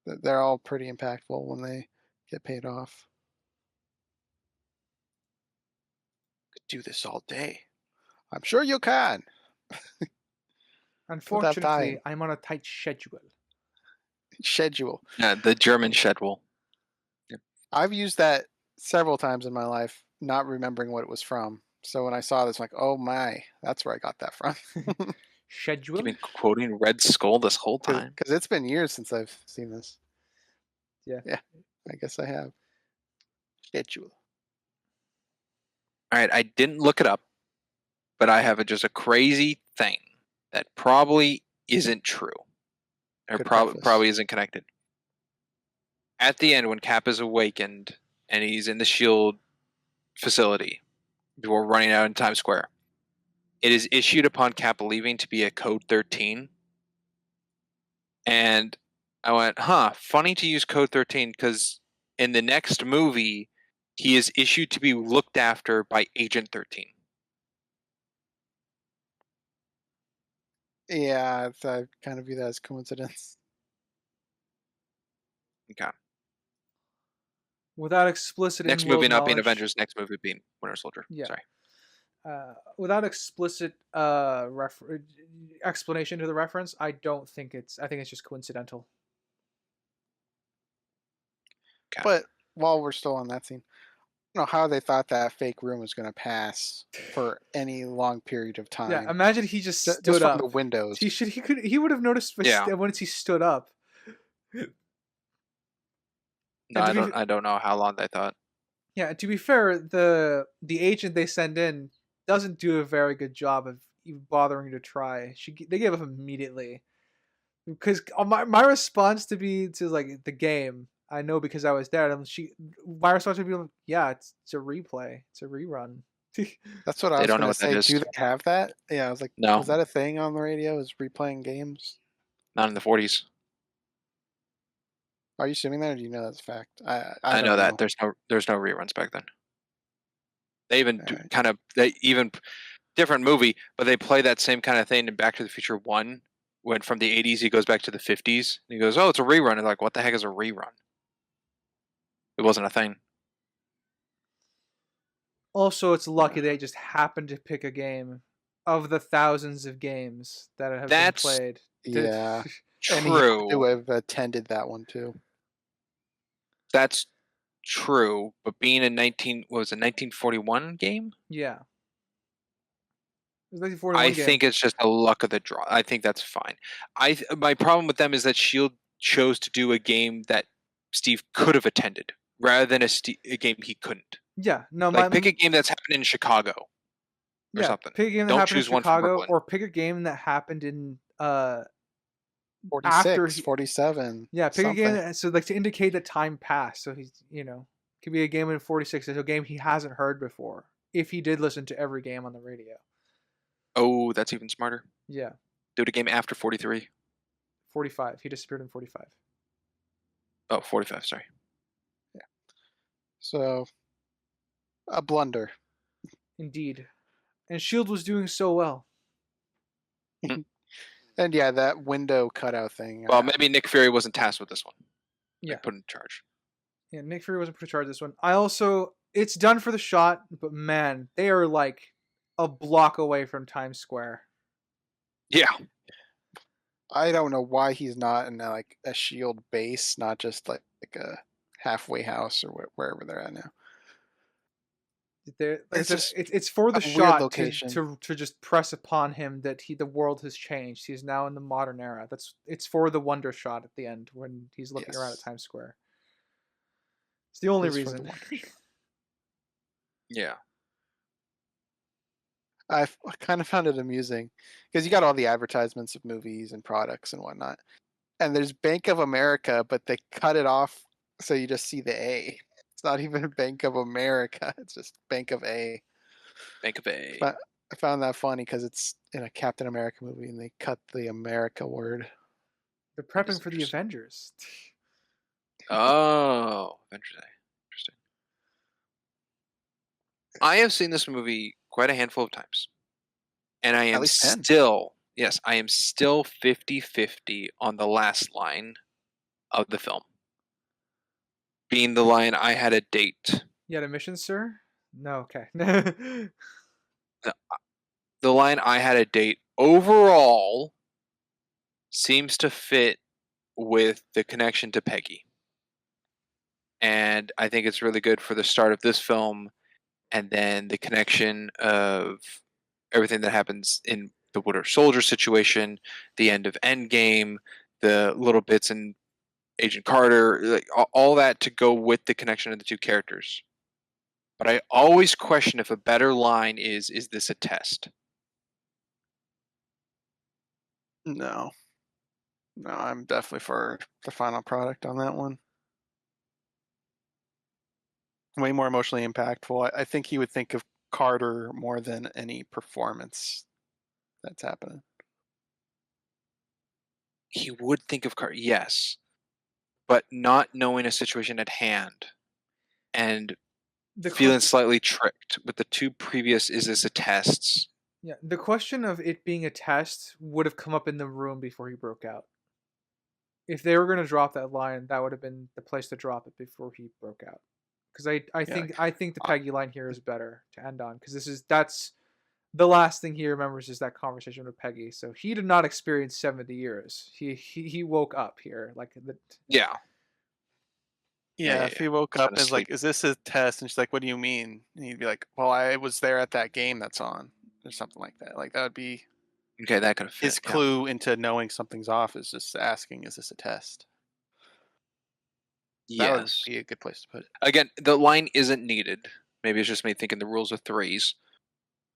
They're all pretty impactful when they get paid off. Could do this all day. I'm sure you can. Unfortunately, time. I'm on a tight schedule. Schedule. Yeah, the German schedule. I've used that several times in my life, not remembering what it was from. So when I saw this, I'm like, oh my, that's where I got that from. Schedule? You've been quoting Red Skull this whole time. Because it's been years since I've seen this. Yeah. Yeah, I guess I have. Schedule. All right, I didn't look it up, but I have just a crazy thing that probably isn't true, or Good preface. probably isn't connected. At the end, when Cap is awakened and he's in the SHIELD facility before running out in Times Square, it is issued upon Cap leaving to be a Code 13. And I went, funny to use Code 13 because in the next movie, he is issued to be looked after by Agent 13. Yeah, I kind of view that as coincidence. Okay. Without explicit Next in-world movie not being knowledge- Avengers, next movie being Winter Soldier. Yeah. Sorry. Without explicit explanation to the reference, I think it's just coincidental. Okay. But while we're still on that scene, I don't know how they thought that fake room was going to pass for any long period of time. Yeah, imagine he just stood just from up. the windows. He would have noticed once he stood up. No, I don't know how long they thought. Yeah, to be fair, the agent they send in doesn't do a very good job of even bothering to try. They gave up immediately. Because my response to like the game, I know because I was there. My response would be, yeah, it's a replay, it's a rerun. That's what I They was don't know going to what that say. is. Do they have that? Yeah, I was like, No. was that a thing on the radio? Is replaying games? Not in the 40s. Are you assuming that, or do you know that's a fact? I I know don't that there's no reruns back then. They even do Alright. they even different movie, but they play that same kind of thing in Back to the Future 1 when from the 80s he goes back to the 50s and he goes, "Oh, it's a rerun." And like, "What the heck is a rerun?" It wasn't a thing. Also, it's lucky they just happened to pick a game of the thousands of games that have been That's played. Yeah. And he had to true. have attended that one too. That's true, but being in 1941 game? Yeah. It was 1941 I game. think it's just a luck of the draw. I think that's fine. My problem with them is that Shield chose to do a game that Steve could have attended rather than a game he couldn't. Yeah, no, Like pick a game that's happened in Chicago or something. pick a game that Don't happened in choose one from Chicago, Brooklyn. or pick a game that happened in 46, 47. pick a something. game that, so like to indicate that time passed. So he's could be a game in 46. It's a game he hasn't heard before. If he did listen to every game on the radio. Oh, that's even smarter. Yeah, Do it a game after 43. 45. He disappeared in 45. Oh, 45, sorry. So, a blunder. Indeed, and Shield was doing so well. And yeah, that window cutout thing. Well, maybe Nick Fury wasn't tasked with this one. Yeah, Put in charge. Yeah, Nick Fury wasn't put in charge of this one. It's done for the shot, but man, they are like a block away from Times Square. Yeah. I don't know why he's not in like a Shield base, not just like a halfway house or wherever they're at now. It's for the a weird shot location. to just press upon him that the world has changed. He's now in the modern era. It's for the wonder shot at the end when he's looking around at Yes. Times Square. It's the only It's for the reason. wonder shot. Yeah. I kind of found it amusing because you got all the advertisements of movies and products and whatnot, and there's Bank of America, but they cut it off so you just see the A. It's not even Bank of America; it's just Bank of A. Bank of A. But I found that funny because it's in a Captain America movie, and they cut the America word. They're prepping for the Avengers. Oh, Avengers A. Interesting. I have seen this movie quite a handful of times. And I am still 50-50 on the last line of the film. Being the line, "I had a date." You had a mission, sir? No, okay. The line, "I had a date," overall seems to fit with the connection to Peggy. And I think it's really good for the start of this film, and then the connection of everything that happens in the Winter Soldier situation, the end of Endgame, the little bits in Agent Carter, like all that to go with the connection of the two characters. But I always question if a better line is this a test? No, I'm definitely for the final product on that one. Way more emotionally impactful. I think he would think of Carter more than any performance that's happening. He would think of Carter, yes, but not knowing a situation at hand and feeling slightly tricked with the two previous "is this a test?" Yeah, the question of it being a test would have come up in the room before he broke out. If they were going to drop that line, that would have been the place to drop it before he broke out. Because I think the Peggy line here is better to end on, because that's the last thing he remembers is that conversation with Peggy. So he did not experience 70 years. He woke up here Yeah. Yeah, if he woke up as like, "Is this a test?" and she's like, "What do you mean?" and he'd be like, "Well, I was there at that game that's on," or something like that. Like that would be Okay, that could have fit. his clue into knowing something's off, is just asking, "Is this a test?" That would Yes. be a good place to put it. Again, the line isn't needed. Maybe it's just me thinking the rules of threes.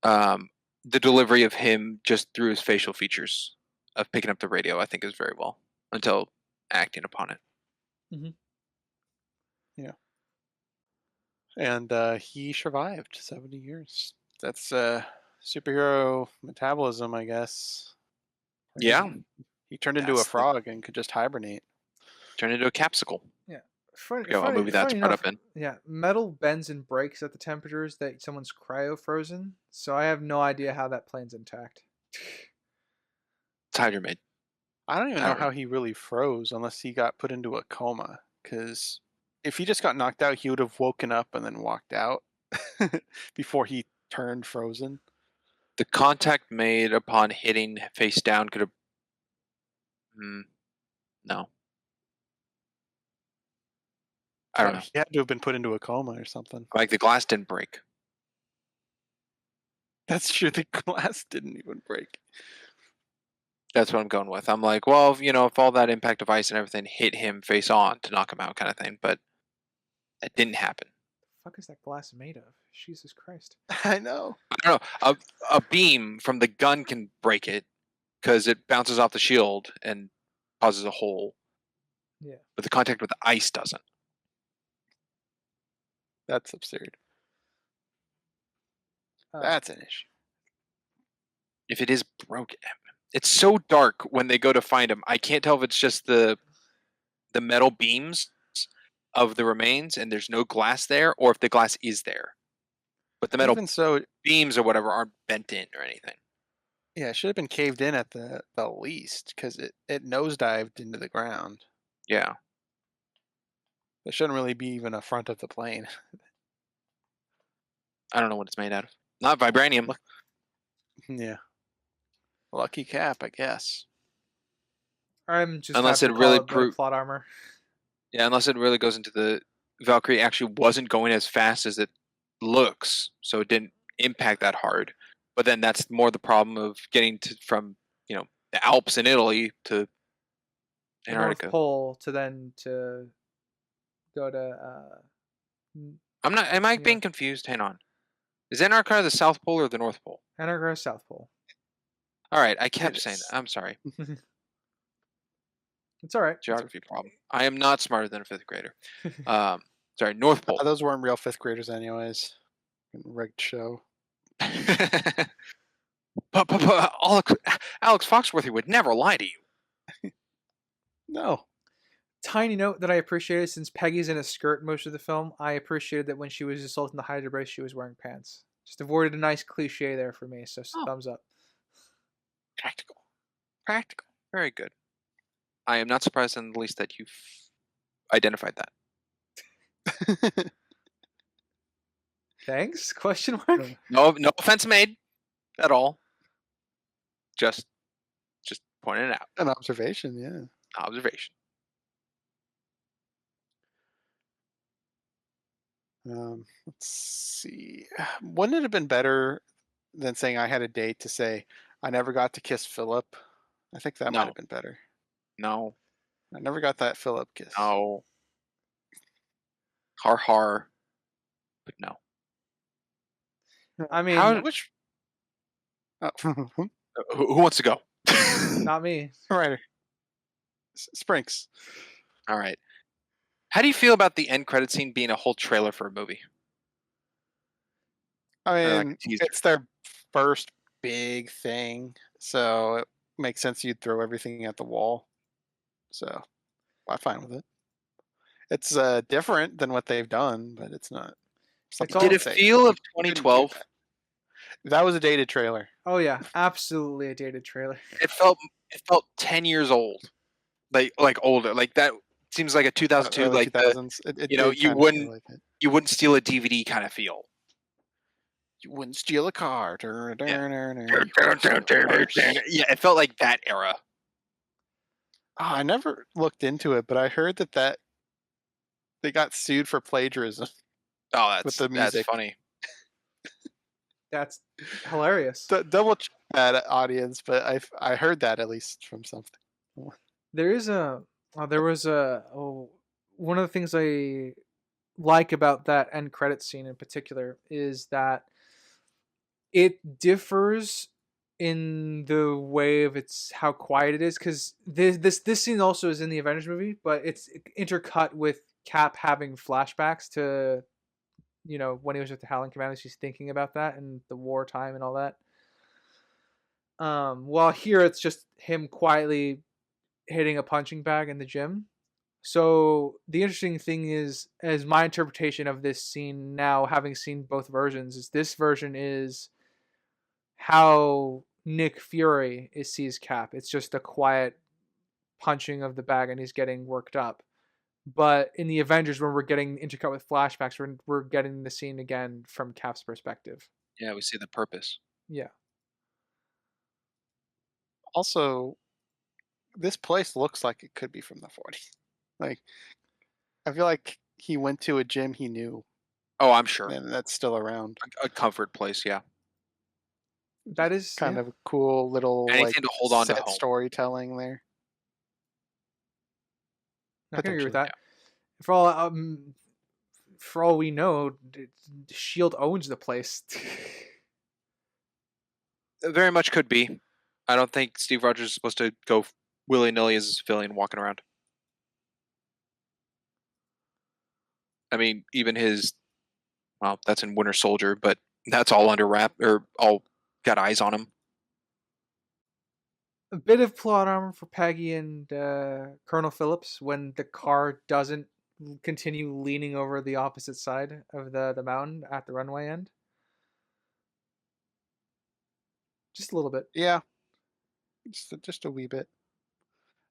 The delivery of him just through his facial features of picking up the radio, I think, is very well until acting upon it. Yeah. And he survived 70 years. That's superhero metabolism, I guess. Yeah, He turned into a That's the- frog and could just hibernate. Turn into a capsicle. Funny, Forget what movie that's brought enough, up in. yeah, metal bends and breaks at the temperatures that someone's cryo frozen. So I have no idea how that plane's intact. It's Hydra made. I don't even know Hydra. how he really froze unless he got put into a coma. Because if he just got knocked out, he would have woken up and then walked out before he turned frozen. The contact made upon hitting face down could have. No. I don't know. He had to have been put into a coma or something. Like the glass didn't break. That's true. The glass didn't even break. That's what I'm going with. I'm like, well, if all that impact of ice and everything hit him face on to knock him out, kind of thing, but that didn't happen. The fuck is that glass made of? Jesus Christ! I know. I don't know. A beam from the gun can break it because it bounces off the shield and causes a hole. Yeah. But the contact with the ice doesn't. That's absurd. Uh, That's an issue. If it is broken, it's so dark when they go to find him. I can't tell if it's just the metal beams of the remains and there's no glass there, or if the glass is there. But the metal Even so, beams or whatever aren't bent in or anything. yeah, it should have been caved in at the least because it nosedived into the ground. Yeah. It shouldn't really be even a front of the plane. I don't know what it's made out of. Not vibranium. Look. Yeah. Lucky Cap, I guess. I'm just Unless happy it to really call the plot armor. Yeah, unless it really goes into the Valkyrie actually wasn't going as fast as it looks, so it didn't impact that hard. But then that's more the problem of getting from the Alps in Italy to The Antarctica. North Pole to go to. I'm not. Am I Yeah. being confused? Hang on. Is Antarctica the South Pole or the North Pole? Antarctica, South Pole. All right, I kept saying is. that. I'm sorry. It's all right. Geography problem. I am not smarter than a fifth grader. Sorry, North Pole. Those weren't real fifth graders, anyways. Rigged show. But Alex Foxworthy would never lie to you. No. Tiny note that I appreciated, since Peggy's in a skirt most of the film, I appreciated that when she was assaulting the Hydra base, she was wearing pants. Just avoided a nice cliche there for me, so thumbs up. Practical. Very good. I am not surprised in the least that you've identified that. Thanks? Question mark? No offense made at all. Just pointing it out. An observation, yeah. Observation. Let's see. Wouldn't it have been better than saying I had a date to say I never got to kiss Philip? I think that No. might have been better. No. I never got that Philip kiss. No. Har. But no. I mean, Which? Oh. Who wants to go? not me. Right. Sprinks. All right. How do you feel about the end credit scene being a whole trailer for a movie? I Or like mean, a teaser? it's their first big thing, so it makes sense you'd throw everything at the wall. So I'm fine with it. It's different than what they've done, but it's not. something Did I'd it say, feel of "You couldn't do 2012? that." That was a dated trailer. Oh yeah, absolutely a dated trailer. It felt 10 years old. Like older. Like that seems like a 2002 Early like the, 2000s. It you did know, kinda feel like it. you wouldn't steal a DVD kind of feel. You wouldn't steal a car. Yeah. You wouldn't steal a purse. Yeah, it felt like that era. Oh, I never looked into it, but I heard that they got sued for plagiarism. Oh, With the that's music. funny. That's hilarious. Double check that, audience, but I heard that at least from something. There was one of the things I like about that end credit scene in particular is that it differs in the way of how quiet it is, because this scene also is in the Avengers movie, but it's intercut with Cap having flashbacks to when he was with the Howling Commandos, he's thinking about that and the wartime and all that. While here it's just him quietly hitting a punching bag in the gym. So the interesting thing is, as my interpretation of this scene now, having seen both versions, is this version is how Nick Fury sees Cap. It's just a quiet punching of the bag and he's getting worked up. But in the Avengers, when we're getting intercut with flashbacks, we're getting the scene again from Cap's perspective. Yeah, we see the purpose. Yeah. Also, this place looks like it could be from the 40s. Like, I feel like he went to a gym he knew, Oh, I'm sure. and that's still around. A comfort place, yeah. That is Kind of a cool little Anything to hold on to set home. storytelling there. I can agree with that. Yeah. For all we know, Shield owns the place. It very much could be. I don't think Steve Rogers is supposed to go willy-nilly as a civilian walking around. I mean, even that's in Winter Soldier, but that's all under wrap, or all got eyes on him. A bit of plot armor for Peggy and Colonel Phillips when the car doesn't continue leaning over the opposite side of the mountain at the runway end. Just a little bit. Yeah. Just a wee bit.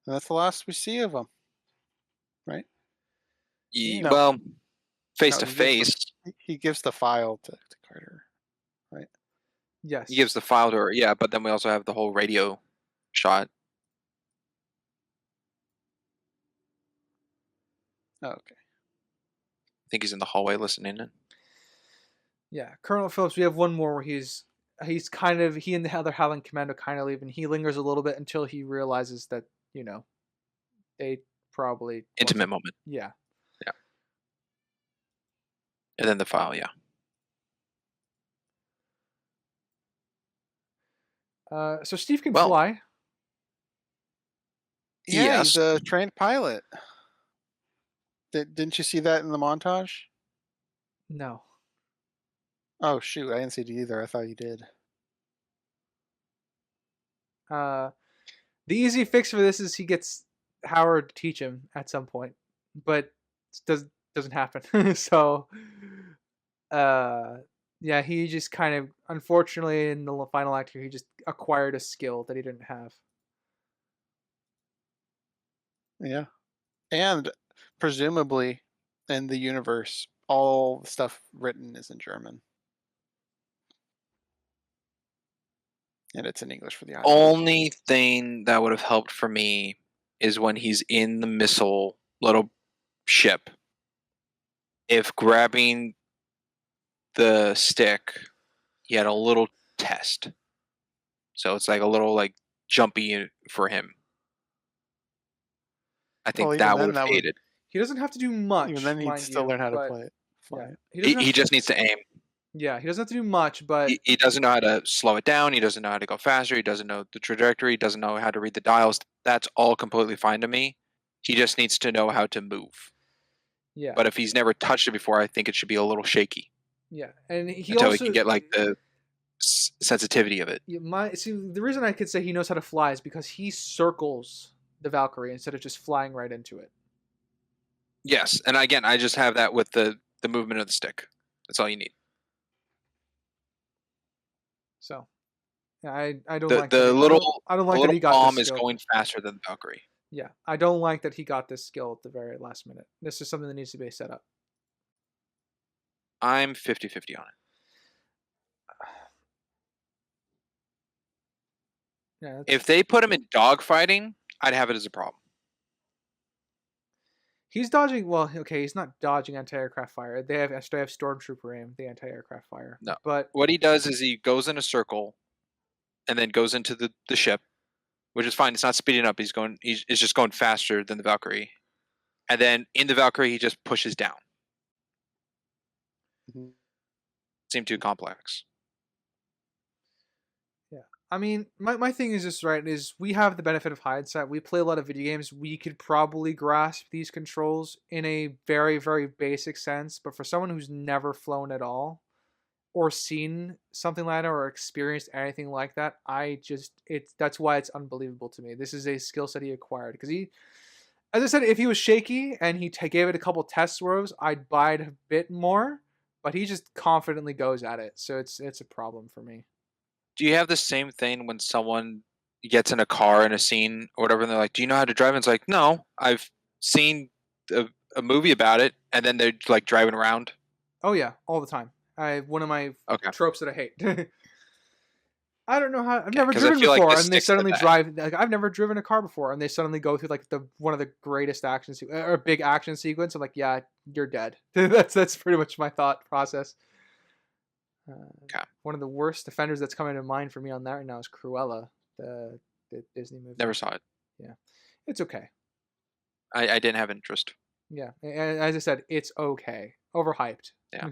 And that's the last we see of him. Right? Yeah, No. well, face No, to face. He gives the file to Carter, right? Yes. He gives the file to her, yeah, but then we also have the whole radio shot. Oh, okay. I think he's in the hallway listening in. Yeah, Colonel Phillips, we have one more where he's kind of, he and the other Howling Commando kind of leave, and he lingers a little bit until he realizes that, they probably... Intimate moment. Yeah. Yeah. And then the file, yeah. So Steve can fly. Yeah, Yes. he's a trained pilot. Didn't you see that in the montage? No. Oh, shoot. I didn't see it either. I thought you did. The easy fix for this is he gets Howard to teach him at some point, but doesn't happen. So, yeah, he just kind of, unfortunately, in the final act here, he just acquired a skill that he didn't have. Yeah. And presumably in the universe, all the stuff written is in German. And it's in English for the audience. Only thing that would have helped for me is when he's in the missile little ship. If grabbing the stick, he had a little test. So it's like a little jumpy for him. I think that would have aided. He doesn't have to do much. Even then, he'd still learn how to play it. Yeah, He just needs to aim. Yeah, he doesn't have to do much, but... He doesn't know how to slow it down. He doesn't know how to go faster. He doesn't know the trajectory. He doesn't know how to read the dials. That's all completely fine to me. He just needs to know how to move. Yeah. But if he's never touched it before, I think it should be a little shaky. Yeah, and until he can get the sensitivity of it. The reason I could say he knows how to fly is because he circles the Valkyrie instead of just flying right into it. Yes, and again, I just have that with the movement of the stick. That's all you need. So, yeah, I don't like the little that he got bomb this is going faster than the Valkyrie. Yeah, I don't like that he got this skill at the very last minute. This is something that needs to be set up. I'm 50-50 on it. Yeah, if they put him in dogfighting, I'd have it as a problem. He's dodging. Well, okay, he's not dodging anti-aircraft fire. They have stormtrooper aim, the anti-aircraft fire. No, but what he does is he goes in a circle, and then goes into the ship, which is fine. It's not speeding up. He's just going faster than the Valkyrie, and then in the Valkyrie he just pushes down. Mm-hmm. Seemed too complex. Yeah, I mean, my thing is just right. Is we have the benefit of hindsight. We play a lot of video games. We could probably grasp these controls in a very very basic sense. But for someone who's never flown at all, or seen something like that, or experienced anything like that, that's why it's unbelievable to me. This is a skill set he acquired because he, as I said, if he was shaky and he gave it a couple test swerves, I'd buy it a bit more. But he just confidently goes at it, so it's a problem for me. Do you have the same thing when someone gets in a car in a scene or whatever, and they're like, "Do you know how to drive?" And it's like, "No, I've seen a movie about it," and then they're like driving around. Oh yeah, all the time. One of my Okay, tropes that I hate. I don't know how. I've okay, never 'cause I driven feel like before, this and they sticks to suddenly that. drive. Like I've never driven a car before, and they suddenly go through like one of the greatest action or big action sequence. I'm like, yeah, you're dead. That's pretty much my thought process. Okay, One of the worst offenders that's coming to mind for me on that right now is Cruella, the Disney movie. never saw it. Yeah, it's okay. I didn't have interest. Yeah, and as I said, it's okay. Overhyped. Yeah.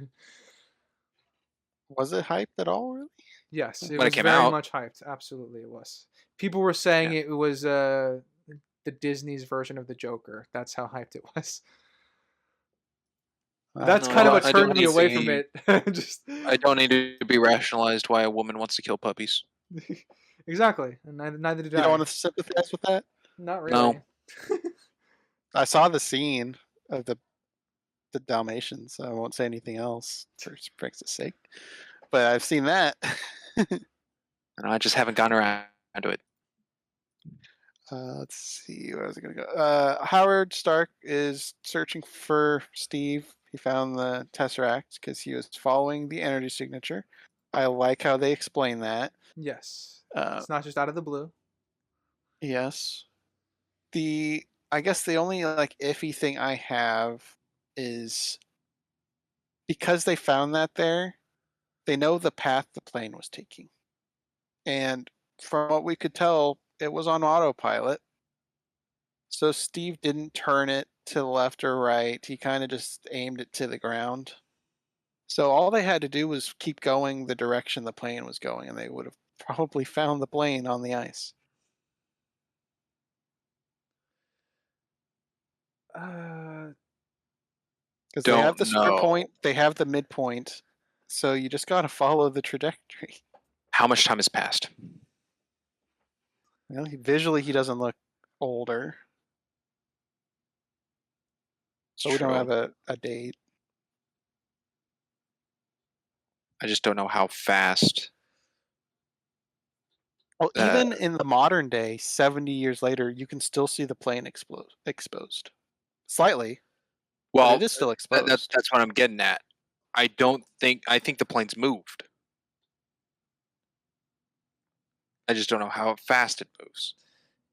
Was it hyped at all? Really? Yes, it When it was came very out. much hyped. Absolutely, it was. People were saying Yeah. it was the Disney's version of the Joker. That's how hyped it was. That's No, kind of what I don't turned me need away to from be- it. Just I don't need to be rationalized why a woman wants to kill puppies. exactly, and neither did You I. don't want to sympathize with that? Not No. really. I saw the scene of the Dalmatians. So I won't say anything else for Brexit's sake. But I've seen that. And I just haven't gotten around to it. Let's see, where was I going to go? Howard Stark is searching for Steve. He found the Tesseract because he was following the energy signature. I like how they explain that. Yes, Uh, it's not just out of the blue. yes. I guess the only like iffy thing I have is because they found that there, they know the path the plane was taking. And from what we could tell, it was on autopilot. So Steve didn't turn it to the left or right. He kind of just aimed it to the ground. So all they had to do was keep going the direction the plane was going, and they would have probably found the plane on the ice. Because they have the start point, they have the midpoint, so you just got to follow the trajectory. How much time has passed? Well, visually, he doesn't look older, so we don't have a date. I just don't know how fast. Well, even in the modern day, 70 years later, you can still see the plane exposed. Slightly. Well, but it is still exposed. That's what I'm getting at. I think the plane's moved. I just don't know how fast it moves.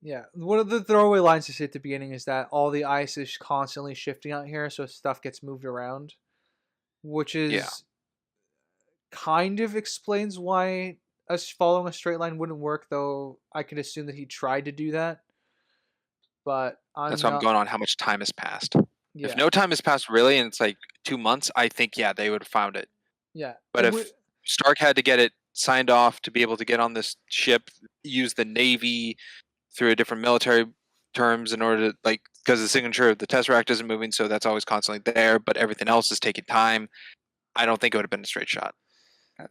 Yeah, one of the throwaway lines to say at the beginning is that all the ice is constantly shifting out here, so stuff gets moved around, which is kind of explains why us following a straight line wouldn't work. Though I can assume that he tried to do that, but That's why I'm going on how much time has passed. Yeah. If no time has passed really, and it's like 2 months, I think they would have found it. Yeah, but if Stark had to get it signed off to be able to get on this ship, use the Navy through a different military terms in order to because the signature of the Tesseract isn't moving, so that's always constantly there, but everything else is taking time. I don't think it would have been a straight shot.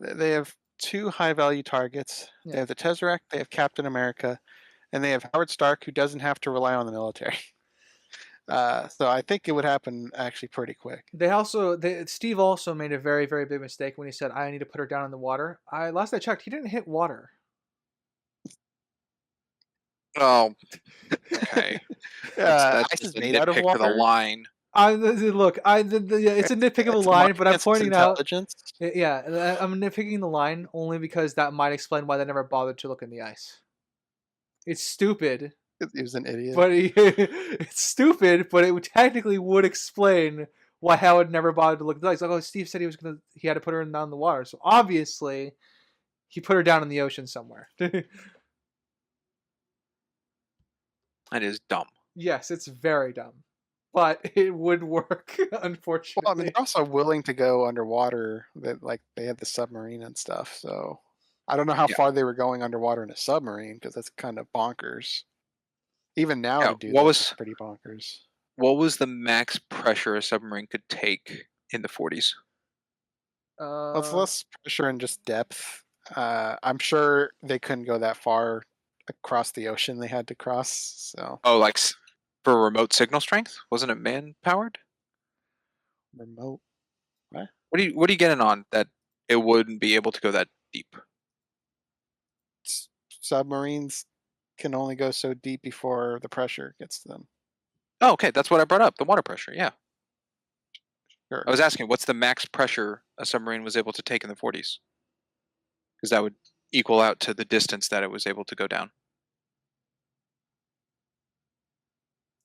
They have 2 high-value targets. Yeah. They have the Tesseract, they have Captain America, and they have Howard Stark, who doesn't have to rely on the military. So I think it would happen actually pretty quick. Steve also made a very, very big mistake when he said, "I need to put her down in the water." Last I checked, he didn't hit water. Oh, okay. That's ice just is a made out of nitpick water. To the line. Look, it's a nitpick of a line, but I'm pointing out. Yeah, I'm nitpicking the line only because that might explain why they never bothered to look in the ice. It's stupid. He was an idiot. But it's stupid, but it technically would explain why Howard never bothered to look at the ice. Like, Steve said he had to put her down in the water, so obviously he put her down in the ocean somewhere. That is dumb. Yes, it's very dumb, but it would work. Unfortunately, well, I mean, they're also willing to go underwater. That they have the submarine and stuff. So I don't know how Yeah. far they were going underwater in a submarine because that's kind of bonkers. Even now Yeah, to do that's pretty bonkers. what was the max pressure a submarine could take in the 40s? Well, it's less pressure and just depth. I'm sure they couldn't go that far across the ocean they had to cross. So Oh, like for remote signal strength? Wasn't it man powered? remote. What? What are you getting on that it wouldn't be able to go that deep? Submarines can only go so deep before the pressure gets to them. Oh, okay, that's what I brought up. The water pressure. Yeah, Sure. I was asking what's the max pressure a submarine was able to take in the 40s? Because that would equal out to the distance that it was able to go down.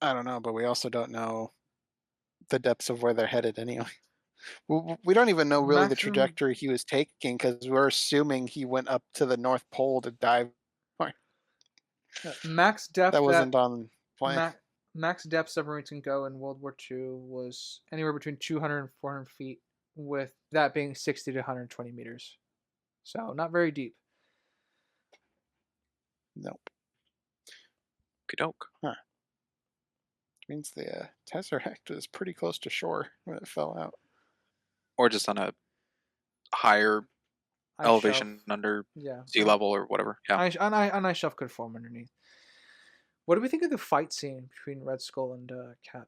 I don't know, but we also don't know the depths of where they're headed anyway. We don't even know really the Maximum- trajectory he was taking because we're assuming he went up to the North Pole to dive. Max depth That wasn't on plan. max depth submarines can go in World War II was anywhere between 200 and 400 feet, with that being 60 to 120 meters. So not very deep. Nope. Okey-doke. Which means the Tesseract was pretty close to shore when it fell out. Or just on a higher Ice elevation shelf. under Yeah. sea level or whatever. Yeah. An ice shelf could form underneath. What do we think of the fight scene between Red Skull and Cap?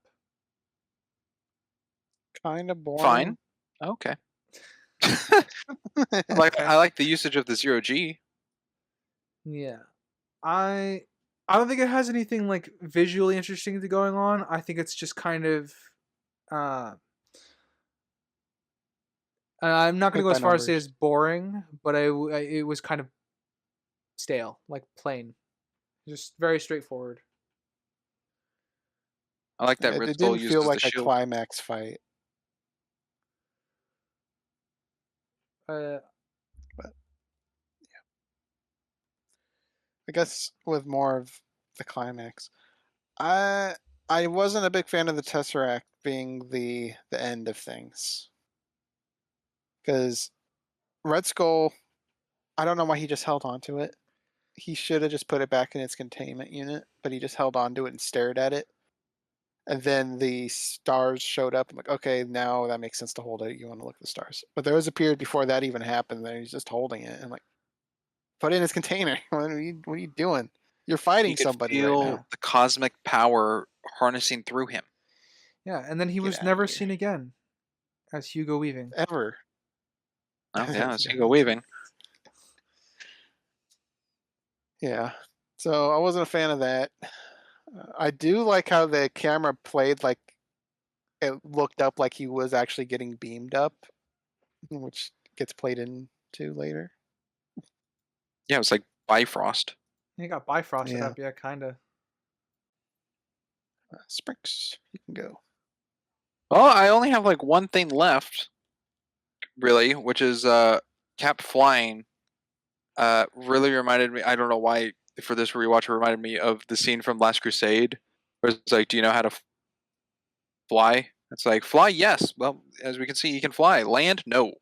Kind of boring. Fine. Okay. I like the usage of the 0G. Yeah. I don't think it has anything like visually interesting to going on. I think it's just kind of I'm not going to Like go as by far as say numbers. it's boring, but it was kind of stale, like plain. Just very straightforward. I like that It Red Skull didn't used feel as like the a shield. climax fight. Uh, I guess with more of the climax. I wasn't a big fan of the Tesseract being the end of things. Because Red Skull, I don't know why he just held on to it. He should have just put it back in its containment unit, but he just held on to it and stared at it. And then the stars showed up. I'm like, okay, now that makes sense to hold it. You want to look at the stars. But there was a period before that even happened that he's just holding it. And I'm like, put it in his container. What are you doing? You're fighting You could somebody feel right now. the cosmic power harnessing through him. yeah, and then he Get was outta never here. seen again as Hugo Weaving. Ever. Oh, yeah, it's Hugo Weaving. Yeah. So I wasn't a fan of that. I do like how the camera played like it looked up like he was actually getting beamed up, which gets played into later. Yeah, it was like Bifrost. He got bifrosted Yeah. up, yeah, kind of. Sprinks, you can go. Well, I only have like one thing left, really, which is Cap flying. Really reminded me. I don't know why for this rewatch it reminded me of the scene from Last Crusade, where it's like, "Do you know how to fly?" It's like, "Fly, yes." Well, as we can see, he can fly. Land, no.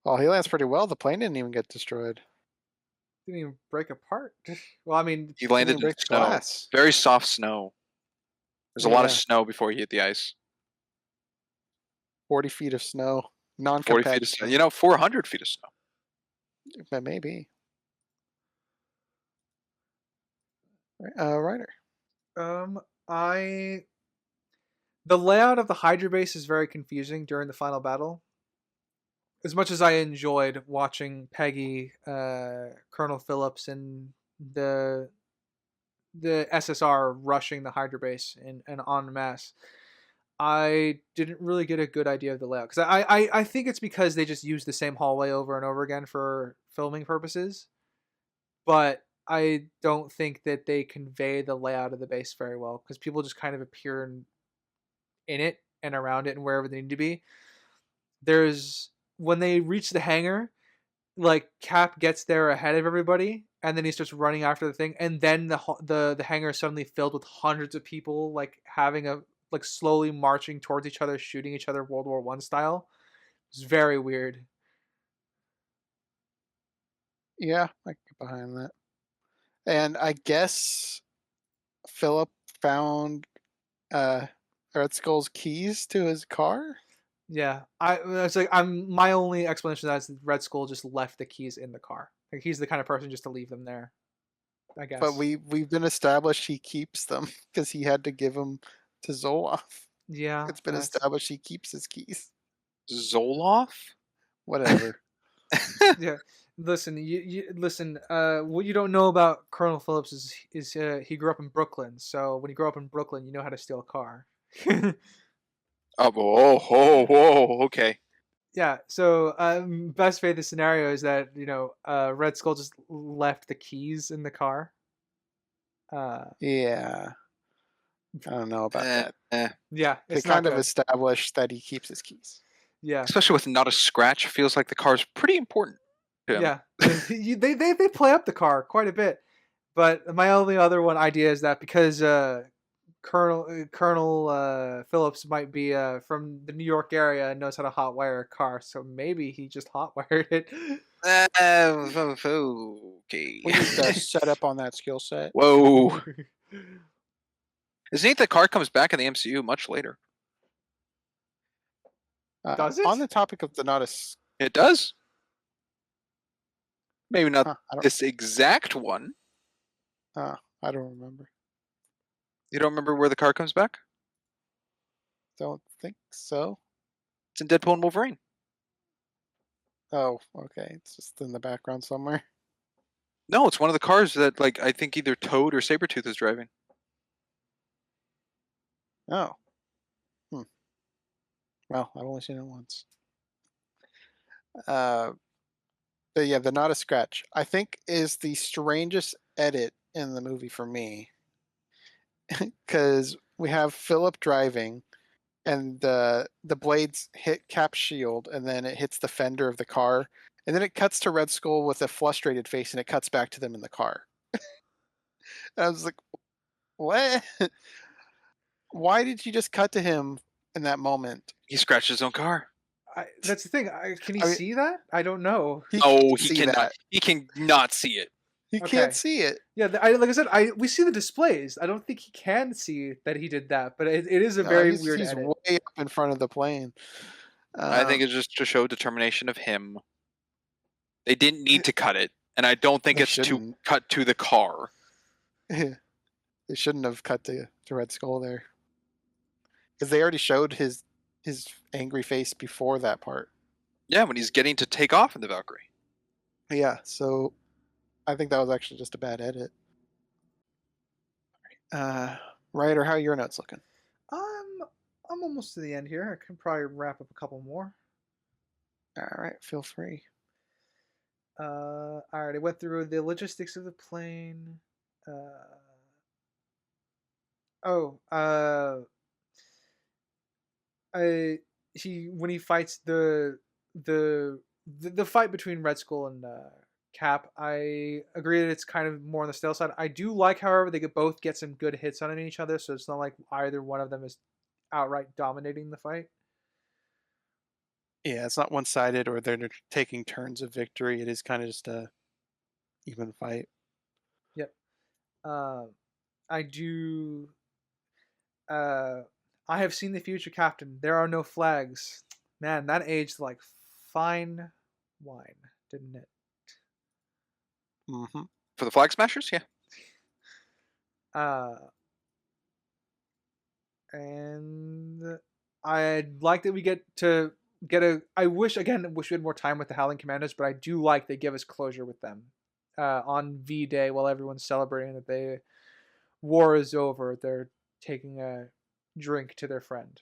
Well, he lands pretty well. The plane didn't even get destroyed. Didn't even break apart. Well, I mean, He landed even in break the snow. glass. Very soft snow. There's a lot of Yeah. snow before he hit the ice. 40 feet of snow. 40 Non-compact feet of snow. 400 feet of snow. But maybe. Ryder. The layout of the Hydra base is very confusing during the final battle. As much as I enjoyed watching Peggy, Colonel Phillips, and the SSR rushing the Hydra base and en masse, I didn't really get a good idea of the layout. Because I think it's because they just use the same hallway over and over again for filming purposes. But I don't think that they convey the layout of the base very well, because people just kind of appear in it and around it and wherever they need to be. When they reach the hangar, like Cap gets there ahead of everybody, and then he starts running after the thing, and then the hangar is suddenly filled with hundreds of people, like slowly marching towards each other, shooting each other World War I style. It's very weird. Yeah, I can get behind that. And I guess Philip found Red Skull's keys to his car. Yeah, it's like my only explanation of that is Red Skull just left the keys in the car. Like he's the kind of person just to leave them there. I guess. But we've been established he keeps them because he had to give them to Zoloff. Yeah, It's been established he keeps his keys. Zoloff? Whatever. Yeah. Listen, you listen. What you don't know about Colonel Phillips is he grew up in Brooklyn. So when you grow up in Brooklyn, you know how to steal a car. Whoa, okay. Yeah. So best faith the scenario is that Red Skull just left the keys in the car. Yeah. I don't know about that. Yeah, They it's not kind of good. established that he keeps his keys. Yeah. Especially with not a scratch, feels like the car's pretty important to him. Yeah, they play up the car quite a bit, but my only other one idea is that because Colonel Phillips might be from the New York area and knows how to hotwire a car, so maybe he just hotwired it. Okay. We need to set up on that skill set. Whoa. It's neat the car comes back in the MCU much later. Does it? On the topic of the Nodus. It does. Maybe not I this exact one. don't remember. You don't remember where the car comes back? Don't think so. It's in Deadpool and Wolverine. Oh, okay. It's just in the background somewhere. No, it's one of the cars that, like, I think either Toad or Sabretooth is driving. Oh. Well, I've only seen it once. But yeah, the Not a Scratch, I think, is the strangest edit in the movie for me. Because we have Philip driving, and the blades hit Cap's shield, and then it hits the fender of the car, and then it cuts to Red Skull with a frustrated face, and it cuts back to them in the car. And I was like, what? Why did you just cut to him in that moment? He scratched his own car. That's the thing. Can he see that? I don't know. He see cannot. that. He cannot see it. He Okay. can't see it. Yeah, like I said, we see the displays. I don't think he can see that he did that, but it is a very weird He's edit. way up in front of the plane. I think it's just to show determination of him. They didn't need to cut it, and I don't think it's to cut to the car. They shouldn't have cut to Red Skull there, because they already showed his angry face before that part. Yeah, when he's getting to take off in the Valkyrie. Yeah, so I think that was actually just a bad edit. Ryder, how are your notes looking? I'm almost to the end here. I can probably wrap up a couple more. All right, feel free. All right, I went through the logistics of the plane. When he fights the fight between Red Skull and Cap, I agree that it's kind of more on the stealth side. I do like, however, they could both get some good hits on each other, so it's not like either one of them is outright dominating the fight. Yeah, it's not one-sided or they're taking turns of victory. It is kind of just a even fight. Yep. I do. I have seen the future, Captain. There are no flags. Man, that aged like fine wine, didn't it? Mm-hmm. For the Flag Smashers, yeah. And I'd like that we get a. I wish we had more time with the Howling Commandos, but I do like they give us closure with them on V-Day while everyone's celebrating that the war is over. They're taking a drink to their friend.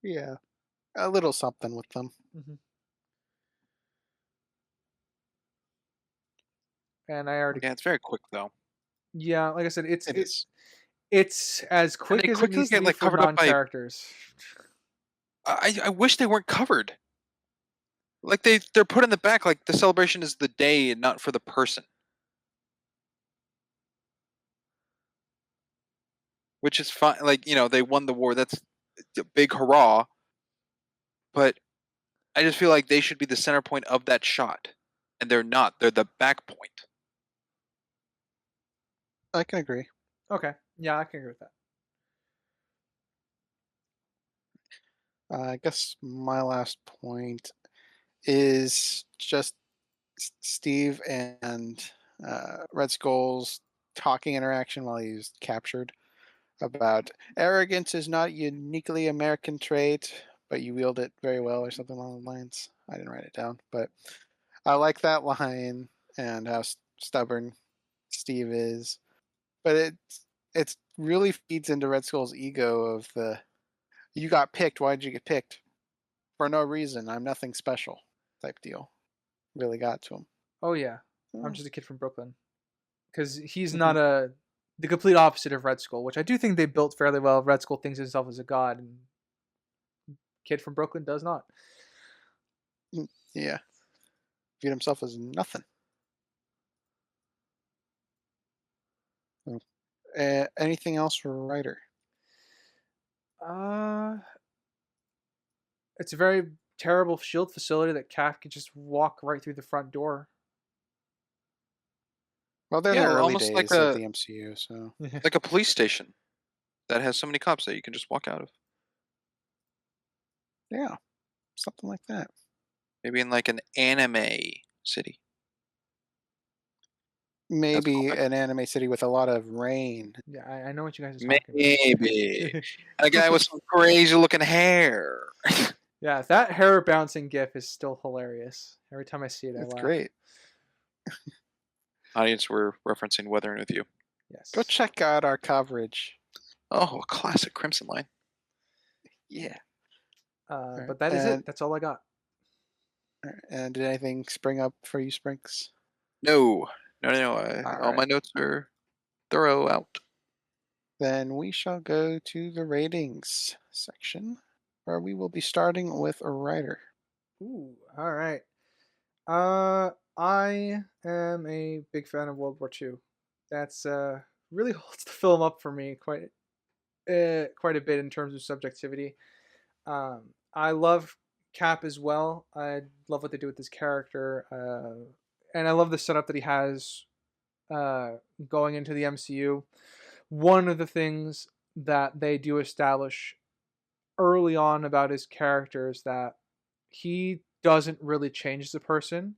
Yeah, a little something with them. Mm-hmm. And I already. Yeah, it's very quick though. Yeah, like I said, It is. It's as quick as it needs to be for non-characters. I wish they weren't covered. Like they're put in the back. Like the celebration is the day and not for the person. Which is fine. Like they won the war. That's a big hurrah. But I just feel like they should be the center point of that shot, and they're not. They're the back point. I can agree. Okay. Yeah, I can agree with that. I guess my last point is just Steve and Red Skull's talking interaction while he's captured about arrogance is not a uniquely American trait, but you wield it very well, or something along the lines. I didn't write it down, but I like that line and how stubborn Steve is. But it really feeds into Red Skull's ego of the you got picked. Why did you get picked? For no reason. I'm nothing special type deal. Really got to him. Oh yeah, I'm Mm. just a kid from Brooklyn. Because he's Mhm. not the complete opposite of Red Skull, which I do think they built fairly well. Red Skull thinks himself as a god, and kid from Brooklyn does not. Yeah. Viewed himself as nothing. Anything else for Ryder? It's a very terrible shield facility that Cap could just walk right through the front door. Well, they're in Yeah, the early almost like days of a the MCU, so like a police station that has so many cops that you can just walk out of. yeah, something like that. Maybe in like an anime city. Maybe cool. an anime city with a lot of rain. Yeah, I know what you guys are talking Maybe. about. And a guy with some crazy looking hair. Yeah, that hair bouncing gif is still hilarious. Every time I see it, I It's laugh. great. Audience, we're referencing Weathering with You. Yes. Go check out our coverage. Oh, a classic Crimson Line. Yeah. But that is it. That's all I got. And did anything spring up for you, Sprinks? No. All right. my notes are thorough out. Then we shall go to the ratings section, where we will be starting with a writer. Ooh, all right. I am a big fan of World War II. That's really holds the film up for me quite a bit in terms of subjectivity. I love Cap as well. I love what they do with his character, and I love the setup that he has going into the MCU. One of the things that they do establish early on about his character is that he doesn't really change as a person,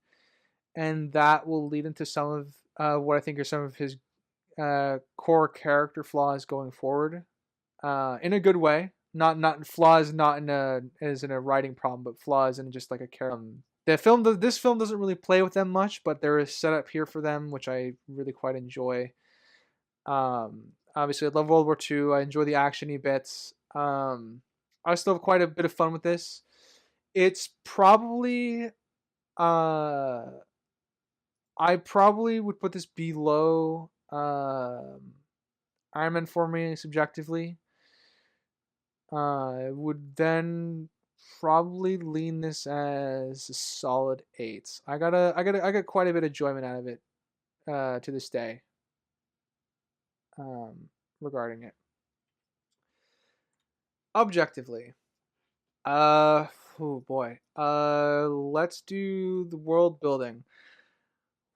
and that will lead into some of what I think are some of his core character flaws going forward, in a good way. Not flaws, not in a as in a writing problem, but flaws in just like a character. This film doesn't really play with them much, but there is setup here for them, which I really quite enjoy. Obviously, I love World War II. I enjoy the actiony bits. I still have quite a bit of fun with this. It's probably I probably would put this below Iron Man for me subjectively. I would then probably lean this as a solid 8. I got quite a bit of enjoyment out of it to this day. Regarding it. Objectively. Oh boy. Let's do the world building.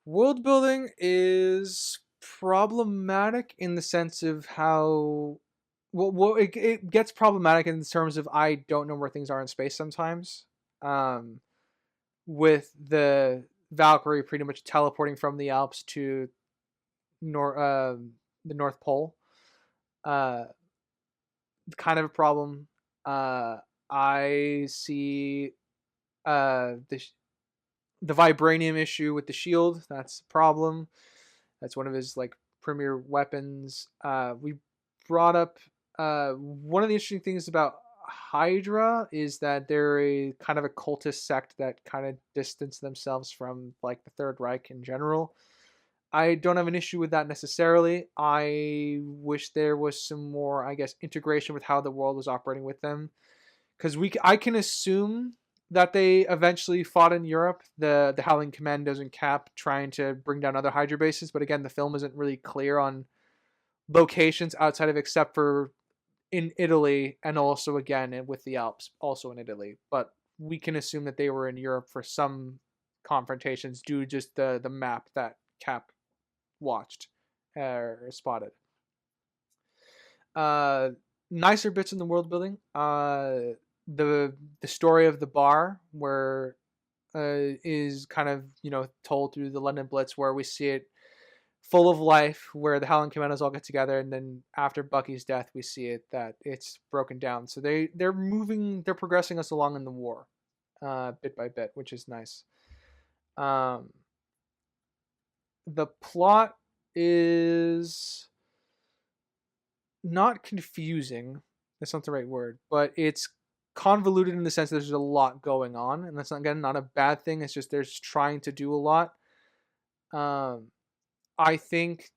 World building is problematic in the sense of how it gets problematic in terms of I don't know where things are in space sometimes. With the Valkyrie pretty much teleporting from the Alps to the North Pole. Kind of a problem. I see the vibranium issue with the shield. That's a problem. That's one of his like premier weapons. We brought up one of the interesting things about Hydra is that they're a kind of a cultist sect that kind of distance themselves from like the Third Reich in general. I don't have an issue with that necessarily. I wish there was some more, I guess, integration with how the world was operating with them, because I can assume that they eventually fought in Europe, the Howling Commandos and Cap trying to bring down other Hydra bases. But again, the film isn't really clear on locations outside of except for in Italy and also again with the Alps, also in Italy. But we can assume that they were in Europe for some confrontations due to just the map that Cap watched or spotted. Nicer bits in the world building. The story of the bar where is kind of told through the London Blitz, where we see it full of life, where the Howling Commandos all get together, and then after Bucky's death, we see it that it's broken down. So they're progressing us along in the war, bit by bit, which is nice. The plot is not confusing. That's not the right word, but it's convoluted in the sense that there's a lot going on, and that's not a bad thing. It's just there's trying to do a lot. I think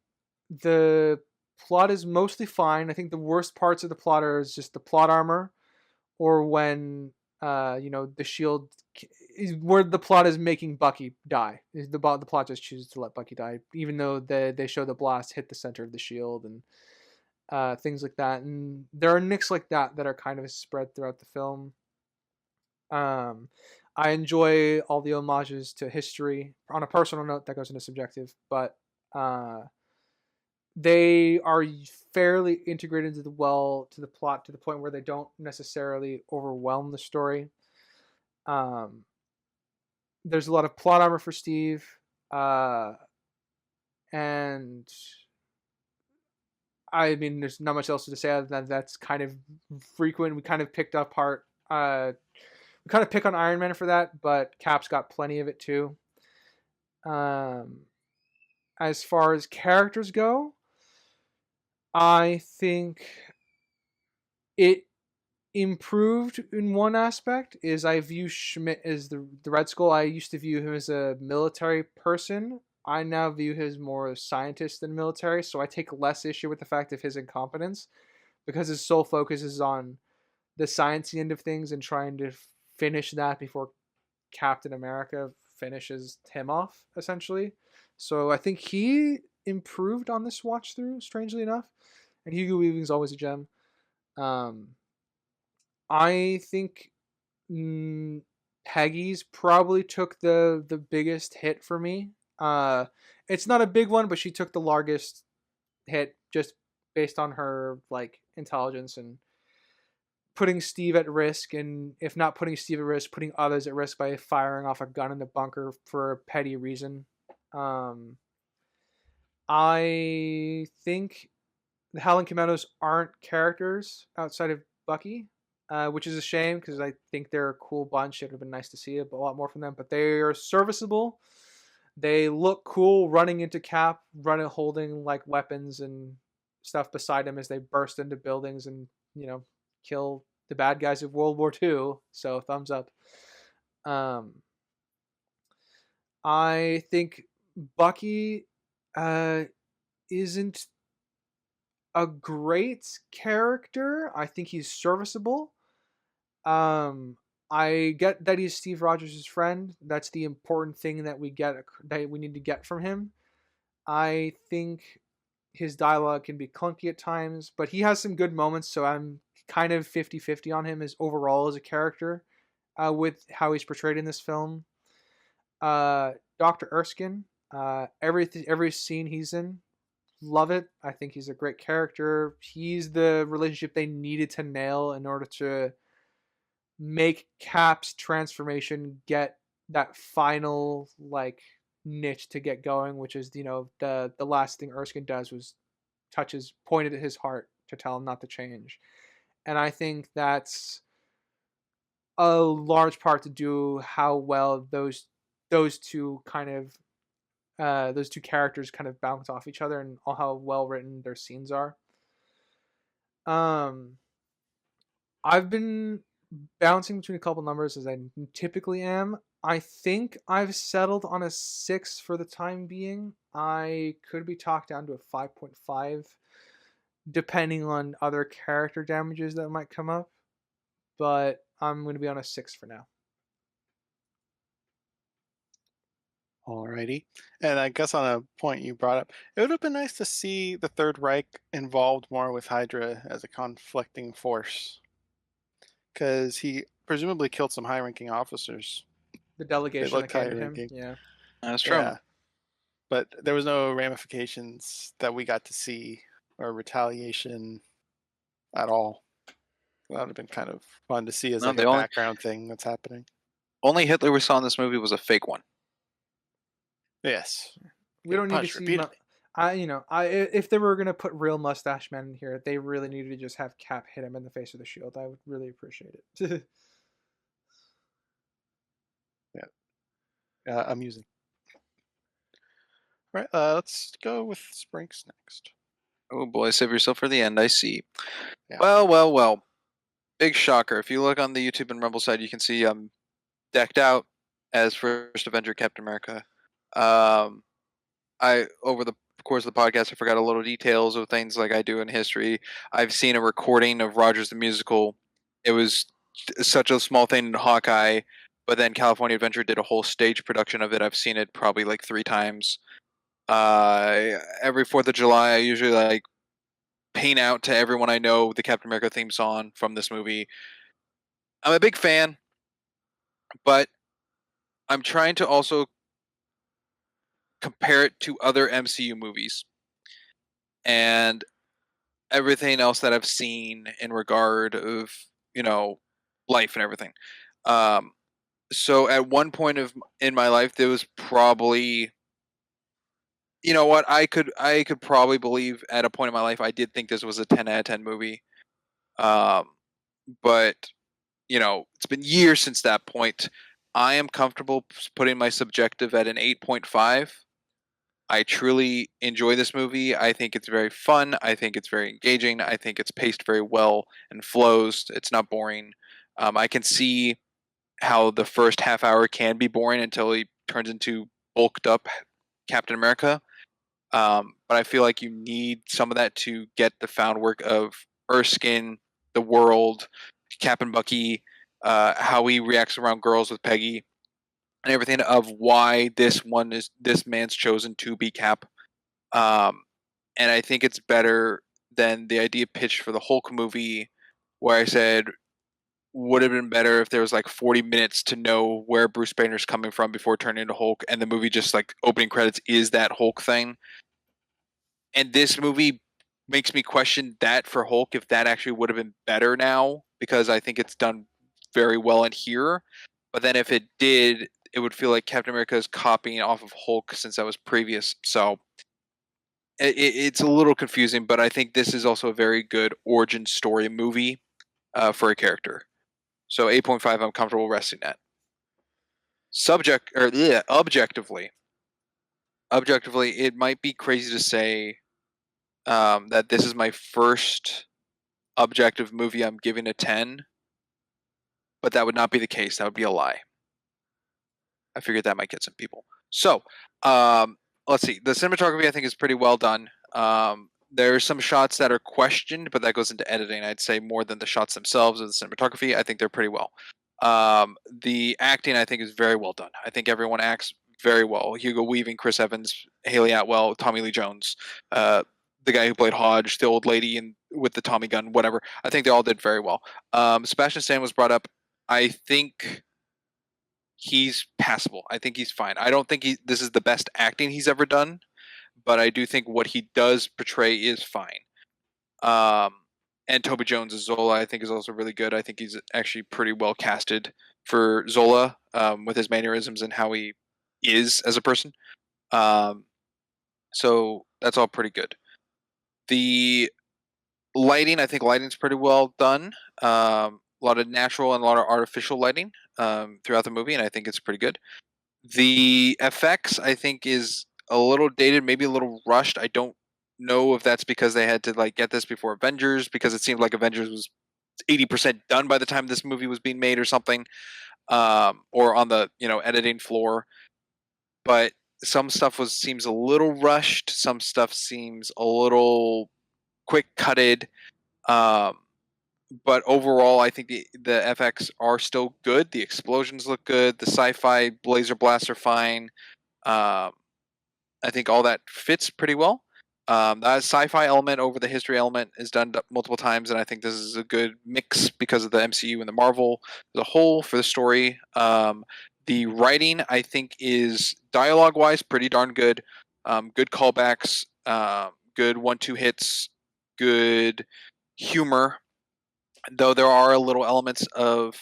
the plot is mostly fine. I think the worst parts of the plot are just the plot armor, or when the shield where the plot is making Bucky die. The plot just chooses to let Bucky die, even though they show the blast hit the center of the shield and things like that. And there are nicks like that are kind of spread throughout the film. I enjoy all the homages to history. On a personal note, that goes into subjective, but they are fairly integrated into the plot to the point where they don't necessarily overwhelm the story. There's a lot of plot armor for Steve, and I mean, there's not much else to say other than that's kind of frequent. We kind of picked up part. We kind of pick on Iron Man for that, but Cap's got plenty of it too. As far as characters go, I think it improved in one aspect is I view Schmidt as the Red Skull. I used to view him as a military person. I now view him as more a scientist than military, so I take less issue with the fact of his incompetence because his sole focus is on the sciencey end of things and trying to finish that before Captain America finishes him off, essentially. So I think he improved on this watch through, strangely enough. And Hugo Weaving's always a gem. I think Peggy's probably took the biggest hit for me. It's not a big one, but she took the largest hit just based on her intelligence and putting Steve at risk, and if not putting Steve at risk, putting others at risk by firing off a gun in the bunker for a petty reason. I think the Howling Commandos aren't characters outside of Bucky, which is a shame because I think they're a cool bunch. It would have been nice to see a lot more from them, but they are serviceable. They look cool running into Cap, holding weapons and stuff beside him as they burst into buildings and kill the bad guys of World War II. So thumbs up. I think Bucky isn't a great character. I think he's serviceable. I get that he's Steve Rogers' friend. That's the important thing that we need to get from him. I think his dialogue can be clunky at times, but he has some good moments, so I'm kind of 50-50 on him as overall as a character with how he's portrayed in this film. Dr. Erskine, every scene he's in, love it. I think he's a great character. He's the relationship they needed to nail in order to make Cap's transformation get that final niche to get going, which is the last thing Erskine does was pointed at his heart to tell him not to change. And I think that's a large part to do how well those two characters kind of bounce off each other and how well written their scenes are. I've been bouncing between a couple numbers as I typically am. I think I've settled on a 6 for the time being. I could be talked down to a 5.5 depending on other character damages that might come up, but I'm going to be on a 6 for now. Alrighty. And I guess on a point you brought up, it would have been nice to see the Third Reich involved more with Hydra as a conflicting force. because he presumably killed some high-ranking officers. The delegation that looked came to him. high-ranking. Yeah. That's true. Yeah, but there was no ramifications that we got to see or retaliation at all. That would have been kind of fun to see as No, like the a only- background thing that's happening. Only Hitler we saw in this movie was a fake one. Yes. We don't need to Punched see. repeatedly. If they were gonna put real mustache men in here, they really needed to just have Cap hit him in the face with a shield. I would really appreciate it. Amusing. All right, let's go with Sprinks next. Oh boy, save yourself for the end. I see. Yeah. Well. Big shocker. If you look on the YouTube and Rumble side, you can see I'm decked out as First Avenger Captain America. I over the course of the podcast, I forgot a little details of things like I do in history. I've seen a recording of Rogers the Musical. It was such a small thing in Hawkeye, but then California Adventure did a whole stage production of it. I've seen it probably like 3 times. Every 4th of July, I usually like paint out to everyone I know the Captain America theme song from this movie. I'm a big fan, but I'm trying to also compare it to other MCU movies and everything else that I've seen in regard of, life and everything. So at one point in my life, there was probably, you know what, I could probably believe at a point in my life I did think this was a 10 out of 10 movie. But it's been years since that point. I am comfortable putting my subjective at an 8.5. I truly enjoy this movie. I think it's very fun. I think it's very engaging. I think it's paced very well and flows. It's not boring. I can see how the first half hour can be boring until he turns into bulked up Captain America. But I feel like you need some of that to get the found work of Erskine, the world, Captain Bucky, how he reacts around girls with Peggy, and everything of why this man's chosen to be Cap. And I think it's better than the idea pitched for the Hulk movie, where I said would have been better if there was like 40 minutes to know where Bruce Banner's coming from before turning into Hulk, and the movie just like opening credits is that Hulk thing. And this movie makes me question that for Hulk, if that actually would have been better now, because I think it's done very well in here. But then if it did, it would feel like Captain America is copying off of Hulk since that was previous. So it's a little confusing, but I think this is also a very good origin story movie for a character. So 8.5, I'm comfortable resting at. Objectively, it might be crazy to say that this is my first objective movie I'm giving a 10, but that would not be the case. That would be a lie. I figured that might get some people. So, let's see. The cinematography, I think, is pretty well done. There's some shots that are questioned, but that goes into editing. I'd say more than the shots themselves or the cinematography. I think they're pretty well. The acting, I think, is very well done. I think everyone acts very well. Hugo Weaving, Chris Evans, Haley Atwell, Tommy Lee Jones, the guy who played Hodge, the old lady with the Tommy gun, whatever. I think they all did very well. Sebastian Stan was brought up. I think he's passable. I think he's fine. I don't think this is the best acting he's ever done, but I do think what he does portray is fine. And Toby Jones as Zola, I think, is also really good. I think he's actually pretty well casted for Zola, with his mannerisms and how he is as a person. So that's all pretty good. The lighting, I think lighting's pretty well done. A lot of natural and a lot of artificial lighting throughout the movie, and I think it's pretty good. The FX, I think, is a little dated, maybe a little rushed. I don't know if that's because they had to like get this before Avengers, because it seemed like Avengers was 80% done by the time this movie was being made or something, or on the editing floor. But some stuff seems a little rushed. Some stuff seems a little quick cutted. But overall, I think the FX are still good. The explosions look good. The sci-fi laser blasts are fine. I think all that fits pretty well. That sci-fi element over the history element is done multiple times, and I think this is a good mix because of the MCU and the Marvel as a whole for the story. The writing, I think, is dialogue-wise pretty darn good. Good callbacks, good 1-2 hits, good humor. Though there are little elements of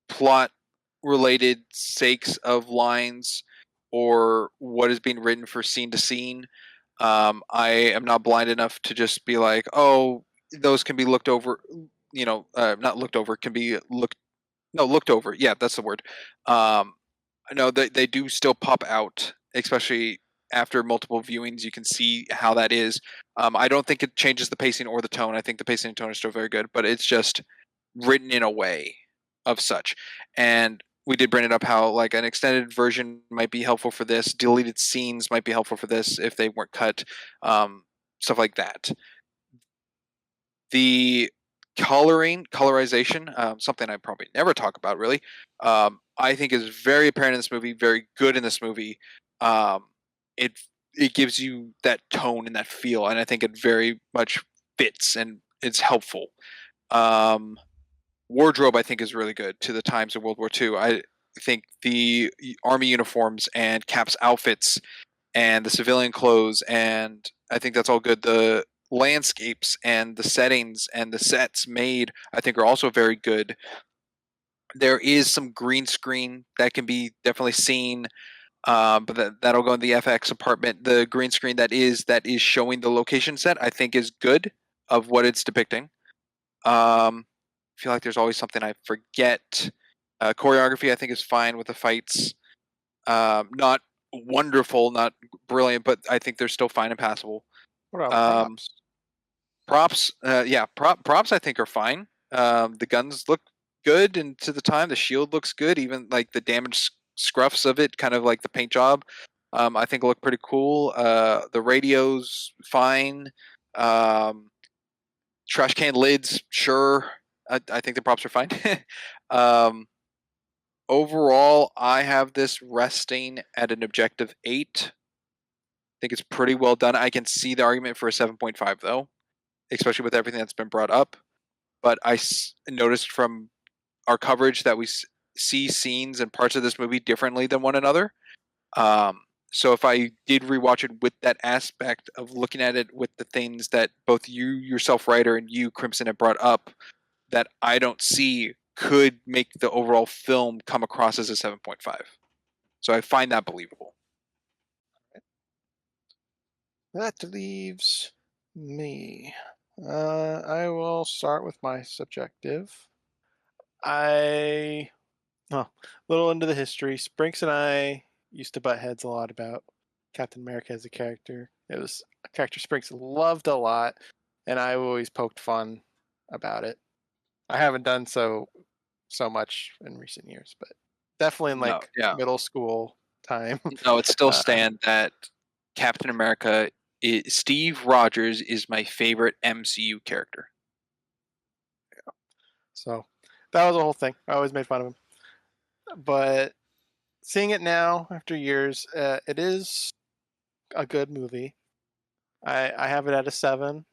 plot-related sakes of lines or what is being written for scene to scene. I am not blind enough to just be like, oh, those can be looked over. Not looked over, can be looked over. Yeah, that's the word. No, they do still pop out, especially after multiple viewings. You can see how that is. I don't think it changes the pacing or the tone. I think the pacing and tone are still very good, but it's just written in a way of such. And we did bring it up how like an extended version might be helpful for this. Deleted scenes might be helpful for this if they weren't cut. Stuff like that. The colorization, something I probably never talk about really. I think is very apparent in this movie, very good in this movie. It it gives you that tone and that feel, and I think it very much fits and it's helpful. Wardrobe, I think, is really good to the times of World War II. I think the army uniforms and Cap's outfits and the civilian clothes, and I think that's all good. The landscapes and the settings and the sets made, I think, are also very good. There is some green screen that can be definitely seen, but that'll go in the FX apartment. The green screen that is showing the location set, I think, is good of what it's depicting. I feel like there's always something I forget. Choreography, I think, is fine with the fights. Not wonderful, not brilliant, but I think they're still fine and passable. What about props? Props I think are fine. The guns look good, and to the time, the shield looks good. Even like the damaged scruffs of it, kind of like the paint job, I think look pretty cool. The radio's fine. Trash can lids, sure. I think the props are fine. Overall, I have this resting at an objective 8. I think it's pretty well done. I can see the argument for a 7.5 though, especially with everything that's been brought up. But I noticed from our coverage that we see scenes and parts of this movie differently than one another. So if I did rewatch it with that aspect of looking at it with the things that both you yourself, writer, and you, Crimson, have brought up that I don't see, could make the overall film come across as a 7.5. So I find that believable. That leaves me. I will start with my subjective. A little into the history. Sprinks and I used to butt heads a lot about Captain America as a character. It was a character Sprinks loved a lot, and I always poked fun about it. I haven't done so much in recent years, but definitely in like middle school time. No, it still stands that Captain America, Steve Rogers is my favorite MCU character. Yeah. So that was the whole thing. I always made fun of him. But seeing it now after years, it is a good movie. I have it at a 7.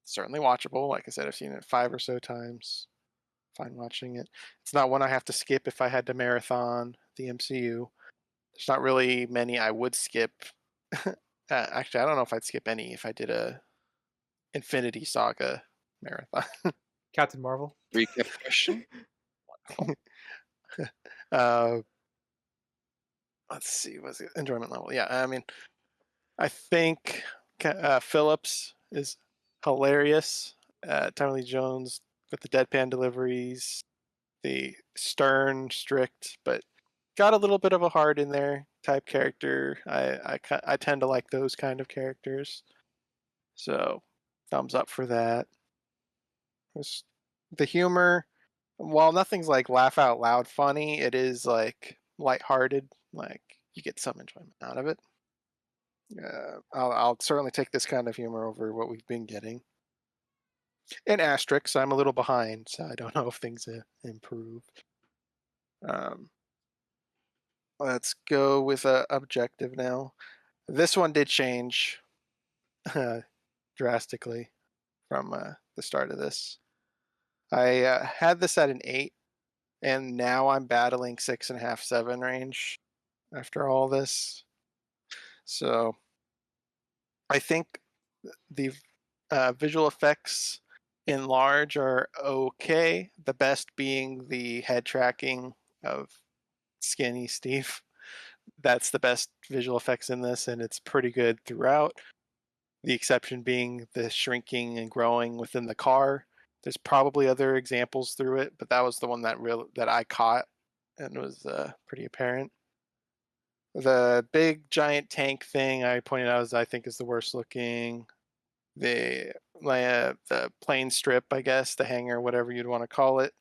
Certainly watchable. Like I said, I've seen it 5 or so times. Fine watching it. It's not one I have to skip if I had to marathon the MCU. There's not really many I would skip. Actually, I don't know if I'd skip any if I did a Infinity Saga marathon. Captain Marvel. Recap question. Let's see. What's the enjoyment level? Yeah, I mean, I think Phillips is hilarious. Tommy Lee Jones with the deadpan deliveries, the stern, strict, but got a little bit of a heart in there type character. I tend to like those kind of characters. So, thumbs up for that. The humor, while nothing's like laugh out loud funny, it is like lighthearted. Like you get some enjoyment out of it. I'll certainly take this kind of humor over what we've been getting. In asterisks, I'm a little behind, so I don't know if things improve. Let's go with objective now. This one did change drastically from the start of this. I had this at an 8, and now I'm battling 6.5, 7 range after all this. So I think the visual effects in large are okay. The best being the head tracking of Skinny Steve. That's the best visual effects in this, and it's pretty good throughout. The exception being the shrinking and growing within the car. There's probably other examples through it, but that was the one that I caught and was pretty apparent. The big giant tank thing I pointed out I think is the worst looking. The plane strip, I guess, the hangar, whatever you'd want to call it.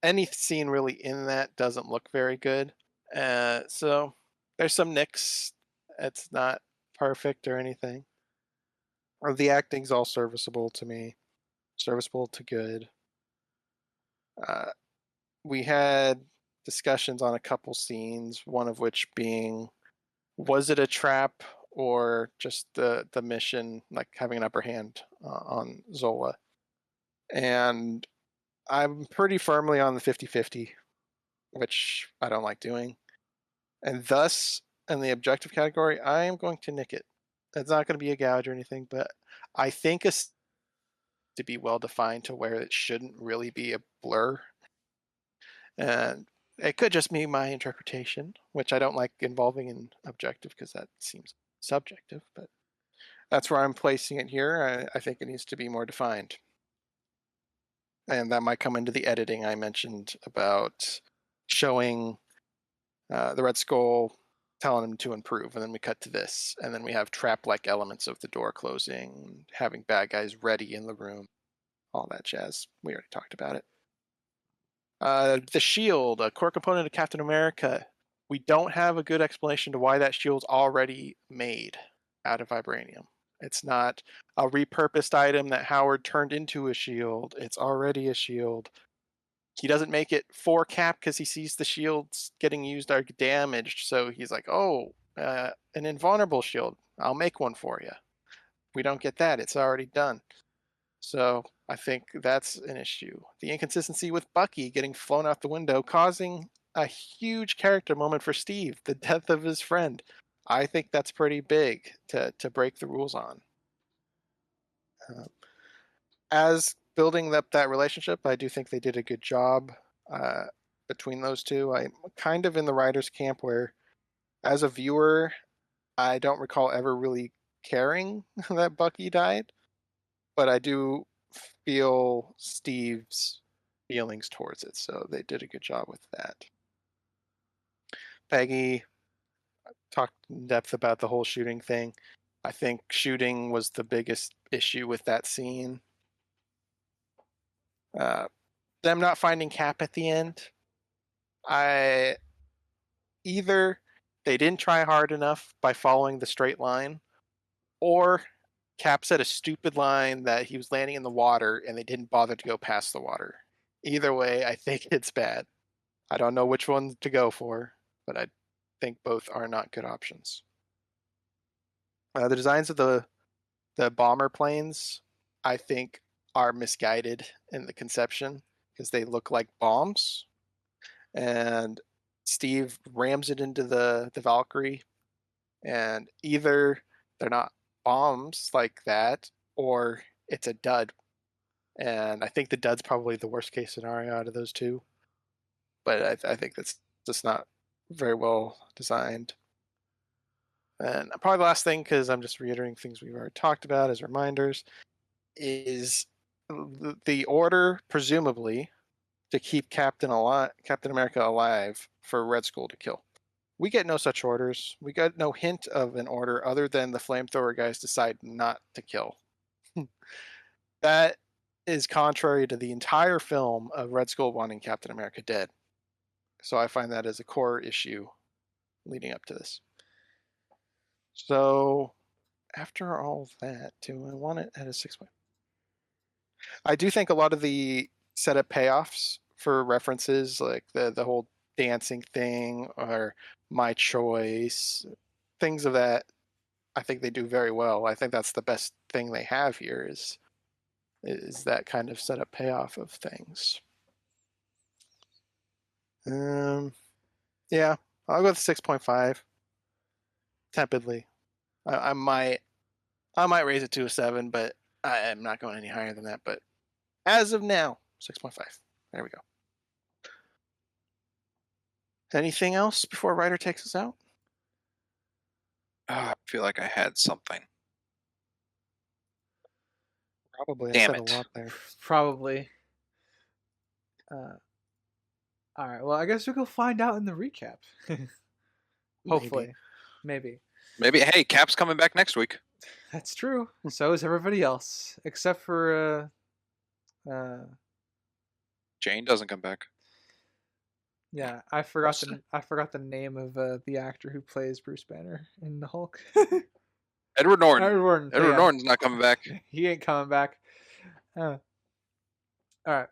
Any scene really in that doesn't look very good. So there's some nicks. It's not perfect or anything. The acting's all serviceable to me, serviceable to good. We had discussions on a couple scenes, one of which being, was it a trap or just the mission, like having an upper hand on Zola? And I'm pretty firmly on the 50-50, which I don't like doing. And thus, in the objective category, I am going to nick it. It's not going to be a gouge or anything, but I think it's to be well defined to where it shouldn't really be a blur. And it could just be my interpretation, which I don't like involving in objective because that seems subjective, but that's where I'm placing it here. I think it needs to be more defined. And that might come into the editing I mentioned about showing the Red Skull telling him to improve, and then we cut to this, and then we have trap-like elements of the door closing, having bad guys ready in the room, all that jazz. We already talked about it. The shield, a core component of Captain America. We don't have a good explanation to why that shield's already made out of vibranium. It's not a repurposed item that Howard turned into a shield. It's already a shield. He doesn't make it for Cap because he sees the shields getting used are damaged. So he's like, oh, an invulnerable shield. I'll make one for you. We don't get that. It's already done. So I think that's an issue. The inconsistency with Bucky getting flown out the window, causing a huge character moment for Steve, the death of his friend. I think that's pretty big to break the rules on. As building up that relationship, I do think they did a good job between those two. I'm kind of in the writer's camp where, as a viewer, I don't recall ever really caring that Bucky died, but I do feel Steve's feelings towards it, so they did a good job with that. Peggy talked in depth about the whole shooting thing. I think shooting was the biggest issue with that scene. Them not finding Cap at the end, either they didn't try hard enough by following the straight line, or Cap said a stupid line that he was landing in the water and they didn't bother to go past the water. Either way, I think it's bad. I don't know which one to go for, but I think both are not good options. The designs of the bomber planes, I think, are misguided in the conception because they look like bombs, and Steve rams it into the Valkyrie, and either they're not bombs like that or it's a dud. And I think the dud's probably the worst case scenario out of those two. But I think that's just not very well designed. And probably the last thing, because I'm just reiterating things we've already talked about as reminders, is the order, presumably, to keep Captain America alive for Red Skull to kill. We get no such orders. We got no hint of an order other than the flamethrower guys decide not to kill. That is contrary to the entire film of Red Skull wanting Captain America dead. So I find that as a core issue leading up to this. So after all that, do I want it at a 6.5? I do think a lot of the setup payoffs for references, like the whole dancing thing or my choice, things of that. I think they do very well. I think that's the best thing they have here is that kind of setup payoff of things. Yeah, I'll go with 6.5. Tepidly. I might raise it to a 7, but I'm not going any higher than that. But as of now, 6.5. There we go. Anything else before Ryder takes us out? I feel like I had something. Probably. Damn I said it. a lot there. Probably. All right. Well, I guess we'll go find out in the recap. Hopefully. Maybe. Maybe. Hey, Cap's coming back next week. That's true. So is everybody else, except for Jane doesn't come back. yeah, I forgot the name of the actor who plays Bruce Banner in the Hulk. Edward Norton. Edward Norton's not coming back. He ain't coming back. All right.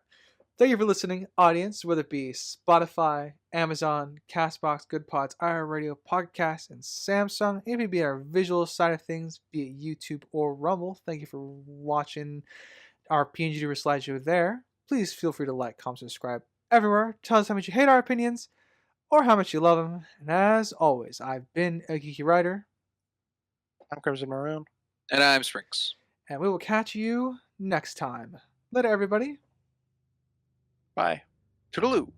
Thank you for listening, audience, whether it be Spotify, Amazon, Castbox, Good Pods, iHeartRadio, Podcast, and Samsung. If it be our visual side of things, be it YouTube or Rumble, thank you for watching our PNG slideshow there. Please feel free to like, comment, subscribe everywhere. Tell us how much you hate our opinions or how much you love them. And as always, I've been a Geeky Writer. I'm Crimson Maroon. And I'm Springs. And we will catch you next time. Later, everybody. Bye. Toodaloo.